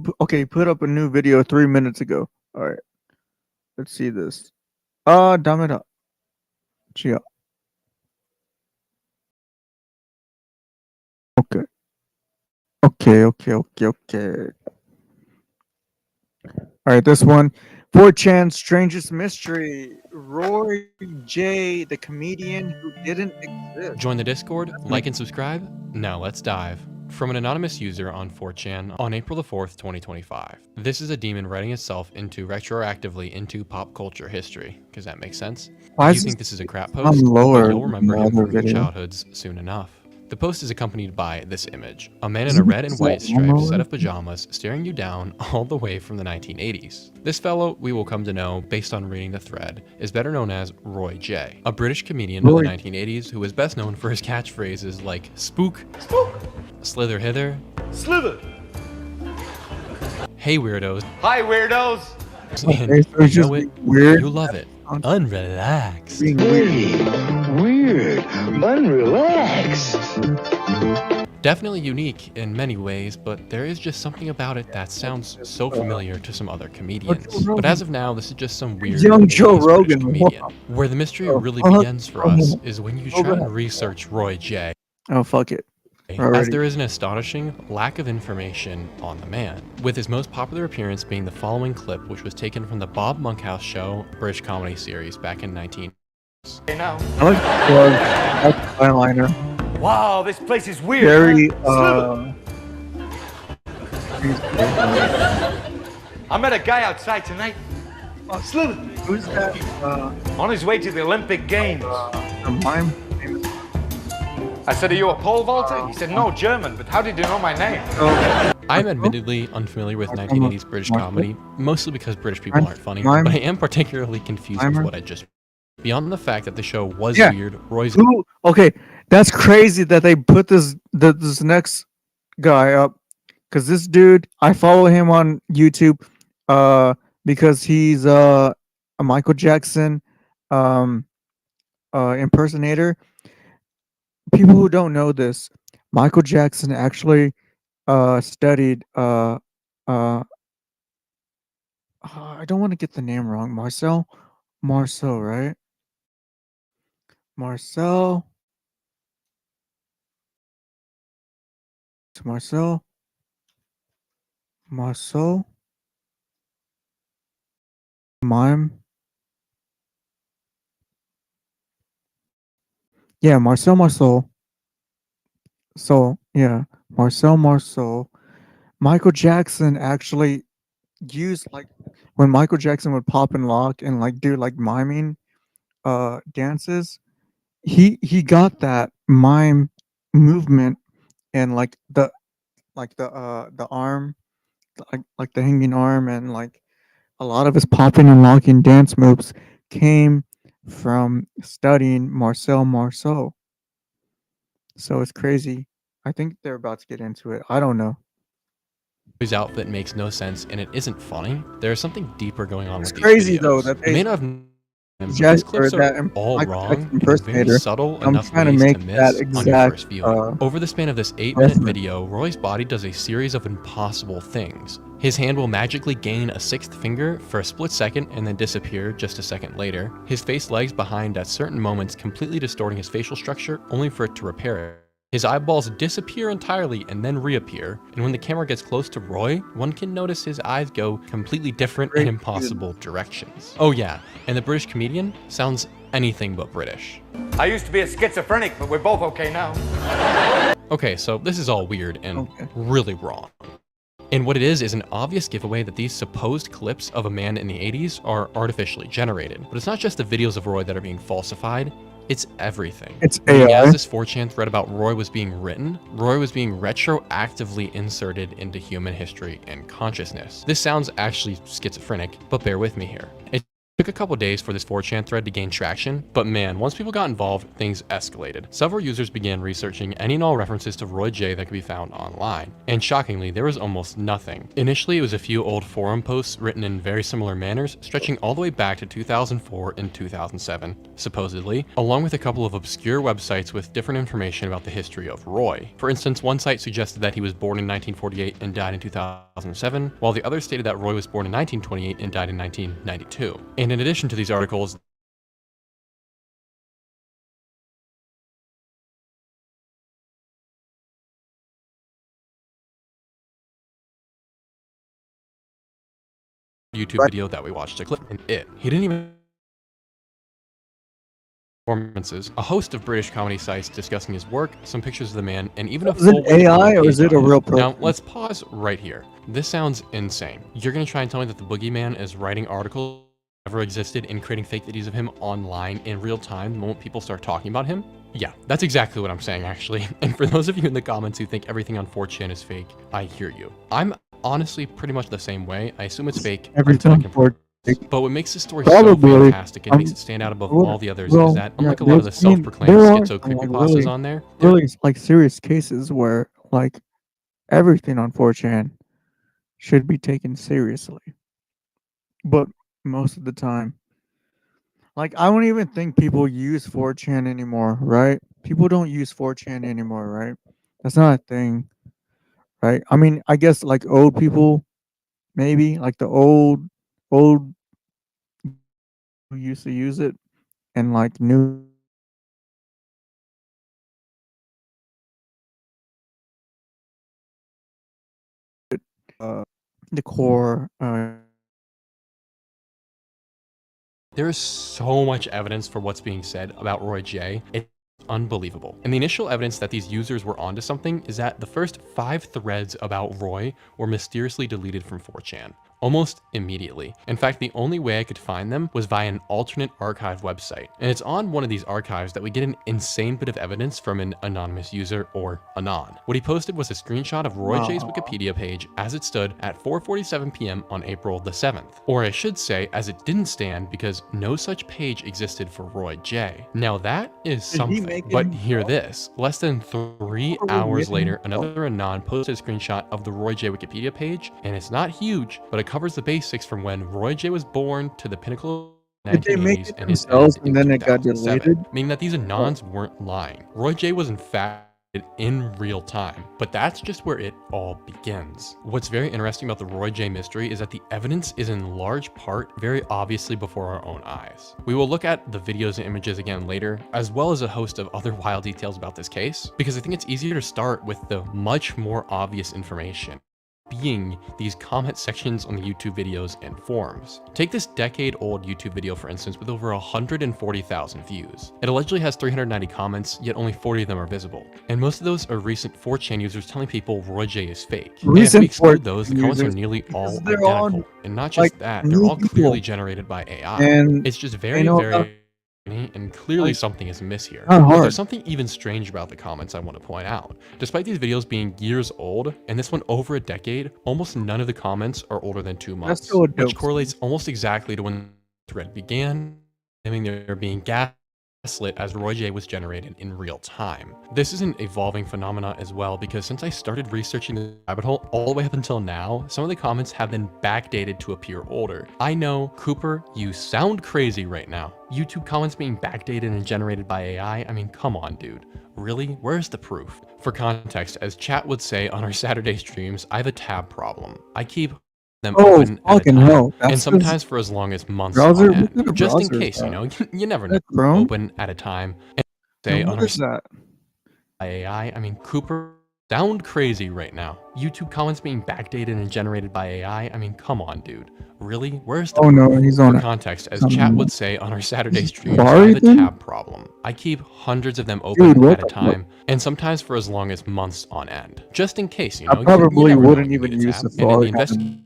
put up a new video 3 minutes ago. All right, let's see this. Damn it up. Chia. Okay. Okay. All right, this one. 4chan strangest mystery. Roy J, the comedian who didn't exist. Join the Discord, like and subscribe. Now let's dive. From an anonymous user on 4chan on April the 4th, 2025. This is a demon writing itself into retroactively into pop culture history, because that makes sense. Why You is think this this is a crap on post, lower but you'll remember than him the from your other video? childhoods soon enough. The post is accompanied by this image, a man in Isn't a red and this white that striped normal? set of pajamas staring you down all the way from the 1980s. This fellow, we will come to know based on reading the thread, is better known as Roy J, a British comedian of the 1980s who is best known for his catchphrases like spook, slither hither, Slither! hey weirdos, Hi, weirdos! and Okay, so it's you just know it, weird. you love it, unrelaxed. Being weird. Weird. Unrelaxed. Definitely unique in many ways, but there is just something about it that sounds so familiar to some other comedians. But as of now, this is just some weird Young Joe 80s British Rogan. comedian. Where the mystery really begins for us is when you try and research Roy J, Oh, fuck it. as Already. there is an astonishing lack of information on the man, with his most popular appearance being the following clip, which was taken from the Bob Monkhouse Show British comedy series back in 19. Hey, now. I like the plug. That's the eyeliner. Wow, this place is weird. Very, huh? I met a guy outside tonight. Slither. Who's that? On his way to the Olympic Games. The mime? I said, are you a pole vaulter? He said, no, German, but how did you know my name? I'm admittedly unfamiliar with 1980s British comedy, mostly because British people aren't funny, Mime? but I am particularly confused with Mimer? what I just. Beyond the fact that the show was Yeah. weird, Roy's Who? Okay, that's crazy that they put this next guy up, because this dude, I follow him on YouTube, because he's a Michael Jackson impersonator. People who don't know this, Michael Jackson actually studied I don't want to get the name wrong. Marcel, right? Marcel to Marcel. Marcel. Mime. Yeah, Marcel. So, yeah, Marcel. Michael Jackson actually used like when Michael Jackson would pop and lock and like do like miming dances, he got that mime movement and the arm, like the hanging arm, and like a lot of his popping and locking dance moves came from studying Marceau. So it's crazy. I think they're about to get into it. I don't know. His outfit makes no sense and it isn't funny. There's something deeper going on It's with crazy these videos. though that You they may not have known, but these Jasper, clips that are all Michael wrong Jackson in very impersonator. subtle I'm enough trying to ways make to that miss on your exact, first viewing. Over the span of this 8-minute reference. video, Roy's body does a series of impossible things. His hand will magically gain a sixth finger for a split second and then disappear just a second later. His face lags behind at certain moments, completely distorting his facial structure, only for it to repair it. His eyeballs disappear entirely and then reappear, and when the camera gets close to Roy, one can notice his eyes go completely different and impossible directions. Oh yeah, and the British comedian sounds anything but British. I used to be a schizophrenic, but we're both okay now. Okay, so this is all weird and really wrong. And what it is an obvious giveaway that these supposed clips of a man in the 80s are artificially generated. But it's not just the videos of Roy that are being falsified, it's everything. It's Meaning, AI. as this 4chan thread about Roy was being written, Roy was being retroactively inserted into human history and consciousness. This sounds actually schizophrenic, but bear with me here. It took a couple days for this 4chan thread to gain traction, but man, once people got involved, things escalated. Several users began researching any and all references to Roy J that could be found online, and shockingly, there was almost nothing. Initially, it was a few old forum posts written in very similar manners, stretching all the way back to 2004 and 2007, supposedly, along with a couple of obscure websites with different information about the history of Roy. For instance, one site suggested that he was born in 1948 and died in 2007, while the other stated that Roy was born in 1928 and died in 1992. And in addition to these articles, YouTube video that we watched a clip in it. He didn't even performances, a host of British comedy sites discussing his work, some pictures of the man, and even a Is it full Wikipedia AI or page is it on a him. real Now, person? let's pause right here. This sounds insane. You're gonna try and tell me that the Boogeyman is writing articles that never existed and creating fake videos of him online in real time the moment people start talking about him? Yeah, that's exactly what I'm saying actually. And for those of you in the comments who think everything on 4chan is fake, I hear you. I'm honestly pretty much the same way. I assume it's fake. Everything until I can for But what makes this story so Probably, fantastic and makes it stand out above all the others is that, unlike a lot of the self-proclaimed schizo creepypastas on there, really like serious cases where like everything on 4chan should be taken seriously. But most of the time, like I don't even think people use 4chan anymore, right? People don't use 4chan anymore, right? That's not a thing, right? I mean, I guess like old people, maybe like the old who used to use it, and like new the core there is so much evidence for what's being said about Roy J. It's unbelievable. And the initial evidence that these users were onto something is that the first 5 threads about Roy were mysteriously deleted from 4chan. Almost immediately. In fact, the only way I could find them was via an alternate archive website. And it's on one of these archives that we get an insane bit of evidence from an anonymous user, or Anon. What he posted was a screenshot of Roy J's Wikipedia page as it stood at 4:47 p.m. on April the 7th. Or I should say, as it didn't stand because no such page existed for Roy J. Now that is something, but hear this. Less than 3 hours later, another Anon posted a screenshot of the Roy J Wikipedia page, and it's not huge, but it covers the basics from when Roy J was born to the pinnacle of Did they make 1980s it and his themselves end and in then it got 2007, deleted? meaning that these Anons weren't lying. Roy J was in fact in real time. But that's just where it all begins. What's very interesting about the Roy J mystery is that the evidence is in large part very obviously before our own eyes. We will look at the videos and images again later, as well as a host of other wild details about this case, because I think it's easier to start with the much more obvious information, being these comment sections on the YouTube videos and forums. Take this decade-old YouTube video, for instance, with over 140,000 views. It allegedly has 390 comments, yet only 40 of them are visible. And most of those are recent 4chan users telling people Roy J is fake. And if we exclude those, the comments are nearly all identical. And not just that, they're all clearly generated by AI. And it's just very, and clearly something is amiss here. Not But hard. there's something even strange about the comments I want to point out. Despite these videos being years old, and this one over a decade, almost none of the comments are older than 2 months, still a dope which correlates almost exactly to when the thread began, claiming they're being gaslit as Roy J was generated in real time. This is an evolving phenomena as well, because since I started researching the rabbit hole all the way up until now, some of the comments have been backdated to appear older. I know, Cooper, you sound crazy right now. YouTube comments being backdated and generated by AI? I mean, come on, dude. Really? Where's the proof? For context, as chat would say on our Saturday streams, I have a tab problem. I keep them open at a fucking time, hell. and That's sometimes for as long as months browser- on end. what kind of Just in browser is case, you that? know, you never know. That's Chrome? Open at a time, and say Now, on what our is that? AI, I mean, Cooper, sound crazy right now. YouTube comments being backdated and generated by AI? I mean, come on, dude. Really? Where's the Oh, no, proof? he's on For it. context, as Something chat like would that. say on our Saturday streams, I Safari have a then? tab problem. I keep hundreds of them open Dude, what at a the time, and sometimes for as long as months on end. Just in case, you I know, probably never know wouldn't when you even need a use tab. And in Safari. the investigation,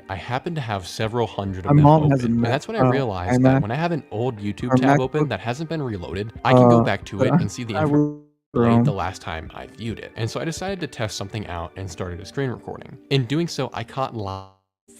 I happen to have several hundred of My them mom open, has a and Mac- that's when I realized iMac that when I have an old YouTube or tab MacBook, open that hasn't been reloaded, I can go back to but it and see the I information will- the last time I viewed it. And so I decided to test something out and started a screen recording. In doing so, I caught live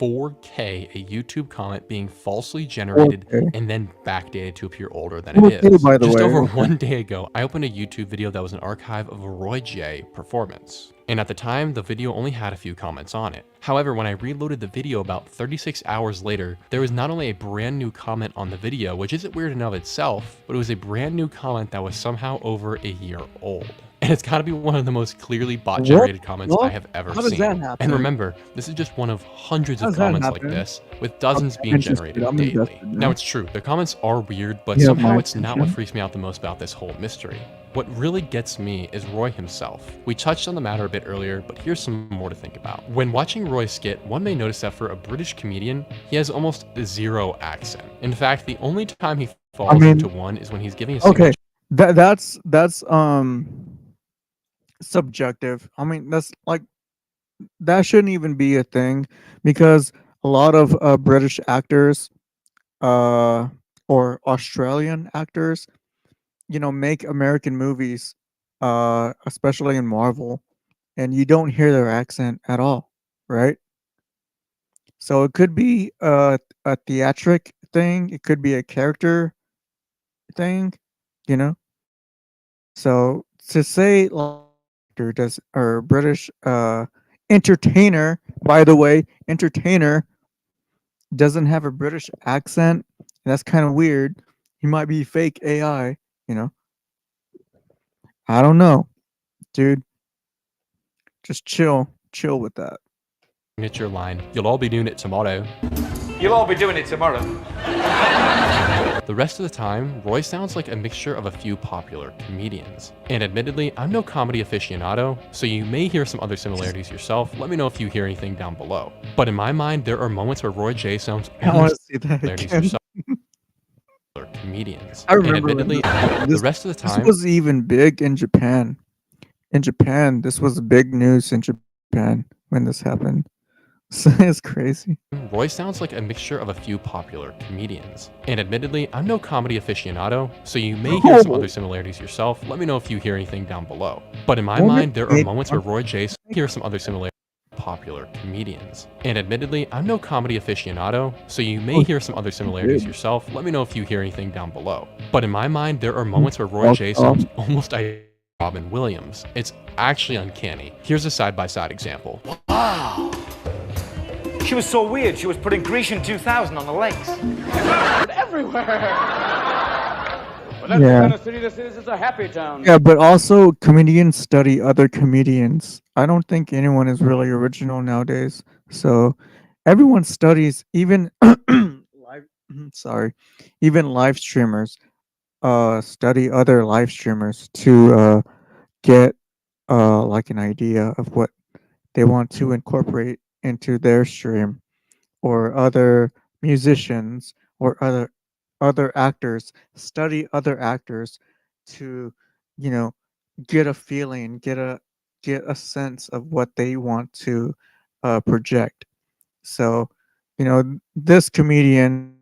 4K a YouTube comment being falsely generated 4K. and then backdated to appear older than it 4K, is. by the Just way, over okay. 1 day ago, I opened a YouTube video that was an archive of a Roy J performance. And at the time, the video only had a few comments on it. However, when I reloaded the video about 36 hours later, there was not only a brand new comment on the video, which isn't weird in and of itself, but it was a brand new comment that was somehow over a year old. And it's gotta be one of the most clearly bot-generated comments I have ever How does seen. that happen? And remember, this is just one of hundreds How of does that comments like happen? this, with dozens being interested. generated I'm daily. invested Now now. it's true, the comments are weird, but Yeah, somehow my it's not what attention. freaks me out the most about this whole mystery. What really gets me is Roy himself. We touched on the matter a bit earlier, but here's some more to think about. When watching Roy's skit, one may notice that for a British comedian, he has almost zero accent. In fact, the only time he falls into one is when he's giving a single Okay, that's subjective. I mean, that's like that shouldn't even be a thing because a lot of British actors or Australian actors, you know, make American movies, especially in Marvel, and you don't hear their accent at all, right? So it could be a theatric thing, it could be a character thing, you know. So to say actor does or British entertainer, by the way, entertainer doesn't have a British accent, that's kind of weird. He might be fake AI, you know. I don't know, dude. Just chill with that. signature line, "You'll all be doing it tomorrow." You'll all be doing it tomorrow. The rest of the time, Roy sounds like a mixture of a few popular comedians. And admittedly, I'm no comedy aficionado, so you may hear some other similarities yourself. Let me know if you hear anything down below. But in my mind, there are moments where Roy J sounds I want to almost see that similarities again. yourself. Comedians. I And remember when admittedly, the this, rest of the this time, was even big in Japan. In Japan, this was big news in Japan when this happened. So it's crazy. Roy sounds like a mixture of a few popular comedians. And admittedly, I'm no comedy aficionado, so you may hear some other similarities yourself. Let me know if you hear anything down below. But in my mind, there are moments where Roy J hear some other similarities with popular comedians. And admittedly, I'm no comedy aficionado, so you may hear some other similarities yourself. Let me know if you hear anything down below. But in my mind, there are moments where Roy J sounds almost like Robin Williams. It's actually uncanny. Here's a side-by-side example. Wow. She was so weird, she was putting Grecian 2000 on the legs. Everywhere. But that's Yeah. the kind of city this is. It's a happy town. Yeah, but also comedians study other comedians. I don't think anyone is really original nowadays. So everyone studies, even live sorry, even live streamers study other live streamers to get like an idea of what they want to incorporate into their stream, or other musicians or other actors study other actors to, you know, get a feeling, get a sense of what they want to project. So, you know, this comedian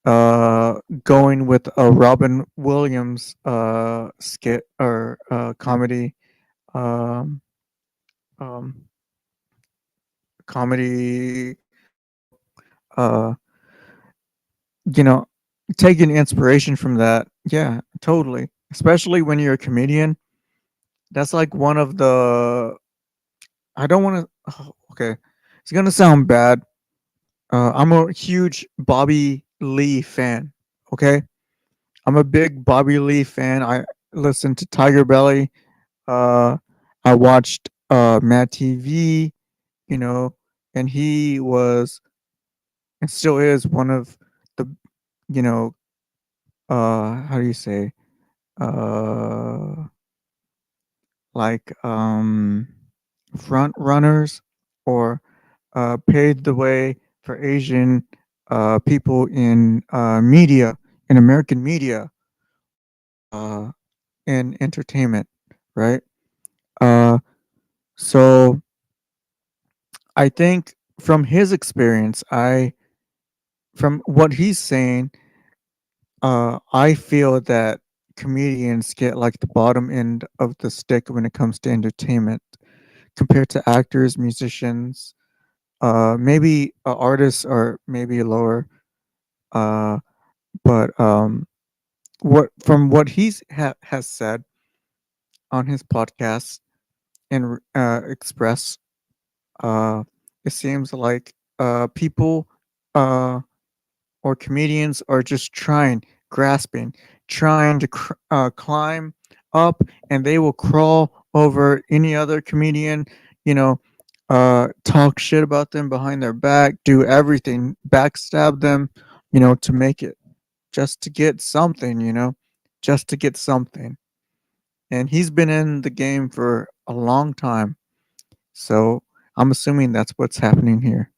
going with a Robin Williams skit or comedy um um comedy uh you know, taking inspiration from that. Yeah, totally. Especially when you're a comedian, that's like one of the I don't want to okay. It's going to sound bad. I'm a huge Bobby Lee fan, okay? I'm a big Bobby Lee fan. I listened to Tiger Belly. I watched Mad TV, you know, and he was and still is one of the, you know, how do you say, uh like front runners, or paved the way for Asian people in media, in American media, uh in entertainment, right? uh so I think from his experience, from what he's saying, I feel that comedians get like the bottom end of the stick when it comes to entertainment compared to actors, musicians, maybe artists are maybe lower. Uh, but what from what has said on his podcast and express, uh, it seems like people or comedians are just grasping, trying to climb up, and they will crawl over any other comedian, you know, talk shit about them behind their back, do everything, backstab them, you know, to make it, just to get something, you know, just to get something. And he's been in the game for a long time. So I'm assuming that's what's happening here.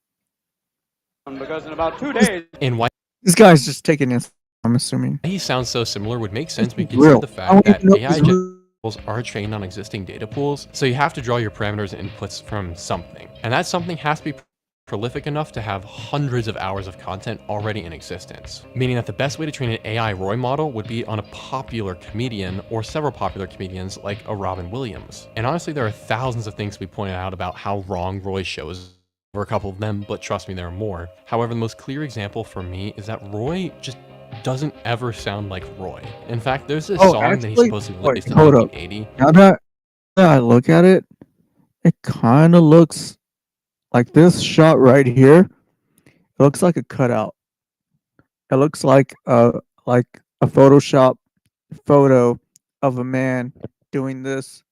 Because in about 2 days. And why This guy's just taking it, I'm assuming. he sounds so similar would make sense This is because of real. the I don't fact that even know if AI he's real. models are trained on existing data pools, so you have to draw your parameters and inputs from something. And that something has to be prolific enough to have hundreds of hours of content already in existence, meaning that the best way to train an AI Roy model would be on a popular comedian or several popular comedians like a Robin Williams. And honestly, there are thousands of things to be pointed out about how wrong Roy shows over a couple of them, but trust me, there are more. However, the most clear example for me is that Roy just doesn't ever sound like Roy. In fact, there's this song that he supposedly released in 1980. Now that I look at it, it kind of looks like this shot right here. It looks like a cutout. It looks like a Photoshop photo of a man doing this,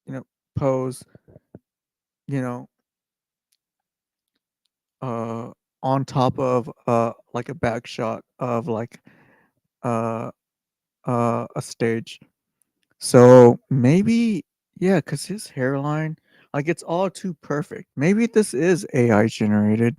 you know, pose, you know, on top of like a back shot of like a stage. So maybe, yeah, because his hairline, like, it's all too perfect. Maybe this is AI generated.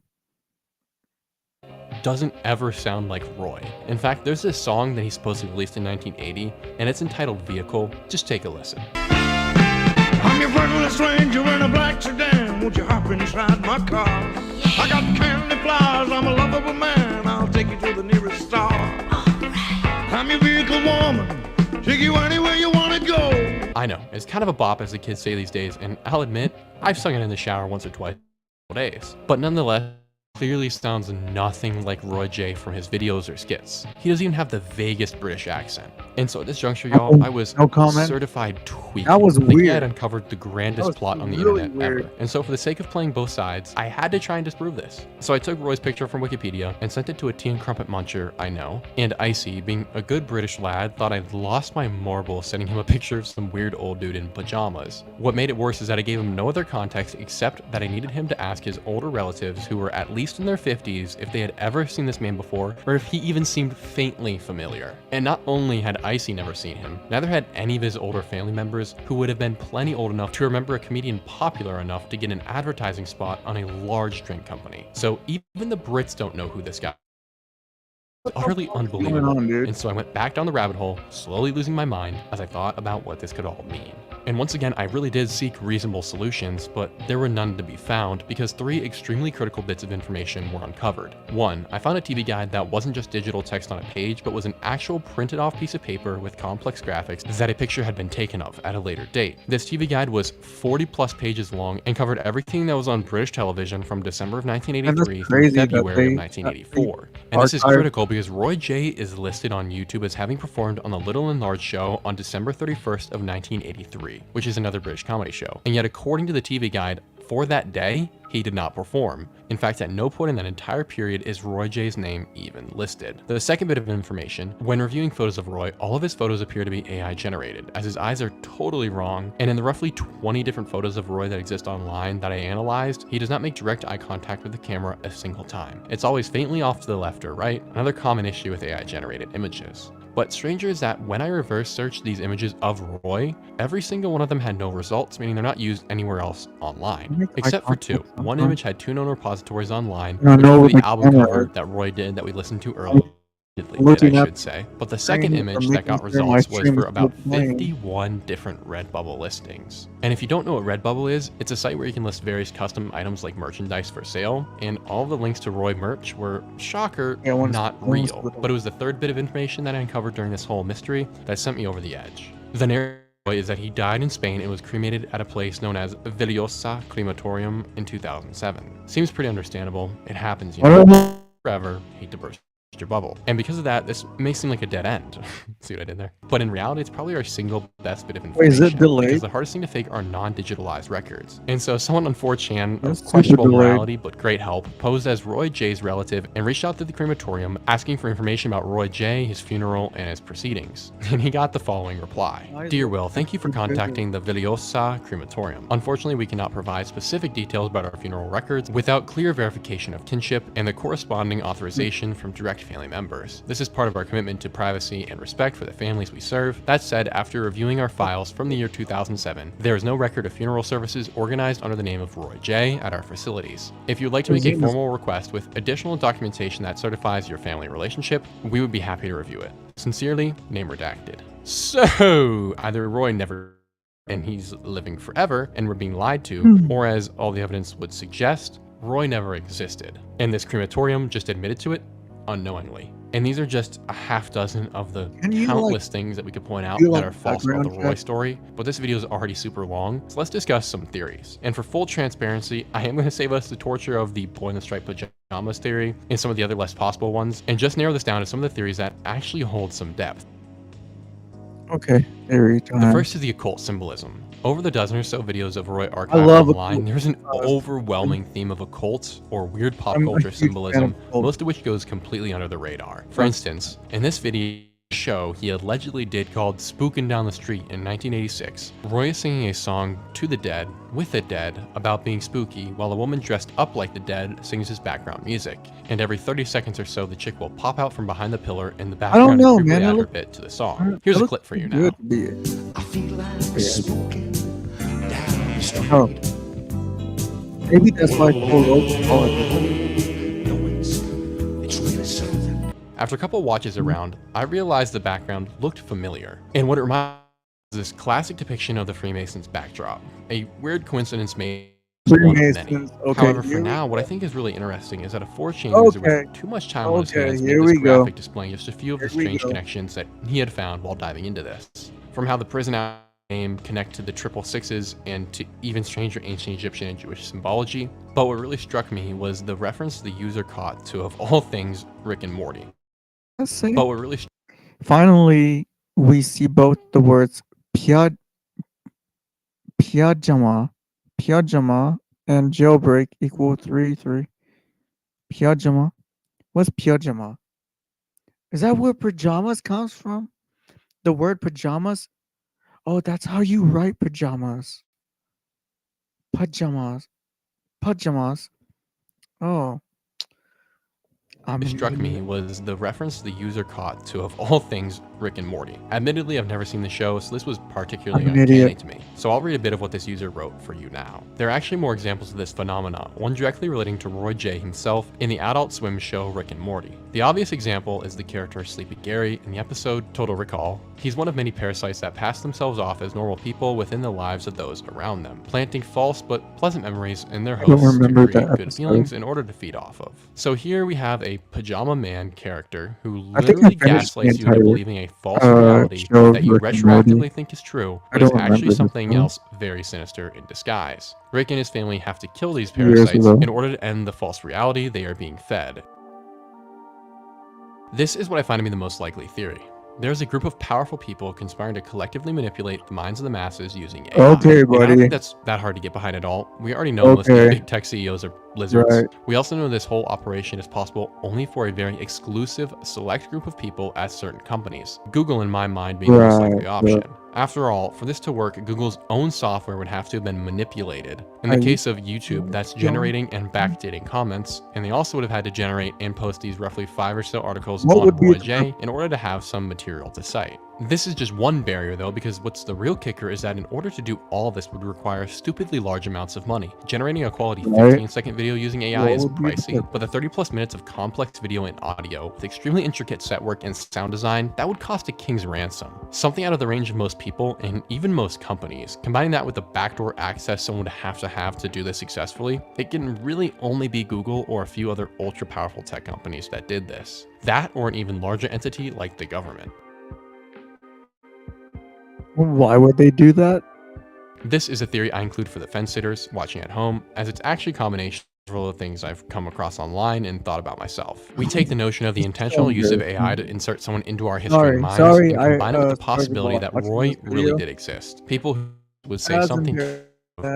Doesn't ever sound like Roy. In fact, there's this song that he supposedly released in 1980, and it's entitled Vehicle. Just take a listen. I'm your friendless stranger in a black sedan. Won't you hop inside my car? I got candy flowers. I'm a lovable man. I'll take you to the nearest star. I'm your vehicle woman. Take you anywhere you want to go. I know, it's kind of a bop as the kids say these days, and I'll admit, I've sung it in the shower once or twice days. But nonetheless, clearly sounds nothing like Roy J from his videos or skits. He doesn't even have the vaguest British accent. And so at this juncture, y'all, I was No comment. certified tweaking. That was Thinking I weird. had uncovered the grandest was plot on the really internet weird. ever. And so for the sake of playing both sides, I had to try and disprove this. So I took Roy's picture from Wikipedia and sent it to a tea and crumpet muncher I know. And Icy, being a good British lad, thought I'd lost my marbles sending him a picture of some weird old dude in pajamas. What made it worse is that I gave him no other context except that I needed him to ask his older relatives who were at least in their 50s if they had ever seen this man before or if he even seemed faintly familiar. And not only had Icy never seen him, neither had any of his older family members who would have been plenty old enough to remember a comedian popular enough to get an advertising spot on a large drink company. So even the Brits don't know who this guy is. It's utterly unbelievable. on, dude? And so I went back down the rabbit hole, slowly losing my mind as I thought about what this could all mean. And once again, I really did seek reasonable solutions, but there were none to be found because 3 extremely critical bits of information were uncovered. 1, I found a TV guide that wasn't just digital text on a page, but was an actual printed off piece of paper with complex graphics that a picture had been taken of at a later date. This TV guide was 40 plus pages long and covered everything that was on British television from December of 1983 through crazy that February of they- 1984. And this is archived- critical because Roy J is listed on YouTube as having performed on The Little and Large Show on December 31st of 1983, which is another British comedy show. And yet according to the TV guide, for that day, he did not perform. In fact, at no point in that entire period is Roy J's name even listed. The second bit of information, when reviewing photos of Roy, all of his photos appear to be AI generated, as his eyes are totally wrong, and in the roughly 20 different photos of Roy that exist online that I analyzed, he does not make direct eye contact with the camera a single time. It's always faintly off to the left or right, another common issue with AI generated images. But stranger is that when I reverse searched these images of Roy, every single one of them had no results, meaning they're not used anywhere else online. Except for 2. One image had 2 known repositories online, No, which no, was with the the album camera. cover that Roy did that we listened to earlier. Looking I up should say. But the second screen image from that got making sure my results was stream for is about still playing. 51 different Redbubble listings. And if you don't know what Redbubble is, it's a site where you can list various custom items like merchandise for sale, and all of the links to Roy merch were, shocker, Yeah, one's- not one's real. little. But it was the third bit of information that I uncovered during this whole mystery that sent me over the edge. The narrative is that he died in Spain and was cremated at a place known as Villosa Crematorium in 2007. Seems pretty understandable. It happens, you know. Forever, hate to burst your bubble. And because of that, this may seem like a dead end. See what I did there? But in reality, it's probably our single best bit of information. Wait, is it delayed? Because the hardest thing to fake are non-digitalized records. And so someone on 4chan of That's super questionable delayed. morality but great help posed as Roy J's relative and reached out to the crematorium asking for information about Roy J, his funeral, and his proceedings. And he got the following reply. Dear Will, thank you for contacting the Villosa Crematorium. Unfortunately, we cannot provide specific details about our funeral records without clear verification of kinship and the corresponding authorization from direct family members. This is part of our commitment to privacy and respect for the families we serve. That said, after reviewing our files from the year 2007, there is no record of funeral services organized under the name of Roy J at our facilities. If you'd like to make a formal request with additional documentation that certifies your family relationship, we would be happy to review it. Sincerely, name redacted. So, either Roy never and he's living forever and we're being lied to, or as all the evidence would suggest, Roy never existed. And this crematorium just admitted to it unknowingly. And these are just a half dozen of the countless things that we could point out that are false about the Roy story, but this video is already super long, so let's discuss some theories. And for full transparency, I am going to save us the torture of the boy in the striped pajamas theory and some of the other less possible ones, and just narrow this down to some of the theories that actually hold some depth. Okay, theory time. The first is the occult symbolism. Over the dozen or so videos of Roy love archived online, occult. there's an overwhelming theme of occult or weird pop I'm a culture huge fan of symbolism, occult. most of which goes completely under the radar. For instance, in this video show he allegedly did called Spookin' Down the Street in 1986, Roy is singing a song to the dead, with the dead, about being spooky, while a woman dressed up like the dead sings his background music. And every 30 seconds or so, the chick will pop out from behind the pillar in the I don't background know, and creepily man. add It her look- bit to the song. Here's a clip for you now. Good to be it. Oh. Maybe that's why Paul Roach called it. After a couple watches around, I realized the background looked familiar. And what it reminded me of this classic depiction of the Freemasons backdrop. A weird coincidence made one of many. Freemasons, okay, However, for here we now, what I think is really interesting is that a 4chan user Okay. with too much time on his Okay, hands here made this we go. graphic displaying just a few of the Here we strange go. connections that he had found while diving into this. From how the prison name connect to the 666s and to even stranger ancient Egyptian and Jewish symbology. But what really struck me was the reference the user caught to, of all things, Rick and Morty. Let's see. But what really Finally, we see both the words pajama and jailbreak equal 3. Pajama. What's pajama? Is that where pajamas comes from? The word pajamas? Oh, that's how you write pajamas. Pajamas. Oh. What struck me was the reference the user caught to, of all things, Rick and Morty. Admittedly, I've never seen the show, so this was particularly I'm an uncanny idiot. to me. So I'll read a bit of what this user wrote for you now. There are actually more examples of this phenomenon, one directly relating to Roy J himself in the Adult Swim show Rick and Morty. The obvious example is the character Sleepy Gary in the episode Total Recall. He's one of many parasites that pass themselves off as normal people within the lives of those around them, planting false but pleasant memories in their I don't hosts to remember create that good episode. feelings in order to feed off of. So here we have a pajama man character who I think I literally finished the gaslights you into entire, believing a false reality show that you of Rick and Morty. retroactively think is true, I but is don't actually remember this something one. else very sinister in disguise. Rick and his family have to kill these Years parasites ago. in order to end the false reality they are being fed. This is what I find to be the most likely theory. There's a group of powerful people conspiring to collectively manipulate the minds of the masses using AI. Okay, And I don't buddy. think that's that hard to get behind at all. We already know most of Okay. these big tech CEOs are lizards. Right. We also know this whole operation is possible only for a very exclusive, select group of people at certain companies. Google, in my mind, being the most likely Right, option. right. After all, for this to work, Google's own software would have to have been manipulated. In the I- case of YouTube, that's generating and backdating comments, and they also would have had to generate and post these roughly 5 or so articles What on would be Roy the- J in order to have some material to cite. This is just one barrier though, because what's the real kicker is that in order to do all this would require stupidly large amounts of money. Generating a quality Right. 15-second video using AI What is would be the pricey, but the 30+ minutes of complex video and audio with extremely intricate set work and sound design, that would cost a king's ransom. Something out of the range of most people and even most companies. Combining that with the backdoor access someone would have to do this successfully, it can really only be Google or a few other ultra powerful tech companies that did this. That or an even larger entity like the government. Why would they do that? This is a theory I include for the fence sitters watching at home, as it's actually a combination of all the things I've come across online and thought about myself. We take the notion of the intentional use of AI to insert someone into our history and minds Sorry, and combine it with the started possibility that watching Roy this really video. did exist. People who would say As something embarrassed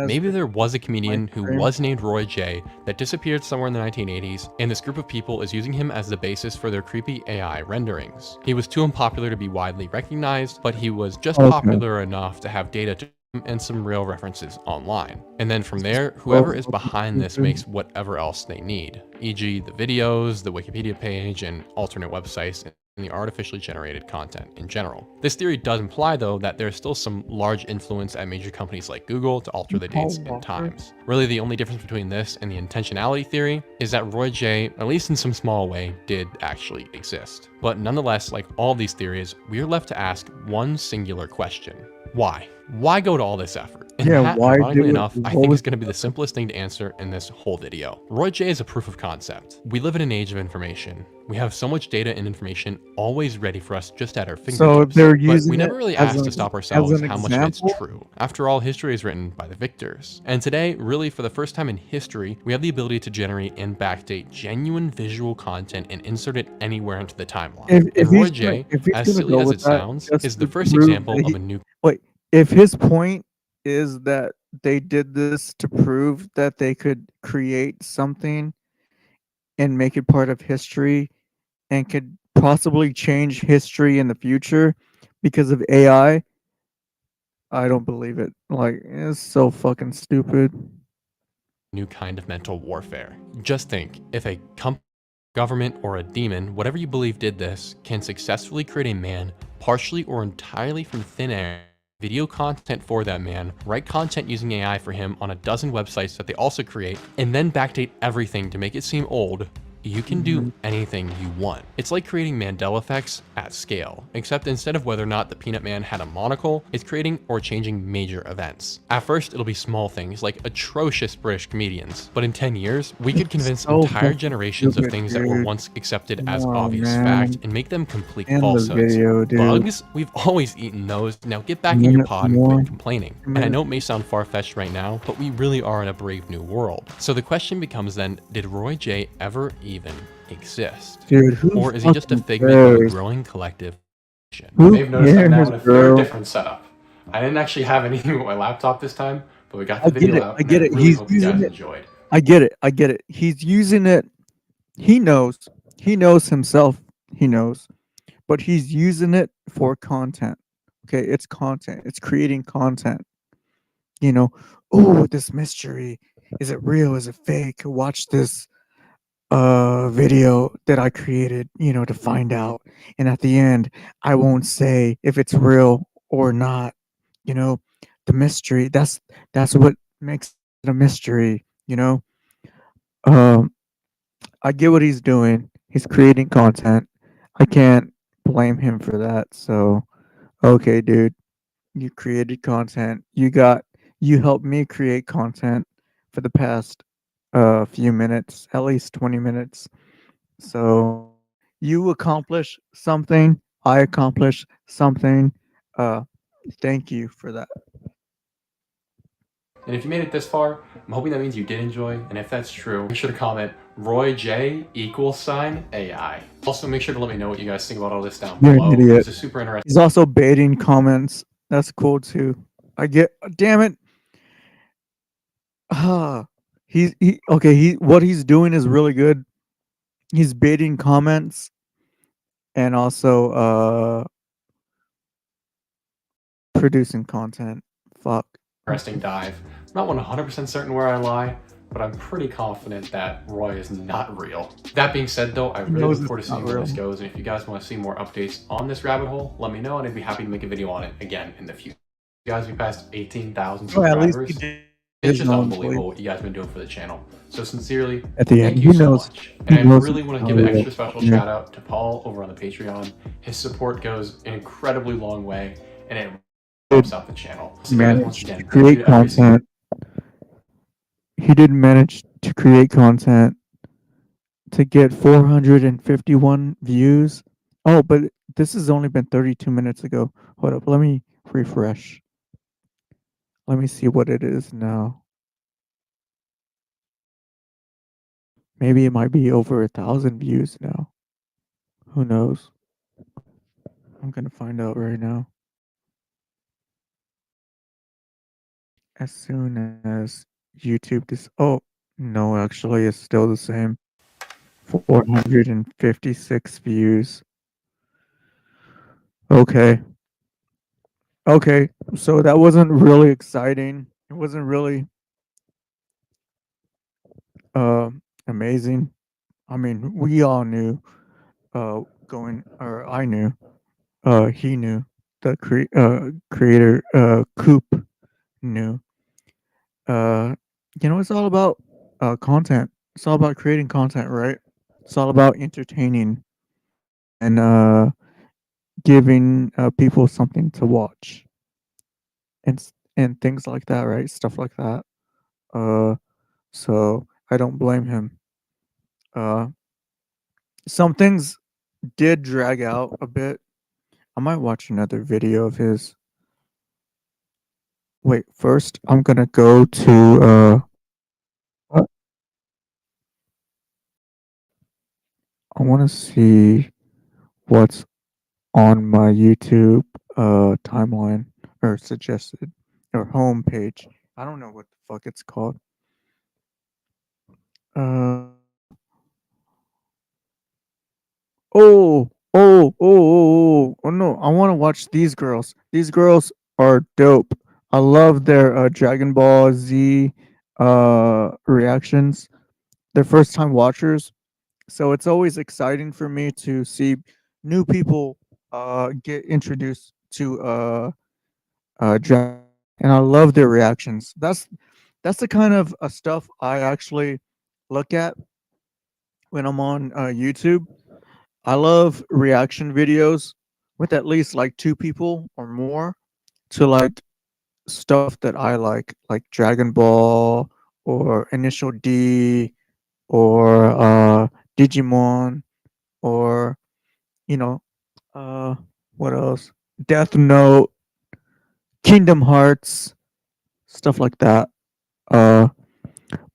maybe there was a comedian who friend. was named Roy J that disappeared somewhere in the 1980s, and this group of people is using him as the basis for their creepy AI renderings. He was too unpopular to be widely recognized, but he was just Okay. popular enough to have data to and some real references online. And then from there, whoever is behind this makes whatever else they need, e.g. the videos, the Wikipedia page, and alternate websites, and the artificially generated content in general. This theory does imply, though, that there's still some large influence at major companies like Google to alter the dates and times. Really, the only difference between this and the intentionality theory is that Roy J, at least in some small way, did actually exist. But nonetheless, like all these theories, we are left to ask one singular question. Why? Why go to all this effort? And Yeah, that, why ironically do it? enough, I What think was is going to be the simplest thing to answer in this whole video. Roy J is a proof of concept. We live in an age of information. We have so much data and information always ready for us just at our fingertips. So they're but using we never it really as asked to an- stop as ourselves an how much of it's example? true. After all, history is written by the victors. And today, really for the first time in history, we have the ability to generate and backdate genuine visual content and insert it anywhere into the timeline. If And Roy he's J, gonna- if he's as gonna silly go as with it that sounds, just is the to first prove example that of he- a new Wait, if his point is that they did this to prove that they could create something and make it part of history and could possibly change history in the future because of AI, I don't believe it. Like, it's so fucking stupid. new kind of mental warfare. Just think, if a government or a demon, whatever you believe did this, can successfully create a man partially or entirely from thin air, video content for that man, write content using AI for him on a dozen websites that they also create, and then backdate everything to make it seem old, you can do anything you want. It's like creating Mandela effects at scale, except instead of whether or not the Peanut Man had a monocle, it's creating or changing major events. At first, it'll be small things like atrocious British comedians, but in 10 years, we could convince so entire fucking generations of stupid, things that were dude. once accepted as Come on, obvious man. fact and make them complete End the falsehoods. video, dude. Bugs? We've always eaten those. Now get back in your Minute pod and more. quit complaining. And I know it may sound far-fetched right now, but we really are in a brave new world. So the question becomes then, did Roy J ever even exist? Dude, who Or is he just a fucking figment of a cares? growing collective You may have noticed I'm now cares, in a very bro? different setup. I didn't actually have anything with my laptop this time, but we got the I get video it. out, I and get I it. really He's hope you using guys it. enjoyed. I get it. I get it. He's using it. He knows. He knows himself. He knows. But he's using it for content. Okay, it's content. It's creating content. You know, oh, this mystery. Is it real? Is it fake? Watch this video that I created, to find out. And at the end, I won't say if it's real or not. You know, the mystery. That's what makes it a mystery, Um I get what he's doing. He's creating content. I can't blame him for that. So, okay, dude, you created content. You helped me create content for the past few minutes, at least 20 minutes. So, you accomplish something. I accomplished something. Uh Thank you for that. And if you made it this far, I'm hoping that means you did enjoy, and if that's true, make sure to comment RoyJ =AI. Also, make sure to let me know what you guys think about all this down You're an below. idiot. This is super interesting. He's also baiting comments. That's cool too. Damn it. Ah, what he's doing is really good. He's baiting comments and also producing content. Fuck. Interesting dive. I'm not 100% certain where I lie, but I'm pretty confident that Roy is not real. That being said though, I really knows look forward to it's not seeing where this real. goes, and if you guys want to see more updates on this rabbit hole, let me know and I'd be happy to make a video on it again in the future. You guys, we passed 18,000 Oh, at least he subscribers. did It's just know, unbelievable please. what you guys have been doing for the channel. So sincerely, At the thank end, you he so knows. much. He And I knows really it's want to not give an real. extra special Yeah. shout out to Paul over on the Patreon. His support goes an incredibly long way, and it helps out the channel. So guys, once Managed again, to thank you create to every single content. He did manage to create content to get 451 views. Oh, but this has only been 32 minutes ago. Hold up, let me refresh. Let me see what it is now. Maybe it might be over 1,000 views now. Who knows? I'm gonna find out right now. As soon as YouTube oh, no, actually it's still the same. 456 views. Okay. Okay, so that wasn't really exciting. It wasn't really amazing. I mean, we all knew I knew, he knew, the creator Coop knew. It's all about content. It's all about creating content, right? It's all about entertaining and giving people something to watch and things like that, right? Stuff like that. So I don't blame him. Uh, some things did drag out a bit. I might watch another video of his. Wait, first I'm gonna go to what? I want to see what's on my YouTube timeline or suggested or homepage. I don't know what the fuck it's called. Uh oh, no, I want to watch these girls. These girls are dope. I love their Dragon Ball Z reactions. They're first time watchers, so it's always exciting for me to see new people get introduced to Dragon, and I love their reactions. That's the kind of stuff I actually look at when I'm on YouTube. I love reaction videos with at least like two people or more to like stuff that I like Dragon Ball or Initial D or Digimon or you know what else? Death Note, Kingdom Hearts, stuff like that. Uh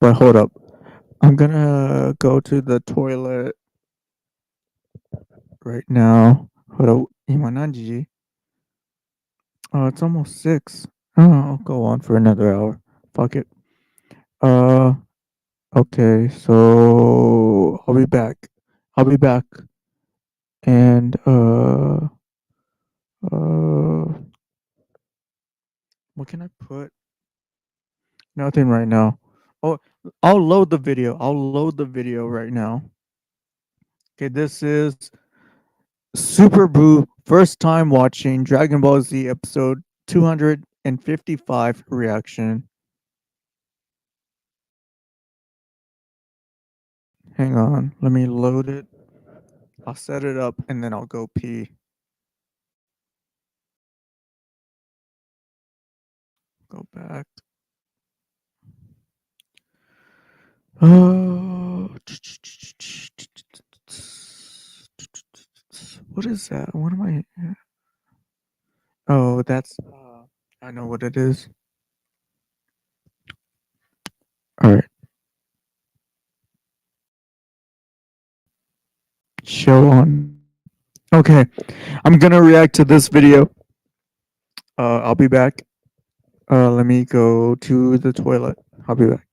but hold up. I'm gonna go to the toilet right now. Hold up. Imananji. Oh, it's almost 6. Oh, I'll go on for another hour. Fuck it. Okay, so I'll be back. I'll be back. And what can I put? Nothing right now. Oh, I'll load the video. I'll load the video right now. Okay, this is Super Boo first time watching Dragon Ball Z episode 255 reaction. Hang on, let me load it. I'll set it up and then I'll go pee. Go back. What is that? What am I? Oh, that's. I know what it is. All right. Show on. Okay, I'm gonna react to this video. I'll be back. Let me go to the toilet. I'll be back.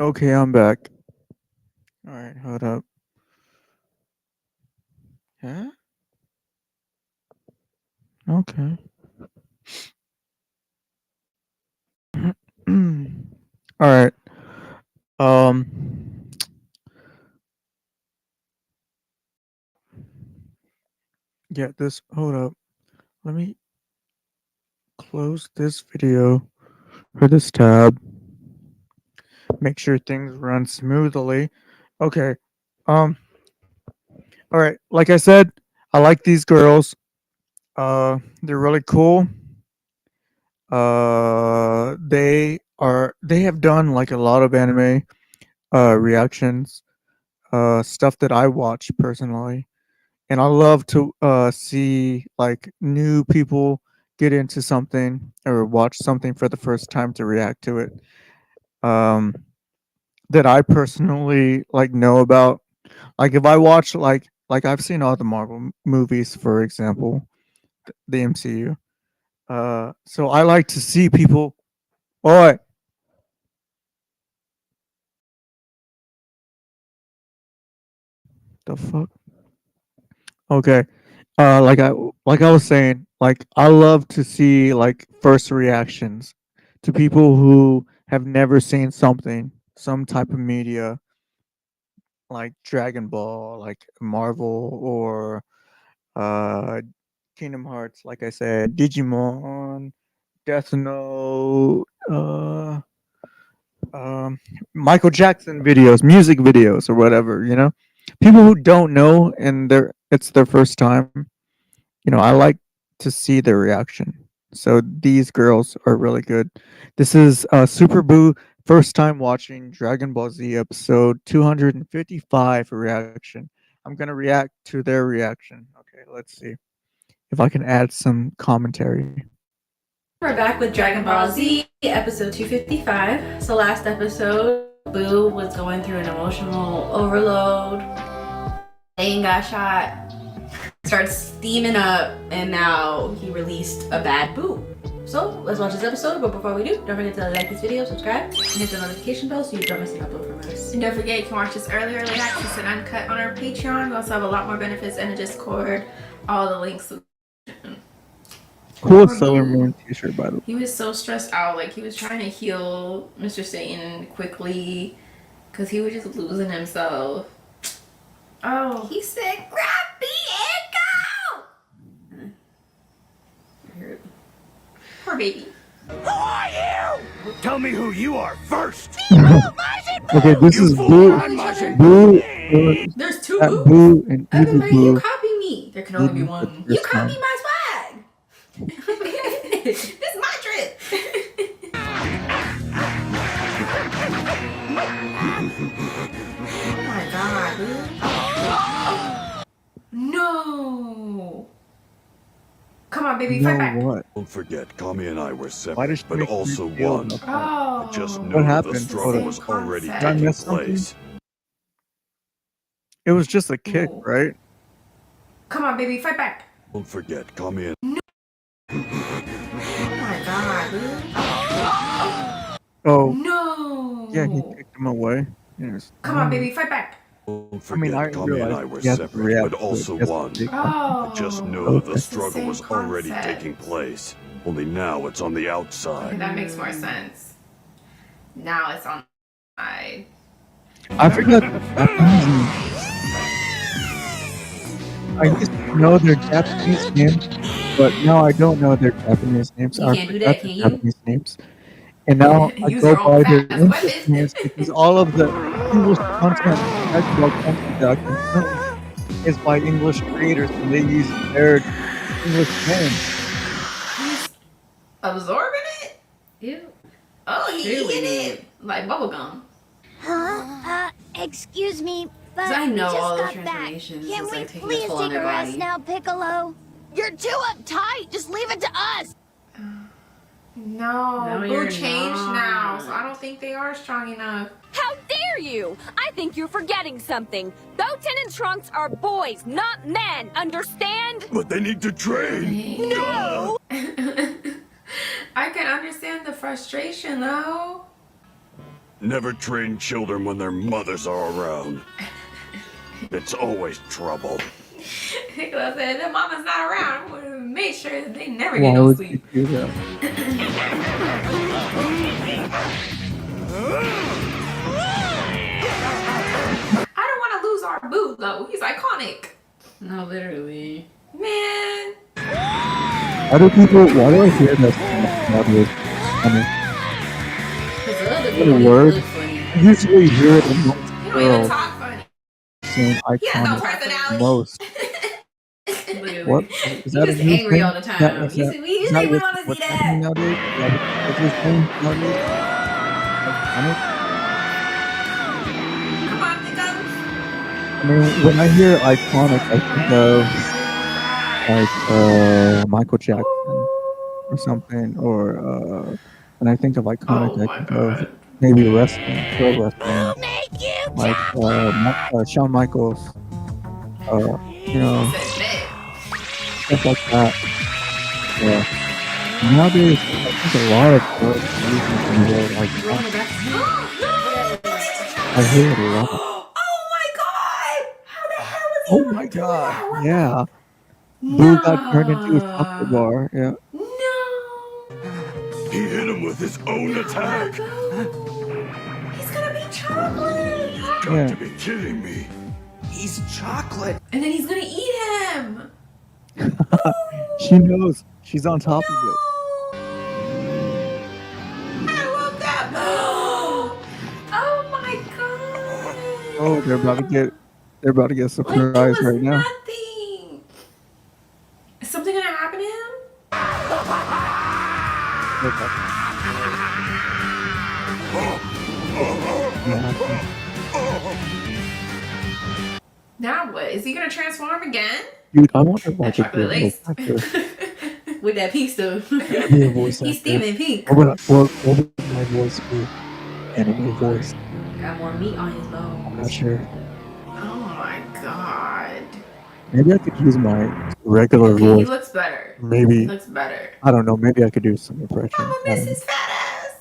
Okay, I'm back. All right, hold up. Huh? Okay. All right. Um. Yeah, this. Hold up. Let me close this video for this tab. Make sure things run smoothly. Okay. All right. Like I said, I like these girls. They're really cool. They have done like a lot of anime reactions, stuff that I watch personally, and I love to see like new people get into something or watch something for the first time to react to it. Um, that I personally like know about. Like if I watch like I've seen all the Marvel movies, for example, the MCU. So I like to see people. Oi, the fuck? Okay. Like I was saying, like I love to see like first reactions to people who have never seen something, some type of media like Dragon Ball, like Marvel or uh Kingdom Hearts, like I said, Digimon, Death Note, Michael Jackson videos, music videos, or whatever. People who don't know and it's their first time. I like to see their reaction. So these girls are really good. This is Super Boo first time watching Dragon Ball Z episode 255 reaction. I'm gonna react to their reaction. Okay, let's see if I can add some commentary. We're back with Dragon Ball Z, episode 255. So last episode, Boo was going through an emotional overload. Aang got shot, started steaming up, and now he released a bad Boo. So let's watch this episode, but before we do, don't forget to like this video, subscribe, and hit the notification bell so you don't miss an upload from us. And don't forget, you can watch this early access and uncut on our Patreon. We also have a lot more benefits in the Discord. All the links. Cool Sailor Moon t-shirt, by the way. He was so stressed out, like he was trying to heal Mr. Satan quickly because he was just losing himself. Oh, he said, "Grab me and go." Poor baby. Who are you? Tell me who you are first. Okay, this is Boo. There's two Boo. Boos. And Evan, Evil Boo. you copy me. There can only be one. You copy my swag. This is my drip. Oh my god, dude. No. Come on, baby, fight back. What? Don't forget, Kami and I were Why separate, does she but make me also feel one. nothing? Oh. I just What knew happened? the struggle was Same already concept. Did I taking miss something? place. It was just a kick, right? Come on, baby, fight back. Don't forget, Kami and Oh my god, dude. Oh, No. yeah, he kicked him away. Yes. Come on, baby, fight back. don't I mean, I forget, Kami and I realized were he has to separate, react but to it. also He has to one. take Oh. I just knew Okay. the struggle same was already concept. taking place. Only now it's on the Okay, outside. that makes more sense. Now it's on the side. I forgot. I used to know their Japanese names, but now I don't know their Japanese names. You I can't do forgot that, their can you? Japanese names. And now I Use go your own by their fast English weapons. names because all of the English content, actual content that I consume is by English creators and they use their English names. He's absorbing it? Ew. Oh, he's eating it like bubblegum. Excuse me, but 'Cause I we know just all the got back. transformations Can is we like taking a please toll on take a their rest body. now, Piccolo? You're too uptight. Just leave it to us. No, No, Boo you're changed now, not. so I don't think they are strong enough. How dare you! I think you're forgetting something. Goten and Trunks are boys, not men, understand? But they need to train. No! I can understand the frustration though. Never train children when their mothers are around. It's always trouble. Nicholas said, "Their mama's not around. I'm gonna make sure that they never get Why no would sleep." you do that? I don't want to lose our Boo though. He's iconic. No, literally. Man. Why do I hear this nowadays? What a word. I usually hear it in most You don't even girls talk funny. saying He has no iconic personality. most. What? Is that He's a new angry thing? all the time. Is You that- see, we is didn't that even what- want to see what's that. happening nowadays? Is that what's his thing nowadays? Iconic? Come on, Nicholas. I mean, when I hear iconic, I think of like Michael Jackson or something, or when I think of iconic, I think of maybe wrestling, pro wrestling, like Shawn Michaels, you know, stuff like that. Yeah. Nowadays, I think a lot of girls are using things like that. I hear it a lot. Oh my god! Yeah, Boo got turned into a chocolate bar. Yeah. He hit him with his own attack. He's gonna be chocolate. Yeah. To be kidding me. He's chocolate. And then he's gonna eat him. She knows. She's on top of it. I love that. Oh my god. Oh, they're about to get surprised right now. Nothing. Is something gonna happen to him? Now what? Is he gonna transform again? Dude, I wonder if I could chocolate do a lace. actor. With that pink stuff. Be a voice He's actor. steaming pink. What would my voice be? Anime voice. Got more meat on his bones. I'm not sure. Oh my god. Maybe I could use my regular Okay, he voice. looks better. Maybe. He looks better. I don't know. Maybe I could do some impression. I'm gonna miss his fat ass.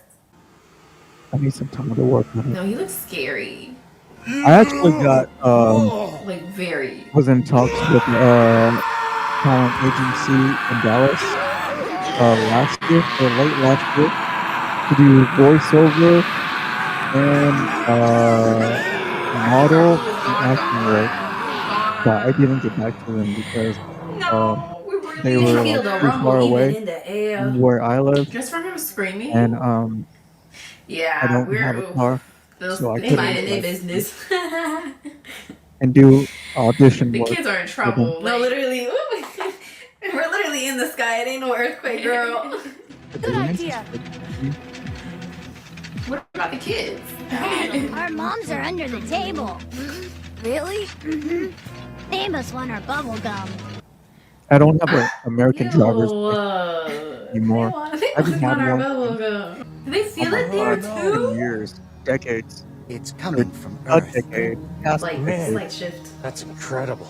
I need some time to work on it. No, he looks scary. I actually got Like very. was in talks with talent agency in Dallas last year or late last year to do voiceover and model and acting work, but I didn't get back to them because they were like, too far away from where I live, Just from him screaming. and Yeah, I don't we're have a car, so I they minding couldn't their like, business. and do audition The work. kids are in for them. trouble. No, literally. We're literally in the sky. It ain't no earthquake, girl. Good idea. What about the kids? Our moms are under the table. Really? Mm-hmm. They must want our bubble gum. I don't have an American driver's license anymore. They I just want had our one bubble gum. Do they feel it there for too? years, decades. It's coming from a Earth. decade, past a Like decade. slight shift. That's incredible.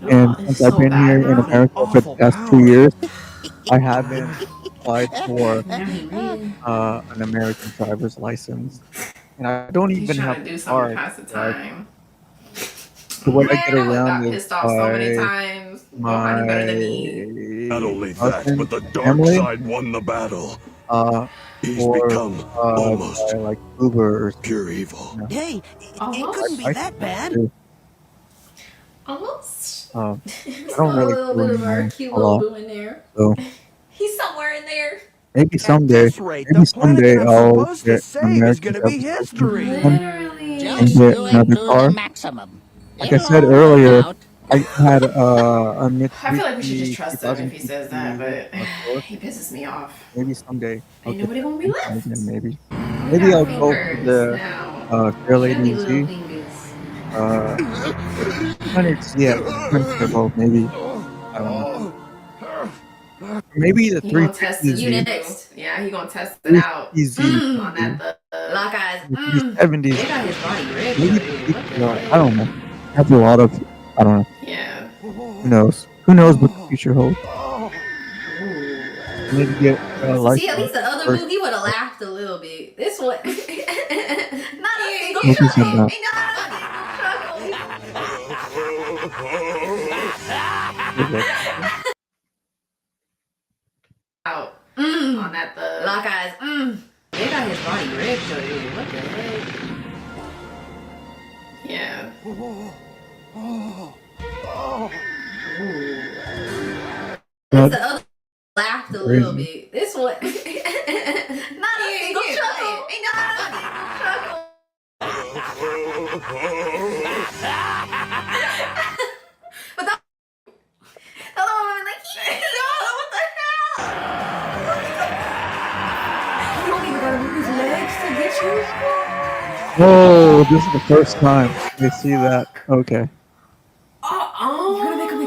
And since I've been here in America for the past 2 years, I haven't applied for an American driver's license, and I don't He's even trying have to do a car. something past the time. The way I get Man, I around got is pissed off so many by times. Nobody better than me. Not only that, husband, but the dark family, side won the battle. He's or become almost by like Uber or pure evil. you know. Hey, it couldn't be I that bad. do. Almost. I Saw don't a really little do bit of our anymore cute a little lot, boo in there. so He's somewhere in there. maybe someday, maybe someday I'll get an American driver's license and get another car. Like I said earlier, I had a I Mitsubishi feel like we should just trust him if he says that, 2015 but Accord. he pisses me off. Maybe someday I'll Ain't get nobody gonna be that left. again. Maybe I'll go for the Fair Lady Z. Kind of maybe. I don't know. Maybe the He gonna test it 350Z. next. Yeah, he gonna test it out. 350Z. On that lock eyes. The 370s. They got his body ripped. Maybe dude. What the heck? I don't know. That's a lot of, I don't know. Yeah. Who knows? Who knows what the future holds? I need to get a license. See, at least the other first. movie would have laughed a little bit. This one, not a single Maybe chuckle. someday. Ain't not a out on that lock eyes. They got his body ripped, dude. What the heck? Yeah. That's the other laughed a little bit. This one, not a single chuckle. Ain't not a chuckle. But the other one was like, yo, what the hell? You don't even gotta move his legs to get you. Oh, this is the first time they see that. Okay. You're gonna make him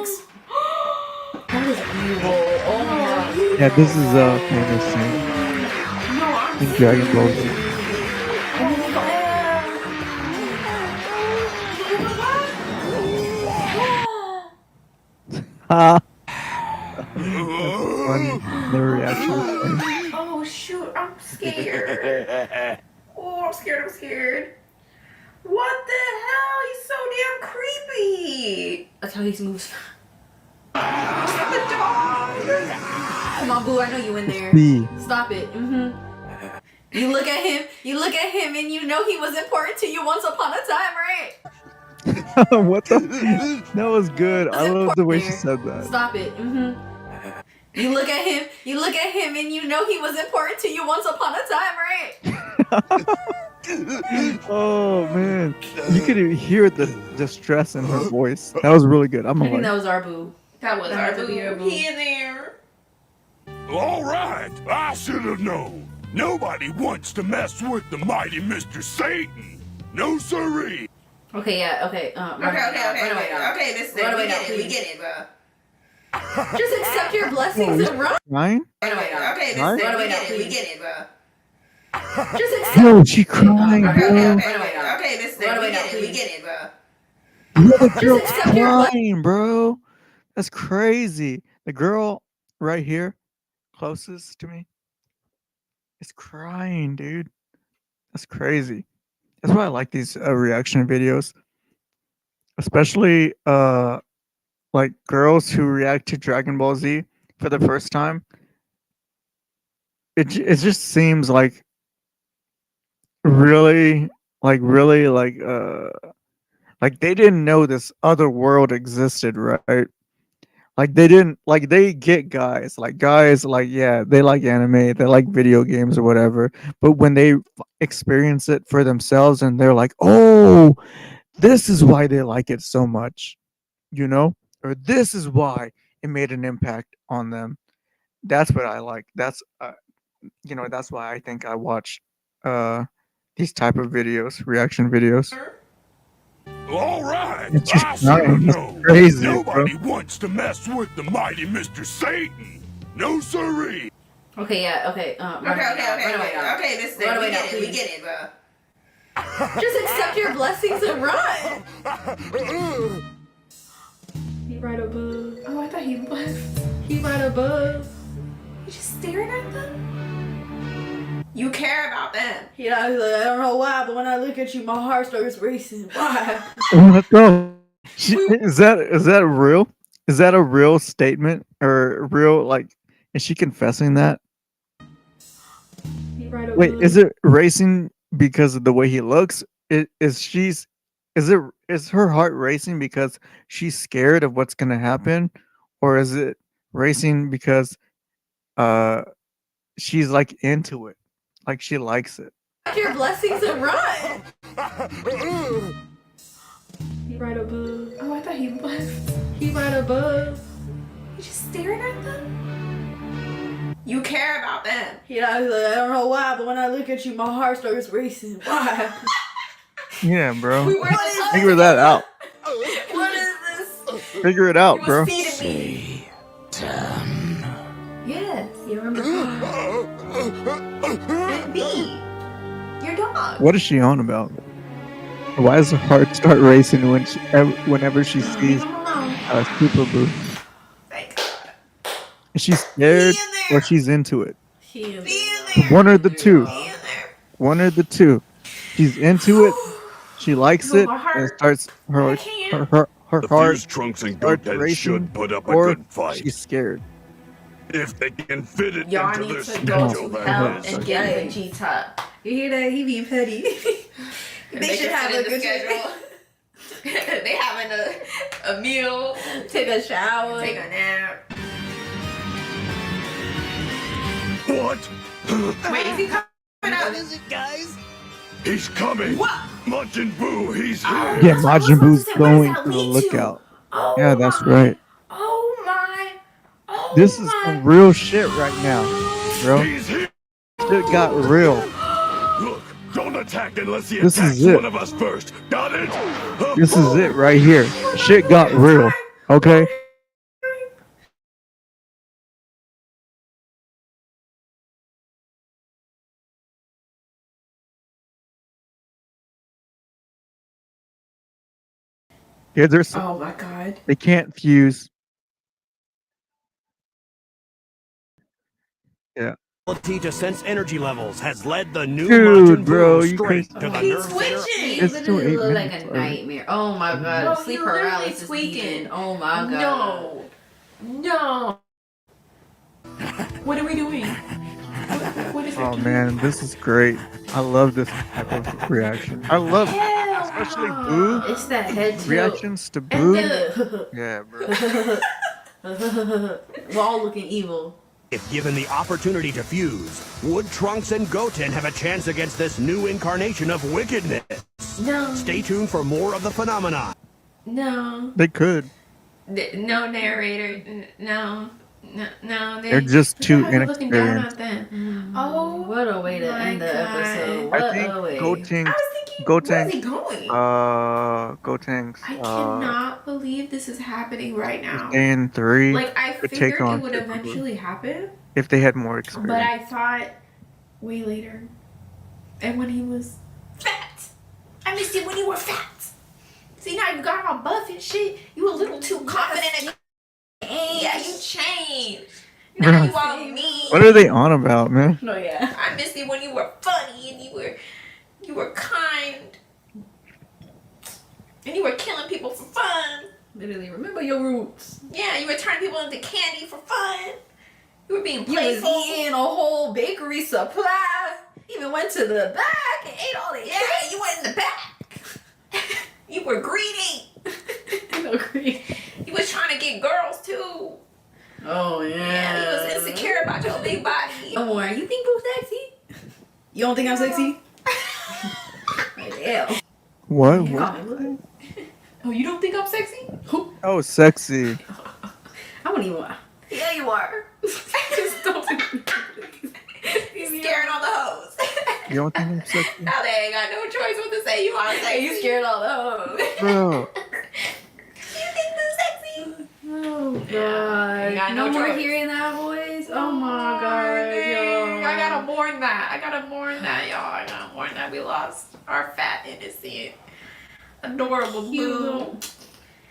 that is evil. Oh my god. Yeah, this is a famous scene in Dragon Ball Z. Ha! That's funny. Their reaction was funny. Oh shoot, I'm scared. Oh, I'm scared, I'm scared. What the hell? He's so damn creepy. That's how he moves. Stop the dog. Come on, Boo, I know you in there. B. Stop it. You look at him, and you know he was important to you once upon a time, right? What the? That was good. I love the way she said that. Stop it. You look at him, and you know he was important to you once upon a time, right? Oh man, you could hear the stress in her voice. That was really good. I'm I think like, that was our Boo. That was our Boo. He in there. All right, I should have known. Nobody wants to mess with the mighty Mr. Satan. No siree. Okay, yeah, okay. Okay, this thing. We get it, bro. Just accept your blessings and run. crying? Okay, this Right? thing. We get it, bro. Just accept. Yo, she crying, bro. Okay, this thing. We get it, bro. Yeah, the girl accept your crying, bro. That's crazy. The girl right here, closest to me, is crying, dude. That's crazy. That's why I like these reaction videos, especially like girls who react to Dragon Ball Z for the first time. It just seems like really like they didn't know this other world existed, right? Like they didn't like they get guys like yeah, they like anime, they like video games or whatever, but when they experience it for themselves and they're like, oh, this is why they like it so much, you know, or this is why it made an impact on them. That's what I like. That's that's why I think I watch these type of videos, reaction videos. All right, It's just I should have crying. It's known. crazy, bro. Nobody wants to mess with the mighty Mr. Satan. No siree. Okay, yeah, okay. Okay, this thing. We get it, bro. Just accept your blessings and run. He right above. Oh, I thought he left. He right above. You just staring at them? You care about them. Yeah, he's like, I don't know why, but when I look at you, my heart starts racing. Why? What the? Is that real? Is that a real statement or real like? Is she confessing that? He right Wait, above. is it racing because of the way he looks? Is her heart racing because she's scared of what's gonna happen, or is it racing because she's like into it, like she likes it? Accept your blessings and run. He right above. Oh, I thought he left. He right above. You just staring at them? You care about them. Yeah, he's like, I don't know why, but when I look at you, my heart starts racing. Why? Yeah, bro. What is Figure that out. What is this? Figure it out, You bro. was feeding me. Yes, you remember and B. Your dog. What is she on about? Why does her heart start racing whenever she sees Super Boo? Is she scared or she's into it? One or the two. One or the two. She's into it. She likes it and it starts her The heart fuse trunks and starts Goathead racing, should put up a or good fight. she's scared. If they can fit it Y'all into need their to go schedule, to that hell is. and get the G-top. You hear that? He being petty. They should have a good schedule. They having a meal, take a shower, take a nap. What? Wait, is he coming out? What is it, guys? He's coming. What? Majin Buu, he's here. Yeah, Majin Buu's going to the lookout. Yeah, that's right. Oh my. Oh This is some real shit right now, bro. He's here. Shit got real. Look, don't let attack unless he This attacks is it. one of us first. Got it? This is it right here. Shit got real. Okay. Yeah, there's. Oh my god. They can't fuse. Yeah. Ability to sense energy levels has led the new Dude, Majin bro, Buu you straight crazy. to the He's nerve center. twitching. It's still 8 look like minutes. a already. nightmare. Oh my god. Bro, Sleep he literally paralysis tweaking. beacon. Oh my god. No. What are we doing? What is Oh it? man, this is great. I love this type of reaction. I love, especially Boo. It's that head tilt. Reactions to And Boo. the- Yeah, bro. We're all looking evil. If given the opportunity to fuse, would Trunks and Goten have a chance against this new incarnation of wickedness? No. Stay tuned for more of the phenomenon. No. They could. No narrator. No. No. They're just too Look at looking down inexperienced. at them. Oh, What a way to my end the God. episode. I What think a way. Gotenks. where's he going? Gotenks. I cannot believe this is happening right now. And 3 Like, I could figured take it on would Super Buu eventually happen, if they had more but experience. I thought way later. And when he was fat. I missed it when you were fat. See, now you got all buff and shit. You a little too confident and yeah, you changed. Now you all mean. What are they on about, man? No, yeah. I missed it when you were funny and you were kind. And you were killing people for fun. Literally, remember your roots. Yeah, you were turning people into candy for fun. You were being playful. You was eating a whole bakery supply. Even went to the back and ate all the yeah, you went in the back. You were greedy. No greedy. You was trying to get girls too. Oh yeah. You was insecure about your big body. Oh, more. You think Boo's sexy? You don't think I'm sexy? Hell. What? Oh, you don't think I'm sexy? Oh, sexy. I wouldn't even. Yeah, you are. Just don't. You scaring all the hoes. You don't think I'm sexy? Now they ain't got no choice what to say. You want to say you scared all the hoes. Bro. You think Boo's sexy? Oh god. Got no more choice. hearing that voice. Oh my god, yo. I gotta mourn that. I gotta mourn that, y'all. I gotta mourn that we lost our fat, innocent, adorable Boo.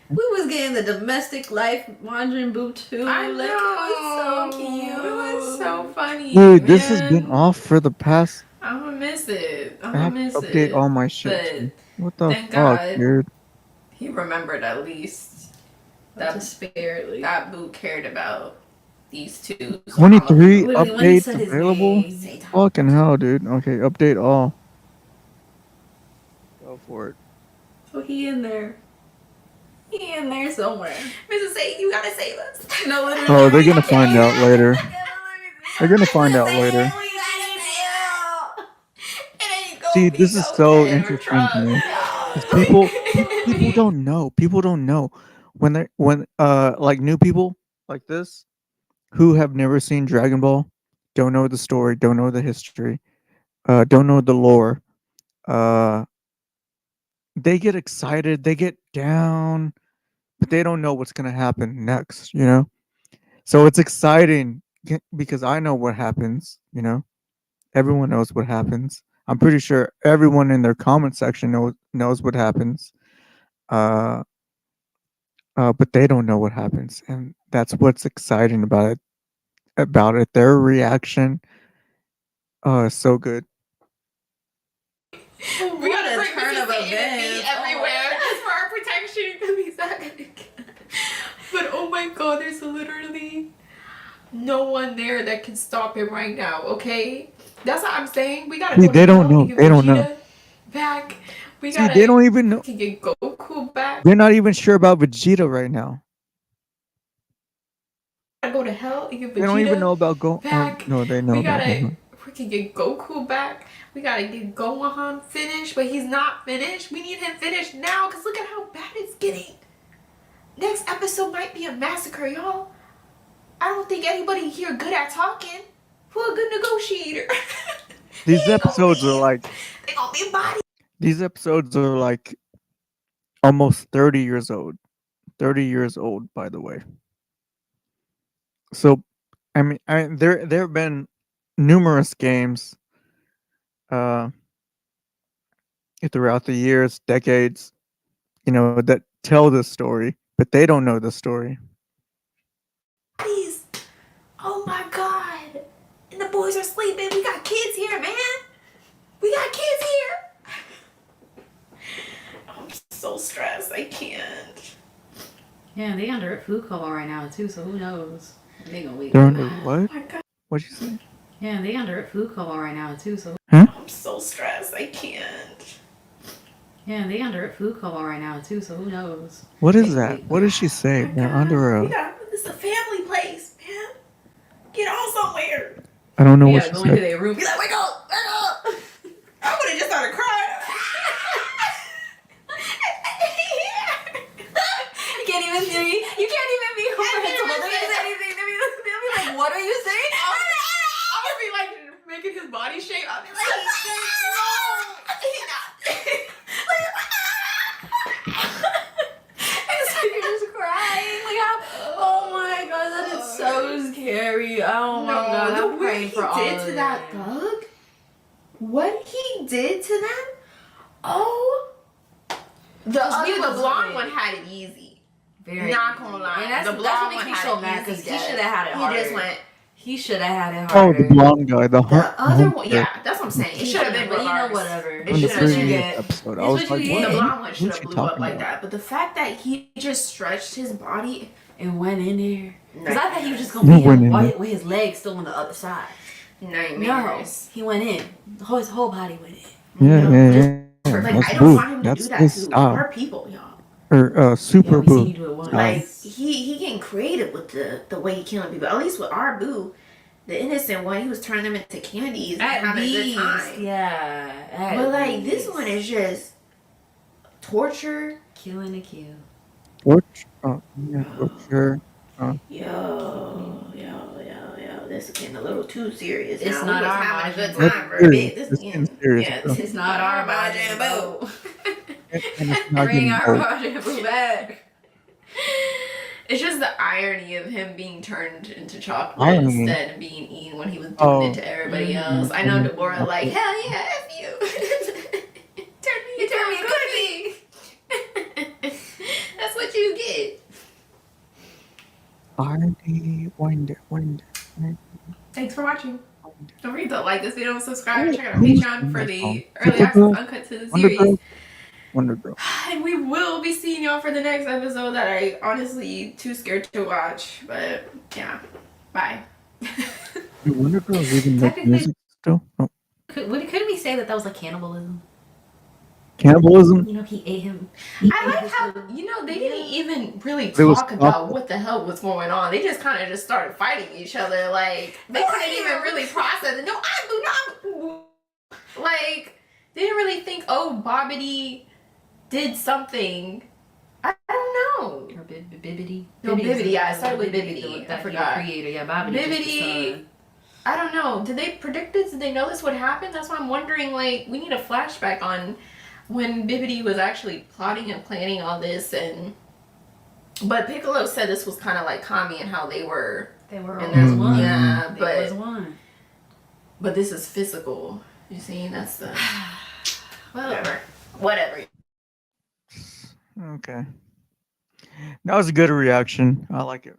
We was getting the domestic life Majin Buu too. I know. It was so cute. It was so funny. Dude, this has man. been off for the past. I'm gonna miss it. I'm I gonna have to miss update it. all my shit. But too. What the thank fuck, God. dude? he remembered at least that that Boo cared about these two. So 23 when he updates said his available? name, Fucking hell, dude. Okay, update all. Go for it. So he in there. He in there somewhere. Mrs. A, you gotta save us. No, literally. Oh, they're gonna find out later. They're gonna find out later. See, this is so interesting to me. 'Cause people don't know. People don't know when like new people like this who have never seen Dragon Ball, don't know the story, don't know the history, don't know the lore. They get excited, they get down, but they don't know what's gonna happen next. You know, so it's exciting because I know what happens. You know, everyone knows what happens. I'm pretty sure everyone in their comment section knows what happens. But they don't know what happens, and that's what's exciting about it. Their reaction, is so good. We gotta turn of events everywhere just for our protection because he's not gonna get. But oh my god, there's literally no one there that can stop him right now. Okay, that's what I'm saying. We gotta. See, go they to don't hell, know. get They don't know. Vegeta Back. We See, gotta. they don't even know. We can get Goku back. They're not even sure about Vegeta right now. We gotta go to hell and get Vegeta They don't even know about back. no, they know. We that. gotta. We can get Goku back. We gotta get Gohan finished, but he's not finished. We need him finished now because look at how bad it's getting. Next episode might be a massacre, y'all. I don't think anybody here good at talking. Who a good negotiator? These episodes are like They gonna be body. these episodes are like almost 30 years old. 30 years old, by the way. So, I mean, there have been numerous games throughout the years, decades, that tell this story, but they don't know the story. Bodies. Oh my god. And the boys are sleeping. We got kids here, man. We got kids here. I'm so stressed. I can't. Yeah, they under a food coma right now too, so who knows? They gonna wait. They're under what? What'd you say? Yeah, they under a food coma right now too, so Huh? I'm so stressed. I can't. yeah, they under a food coma right now too, so who knows? What is that? What does she say? They're under We a. got this is a family place, man. Get on somewhere. I don't know We what gotta she go into said. their room. Be like, wake up, wake up. I would have just started crying. You can't even be. You can't even be comprehensible. They didn't say anything. They'll be like, "What are you saying?" I would be like making his body shake. I'll be like, It's like you're just crying. Like, oh my god, that is so scary. Oh my god, the I'm way praying he for all did of to that them. thug. What he did to them? Oh, the blonde one had it easy. Very Not easy. gonna lie, And that's the what blonde makes one me had so it mad because easy, he yes. should have had it He harder. just went. He should have had it Oh, harder. the blonde guy, the Other one, yeah, that's what I'm saying. It He should have been but you know, reversed. whatever. It In the should have been. previous episode, I It's was what like, you what? get. The blonde one Who's should she have blew up talking like about? that. But the fact that he just stretched his body and went in there. Because I thought he was just You gonna beat went him in while there. with his legs still on the other side. nightmares. No, he went in. His whole body went in. Yeah, yeah. Like That's I don't Boo. want him to That's do that his to style. our people, y'all. Or Super we seen Boo. you do it once. Like he getting creative with the way he killing people. At least with our Boo, the innocent one, he was turning them into candies At and having a least, good time. yeah. At But like this least. one is just torture. Killing to kill. Torch? Oh, yeah, torture. Yo, this is getting a little too serious. It's now. not We was our having a good Majin time for a serious. bit. This It's again. getting serious, Yeah, bro. this It's not our Majin Boo. And it's not Bring getting our old. Majin Buu back. It's just the irony of him being turned into chocolate Irony? instead of being eaten when he was doing Oh. it to everybody else. I know Deborah like, hell yeah, F you. You turned me a cookie. That's what you get. Irony, winder. Thanks for watching. Don't forget to like this video and subscribe. Check out our Who's Patreon in for that the song? early Super access Girl? uncut to the Wonder series. Girl? Wonder Girl. And we will be seeing y'all for the next episode that I honestly too scared to watch. But yeah. Bye. Do Wonder Girls even make Technically- music still? Oh. Couldn't we say that was like cannibalism? Cannibalism? You know, he ate him. I like how they didn't even really It was talk about awful. what the hell was going on. They just kind of just started fighting each other. Like they couldn't even really process it. No, like they didn't really think. Oh, Bobbity did something. I don't know. Or Bibbidi. No, Bibbidi. Yeah, I started with Bibbidi. I forgot. Creator, yeah, Bobbity. Bibbidi. I don't know. Did they predict this? Did they know this would happen? That's why I'm wondering. Like, we need a flashback on when Bibbidi was actually plotting and planning all this. But Piccolo said this was kind of like Kami and how they were. They were And all there's one. Yeah, They but was one. But this is physical. You see, that's the whatever. Okay. That was a good reaction. I like it.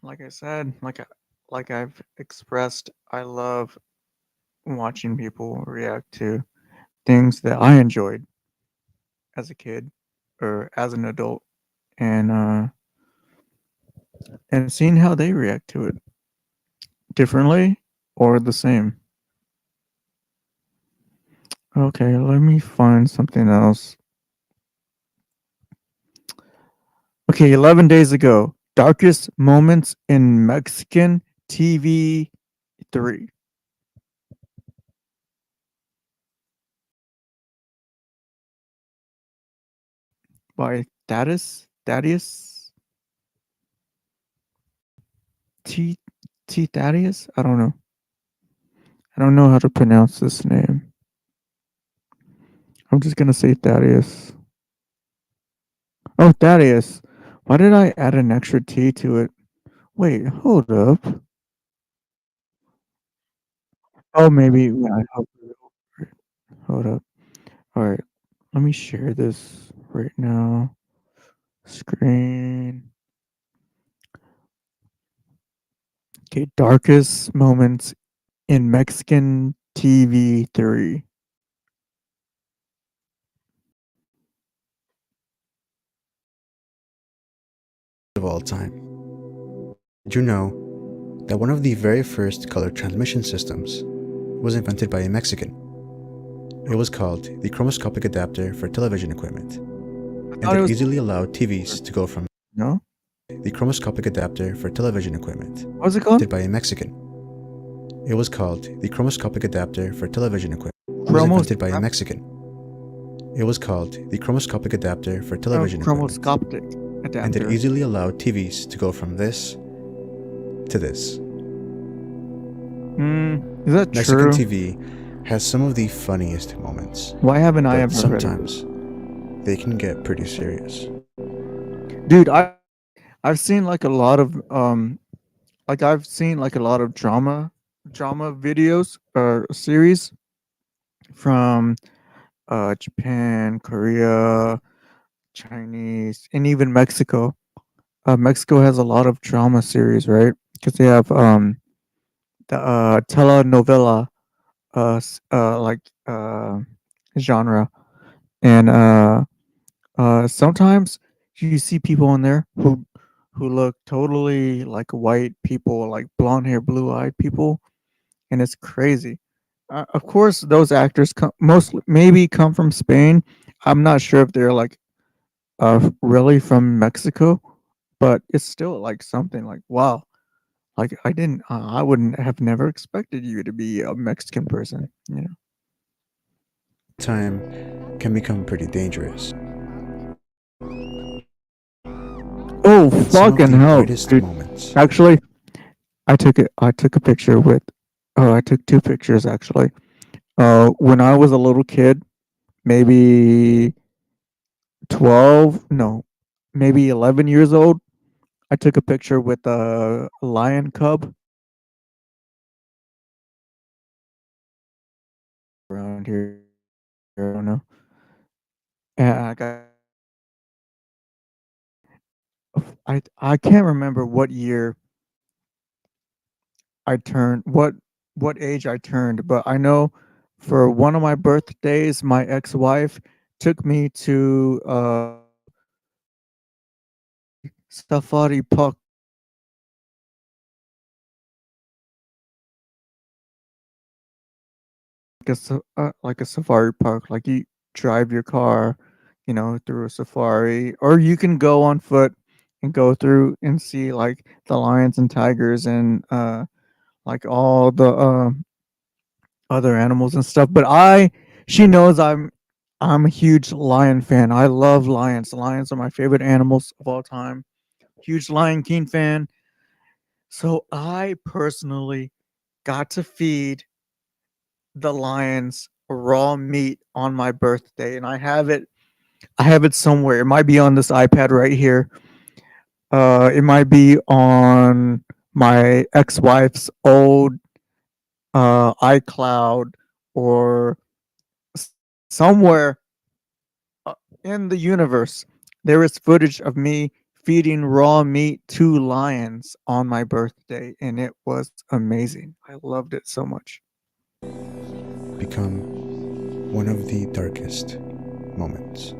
Like I said, like I've expressed, I love watching people react to things that I enjoyed as a kid or as an adult, and seeing how they react to it differently or the same. Okay, let me find something else. Okay, 11 days ago, darkest moments in Mexican TV 3. By Thaddeus T Thaddeus? I don't know. I don't know how to pronounce this name. I'm just gonna say Thaddeus. Oh, Thaddeus. Why did I add an extra T to it? Wait, hold up. Oh, maybe. Yeah, hold up. All right. Let me share this right now. Screen. Okay, darkest moments in Mexican TV 3. Of all time. Did you know that one of the very first color transmission systems was invented by a Mexican? It was called the chromoscopic adapter for television equipment, and it easily allowed TVs to go from No? the chromoscopic adapter for television equipment. What was it called? Invented by a Mexican. It was called the chromoscopic adapter for television equipment. It was invented by a Mexican. It was called the chromoscopic adapter for television equipment. Chromoscopic adapter. And it easily allowed TVs to go from this to this. Is that Mexican true? TV has some of the funniest moments. Why haven't I but ever heard of sometimes they can get pretty serious. Dude, I've seen like a lot of I've seen like a lot of drama videos or series from Japan, Korea, Chinese, and even Mexico. Mexico has a lot of drama series, right? Because they have the telenovela genre, and sometimes you see people on there who look totally like white people, like blonde hair, blue eyed people, and it's crazy. Of course, those actors maybe come from Spain. I'm not sure if they're like really from Mexico, but it's still like something like wow. Like I wouldn't have never expected you to be a Mexican person, you know. Time can become pretty dangerous. Oh, But some of fucking the hell, greatest dude. moments. Actually, I took a picture with I took 2 pictures actually. When I was a little kid, maybe 12, no, maybe 11 years old, I took a picture with a lion cub around here. I don't know. And I can't remember what year I turned what age I turned, but I know for one of my birthdays, my ex-wife took me to Safari Park. Like a safari park, like you drive your car, you know, through a safari, or you can go on foot and go through and see like the lions and tigers and like all the other animals and stuff. But she knows I'm a huge lion fan. I love lions. Lions are my favorite animals of all time. Huge Lion King fan. So I personally got to feed the lions raw meat on my birthday, and I have it somewhere. It might be on this iPad right here. It might be on my ex-wife's old iCloud or somewhere in the universe. There is footage of me feeding raw meat to lions on my birthday, and it was amazing. I loved it so much. Become one of the darkest moments.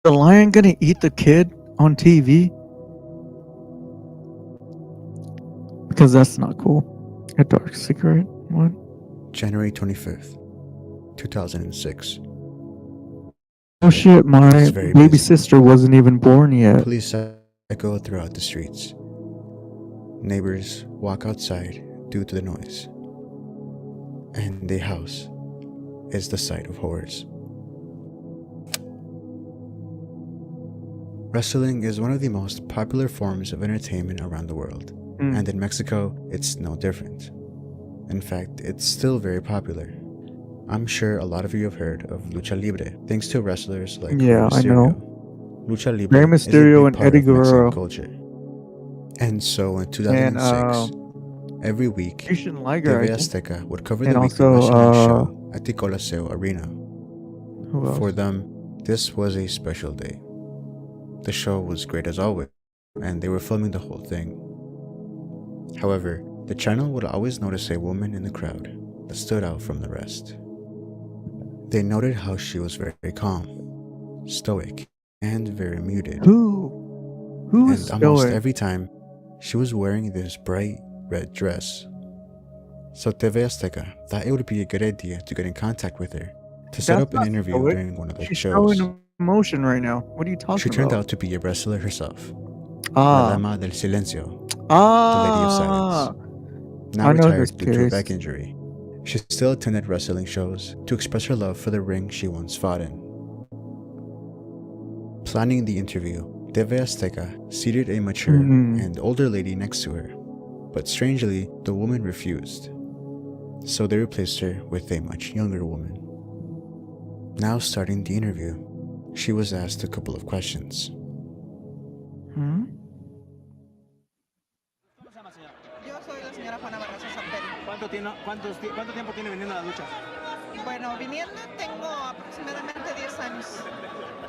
The lion gonna eat the kid on TV? Because that's not cool. A dark secret? What? January 25th, 2006. Oh shit, my It's very baby busy. sister wasn't even born yet. Police echo throughout the streets. Neighbors walk outside due to the noise. And the house is the sight of horrors. Wrestling is one of the most popular forms of entertainment around the world, and in Mexico, it's no different. In fact, it's still very popular. I'm sure a lot of you have heard of Lucha Libre, thanks to wrestlers like Rey Yeah, I know. Mysterio. Lucha Libre Rey is a Mysterio big and part Eddie of Mexican Guerrero. culture. And so in And 2006, every week, Christian Liger, I TV think. Azteca would cover And the weekly also, wrestling show at the Coliseo Arena. Who else? For them, this was a special day. The show was great as always, and they were filming the whole thing. However, the channel would always notice a woman in the crowd that stood out from the rest. They noted how she was very calm, stoic, and very muted. Who is And almost stoic? every time, she was wearing this bright red dress. So TV Azteca thought it would be a good idea to get in contact with her to set That's up an not interview stoic. during one of their She's shows. showing emotion right now. What are you talking She turned about? out to be a wrestler herself. Ah. La Dama del Silencio, Ah. the Lady of Silence. Now I know this retired due to a case. back injury, she still attended wrestling shows to express her love for the ring she once fought in. Planning the interview, TV Azteca seated a mature and older lady next to her, but strangely, the woman refused. So they replaced her with a much younger woman. Now starting the interview, she was asked a couple of questions. Yo soy la señora Juana Barraza Samperi. ¿Cuánto tiempo tiene viniendo a la lucha? Bueno, viniendo tengo aproximadamente 10 años.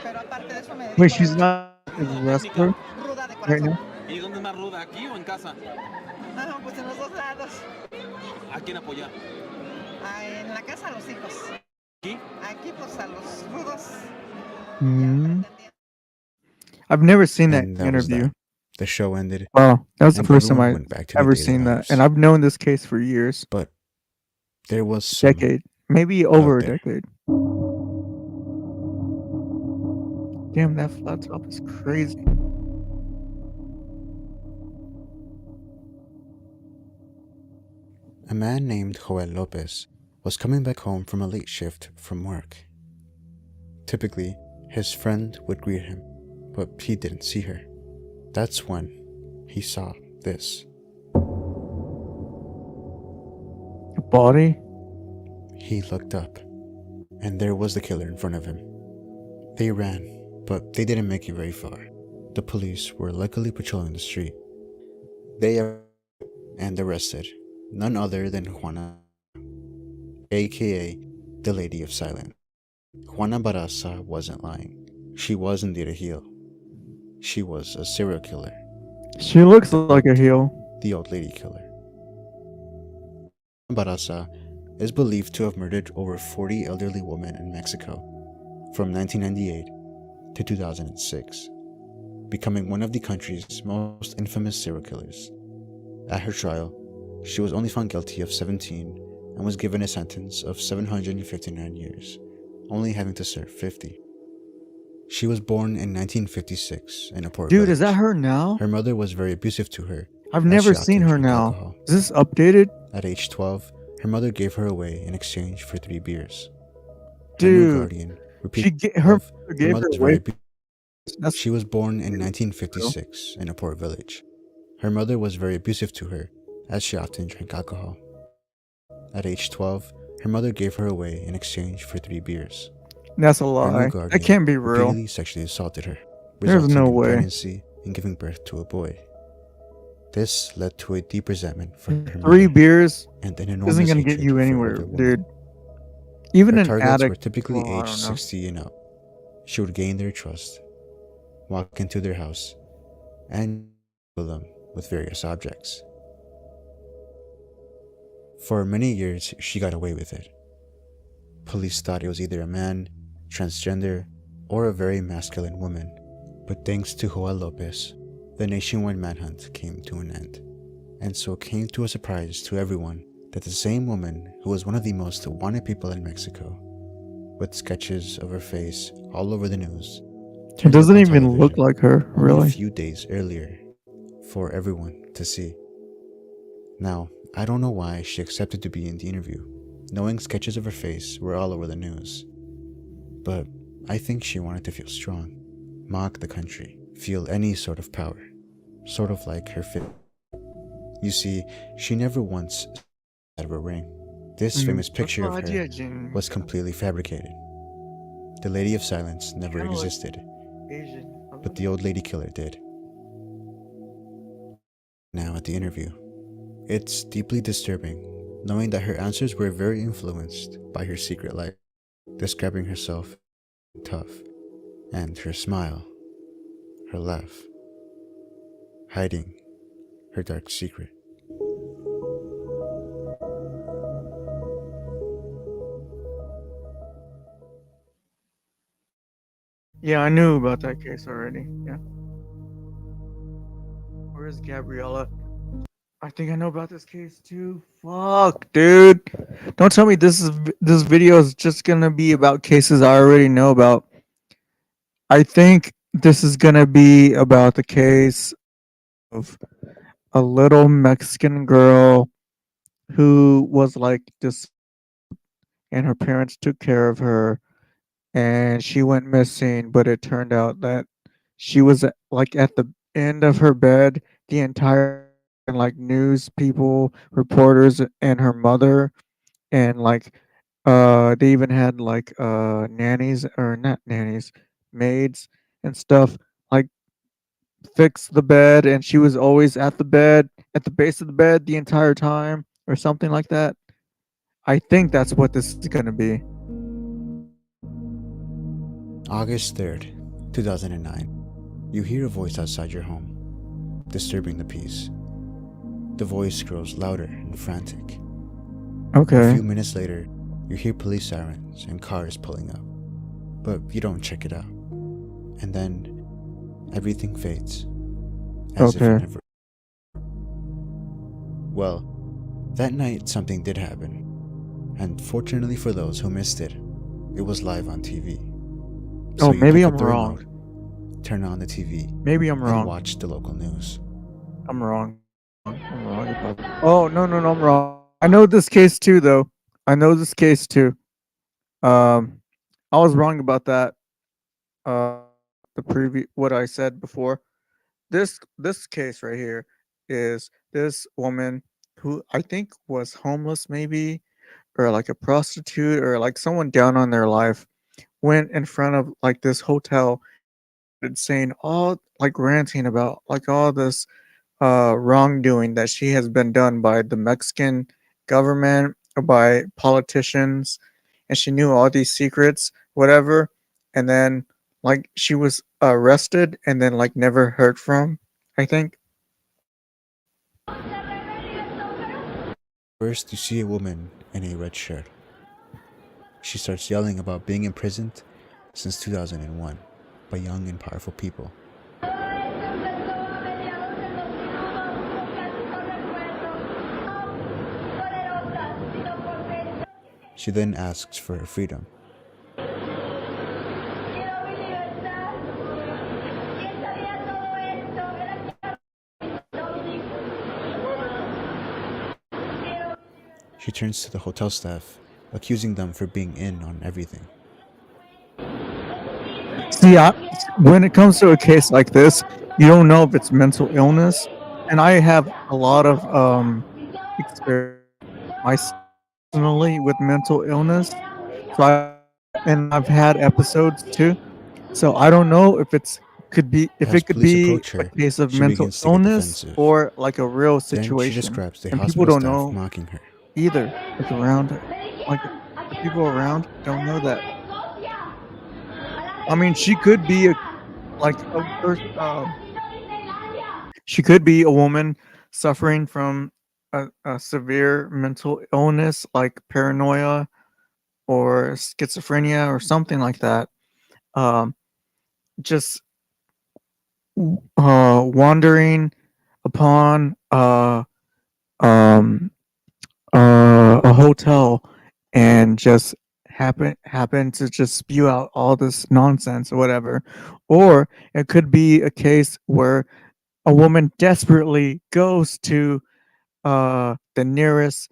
Pero aparte de eso me dedico Wait, she's not a wrestler ruda de right corazón. now? ¿Y dónde es más ruda, aquí o en casa? Ah, pues en los dos lados. ¿A quién apoyar? En la casa a los hijos. ¿Aquí? Aquí pues a los rudos. I've never seen that And that was interview. that. The show ended. Wow, that was the and first time everyone I went back to their ever daily seen that, lives. and I've known this case for years. But there was some Decade, maybe over a there. decade. Damn, that flat top is crazy. A man named Joel Lopez was coming back home from a late shift from work. Typically, his friend would greet him, but he didn't see her. That's when he saw this. A body? He looked up, and there was the killer in front of him. They ran, but they didn't make it very far. The police were luckily patrolling the street. They and arrested none other than Juana, aka the Lady of Silence. Juana Barraza wasn't lying. She was indeed a heel. She was a serial killer. She looks like a heel. The old lady killer. Barraza is believed to have murdered over 40 elderly women in Mexico from 1998 to 2006, becoming one of the country's most infamous serial killers. At her trial, she was only found guilty of 17 and was given a sentence of 759 years, only having to serve 50. She was born in 1956 in a poor Dude, village. is that her now? Her mother was very abusive to her. I've as never she often seen her drank now. alcohol. Is this updated? At age 12, her mother gave her away in exchange for 3 beers. Her Dude, new guardian she her of mother gave her mother's away. She was born in 1956 in a poor village. Her mother was very abusive to her, as she often drank alcohol. At age 12, her mother gave her away in exchange for 3 beers. That's a Her lie. new guardian That can't be real. repeatedly sexually assaulted her, There's resulting no in way. pregnancy and giving birth to a boy. This led to a deep resentment for her 3 mother beers and an enormous isn't gonna get hatred you for anywhere, older women. dude. Even Her an targets addict. were typically well, I aged don't know. 60 and up. She would gain their trust, walk into their house, and kill them with various objects. For many years, she got away with it. Police thought it was either a man, transgender, or a very masculine woman. But thanks to Joel Lopez, the nationwide manhunt came to an end. And so it came to a surprise to everyone that the same woman who was one of the most wanted people in Mexico, with sketches of her face all over the news, It doesn't on even look television like her, only really. a few days earlier for everyone to see. Now, I don't know why she accepted to be in the interview, knowing sketches of her face were all over the news. But I think she wanted to feel strong, mock the country, feel any sort of power, sort of like her fit. You see, she never once out of a ring. This famous picture of her was completely fabricated. The Lady of Silence never existed, but the old lady killer did. Now at the interview, it's deeply disturbing knowing that her answers were very influenced by her secret life, describing herself tough, and her smile, her laugh, hiding her dark secret. Yeah, I knew about that case already. Yeah. Where is Gabriella? I think I know about this case too. Fuck, dude. Don't tell me this video is just gonna be about cases I already know about. I think this is gonna be about the case of a little Mexican girl who was like this, and her parents took care of her, and she went missing, but it turned out that she was like at the end of her bed the entire, and like news people, reporters, and her mother, and like they even had like nannies, or not nannies, maids and stuff, like fix the bed, and she was always at the bed, at the base of the bed the entire time, or something like that. I think that's what this is gonna be. August 3rd, 2009. You hear a voice outside your home, disturbing the peace. The voice grows louder and frantic. Okay. A few minutes later, you hear police sirens and cars pulling up, but you don't check it out. And then everything fades, as if it never. Well, that night something did happen, and fortunately for those who missed it, it was live on TV. So you maybe pick I'm up the wrong. remote, turn on the TV. Maybe I'm wrong. And watch the local news. I'm wrong. I'm wrong about that. Oh, no, I'm wrong. I know this case too, though. I know this case too. I was wrong about that. What I said before. This case right here is this woman who I think was homeless, maybe, or like a prostitute, or like someone down on their life, went in front of like this hotel and saying all, like, ranting about like all this wrongdoing that she has been done by the Mexican government, or by politicians, and she knew all these secrets, whatever. And then like she was arrested and then like never heard from, I think. First, you see a woman in a red shirt. She starts yelling about being imprisoned since 2001 by young and powerful people. She then asks for her freedom. She turns to the hotel staff, accusing them for being in on everything. See, when it comes to a case like this, you don't know if it's mental illness, and I have a lot of experience personally with mental illness. So I've had episodes too. So I don't know if it could be a case of mental illness or like a real Then situation. she describes the And people hospital don't staff know mocking her. either. Like around, like the people around don't know that. I mean, she could be she could be a woman suffering from a severe mental illness like paranoia or schizophrenia or something like that. Just wandering upon a hotel and just happen to just spew out all this nonsense or whatever. Or it could be a case where a woman desperately goes to the nearest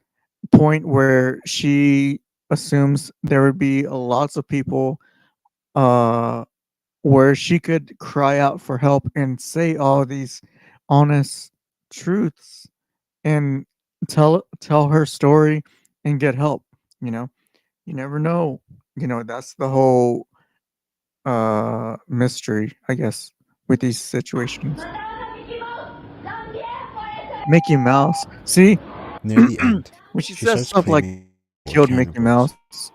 point where she assumes there would be lots of people where she could cry out for help and say all these honest truths and tell her story and get help, you know. You never know. You know, that's the whole mystery, I guess, with these situations. Mickey Mouse. See? Near the end, when she she says starts stuff like claiming we're killed Mickey cannibals. Mouse.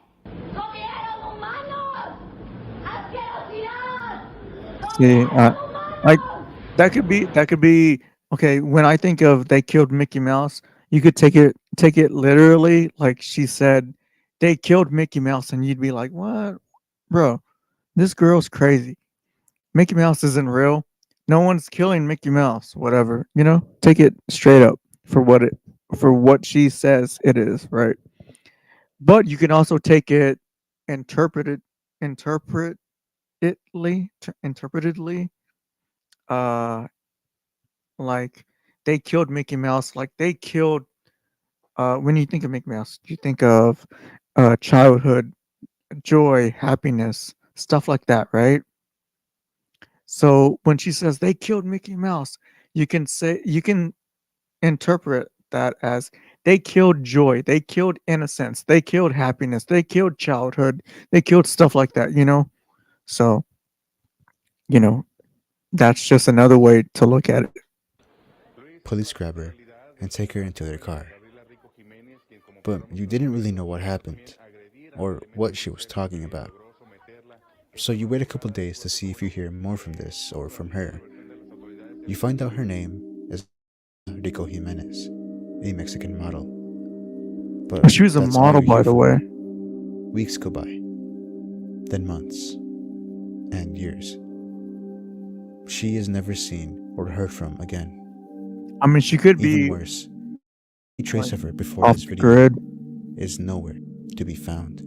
See, like that could be okay. When I think of they killed Mickey Mouse, you could take it literally, like she said, they killed Mickey Mouse, and you'd be like, "What, bro? This girl's crazy. Mickey Mouse isn't real. No one's killing Mickey Mouse. Whatever, you know. Take it straight up for what she says it is, right? But you can also take it interpreted interpretedly, uh like they killed Mickey Mouse, like they killed when you think of Mickey Mouse, you think of childhood, joy, happiness, stuff like that, right? So when she says they killed Mickey Mouse, you can interpret that as they killed joy, they killed innocence, they killed happiness, they killed childhood, they killed stuff like that, you know? So, you know, that's just another way to look at it. Police grab her and take her into their car. But you didn't really know what happened or what she was talking about. So you wait a couple days to see if you hear more from this or from her. You find out her name is Rico Jimenez, a Mexican model. But She was a that's all model, you by hear the from way. her. Weeks go by, then months, and years. She is never seen or heard from again. I mean, she could Even be worse, any trace of her before off this the video grid. is nowhere to be found,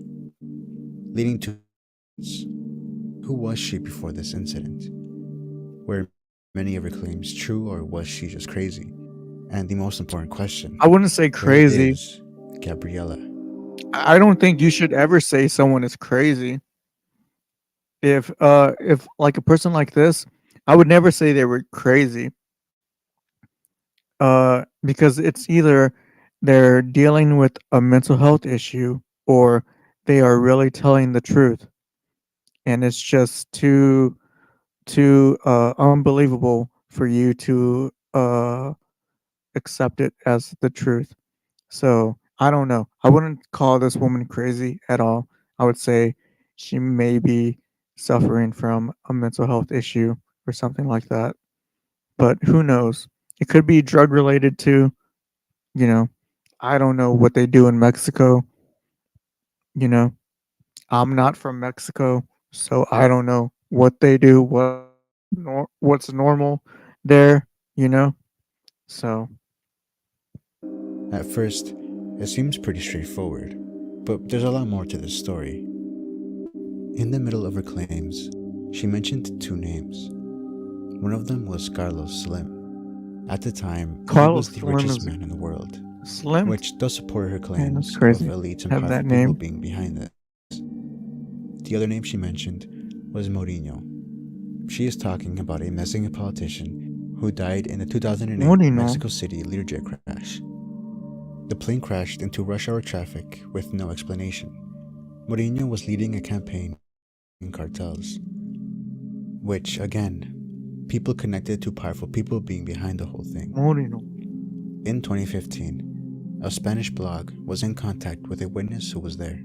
leading to who was she before this incident? Were many of her claims true, or was she just crazy? And the most important question, I wouldn't say where crazy. is Gabriella? I don't think you should ever say someone is crazy. If like a person like this, I would never say they were crazy. Because it's either they're dealing with a mental health issue or they are really telling the truth. And it's just too unbelievable for you to accept it as the truth. So I don't know. I wouldn't call this woman crazy at all. I would say she may be suffering from a mental health issue or something like that. But who knows? It could be drug related too. You know, I don't know what they do in Mexico. You know, I'm not from Mexico, so I don't know what they do, what's normal there. You know, so At first, it seems pretty straightforward, but there's a lot more to this story. In the middle of her claims, she mentioned two names. One of them was Carlos Slim. At the time, Carlos he was the Slim richest is man in the world, Slim. which does support her Man, claims that's of crazy. elites and Have powerful that people name. being behind this. The other name she mentioned was Mourinho. She is talking about a Mexican politician who died in the 2008 Mourinho. Mexico City Learjet crash. The plane crashed into rush hour traffic with no explanation. Mourinho was leading a campaign in cartels, which, again, people connected to powerful people being behind the whole thing. Mourinho. In 2015, a Spanish blog was in contact with a witness who was there.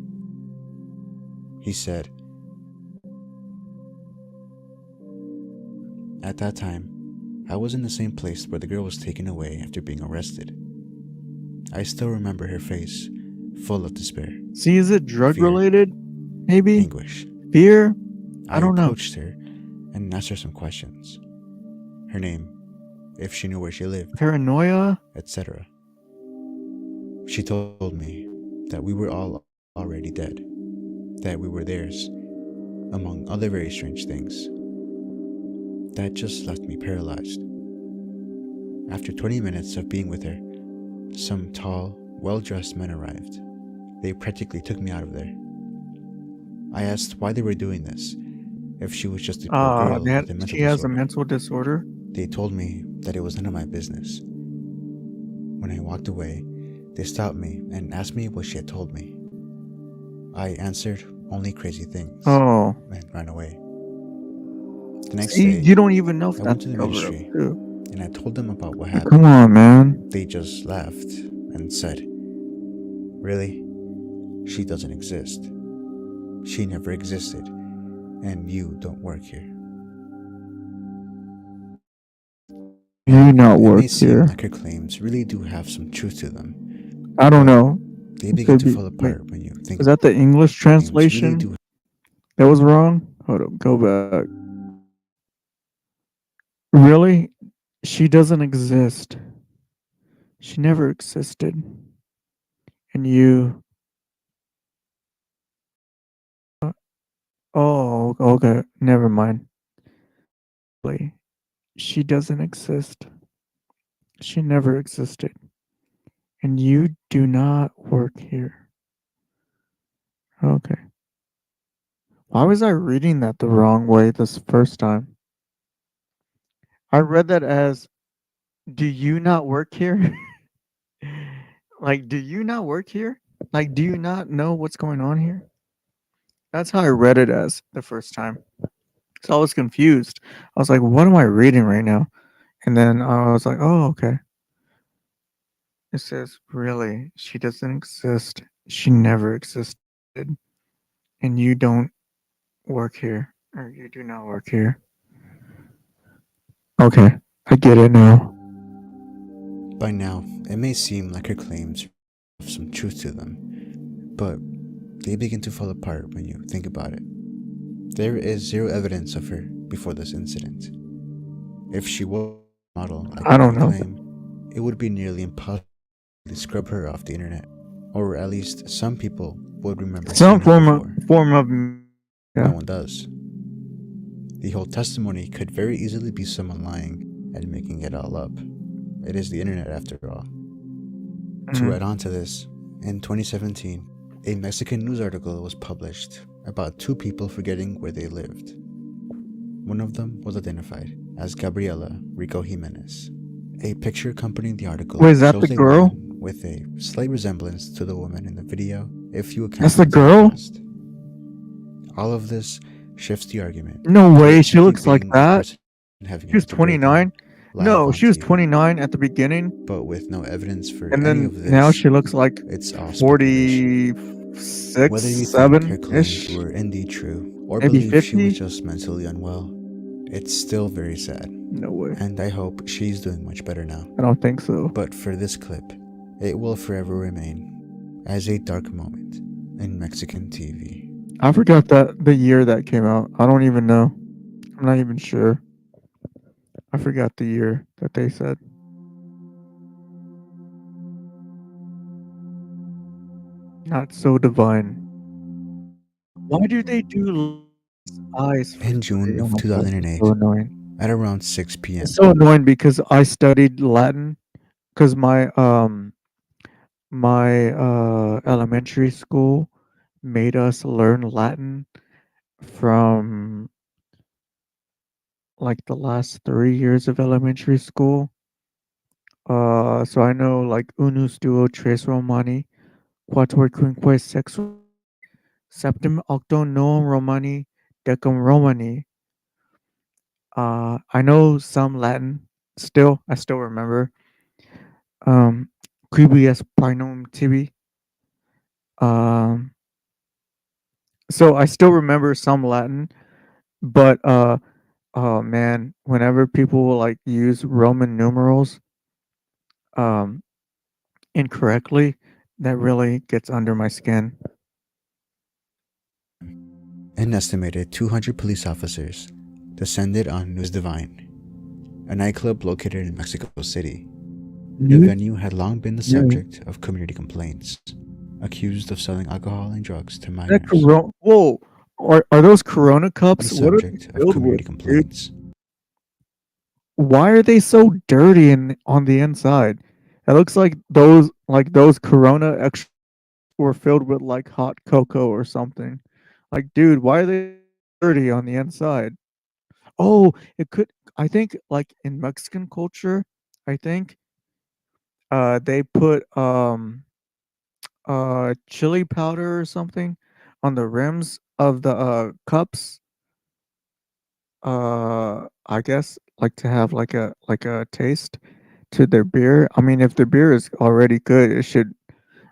He said, "At that time, I was in the same place where the girl was taken away after being arrested. I still remember her face, full of despair, See, is it drug fear, related? Maybe anguish. fear. I don't know. approached her and asked her some questions. Her name, if she knew where she lived, Paranoia. etc. She told me that we were all already dead, that we were theirs, among other very strange things. That just left me paralyzed. After 20 minutes of being with her, some tall, well-dressed men arrived. They practically took me out of there. I asked why they were doing this, if she was just a poor girl with a mental she has a disorder. mental disorder. They told me that it was none of my business. When I walked away, they stopped me and asked me what she had told me. I answered only crazy things Oh, and ran away. The next see, day, you don't even know if I went that's to the covered up ministry too. and I told them about what happened. Come on, man. They just laughed and said, "Really? She doesn't exist. She never existed, and you don't work here." You not It work may seem here. like her claims really do have some truth to them. I don't know. They It begin could to be. fall Wait, apart when you think is that the English claims really translation do. that was wrong? Hold up, go back. Really? She doesn't exist. She never existed. And you. Oh, okay. Never mind. Wait, she doesn't exist. She never existed. And you do not work here. Okay. Why was I reading that the wrong way this first time? I read that as, do you not work here? Like, do you not work here? Like, do you not know what's going on here? That's how I read it as the first time. So I was confused. I was like, what am I reading right now? And then I was like, oh, okay. It says, really, she doesn't exist. She never existed. And you don't work here. Or you do not work here. Okay, I get it now. By now, it may seem like her claims have some truth to them, but they begin to fall apart when you think about it. There is zero evidence of her before this incident. If she was a model like I don't they know. claim, it would be nearly impossible to scrub her off the internet, or at least some people would remember Some seeing her form before. of No one does. The whole testimony could very easily be someone lying and making it all up. It is the internet after all. To add on to this, in 2017, a Mexican news article was published about two people forgetting where they lived. One of them was identified as Gabriela Rico Jimenez. A picture accompanying the article Wait, is that shows the a girl? woman with a slight resemblance to the woman in the video, if you account That's for the girl? contrast. All of this shifts the argument. No to way, it she simply looks like being a that. person having She was a birthday 29. live No, on she was TV. 29 at the beginning. But with no evidence for And any then of this, now she looks like it's all speculation. 46, Whether you think her 7 claims ish. were indeed true, or Maybe believe she was 50. just mentally unwell, it's still very sad. No way. And I hope she's doing much better now. I don't think so. But for this clip, it will forever remain as a dark moment in Mexican TV. I forgot that the year that came out. I don't even know. I'm not even sure. I forgot the year that they said. Not so divine. Why do they do eyes? In June Oh of my God, it's 2008, so annoying. at around 6 p.m., It's so annoying because I studied Latin because my elementary school made us learn Latin from like the last 3 years of elementary school. So I know like unus duo tres Romani, quatuor quinque sexto, septem octo novum Romani, decum Romani. I know some Latin still. I still remember. Quibi est paenum tibi. So I still remember some Latin, but oh man, whenever people like use Roman numerals incorrectly, that really gets under my skin. an estimated 200 police officers descended on News Divine, a nightclub located in Mexico City. The venue had long been the subject of community complaints, accused of selling alcohol and drugs to minors. Whoa, are those Corona The cups? What are they subject of filled community with, dude? complaints. Why are they so dirty on the inside? It looks like those Corona extra were filled with like hot cocoa or something. Like, dude, why are they dirty on the inside. Oh, it could. I think like in Mexican culture, I think they put chili powder or something on the rims of the cups. I guess like to have like a taste to their beer. I mean, if the beer is already good, it should.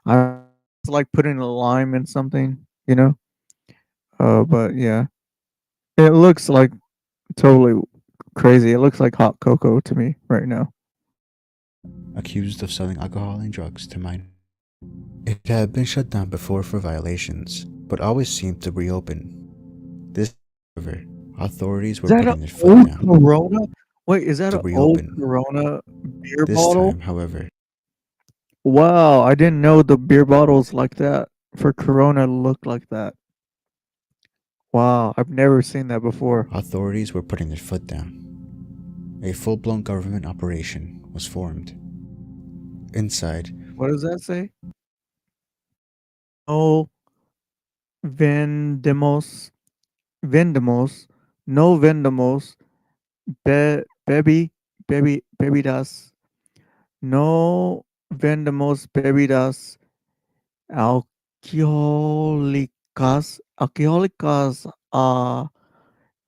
I It's like putting a lime in something, you know. But yeah, it looks like totally crazy. It looks like hot cocoa to me right now. Accused of selling alcohol and drugs to minors. It had been shut down before for violations, but always seemed to reopen. This, however, authorities were Is that putting an their foot old down Corona? Wait, is that to an old reopen. Corona beer This bottle? time, however, Wow, I didn't know the beer bottles like that for Corona looked like that. Wow, I've never seen that before. authorities were putting their foot down. A full-blown government operation was formed. Inside, What does that say? No vendemos, no vendemos, bebidas, no vendemos bebidas alcohólicas a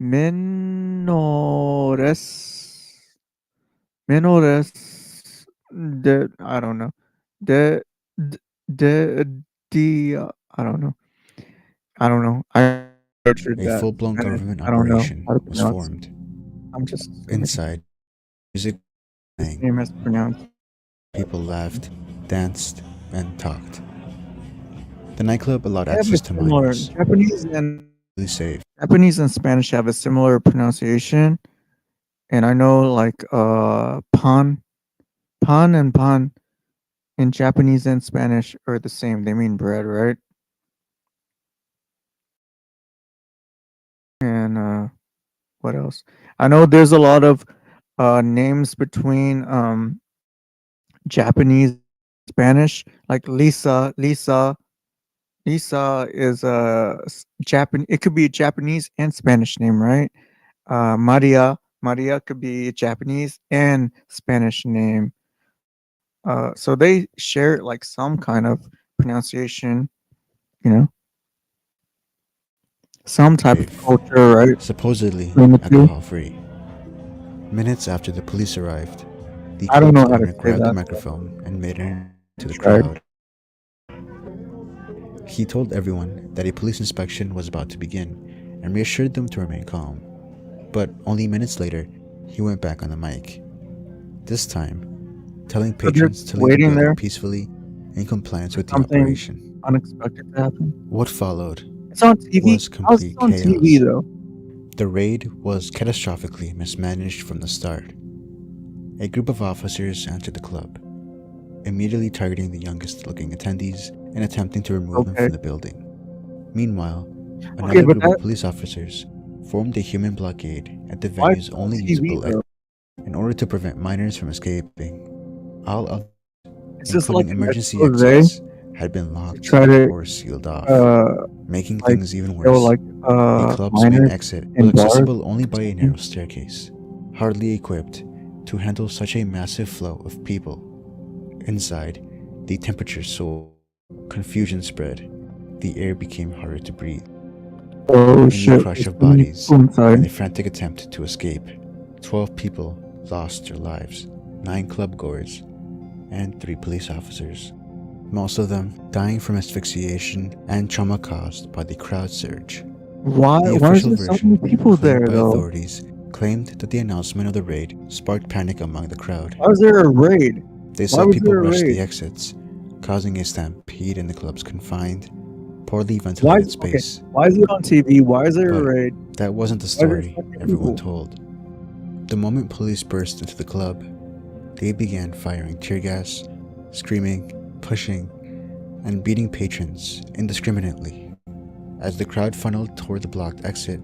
menores de, I don't know, de, I don't know. I butchered a that full-blown Spanish. government I don't know operation how to was pronounce. formed. I'm just Inside, music playing, name is pronounced. people laughed, danced, and talked. The nightclub allowed They have a access to similar minors. Really safe. Japanese and Spanish have a similar pronunciation, and I know like pan and pan in Japanese and Spanish are the same. They mean bread, right? And what else? I know there's a lot of names between Japanese, Spanish, like Lisa is a Japan. It could be a Japanese and Spanish name, right? Maria could be a Japanese and Spanish name. So they share like some kind of pronunciation, you know, some type of culture, right? Supposedly between the two. alcohol-free. Minutes after the police arrived, the I don't know club's how to owner say grabbed the that. microphone and made it to the Tried. crowd. He told everyone that a police inspection was about to begin and reassured them to remain calm. But only minutes later, he went back on the mic. This time, telling So they're patrons to leave the waiting building there peacefully in compliance with the something operation. unexpected to happen. What followed It's on TV. was How's it complete on chaos. TV though? The raid was catastrophically mismanaged from the start. A group of officers entered the club, immediately targeting the youngest-looking attendees and attempting to remove them Okay. from the building. Meanwhile, Okay, another but group that of police officers formed a human blockade at the why is venue's it on only TV usable though? exit in order to prevent minors from escaping. All others, Is this including like an emergency expose exits, had been locked try to or sealed off, making like things even show worse. like The club's main minors exit in was bars? accessible only by a narrow staircase, hardly equipped to handle such a massive flow of people. Inside, the temperature soared, confusion spread, the air became harder to breathe. Oh In the shit! crush There's of so many bodies people inside. and a frantic attempt to escape, 12 people lost their lives, 9 clubgoers, and 3 police officers. Most of them dying from asphyxiation and trauma caused by the crowd surge. Why The is official there so version, many people claimed there by though? authorities, claimed that the announcement of the raid sparked panic among the crowd. Why was there a raid? They Why said was people there a rushed the raid? exits, causing a stampede in the club's confined, poorly Why ventilated is okay? space. Why is it on TV? Why is there a But raid? that wasn't the Why are there story so many everyone people? told. The moment police burst into the club, they began firing tear gas, screaming, pushing, and beating patrons indiscriminately. As the crowd funneled toward the blocked exit,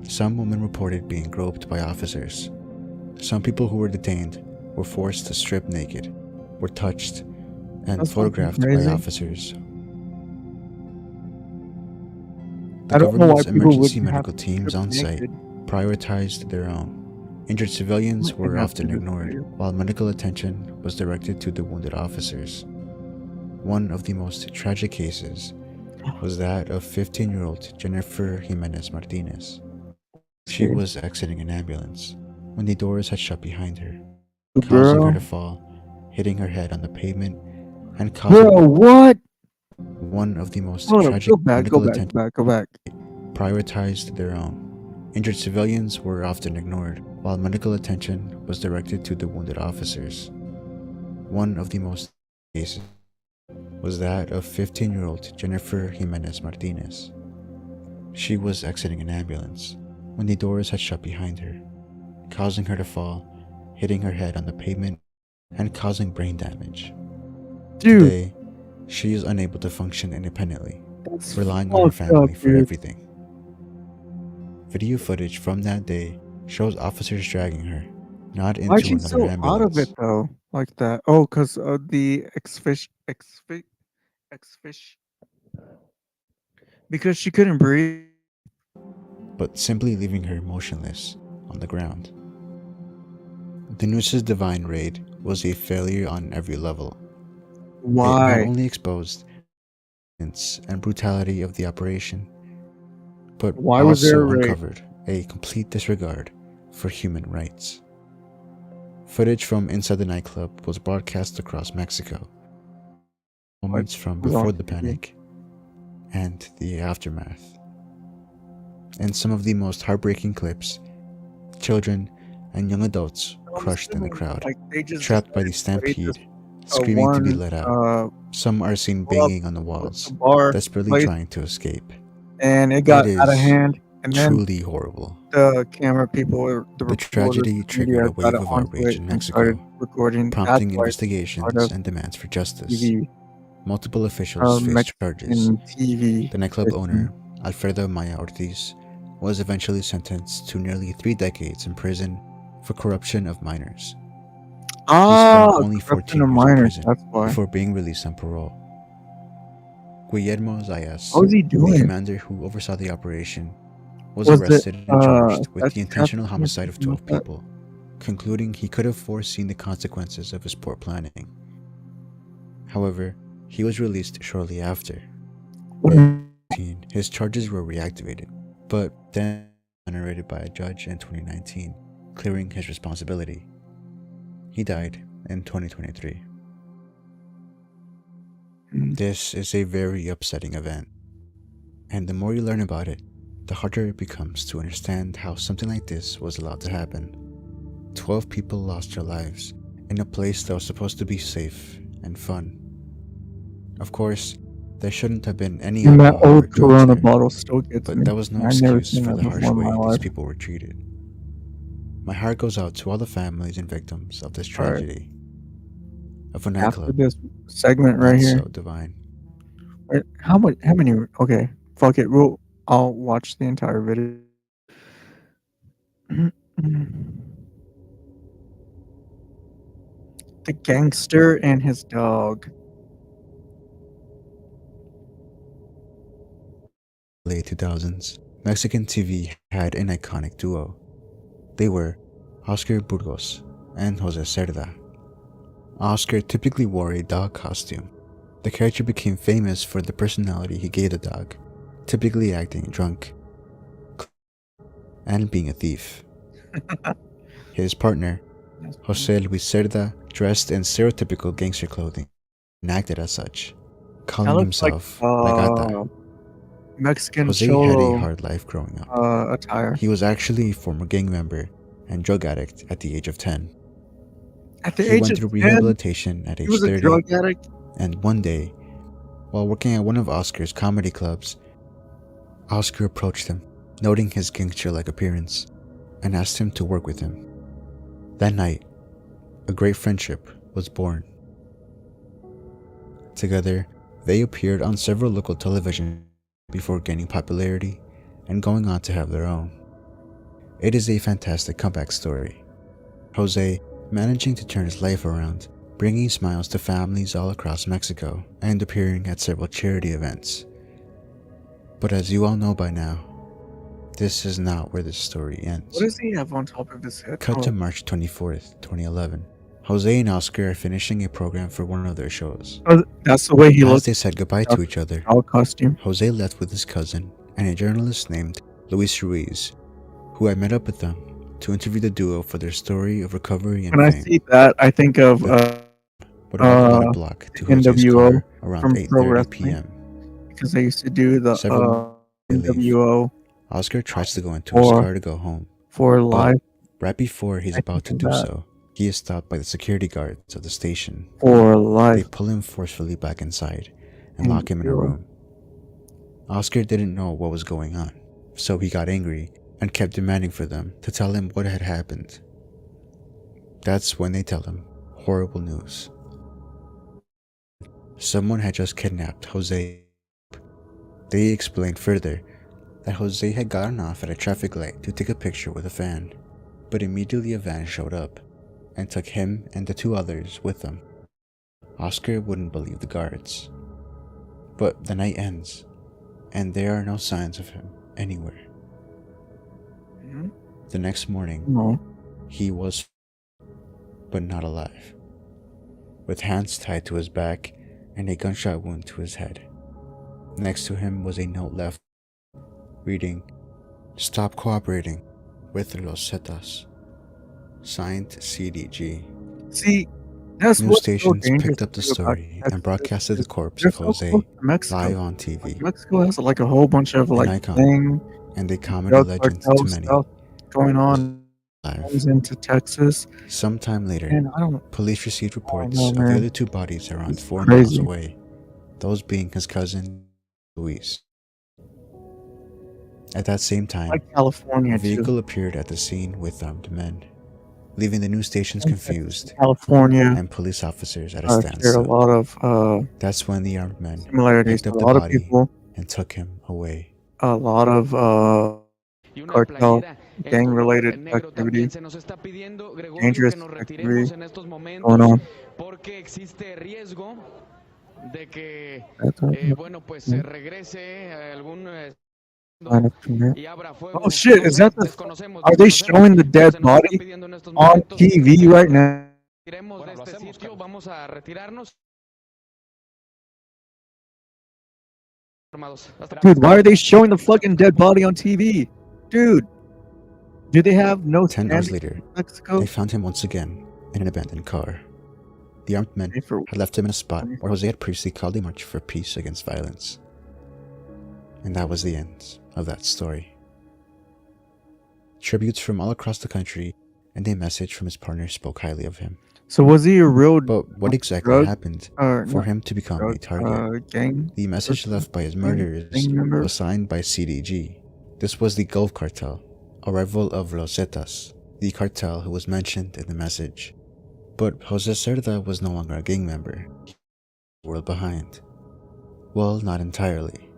some women reported being groped by officers. Some people who were detained were forced to strip naked, were touched, and That's fucking photographed by crazy. officers. The I don't know why government's people would emergency have medical to teams strip on site naked. prioritized their own. Injured civilians Might were have often to ignored, disappear. while medical attention was directed to the wounded officers. One of the most tragic cases was that of 15-year-old Jennifer Jimenez Martinez. She was exiting an ambulance when the doors had shut behind her, causing her to fall, hitting her head on the pavement, and causing Bro, what? one of the most Hold up, tragic go back, medical go back, attention go back. prioritized their own. Injured civilians were often ignored, while medical attention was directed to the wounded officers. One of the most cases was that of 15-year-old Jennifer Jimenez Martinez. She was exiting an ambulance when the doors had shut behind her, causing her to fall, hitting her head on the pavement, and causing brain damage. Dude. Today, she is unable to function independently, relying on her fucked up, family for dude. everything. Video footage from that day shows officers dragging her, not into Why'd she another so ambulance. out of it though, like that? Oh, cause the exfish, because she couldn't breathe. But simply leaving her motionless on the ground. The Nooses Divine raid was a failure on every level. It Why? not only exposed the violence and brutality of the operation, but Why was there also a raid? uncovered a complete disregard for human rights. Footage from inside the nightclub was broadcast across Mexico. Moments from was on before the TV? panic and the aftermath. In some of the most heartbreaking clips, children and young adults crushed in the crowd, Like they just trapped by the decided to stampede, screaming to be one, let out. Some are seen pull up banging on the walls, bar, desperately place, trying to escape. and it got It out of is hand. And then truly horrible. the camera people, the The reporters, tragedy the triggered media a wave got of onto outrage it in and started Mexico, recording. prompting That's why it's part investigations of and demands for justice. TV. Multiple officials faced charges. Mexican TV. The nightclub system. owner, Alfredo Maya Ortiz, was eventually sentenced to nearly 3 decades in prison for corruption of minors. Ah, he spent only 14 corruption of years minors, in prison that's why. before being released on parole. Guillermo Zayas, What was he the doing? commander who oversaw the operation, was Was it, arrested and charged with sex the intentional trafficking or homicide of something 12 like that? people, concluding he could have foreseen the consequences of his poor planning. However, he was released shortly after. His charges were reactivated, but then exonerated by a judge in 2019, clearing his responsibility. He died in 2023. This is a very upsetting event, and the more you learn about it, the harder it becomes to understand how something like this was allowed to happen. 12 people lost their lives in a place that was supposed to be safe and fun. Of course, there shouldn't have been any And that alcohol or old drugs Corona there, bottle still gets but me. that was no I've never excuse seen for that the harsh before in way my these life. people were treated. My heart goes out to all the families and victims of this All right. tragedy. Of a After nightclub. this segment right That's here. so divine. Wait, how many? Okay, fuck it. I'll watch the entire video. The gangster and his dog. Late 2000s, Mexican TV had an iconic duo. They were Oscar Burgos and Jose Cerda. Oscar typically wore a dog costume. The character became famous for the personality he gave the dog, typically acting drunk and being a thief. His partner, Jose Luis Cerda, dressed in stereotypical gangster clothing and acted as such, calling looks like, himself La Gata. Mexican Jose had cholo, a hard life growing up. attire. He was actually a former gang member and drug addict at the age of 10. At the He age went of through 10, rehabilitation at he age was a 30, drug addict. and one day, while working at one of Oscar's comedy clubs, Oscar approached him, noting his gangster-like appearance, and asked him to work with him. That night, a great friendship was born. Together, they appeared on several local television before gaining popularity and going on to have their own. It is a fantastic comeback story. Jose managing to turn his life around, bringing smiles to families all across Mexico and appearing at several charity events. But as you all know by now, this is not where this story ends. What does he have on top of his head? Cut to March 24th, 2011. Jose and Oscar are finishing a program for one of their shows. That's the way he As looks. they said goodbye to each other, Our costume. Jose left with his cousin and a journalist named Luis Ruiz, who had met up with them to interview the duo for their story of recovery and When I fame. see that, I think of would arrive on a block to Jose's NWO car around from Pro 8:30 Wrestling p.m. because they used to do the Several NWO Oscar tries to go into his for- car to go home. for but live. right before he's I about to think do that- so, he is stopped by the security guards of the station. For life. They pull him forcefully back inside and lock him in a room. Oscar didn't know what was going on, so he got angry and kept demanding for them to tell him what had happened. That's when they tell him horrible news. Someone had just kidnapped Jose. They explained further that Jose had gotten off at a traffic light to take a picture with a fan, but immediately a van showed up and took him and the two others with them. Oscar wouldn't believe the guards. But the night ends, and there are no signs of him anywhere. The next morning, No. he was, but not alive, with hands tied to his back and a gunshot wound to his head. Next to him was a note left, reading, "Stop cooperating with Los Zetas." Signed, CDG. See, that's News what's so stations dangerous picked up the too about story Texas. and broadcasted the corpse They're of so Jose close to Mexico. live on TV. Mexico has like a whole bunch of An like icon thing, and a comedy drug legend cartel to many. stuff going on Live. comes into Texas. Sometime later, And I don't police received reports know, of the man. other two bodies around It's 4 miles crazy. away, those being his cousin, Luis. At that same time, like California a too. vehicle appeared at the scene with armed men, leaving the news stations confused California and police officers at a shared a standstill. lot of That's when the armed men similarities picked to up a the lot of body people. and took him away. A lot of cartel, gang-related activity, dangerous activity going on. Porque existe riesgo de que, That's all. bueno, pues se regrese a algún Line up from there. y abra fuego. Oh shit! No Is sé, that the? desconocemos, Are they desconocemos. showing the dead Se nos está body pidiendo en estos on momentos. TV right now? Iremos de este sitio, vamos a retirarnos. Dude, why are they showing the fucking dead body on TV? Dude, do they have no 10 hours standing later, in Mexico? they found him once again in an abandoned car. The armed men had left him in a spot where Jose had previously called a march for peace against violence. And that was the end of that story. Tributes from all across the country and a message from his partner spoke highly of him. So was he a real? But what exactly drug- happened or for not him to become a drug, target? gang? The message left by his murderers gang member? was signed by CDG. This was the Gulf Cartel, a rival of Los Zetas, the cartel who was mentioned in the message. But Jose Cerda was no longer a gang member. He left the world behind. Well, not entirely.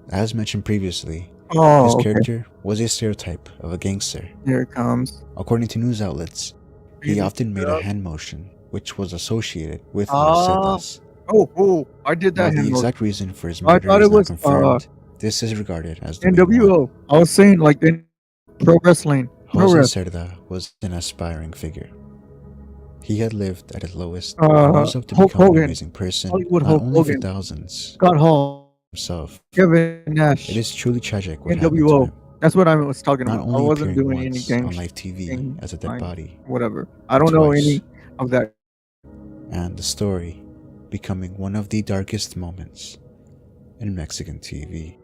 As mentioned previously, Oh, his okay. character was a stereotype of a gangster. Here it comes. According to news outlets, he often made a hand motion, which was associated with Los Ah, Zetas. oh, I did that. While the hand motion. exact reason for his I murder thought is it not was confirmed, this is regarded as the big one. NWO. I was saying like in pro wrestling. Pro Jose wrestling. Cerda was an aspiring figure. He had lived at his lowest, Uh, and rose up to Hulk become an Hogan. amazing person, Hollywood not Hulk only for Hogan. thousands, Scott Hall, himself. Kevin Nash. It is truly tragic what happened to NWO. him. That's what I was talking Not about. I only wasn't appearing doing any once gang on live TV thing, as a dead like, body, whatever. I don't know twice. any of that. and the story becoming one of the darkest moments in Mexican TV.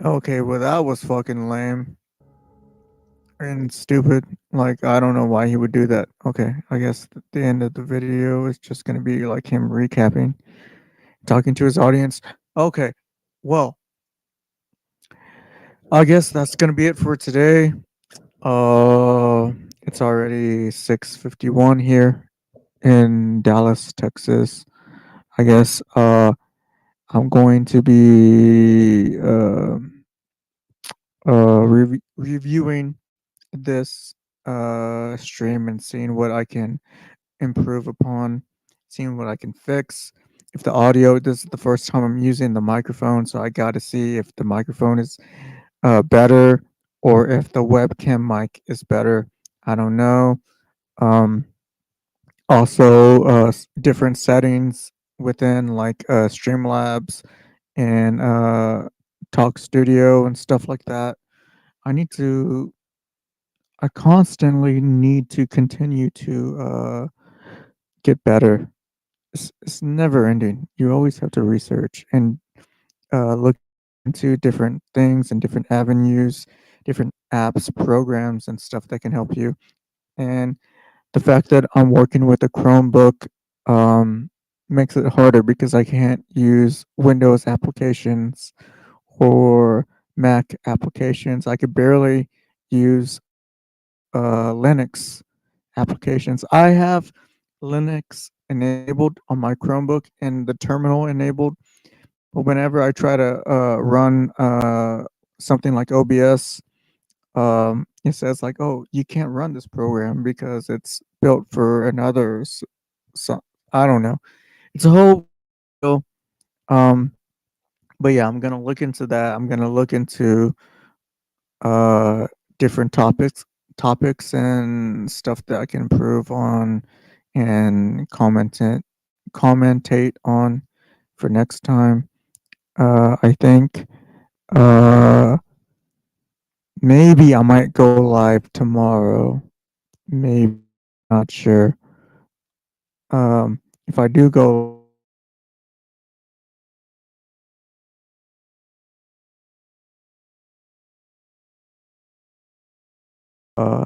Okay, well that was fucking lame and stupid. Like I don't know why he would do that. Okay, I guess the end of the video is just gonna be like him recapping, talking to his audience. Okay, well, I guess that's gonna be it for today. It's already 6:51 here in Dallas, Texas. I guess I'm going to be reviewing this stream and seeing what I can improve upon, seeing what I can fix. if the audio, this is the first time I'm using the microphone, so I got to see if the microphone is better or if the webcam mic is better. I don't know. Um, Also, different settings within like Streamlabs and Talk Studio and stuff like that. I need to. I constantly need to continue to get better. It's never ending. You always have to research and look into different things and different avenues, different apps, programs, and stuff that can help you. And the fact that I'm working with a Chromebook makes it harder because I can't use Windows applications or Mac applications. I could barely use Linux applications. I have Linux enabled on my Chromebook and the terminal enabled, but whenever I try to run something like OBS, it says like, "Oh, you can't run this program because it's built for another." So I don't know. It's a whole deal. Um, but yeah, I'm gonna look into that. I'm gonna look into uh different topics and stuff that I can improve on and commentate on for next time. I think uh maybe I might go live tomorrow. Maybe, not sure. If I do go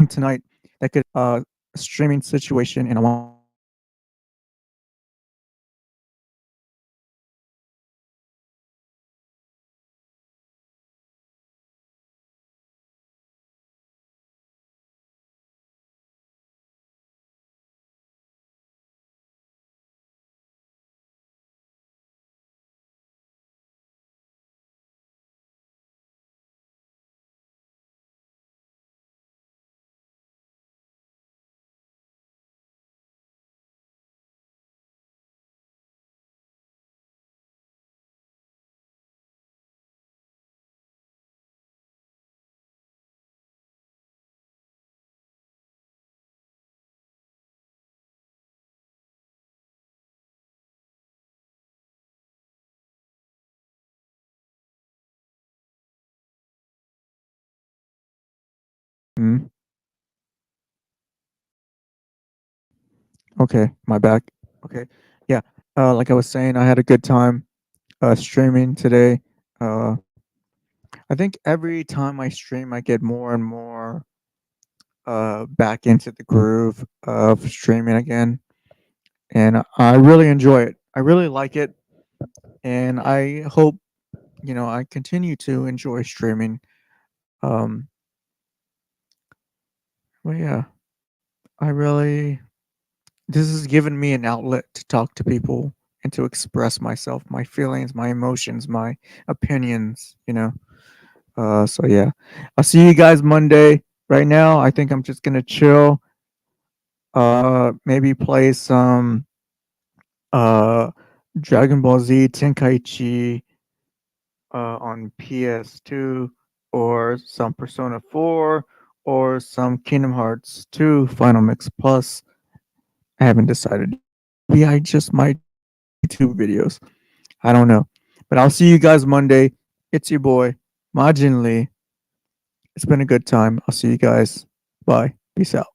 tonight, that could streaming situation, and I want mm, okay, my back. Okay. Yeah. Like I was saying, I had a good time streaming today. Uh I think every time I stream I get more and more back into the groove of streaming again. And I really enjoy it. I really like it. And I hope, I continue to enjoy streaming. Um but yeah, I really this has given me an outlet to talk to people and to express myself, my feelings, my emotions, my opinions. So yeah. I'll see you guys Monday. Right now, I think I'm just gonna chill. Maybe play some uh Dragon Ball Z Tenkaichi on PS2 or some Persona 4 or some Kingdom Hearts 2 Final Mix Plus. I haven't decided. Maybe I just might do videos. I don't know. But I'll see you guys Monday. It's your boy, Majin Lee. It's been a good time. I'll see you guys. Bye. Peace out.